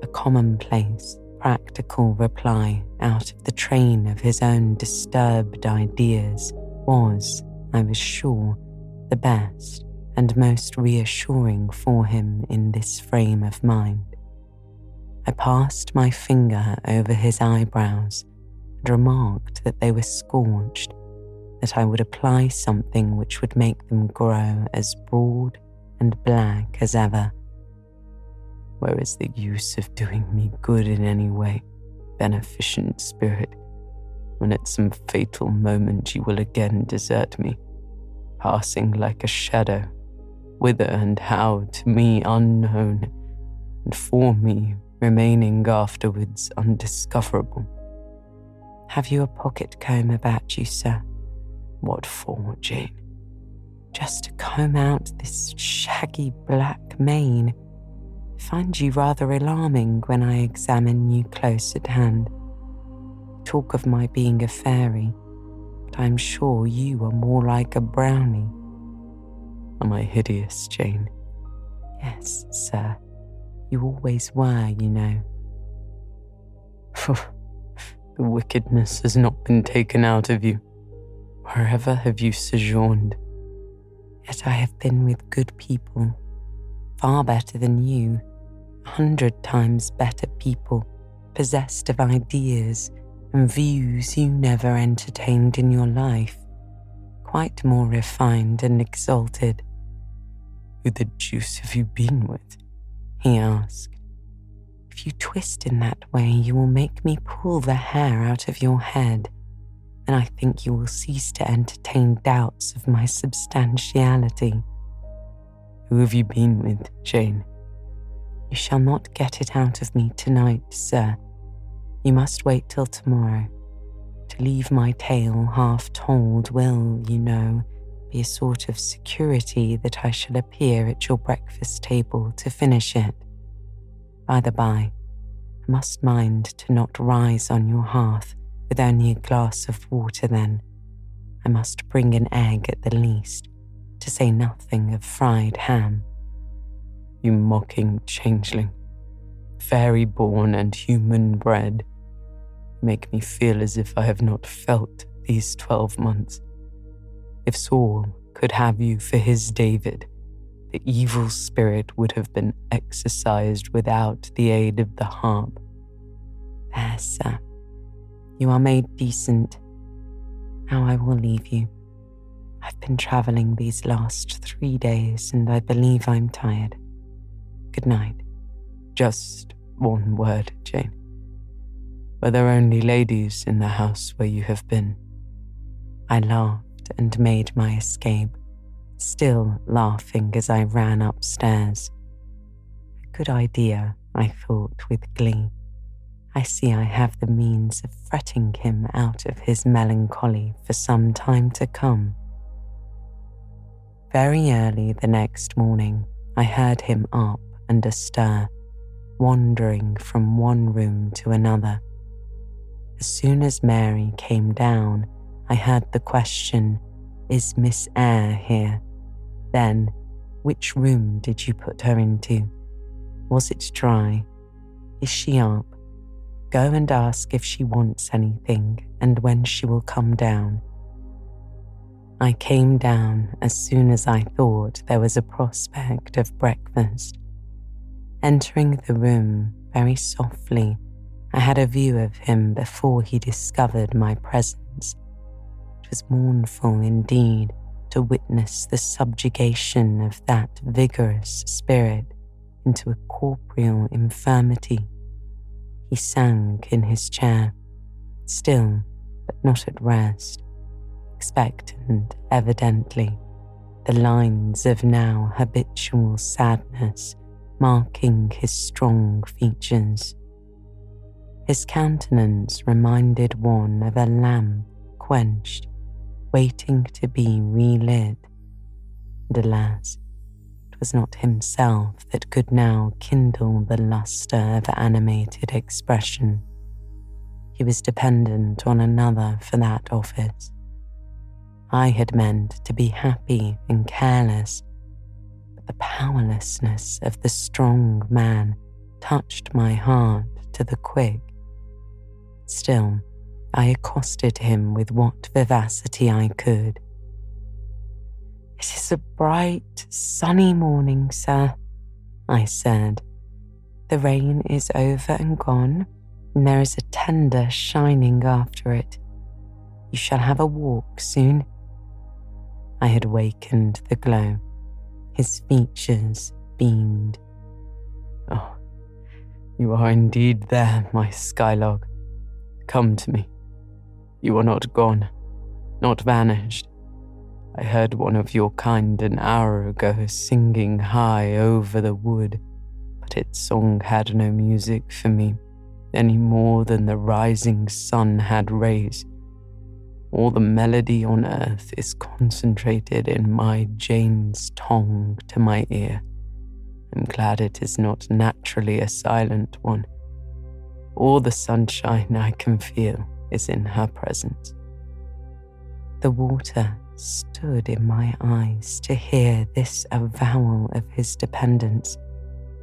A commonplace, practical reply out of the train of his own disturbed ideas was, I was sure, the best and most reassuring for him in this frame of mind. I passed my finger over his eyebrows and remarked that they were scorched, that I would apply something which would make them grow as broad and black as ever. Where is the use of doing me good in any way, beneficent spirit, when at some fatal moment you will again desert me, passing like a shadow, whither and how to me unknown, and for me remaining afterwards undiscoverable? Have you a pocket comb about you, sir? What for, Jane? Just to comb out this shaggy black mane. I find you rather alarming when I examine you close at hand. Talk of my being a fairy, but I'm sure you are more like a brownie. Am I hideous, Jane? Yes, sir. You always were, you know. The wickedness has not been taken out of you. Wherever have you sojourned? Yet I have been with good people, far better than you. 100 times better people, possessed of ideas and views you never entertained in your life, quite more refined and exalted. Who the deuce have you been with? He asked. If you twist in that way, you will make me pull the hair out of your head, and I think you will cease to entertain doubts of my substantiality. Who have you been with, Jane? You shall not get it out of me tonight, sir. You must wait till tomorrow. To leave my tale half told will, you know, be a sort of security that I shall appear at your breakfast table to finish it. By the by, I must mind to not rise on your hearth with only a glass of water then. I must bring an egg at the least, to say nothing of fried ham. You mocking changeling, fairy-born and human-bred, make me feel as if I have not felt these 12 months. If Saul could have you for his David, the evil spirit would have been exorcised without the aid of the harp. There, sir, you are made decent. Now I will leave you. I've been travelling these last 3 days and I believe I'm tired. Good night. Just one word, Jane. Were there only ladies in the house where you have been? I laughed and made my escape, still laughing as I ran upstairs. A good idea, I thought with glee. I see I have the means of fretting him out of his melancholy for some time to come. Very early the next morning, I heard him up and astir, wandering from one room to another. As soon as Mary came down, I heard the question, "Is Miss Eyre here?" Then, "Which room did you put her into? Was it dry? Is she up? Go and ask if she wants anything and when she will come down." I came down as soon as I thought there was a prospect of breakfast. Entering the room very softly, I had a view of him before he discovered my presence. It was mournful indeed to witness the subjugation of that vigorous spirit into a corporeal infirmity. He sank in his chair, still but not at rest, expectant evidently, the lines of now habitual sadness marking his strong features. His countenance reminded one of a lamp quenched, waiting to be relit. And alas, it was not himself that could now kindle the lustre of animated expression. He was dependent on another for that office. I had meant to be happy and careless, but the powerlessness of the strong man touched my heart to the quick. Still, I accosted him with what vivacity I could. "It is a bright, sunny morning, sir," I said. "The rain is over and gone, and there is a tender shining after it. You shall have a walk soon." I had wakened the glow. His features beamed. "Oh, you are indeed there, my skylark. Come to me. You are not gone, not vanished. I heard one of your kind an hour ago singing high over the wood, but its song had no music for me, any more than the rising sun had rays. All the melody on earth is concentrated in my Jane's tongue to my ear. I'm glad it is not naturally a silent one. All the sunshine I can feel is in her presence." The water stood in my eyes to hear this avowal of his dependence,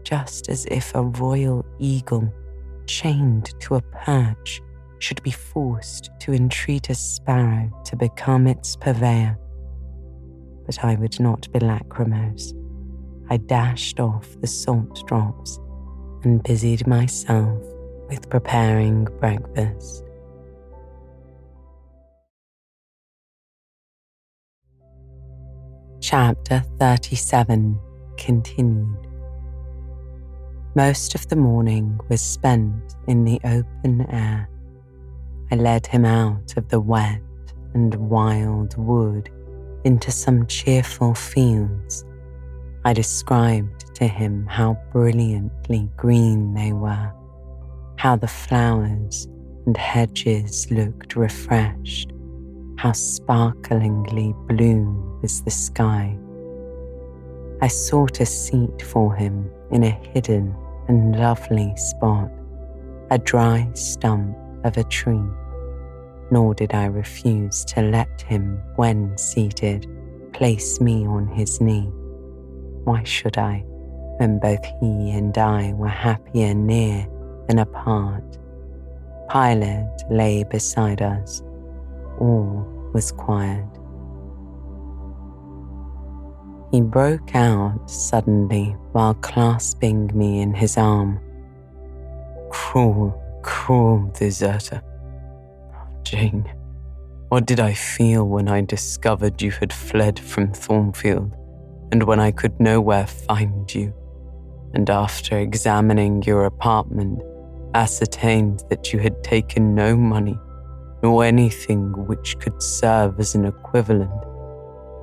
just as if a royal eagle, chained to a perch, should be forced to entreat a sparrow to become its purveyor. But I would not be lachrymose. I dashed off the salt drops and busied myself with preparing breakfast. Chapter 37 continued. Most of the morning was spent in the open air. I led him out of the wet and wild wood into some cheerful fields. I described to him how brilliantly green they were, how the flowers and hedges looked refreshed, how sparklingly blue was the sky. I sought a seat for him in a hidden and lovely spot, a dry stump of a tree, nor did I refuse to let him, when seated, place me on his knee. Why should I, when both he and I were happier near than apart? Pilate lay beside us. All was quiet. He broke out suddenly while clasping me in his arm. Cruel, cruel deserter. Jane, what did I feel when I discovered you had fled from Thornfield, and when I could nowhere find you, and after examining your apartment, ascertained that you had taken no money, nor anything which could serve as an equivalent.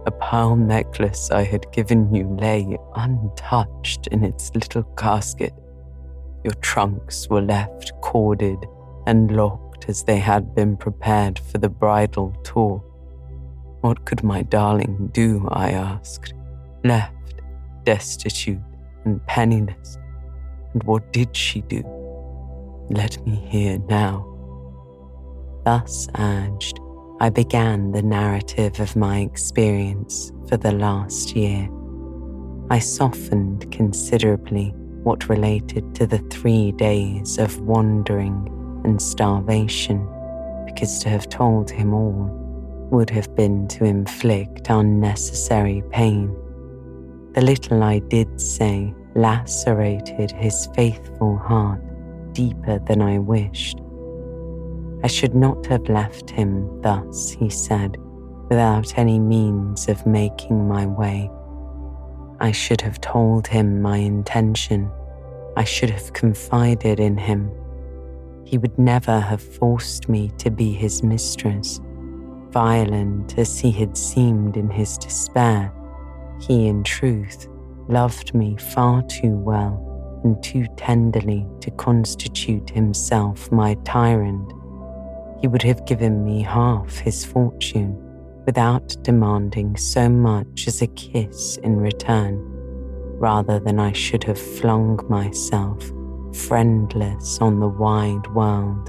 A pearl necklace I had given you lay untouched in its little casket. Your trunks were left corded and locked as they had been prepared for the bridal tour. What could my darling do, I asked, left, destitute and penniless? And what did she do? Let me hear now. Thus urged, I began the narrative of my experience for the last year. I softened considerably what related to the 3 days of wandering and starvation, because to have told him all would have been to inflict unnecessary pain. The little I did say lacerated his faithful heart deeper than I wished. I should not have left him thus, he said, without any means of making my way. I should have told him my intention. I should have confided in him. He would never have forced me to be his mistress. Violent as he had seemed in his despair, he in truth loved me far too well and too tenderly to constitute himself my tyrant. He would have given me half his fortune without demanding so much as a kiss in return, rather than I should have flung myself friendless on the wide world.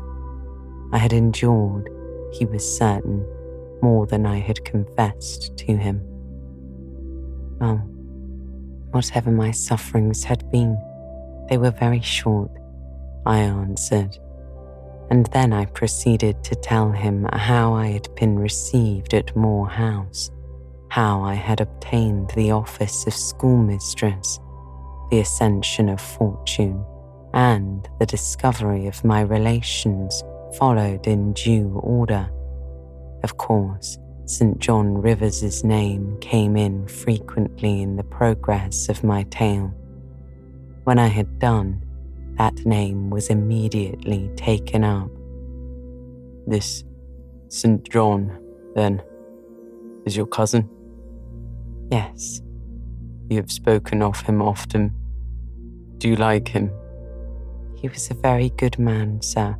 I had endured, he was certain, more than I had confessed to him. Well, whatever my sufferings had been, they were very short, I answered. And then I proceeded to tell him how I had been received at Moor House, how I had obtained the office of schoolmistress, the ascension of fortune, and the discovery of my relations followed in due order. Of course, St. John Rivers's name came in frequently in the progress of my tale. When I had done, that name was immediately taken up. This St. John, then, is your cousin? Yes. You have spoken of him often. Do you like him? He was a very good man, sir.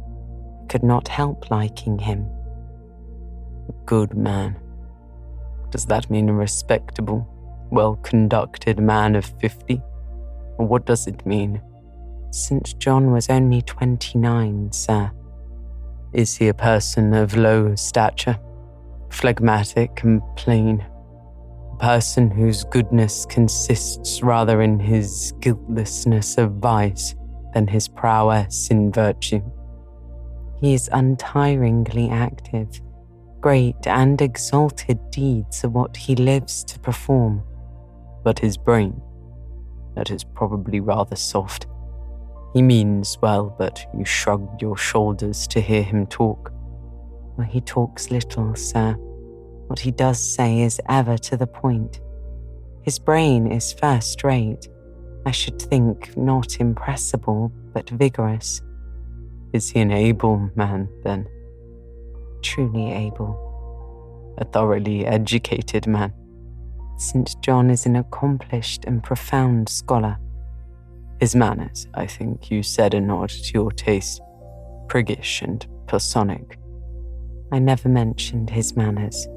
I could not help liking him. A good man. Does that mean a respectable, well-conducted man of 50? Or what does it mean? St. John was only 29, sir. Is he a person of low stature, phlegmatic and plain? A person whose goodness consists rather in his guiltlessness of vice than his prowess in virtue? He is untiringly active. Great and exalted deeds are what he lives to perform. But his brain, that is probably rather soft. He means well, but you shrugged your shoulders to hear him talk. Well, he talks little, sir. What he does say is ever to the point. His brain is first rate. I should think not impressible, but vigorous. Is he an able man, then? Truly able. A thoroughly educated man? St. John is an accomplished and profound scholar. His manners, I think you said, are not to your taste, priggish and platonic. I never mentioned his manners.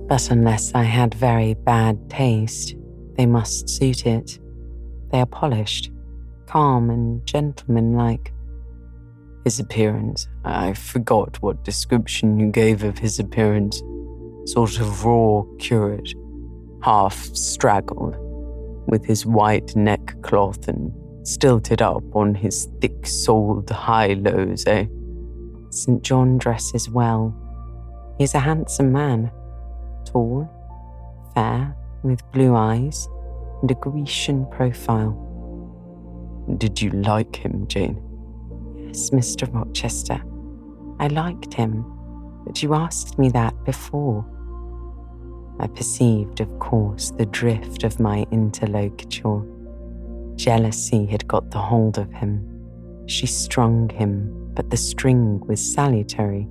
But unless I had very bad taste, they must suit it. They are polished, calm and gentlemanlike. His appearance, I forgot what description you gave of his appearance. Sort of raw curate, half straggled, with his white neckcloth and stilted up on his thick-soled high-lows, eh? St. John dresses well. He is a handsome man, tall, fair, with blue eyes and a Grecian profile. Did you like him, Jane? Yes, Mr. Rochester. I liked him, but you asked me that before. I perceived, of course, the drift of my interlocutor. Jealousy had got the hold of him. She strung him, but the string was salutary.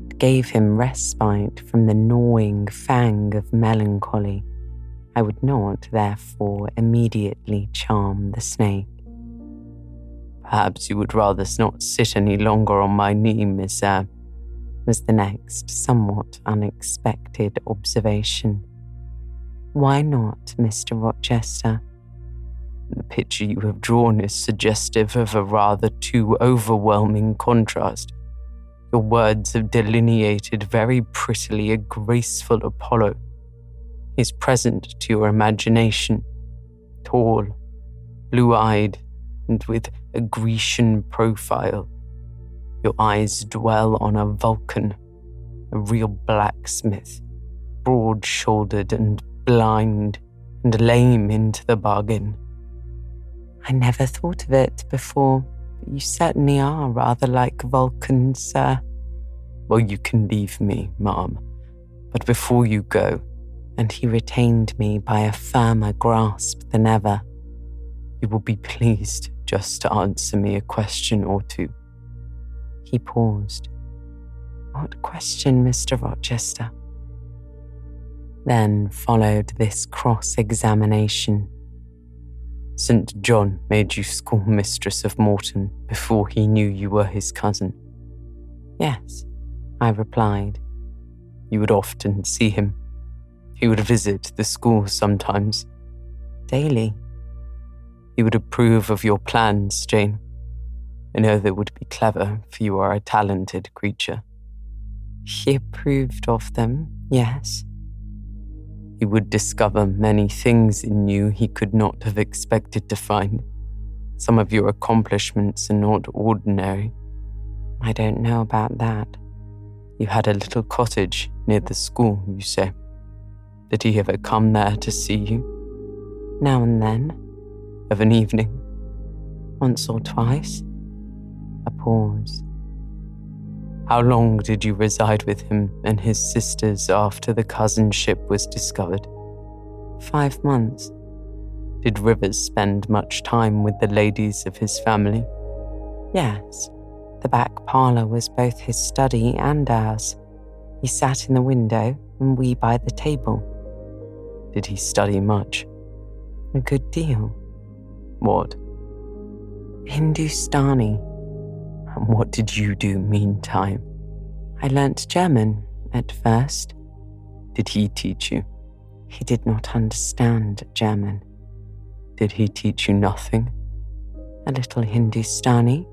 It gave him respite from the gnawing fang of melancholy. I would not, therefore, immediately charm the snake. Perhaps you would rather not sit any longer on my knee, Miss Eyre, was the next somewhat unexpected observation. Why not, Mr. Rochester? The picture you have drawn is suggestive of a rather too overwhelming contrast. Your words have delineated very prettily a graceful Apollo. He is present to your imagination, tall, blue-eyed, and with a Grecian profile. Your eyes dwell on a Vulcan, a real blacksmith, broad-shouldered and blind, and lame into the bargain. I never thought of it before, but you certainly are rather like Vulcan, sir. Well, you can leave me, ma'am, but before you go, and he retained me by a firmer grasp than ever, you will be pleased just to answer me a question or two. He paused. What question, Mr. Rochester? Then followed this cross-examination. St. John made you schoolmistress of Morton before he knew you were his cousin? Yes, I replied. You would often see him. He would visit the school sometimes. Daily. He would approve of your plans, Jane. I know they would be clever, for you are a talented creature. He approved of them, yes. He would discover many things in you he could not have expected to find. Some of your accomplishments are not ordinary. I don't know about that. You had a little cottage near the school, you say. Did he ever come there to see you? Now and then. Of an evening? Once or twice. A pause. How long did you reside with him and his sisters after the cousinship was discovered? 5 months. Did Rivers spend much time with the ladies of his family? Yes. The back parlour was both his study and ours. He sat in the window and we by the table. Did he study much? A good deal. What? Hindustani. And what did you do meantime? I learnt German at first. Did he teach you? He did not understand German. Did he teach you nothing? A little Hindustani.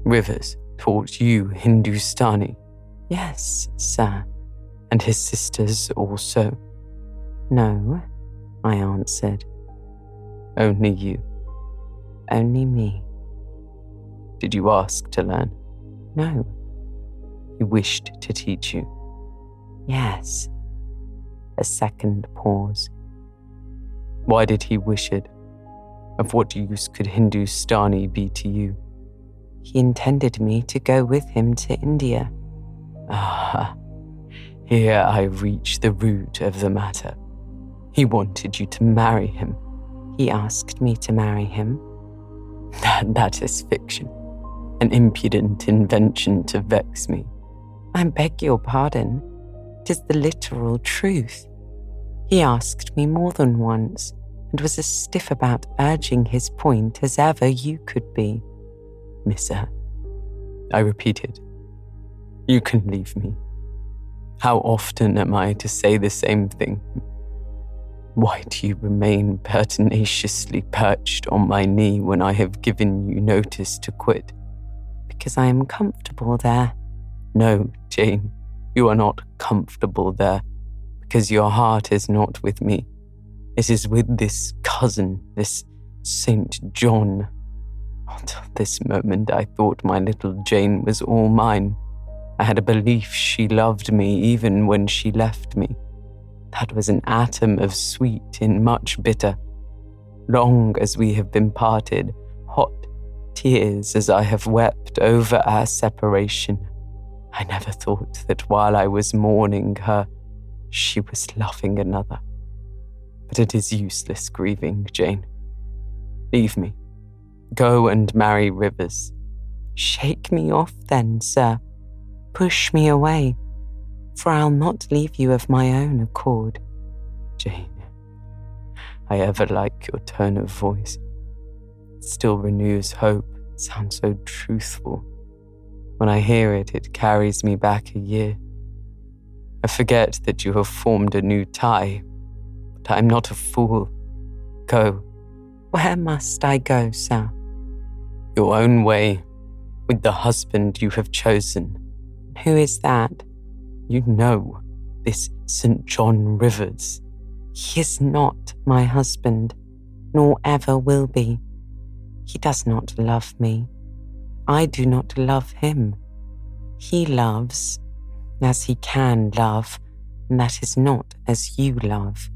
Rivers taught you Hindustani? Yes, sir. And his sisters also? No, I answered. Only you? Only me. Did you ask to learn? No. He wished to teach you? Yes. A second pause. Why did he wish it? Of what use could Hindustani be to you? He intended me to go with him to India. Ah, here I reach the root of the matter. He wanted you to marry him. He asked me to marry him. That is fiction, an impudent invention to vex me. I beg your pardon. It is the literal truth. He asked me more than once, and was as stiff about urging his point as ever you could be. Miss Eyre, I repeated, you can leave me. How often am I to say the same thing? Why do you remain pertinaciously perched on my knee when I have given you notice to quit? Because I am comfortable there. No, Jane, you are not comfortable there, because your heart is not with me. It is with this cousin, this St. John. Until this moment I thought my little Jane was all mine. I had a belief she loved me even when she left me. That was an atom of sweet in much bitter. Long as we have been parted, hot tears as I have wept over our separation, I never thought that while I was mourning her, she was loving another. But it is useless grieving, Jane. Leave me. Go and marry Rivers. Shake me off then, sir. Push me away, for I'll not leave you of my own accord. Jane, I ever like your tone of voice. It still renews hope. It sounds so truthful. When I hear it, it carries me back a year. I forget that you have formed a new tie, but I'm not a fool. Go. Where must I go, sir? Your own way, with the husband you have chosen. Who is that? You know, this St. John Rivers. He is not my husband, nor ever will be. He does not love me. I do not love him. He loves as he can love, and that is not as you love,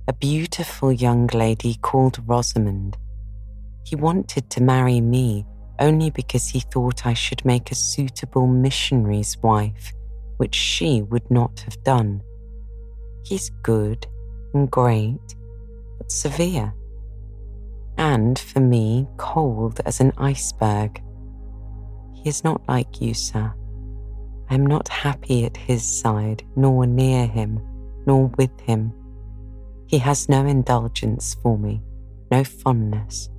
a beautiful young lady called Rosamond. He wanted to marry me only because he thought I should make a suitable missionary's wife, which she would not have done. He's good and great, but severe, and for me cold as an iceberg. He is not like you, sir. I am not happy at his side, nor near him, nor with him. He has no indulgence for me, no fondness.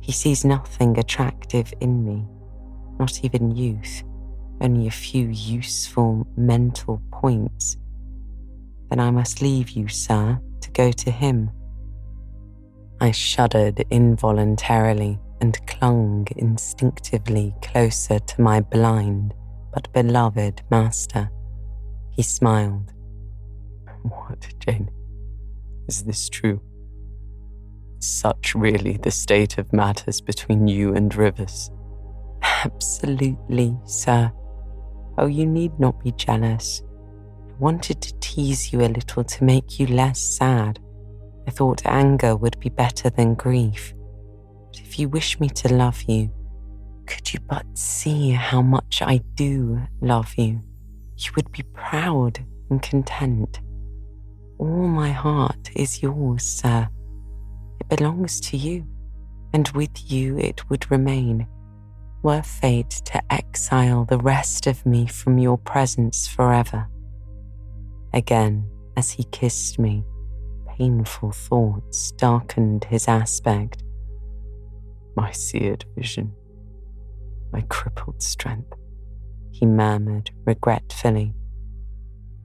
He sees nothing attractive in me, not even youth, only a few useful mental points. Then I must leave you, sir, to go to him. I shuddered involuntarily and clung instinctively closer to my blind but beloved master. He smiled. What, Jane? Is this true? Is such really the state of matters between you and Rivers? Absolutely, sir. Oh, you need not be jealous. I wanted to tease you a little to make you less sad. I thought anger would be better than grief. But if you wish me to love you, could you but see how much I do love you, you would be proud and content. All my heart is yours, sir. It belongs to you, and with you it would remain, were fate to exile the rest of me from your presence forever. Again, as he kissed me, painful thoughts darkened his aspect. My seared vision, my crippled strength, he murmured regretfully.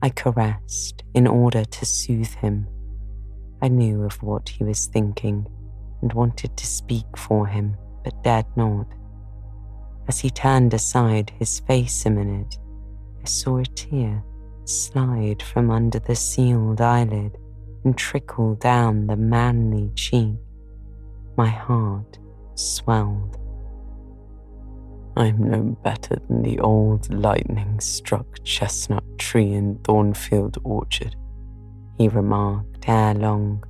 I caressed in order to soothe him. I knew of what he was thinking and wanted to speak for him, but dared not. As he turned aside his face a minute, I saw a tear slide from under the sealed eyelid and trickle down the manly cheek. My heart swelled. I'm no better than the old lightning-struck chestnut tree in Thornfield Orchard, he remarked ere long.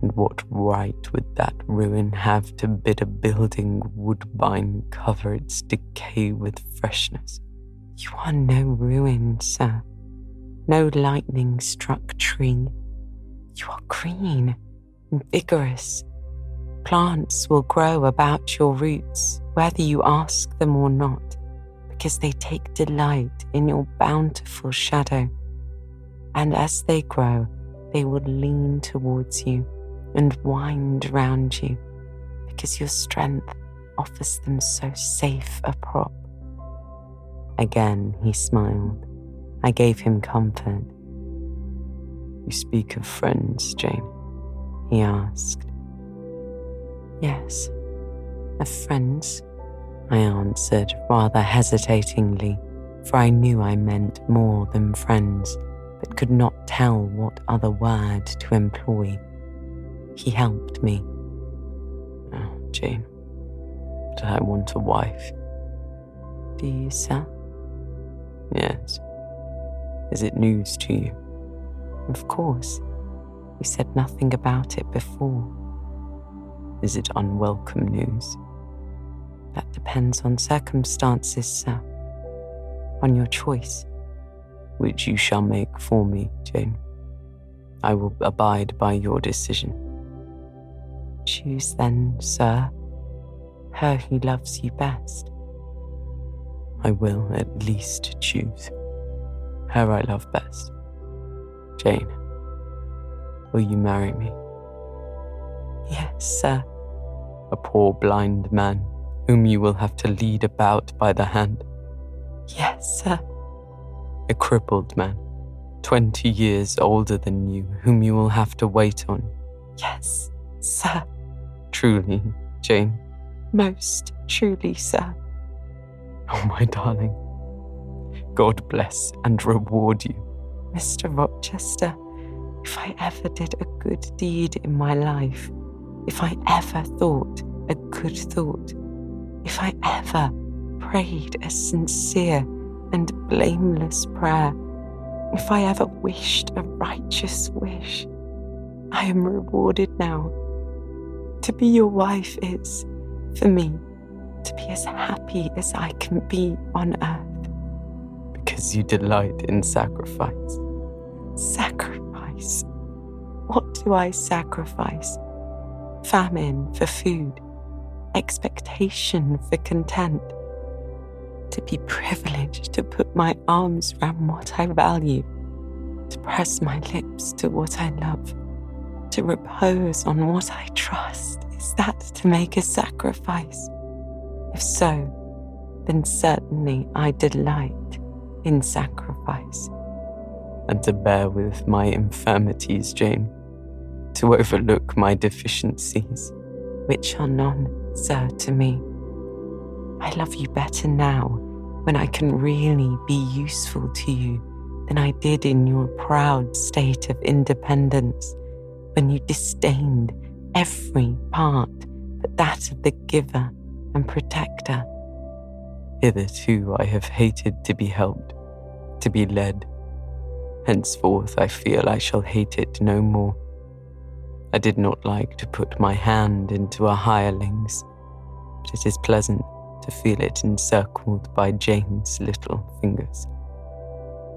And what right would that ruin have to bid a building woodbine cover its decay with freshness? You are no ruin, sir. No lightning-struck tree. You are green and vigorous. Plants will grow about your roots, whether you ask them or not, because they take delight in your bountiful shadow. And as they grow, they will lean towards you and wind round you, because your strength offers them so safe a prop. Again he smiled. I gave him comfort. You speak of friends, Jane? He asked. Yes, of friends, I answered rather hesitatingly, for I knew I meant more than friends, but could not tell what other word to employ. He helped me. Oh, Jane, but I want a wife. Do you, sir? Yes. Is it news to you? Of course. You said nothing about it before. Is it unwelcome news? That depends on circumstances, sir. On your choice. Which you shall make for me, Jane. I will abide by your decision. Choose then, sir, her who loves you best. I will at least choose her I love best. Jane, will you marry me? Yes, sir. A poor blind man whom you will have to lead about by the hand. Yes, sir. A crippled man, 20 years older than you, whom you will have to wait on. Yes, sir. Truly, Jane? Most truly, sir. Oh, my darling. God bless and reward you. Mr. Rochester, if I ever did a good deed in my life, if I ever thought a good thought, if I ever prayed a sincere and blameless prayer, if I ever wished a righteous wish, I am rewarded now. To be your wife is, for me, to be as happy as I can be on earth. Because you delight in sacrifice. Sacrifice? What do I sacrifice? Famine for food, expectation for content. To be privileged to put my arms round what I value, to press my lips to what I love, to repose on what I trust. Is that to make a sacrifice? If so, then certainly I delight in sacrifice. And to bear with my infirmities, Jane, to overlook my deficiencies. Which are none, sir, to me. I love you better now, when I can really be useful to you, than I did in your proud state of independence, when you disdained every part but that of the giver and protector. Hitherto I have hated to be helped, to be led. Henceforth I feel I shall hate it no more. I did not like to put my hand into a hireling's, but it is pleasant to feel it encircled by Jane's little fingers.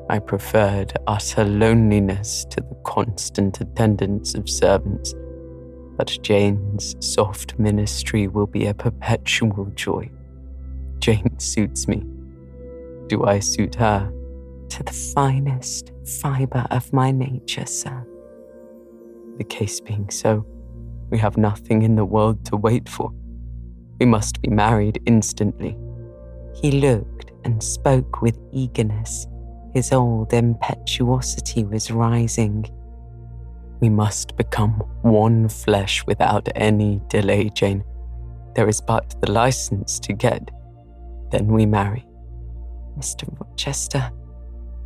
I preferred utter loneliness to the constant attendance of servants, but Jane's soft ministry will be a perpetual joy. Jane suits me. Do I suit her? To the finest fibre of my nature, sir. The case being so, we have nothing in the world to wait for. We must be married instantly. He looked and spoke with eagerness. His old impetuosity was rising. We must become one flesh without any delay, Jane. There is but the license to get. Then we marry. Mr. Rochester,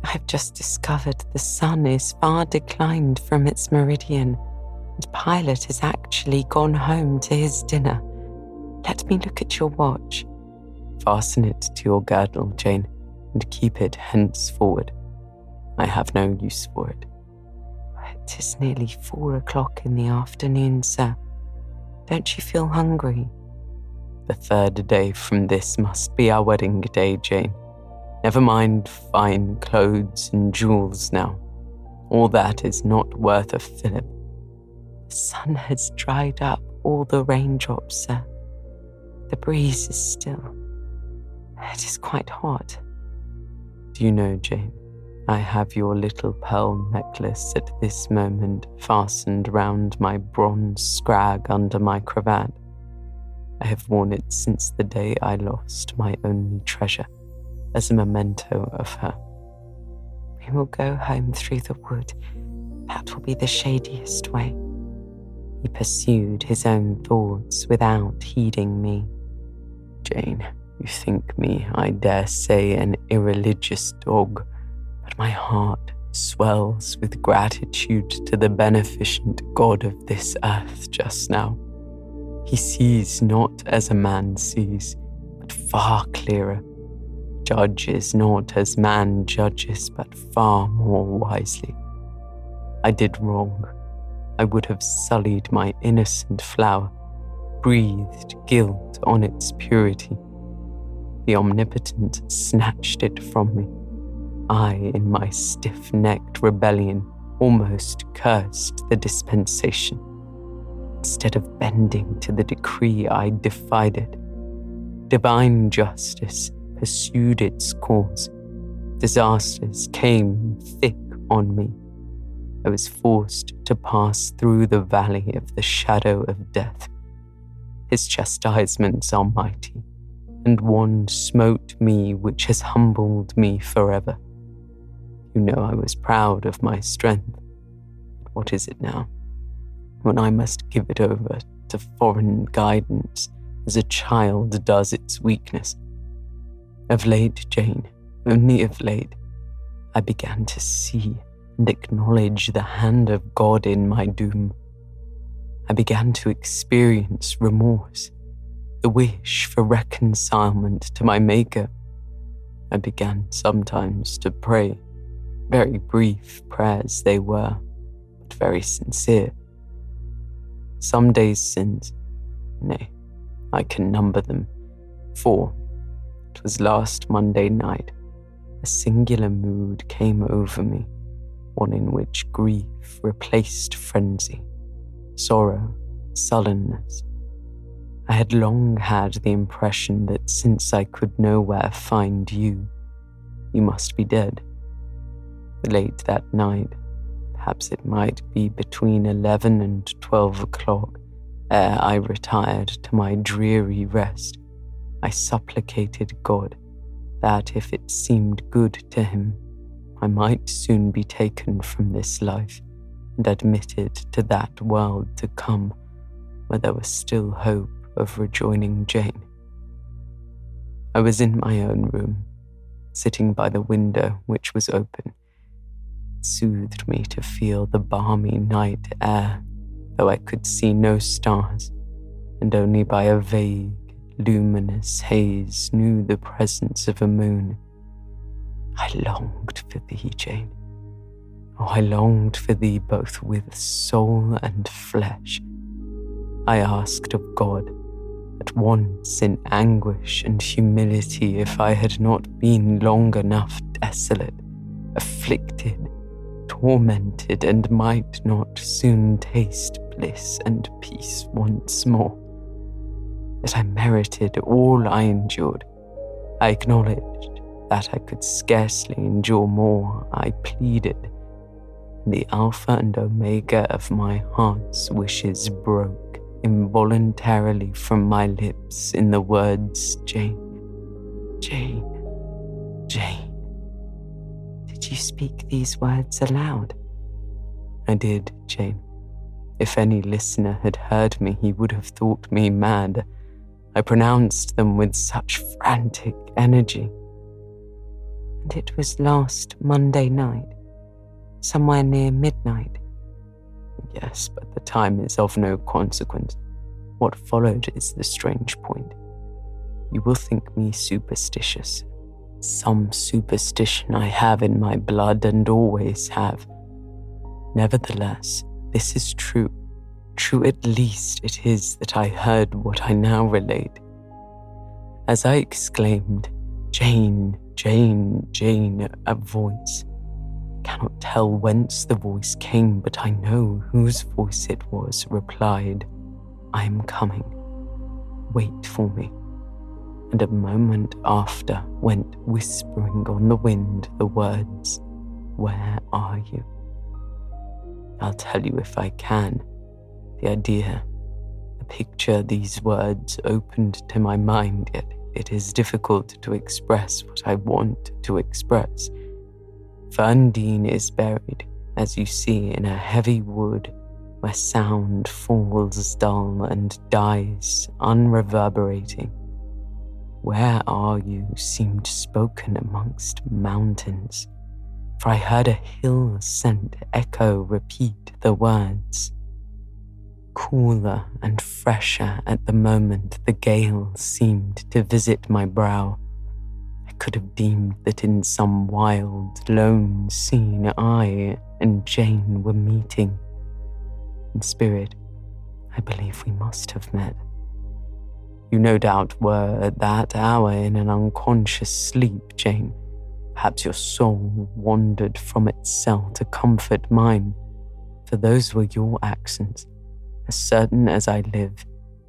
I have just discovered the sun is far declined from its meridian, and Pilot has actually gone home to his dinner. Let me look at your watch. Fasten it to your girdle, Jane, and keep it henceforward. I have no use for it. It is nearly 4 o'clock in the afternoon, sir. Don't you feel hungry? The 3rd day from this must be our wedding day, Jane. Never mind fine clothes and jewels now. All that is not worth a fillip. The sun has dried up all the raindrops, sir. The breeze is still. It is quite hot. Do you know, Jane, I have your little pearl necklace at this moment fastened round my bronze scrag under my cravat. I have worn it since the day I lost my only treasure, as a memento of her. We will go home through the wood. That will be the shadiest way. He pursued his own thoughts without heeding me. Jane, you think me, I dare say, an irreligious dog, but my heart swells with gratitude to the beneficent God of this earth just now. He sees not as a man sees, but far clearer, judges not as man judges, but far more wisely. I did wrong. I would have sullied my innocent flower, breathed guilt on its purity. The Omnipotent snatched it from me. I, in my stiff-necked rebellion, almost cursed the dispensation. Instead of bending to the decree, I defied it. Divine justice pursued its course. Disasters came thick on me. I was forced to pass through the valley of the shadow of death. His chastisements are mighty, and one smote me which has humbled me forever. You know I was proud of my strength. What is it now, when I must give it over to foreign guidance as a child does its weakness? Of late, Jane, only of late, I began to see and acknowledge the hand of God in my doom. I began to experience remorse, the wish for reconcilement to my Maker. I began sometimes to pray. Very brief prayers they were, but very sincere. Some days since, nay, I can number them, 4. It was last Monday night. A singular mood came over me, one in which grief replaced frenzy, sorrow, sullenness. I had long had the impression that since I could nowhere find you, you must be dead. Late that night, perhaps it might be between 11 and 12 o'clock, ere I retired to my dreary rest, I supplicated God that if it seemed good to him, I might soon be taken from this life and admitted to that world to come, where there was still hope of rejoining Jane. I was in my own room, sitting by the window which was open. It soothed me to feel the balmy night air, though I could see no stars, and only by a vague, luminous haze knew the presence of a moon. I longed for thee, Jane. Oh, I longed for thee both with soul and flesh. I asked of God, at once in anguish and humility, if I had not been long enough desolate, afflicted, tormented, and might not soon taste bliss and peace once more. That I merited all I endured. I acknowledged that I could scarcely endure more. I pleaded, and the Alpha and Omega of my heart's wishes broke involuntarily from my lips in the words, Jane, Jane, Jane. Did you speak these words aloud? I did, Jane. If any listener had heard me, he would have thought me mad. I pronounced them with such frantic energy. And it was last Monday night, somewhere near midnight. Yes, but the time is of no consequence. What followed is the strange point. You will think me superstitious. Some superstition I have in my blood and always have. Nevertheless, this is true. True at least it is that I heard what I now relate. As I exclaimed, "Jane, Jane, Jane," a voice. I cannot tell whence the voice came, but I know whose voice it was, replied, "I am coming. Wait for me." And a moment after went whispering on the wind the words, "Where are you?" I'll tell you if I can. The idea, the picture these words opened to my mind, yet it is difficult to express what I want to express. For Undine is buried, as you see, in a heavy wood where sound falls dull and dies unreverberating. "Where are you?" seemed spoken amongst mountains, for I heard a hill-sent echo repeat the words. Cooler and fresher at the moment the gale seemed to visit my brow. I could have deemed that in some wild, lone scene I and Jane were meeting. In spirit, I believe we must have met. You no doubt were at that hour in an unconscious sleep, Jane. Perhaps your soul wandered from its cell to comfort mine, for those were your accents. As certain as I live,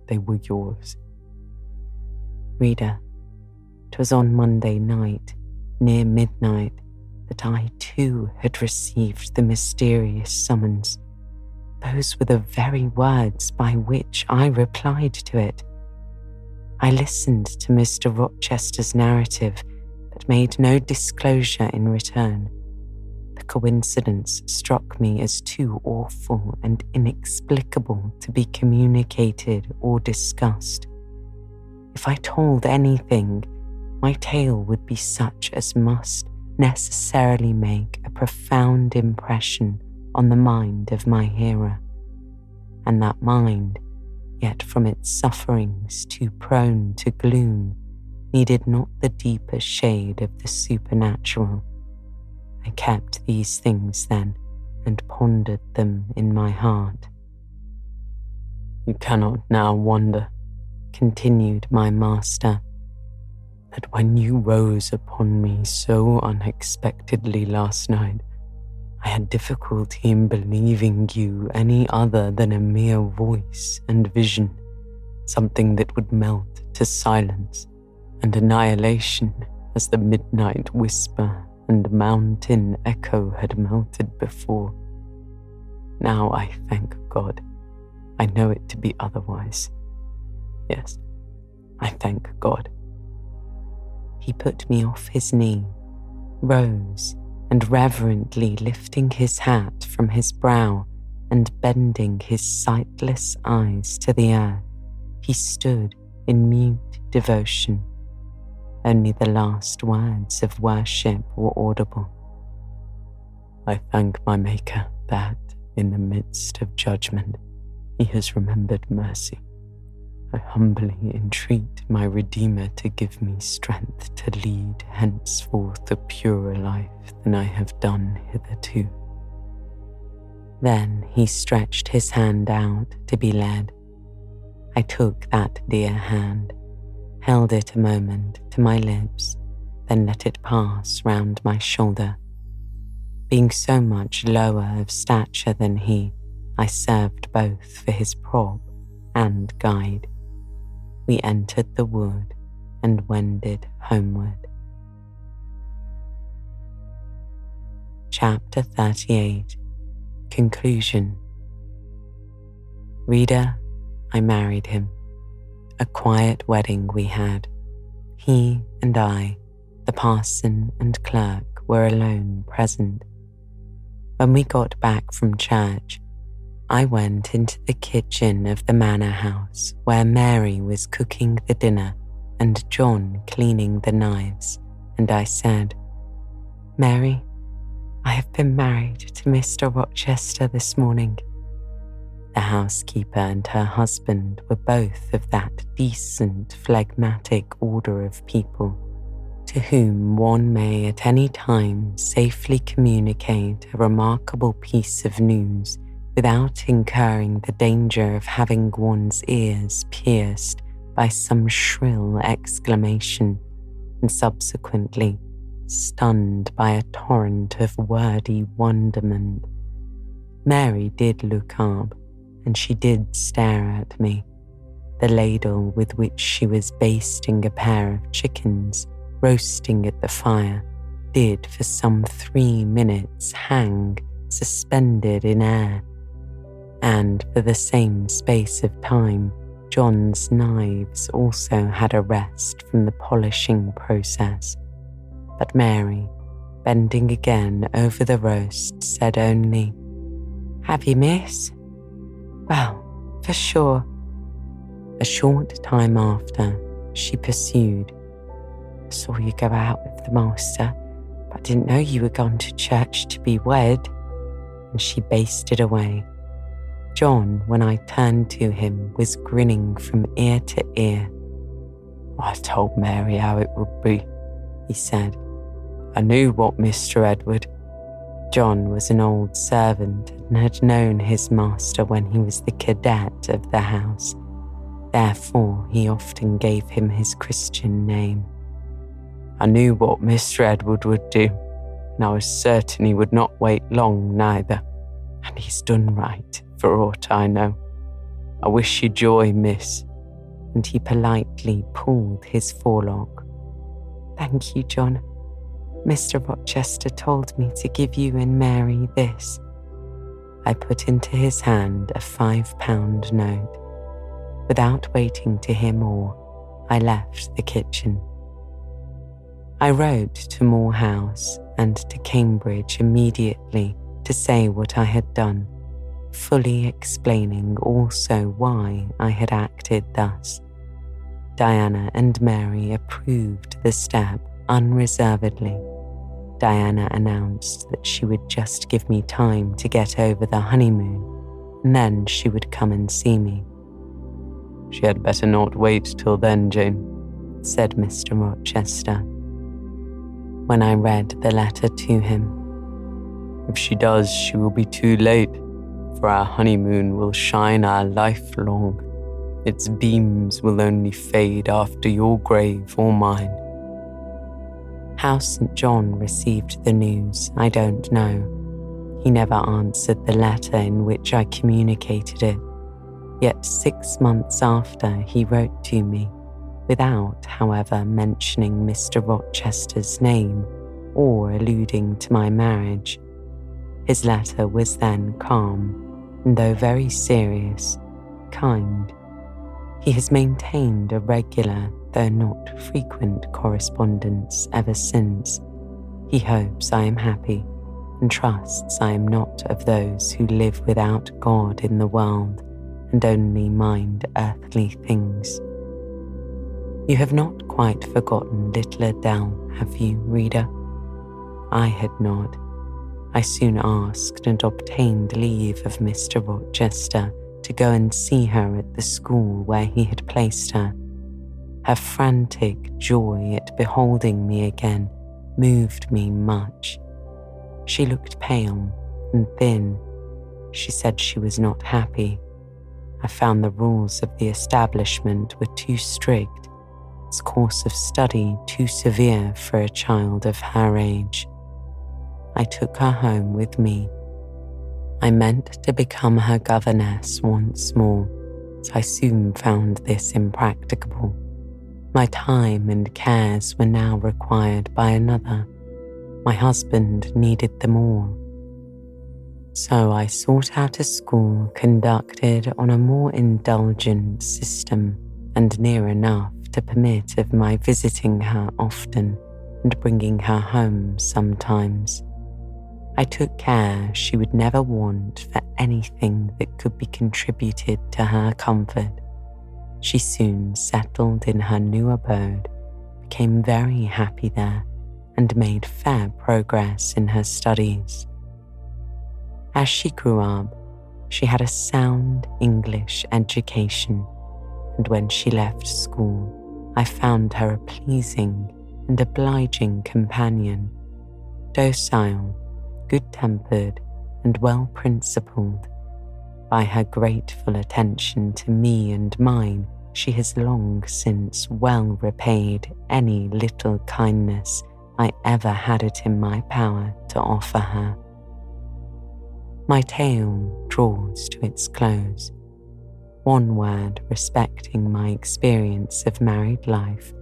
they were yours. Reader, 'twas on Monday night, near midnight, that I too had received the mysterious summons. Those were the very words by which I replied to it. I listened to Mr. Rochester's narrative, but made no disclosure in return. The coincidence struck me as too awful and inexplicable to be communicated or discussed. If I told anything, my tale would be such as must necessarily make a profound impression on the mind of my hearer, and that mind, yet from its sufferings too prone to gloom, needed not the deeper shade of the supernatural. I kept these things then, and pondered them in my heart. You cannot now wonder, continued my master, that when you rose upon me so unexpectedly last night, I had difficulty in believing you any other than a mere voice and vision, something that would melt to silence and annihilation as the midnight whisper and mountain echo had melted before. Now I thank God, I know it to be otherwise. Yes, I thank God. He put me off his knee, rose, and reverently lifting his hat from his brow and bending his sightless eyes to the earth, he stood in mute devotion. Only the last words of worship were audible. I thank my Maker that, in the midst of judgment, he has remembered mercy. I humbly entreat my Redeemer to give me strength to lead henceforth a purer life than I have done hitherto. Then he stretched his hand out to be led. I took that dear hand, held it a moment to my lips, then let it pass round my shoulder. Being so much lower of stature than he, I served both for his prop and guide. We entered the wood and wended homeward. Chapter 38. Conclusion. Reader, I married him. A quiet wedding we had. He and I, the parson and clerk, were alone present. When we got back from church, I went into the kitchen of the manor house where Mary was cooking the dinner and John cleaning the knives, and I said, "Mary, I have been married to Mr. Rochester this morning." The housekeeper and her husband were both of that decent, phlegmatic order of people to whom one may at any time safely communicate a remarkable piece of news without incurring the danger of having one's ears pierced by some shrill exclamation, and subsequently stunned by a torrent of wordy wonderment. Mary did look up, and she did stare at me. The ladle with which she was basting a pair of chickens, roasting at the fire, did for some 3 minutes hang suspended in air, and for the same space of time John's knives also had a rest from the polishing process. But Mary, bending again over the roast, said only, "Have you, miss?" "Well, for sure." A short time after, she pursued, "I saw you go out with the master, but I didn't know you were gone to church to be wed." And she basted away. John, when I turned to him, was grinning from ear to ear. "I told Mary how it would be," he said. "I knew what Mr. Edward—" John was an old servant and had known his master when he was the cadet of the house. Therefore, he often gave him his Christian name. "I knew what Mr. Edward would do, and I was certain he would not wait long neither. And he's done right, for aught I know. I wish you joy, miss." And he politely pulled his forelock. "Thank you, John. Mr. Rochester told me to give you and Mary this." I put into his hand a £5 note. Without waiting to hear more, I left the kitchen. I rode to Moor House and to Cambridge immediately to say what I had done, fully explaining also why I had acted thus. Diana and Mary approved the step unreservedly. Diana announced that she would just give me time to get over the honeymoon, and then she would come and see me. "She had better not wait till then, Jane," said Mr. Rochester, when I read the letter to him. "If she does, she will be too late, for our honeymoon will shine our life long. Its beams will only fade after your grave or mine." How St. John received the news, I don't know. He never answered the letter in which I communicated it. Yet 6 months after, he wrote to me, without, however, mentioning Mr. Rochester's name or alluding to my marriage. His letter was then calm, and though very serious, kind. He has maintained a regular, though not frequent, correspondence ever since. He hopes I am happy, and trusts I am not of those who live without God in the world and only mind earthly things. You have not quite forgotten little Adele, have you, reader? I had not. I soon asked and obtained leave of Mr. Rochester to go and see her at the school where he had placed her. Her frantic joy at beholding me again moved me much. She looked pale and thin. She said she was not happy. I found the rules of the establishment were too strict, its course of study too severe for a child of her age. I took her home with me. I meant to become her governess once more, but I soon found this impracticable. My time and cares were now required by another. My husband needed them all. So I sought out a school conducted on a more indulgent system and near enough to permit of my visiting her often and bringing her home sometimes. I took care she would never want for anything that could be contributed to her comfort. She soon settled in her new abode, became very happy there, and made fair progress in her studies. As she grew up, she had a sound English education, and when she left school, I found her a pleasing, and obliging companion, docile, good-tempered, and well-principled. By her grateful attention to me and mine, she has long since well repaid any little kindness I ever had it in my power to offer her. My tale draws to its close. One word respecting my experience of married life,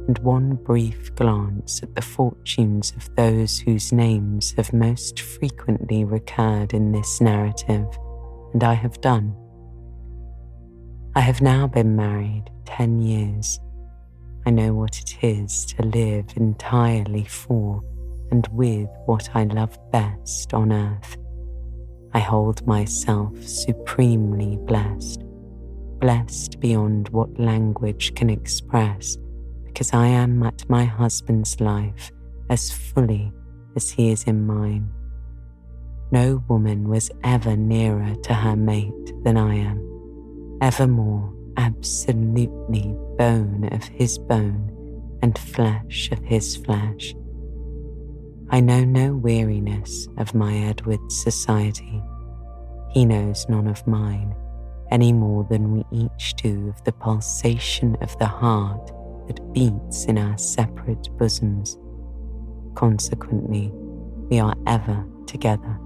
and one brief glance at the fortunes of those whose names have most frequently recurred in this narrative, and I have done. I have now been married 10 years. I know what it is to live entirely for and with what I love best on earth. I hold myself supremely blessed, blessed beyond what language can express, because I am at my husband's life as fully as he is in mine. No woman was ever nearer to her mate than I am, ever more absolutely bone of his bone and flesh of his flesh. I know no weariness of my Edward's society. He knows none of mine, any more than we each do of the pulsation of the heart that beats in our separate bosoms. Consequently, we are ever together.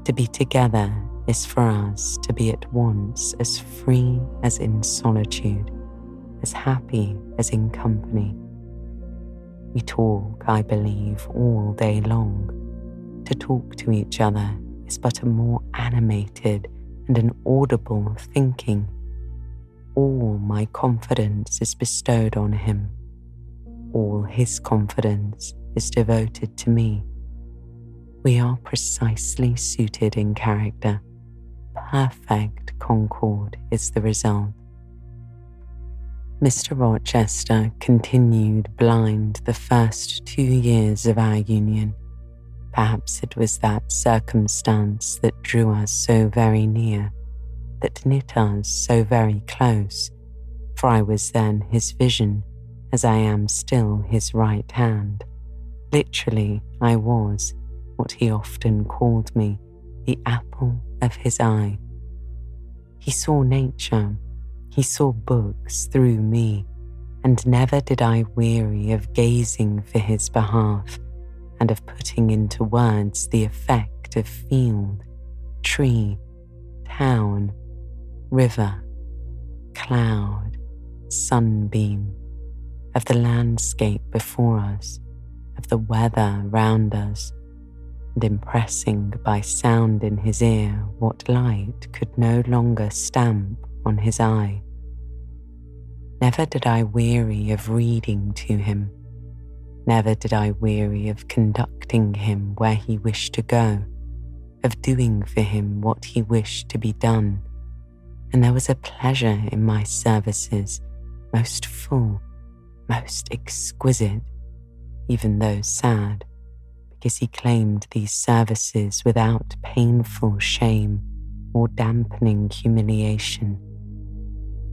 To be together is for us to be at once as free as in solitude, as happy as in company. We talk, I believe, all day long. To talk to each other is but a more animated and an audible thinking. All my confidence is bestowed on him. All his confidence is devoted to me. We are precisely suited in character. Perfect concord is the result. Mr. Rochester continued blind the first 2 years of our union. Perhaps it was that circumstance that drew us so very near, that knit us so very close, for I was then his vision, as I am still his right hand. Literally, I was, what he often called me, the apple of his eye. He saw nature, he saw books through me, and never did I weary of gazing for his behalf, and of putting into words the effect of field, tree, town, river, cloud, sunbeam, of the landscape before us, of the weather round us, and impressing by sound in his ear what light could no longer stamp on his eye. Never did I weary of reading to him. Never did I weary of conducting him where he wished to go, of doing for him what he wished to be done. And there was a pleasure in my services, most full, most exquisite, even though sad, because he claimed these services without painful shame or dampening humiliation.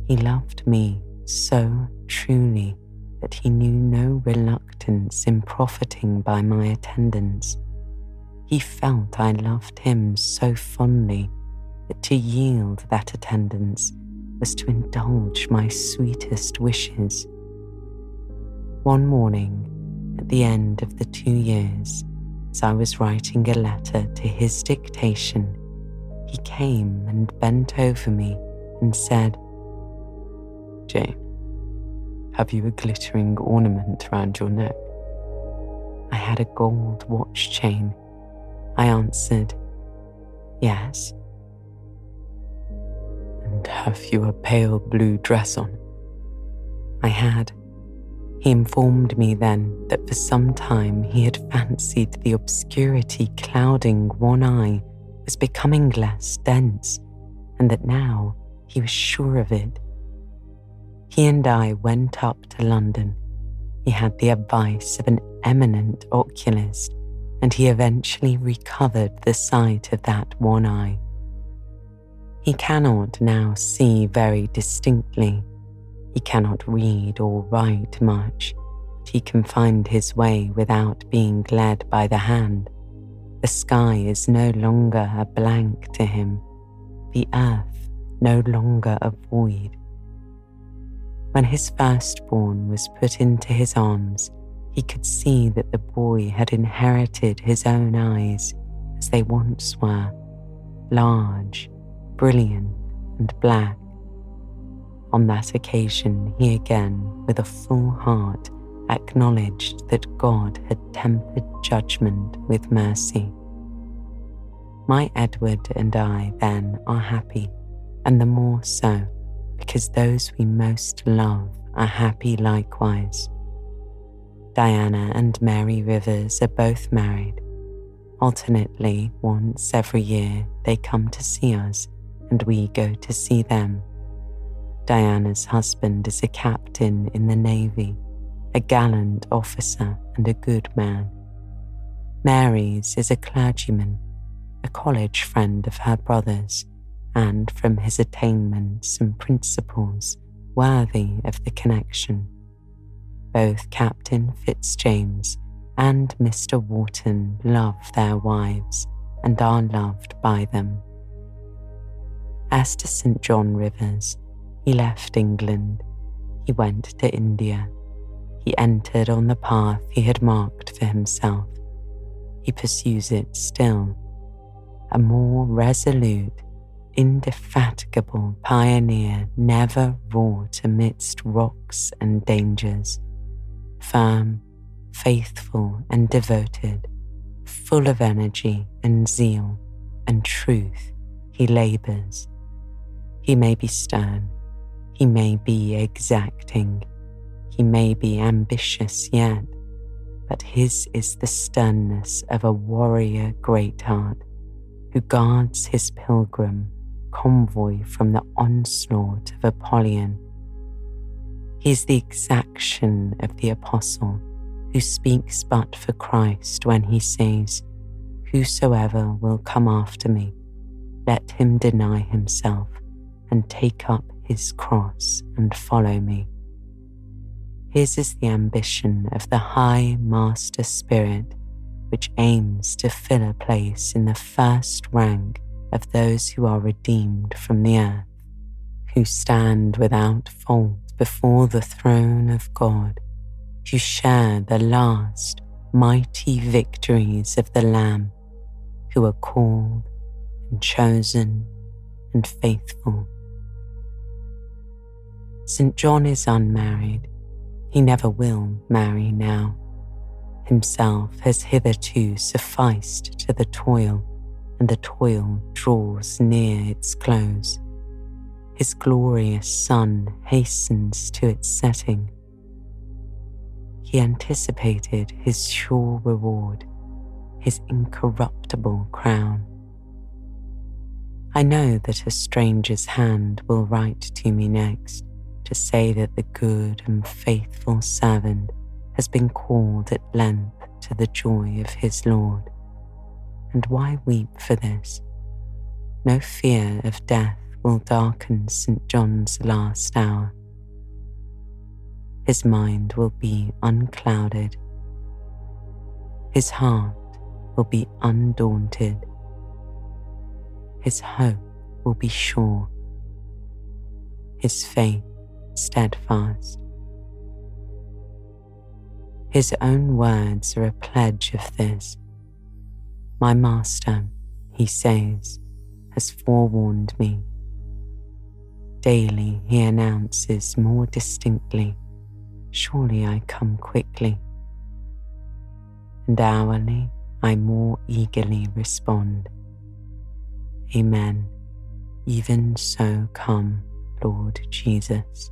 He loved me so truly that he knew no reluctance in profiting by my attendance. He felt I loved him so fondly that to yield that attendance was to indulge my sweetest wishes. One morning, at the end of the 2 years, as I was writing a letter to his dictation, he came and bent over me and said, "Jane, have you a glittering ornament round your neck?" I had a gold watch chain. I answered, "Yes." "And have you a pale blue dress on?" I had. He informed me then that for some time he had fancied the obscurity clouding one eye was becoming less dense, and that now he was sure of it. He and I went up to London. He had the advice of an eminent oculist, and he eventually recovered the sight of that one eye. He cannot now see very distinctly. He cannot read or write much, but he can find his way without being led by the hand. The sky is no longer a blank to him, the earth no longer a void. When his firstborn was put into his arms, he could see that the boy had inherited his own eyes as they once were, large, brilliant, and black. On that occasion, he again, with a full heart, acknowledged that God had tempered judgment with mercy. My Edward and I then are happy, and the more so, because those we most love are happy likewise. Diana and Mary Rivers are both married. Alternately, once every year, they come to see us, and we go to see them. Diana's husband is a captain in the Navy, a gallant officer and a good man. Mary's is a clergyman, a college friend of her brother's, and from his attainments and principles worthy of the connection. Both Captain Fitzjames and Mr. Wharton love their wives and are loved by them. As to St. John Rivers, he left England. He went to India. He entered on the path he had marked for himself. He pursues it still, a more resolute, indefatigable pioneer never wrought amidst rocks and dangers. Firm, faithful and devoted, full of energy and zeal and truth, he labours. He may be stern, he may be exacting, he may be ambitious yet, but his is the sternness of a warrior greatheart who guards his pilgrim convoy from the onslaught of Apollyon. He is the exaction of the apostle who speaks but for Christ when he says, "Whosoever will come after me, let him deny himself and take up his cross and follow me." His is the ambition of the high master spirit which aims to fill a place in the first rank of those who are redeemed from the earth, who stand without fault before the throne of God, who share the last mighty victories of the Lamb, who are called and chosen and faithful. St. John is unmarried. He never will marry now. Himself has hitherto sufficed to the toil, and the toil draws near its close. His glorious sun hastens to its setting. He anticipated his sure reward, his incorruptible crown. I know that a stranger's hand will write to me next to say that the good and faithful servant has been called at length to the joy of his Lord. And why weep for this? No fear of death will darken St. John's last hour. His mind will be unclouded. His heart will be undaunted. His hope will be sure. His faith steadfast. His own words are a pledge of this. My Master, he says, has forewarned me. Daily he announces more distinctly, surely I come quickly. And hourly I more eagerly respond, Amen, even so come, Lord Jesus.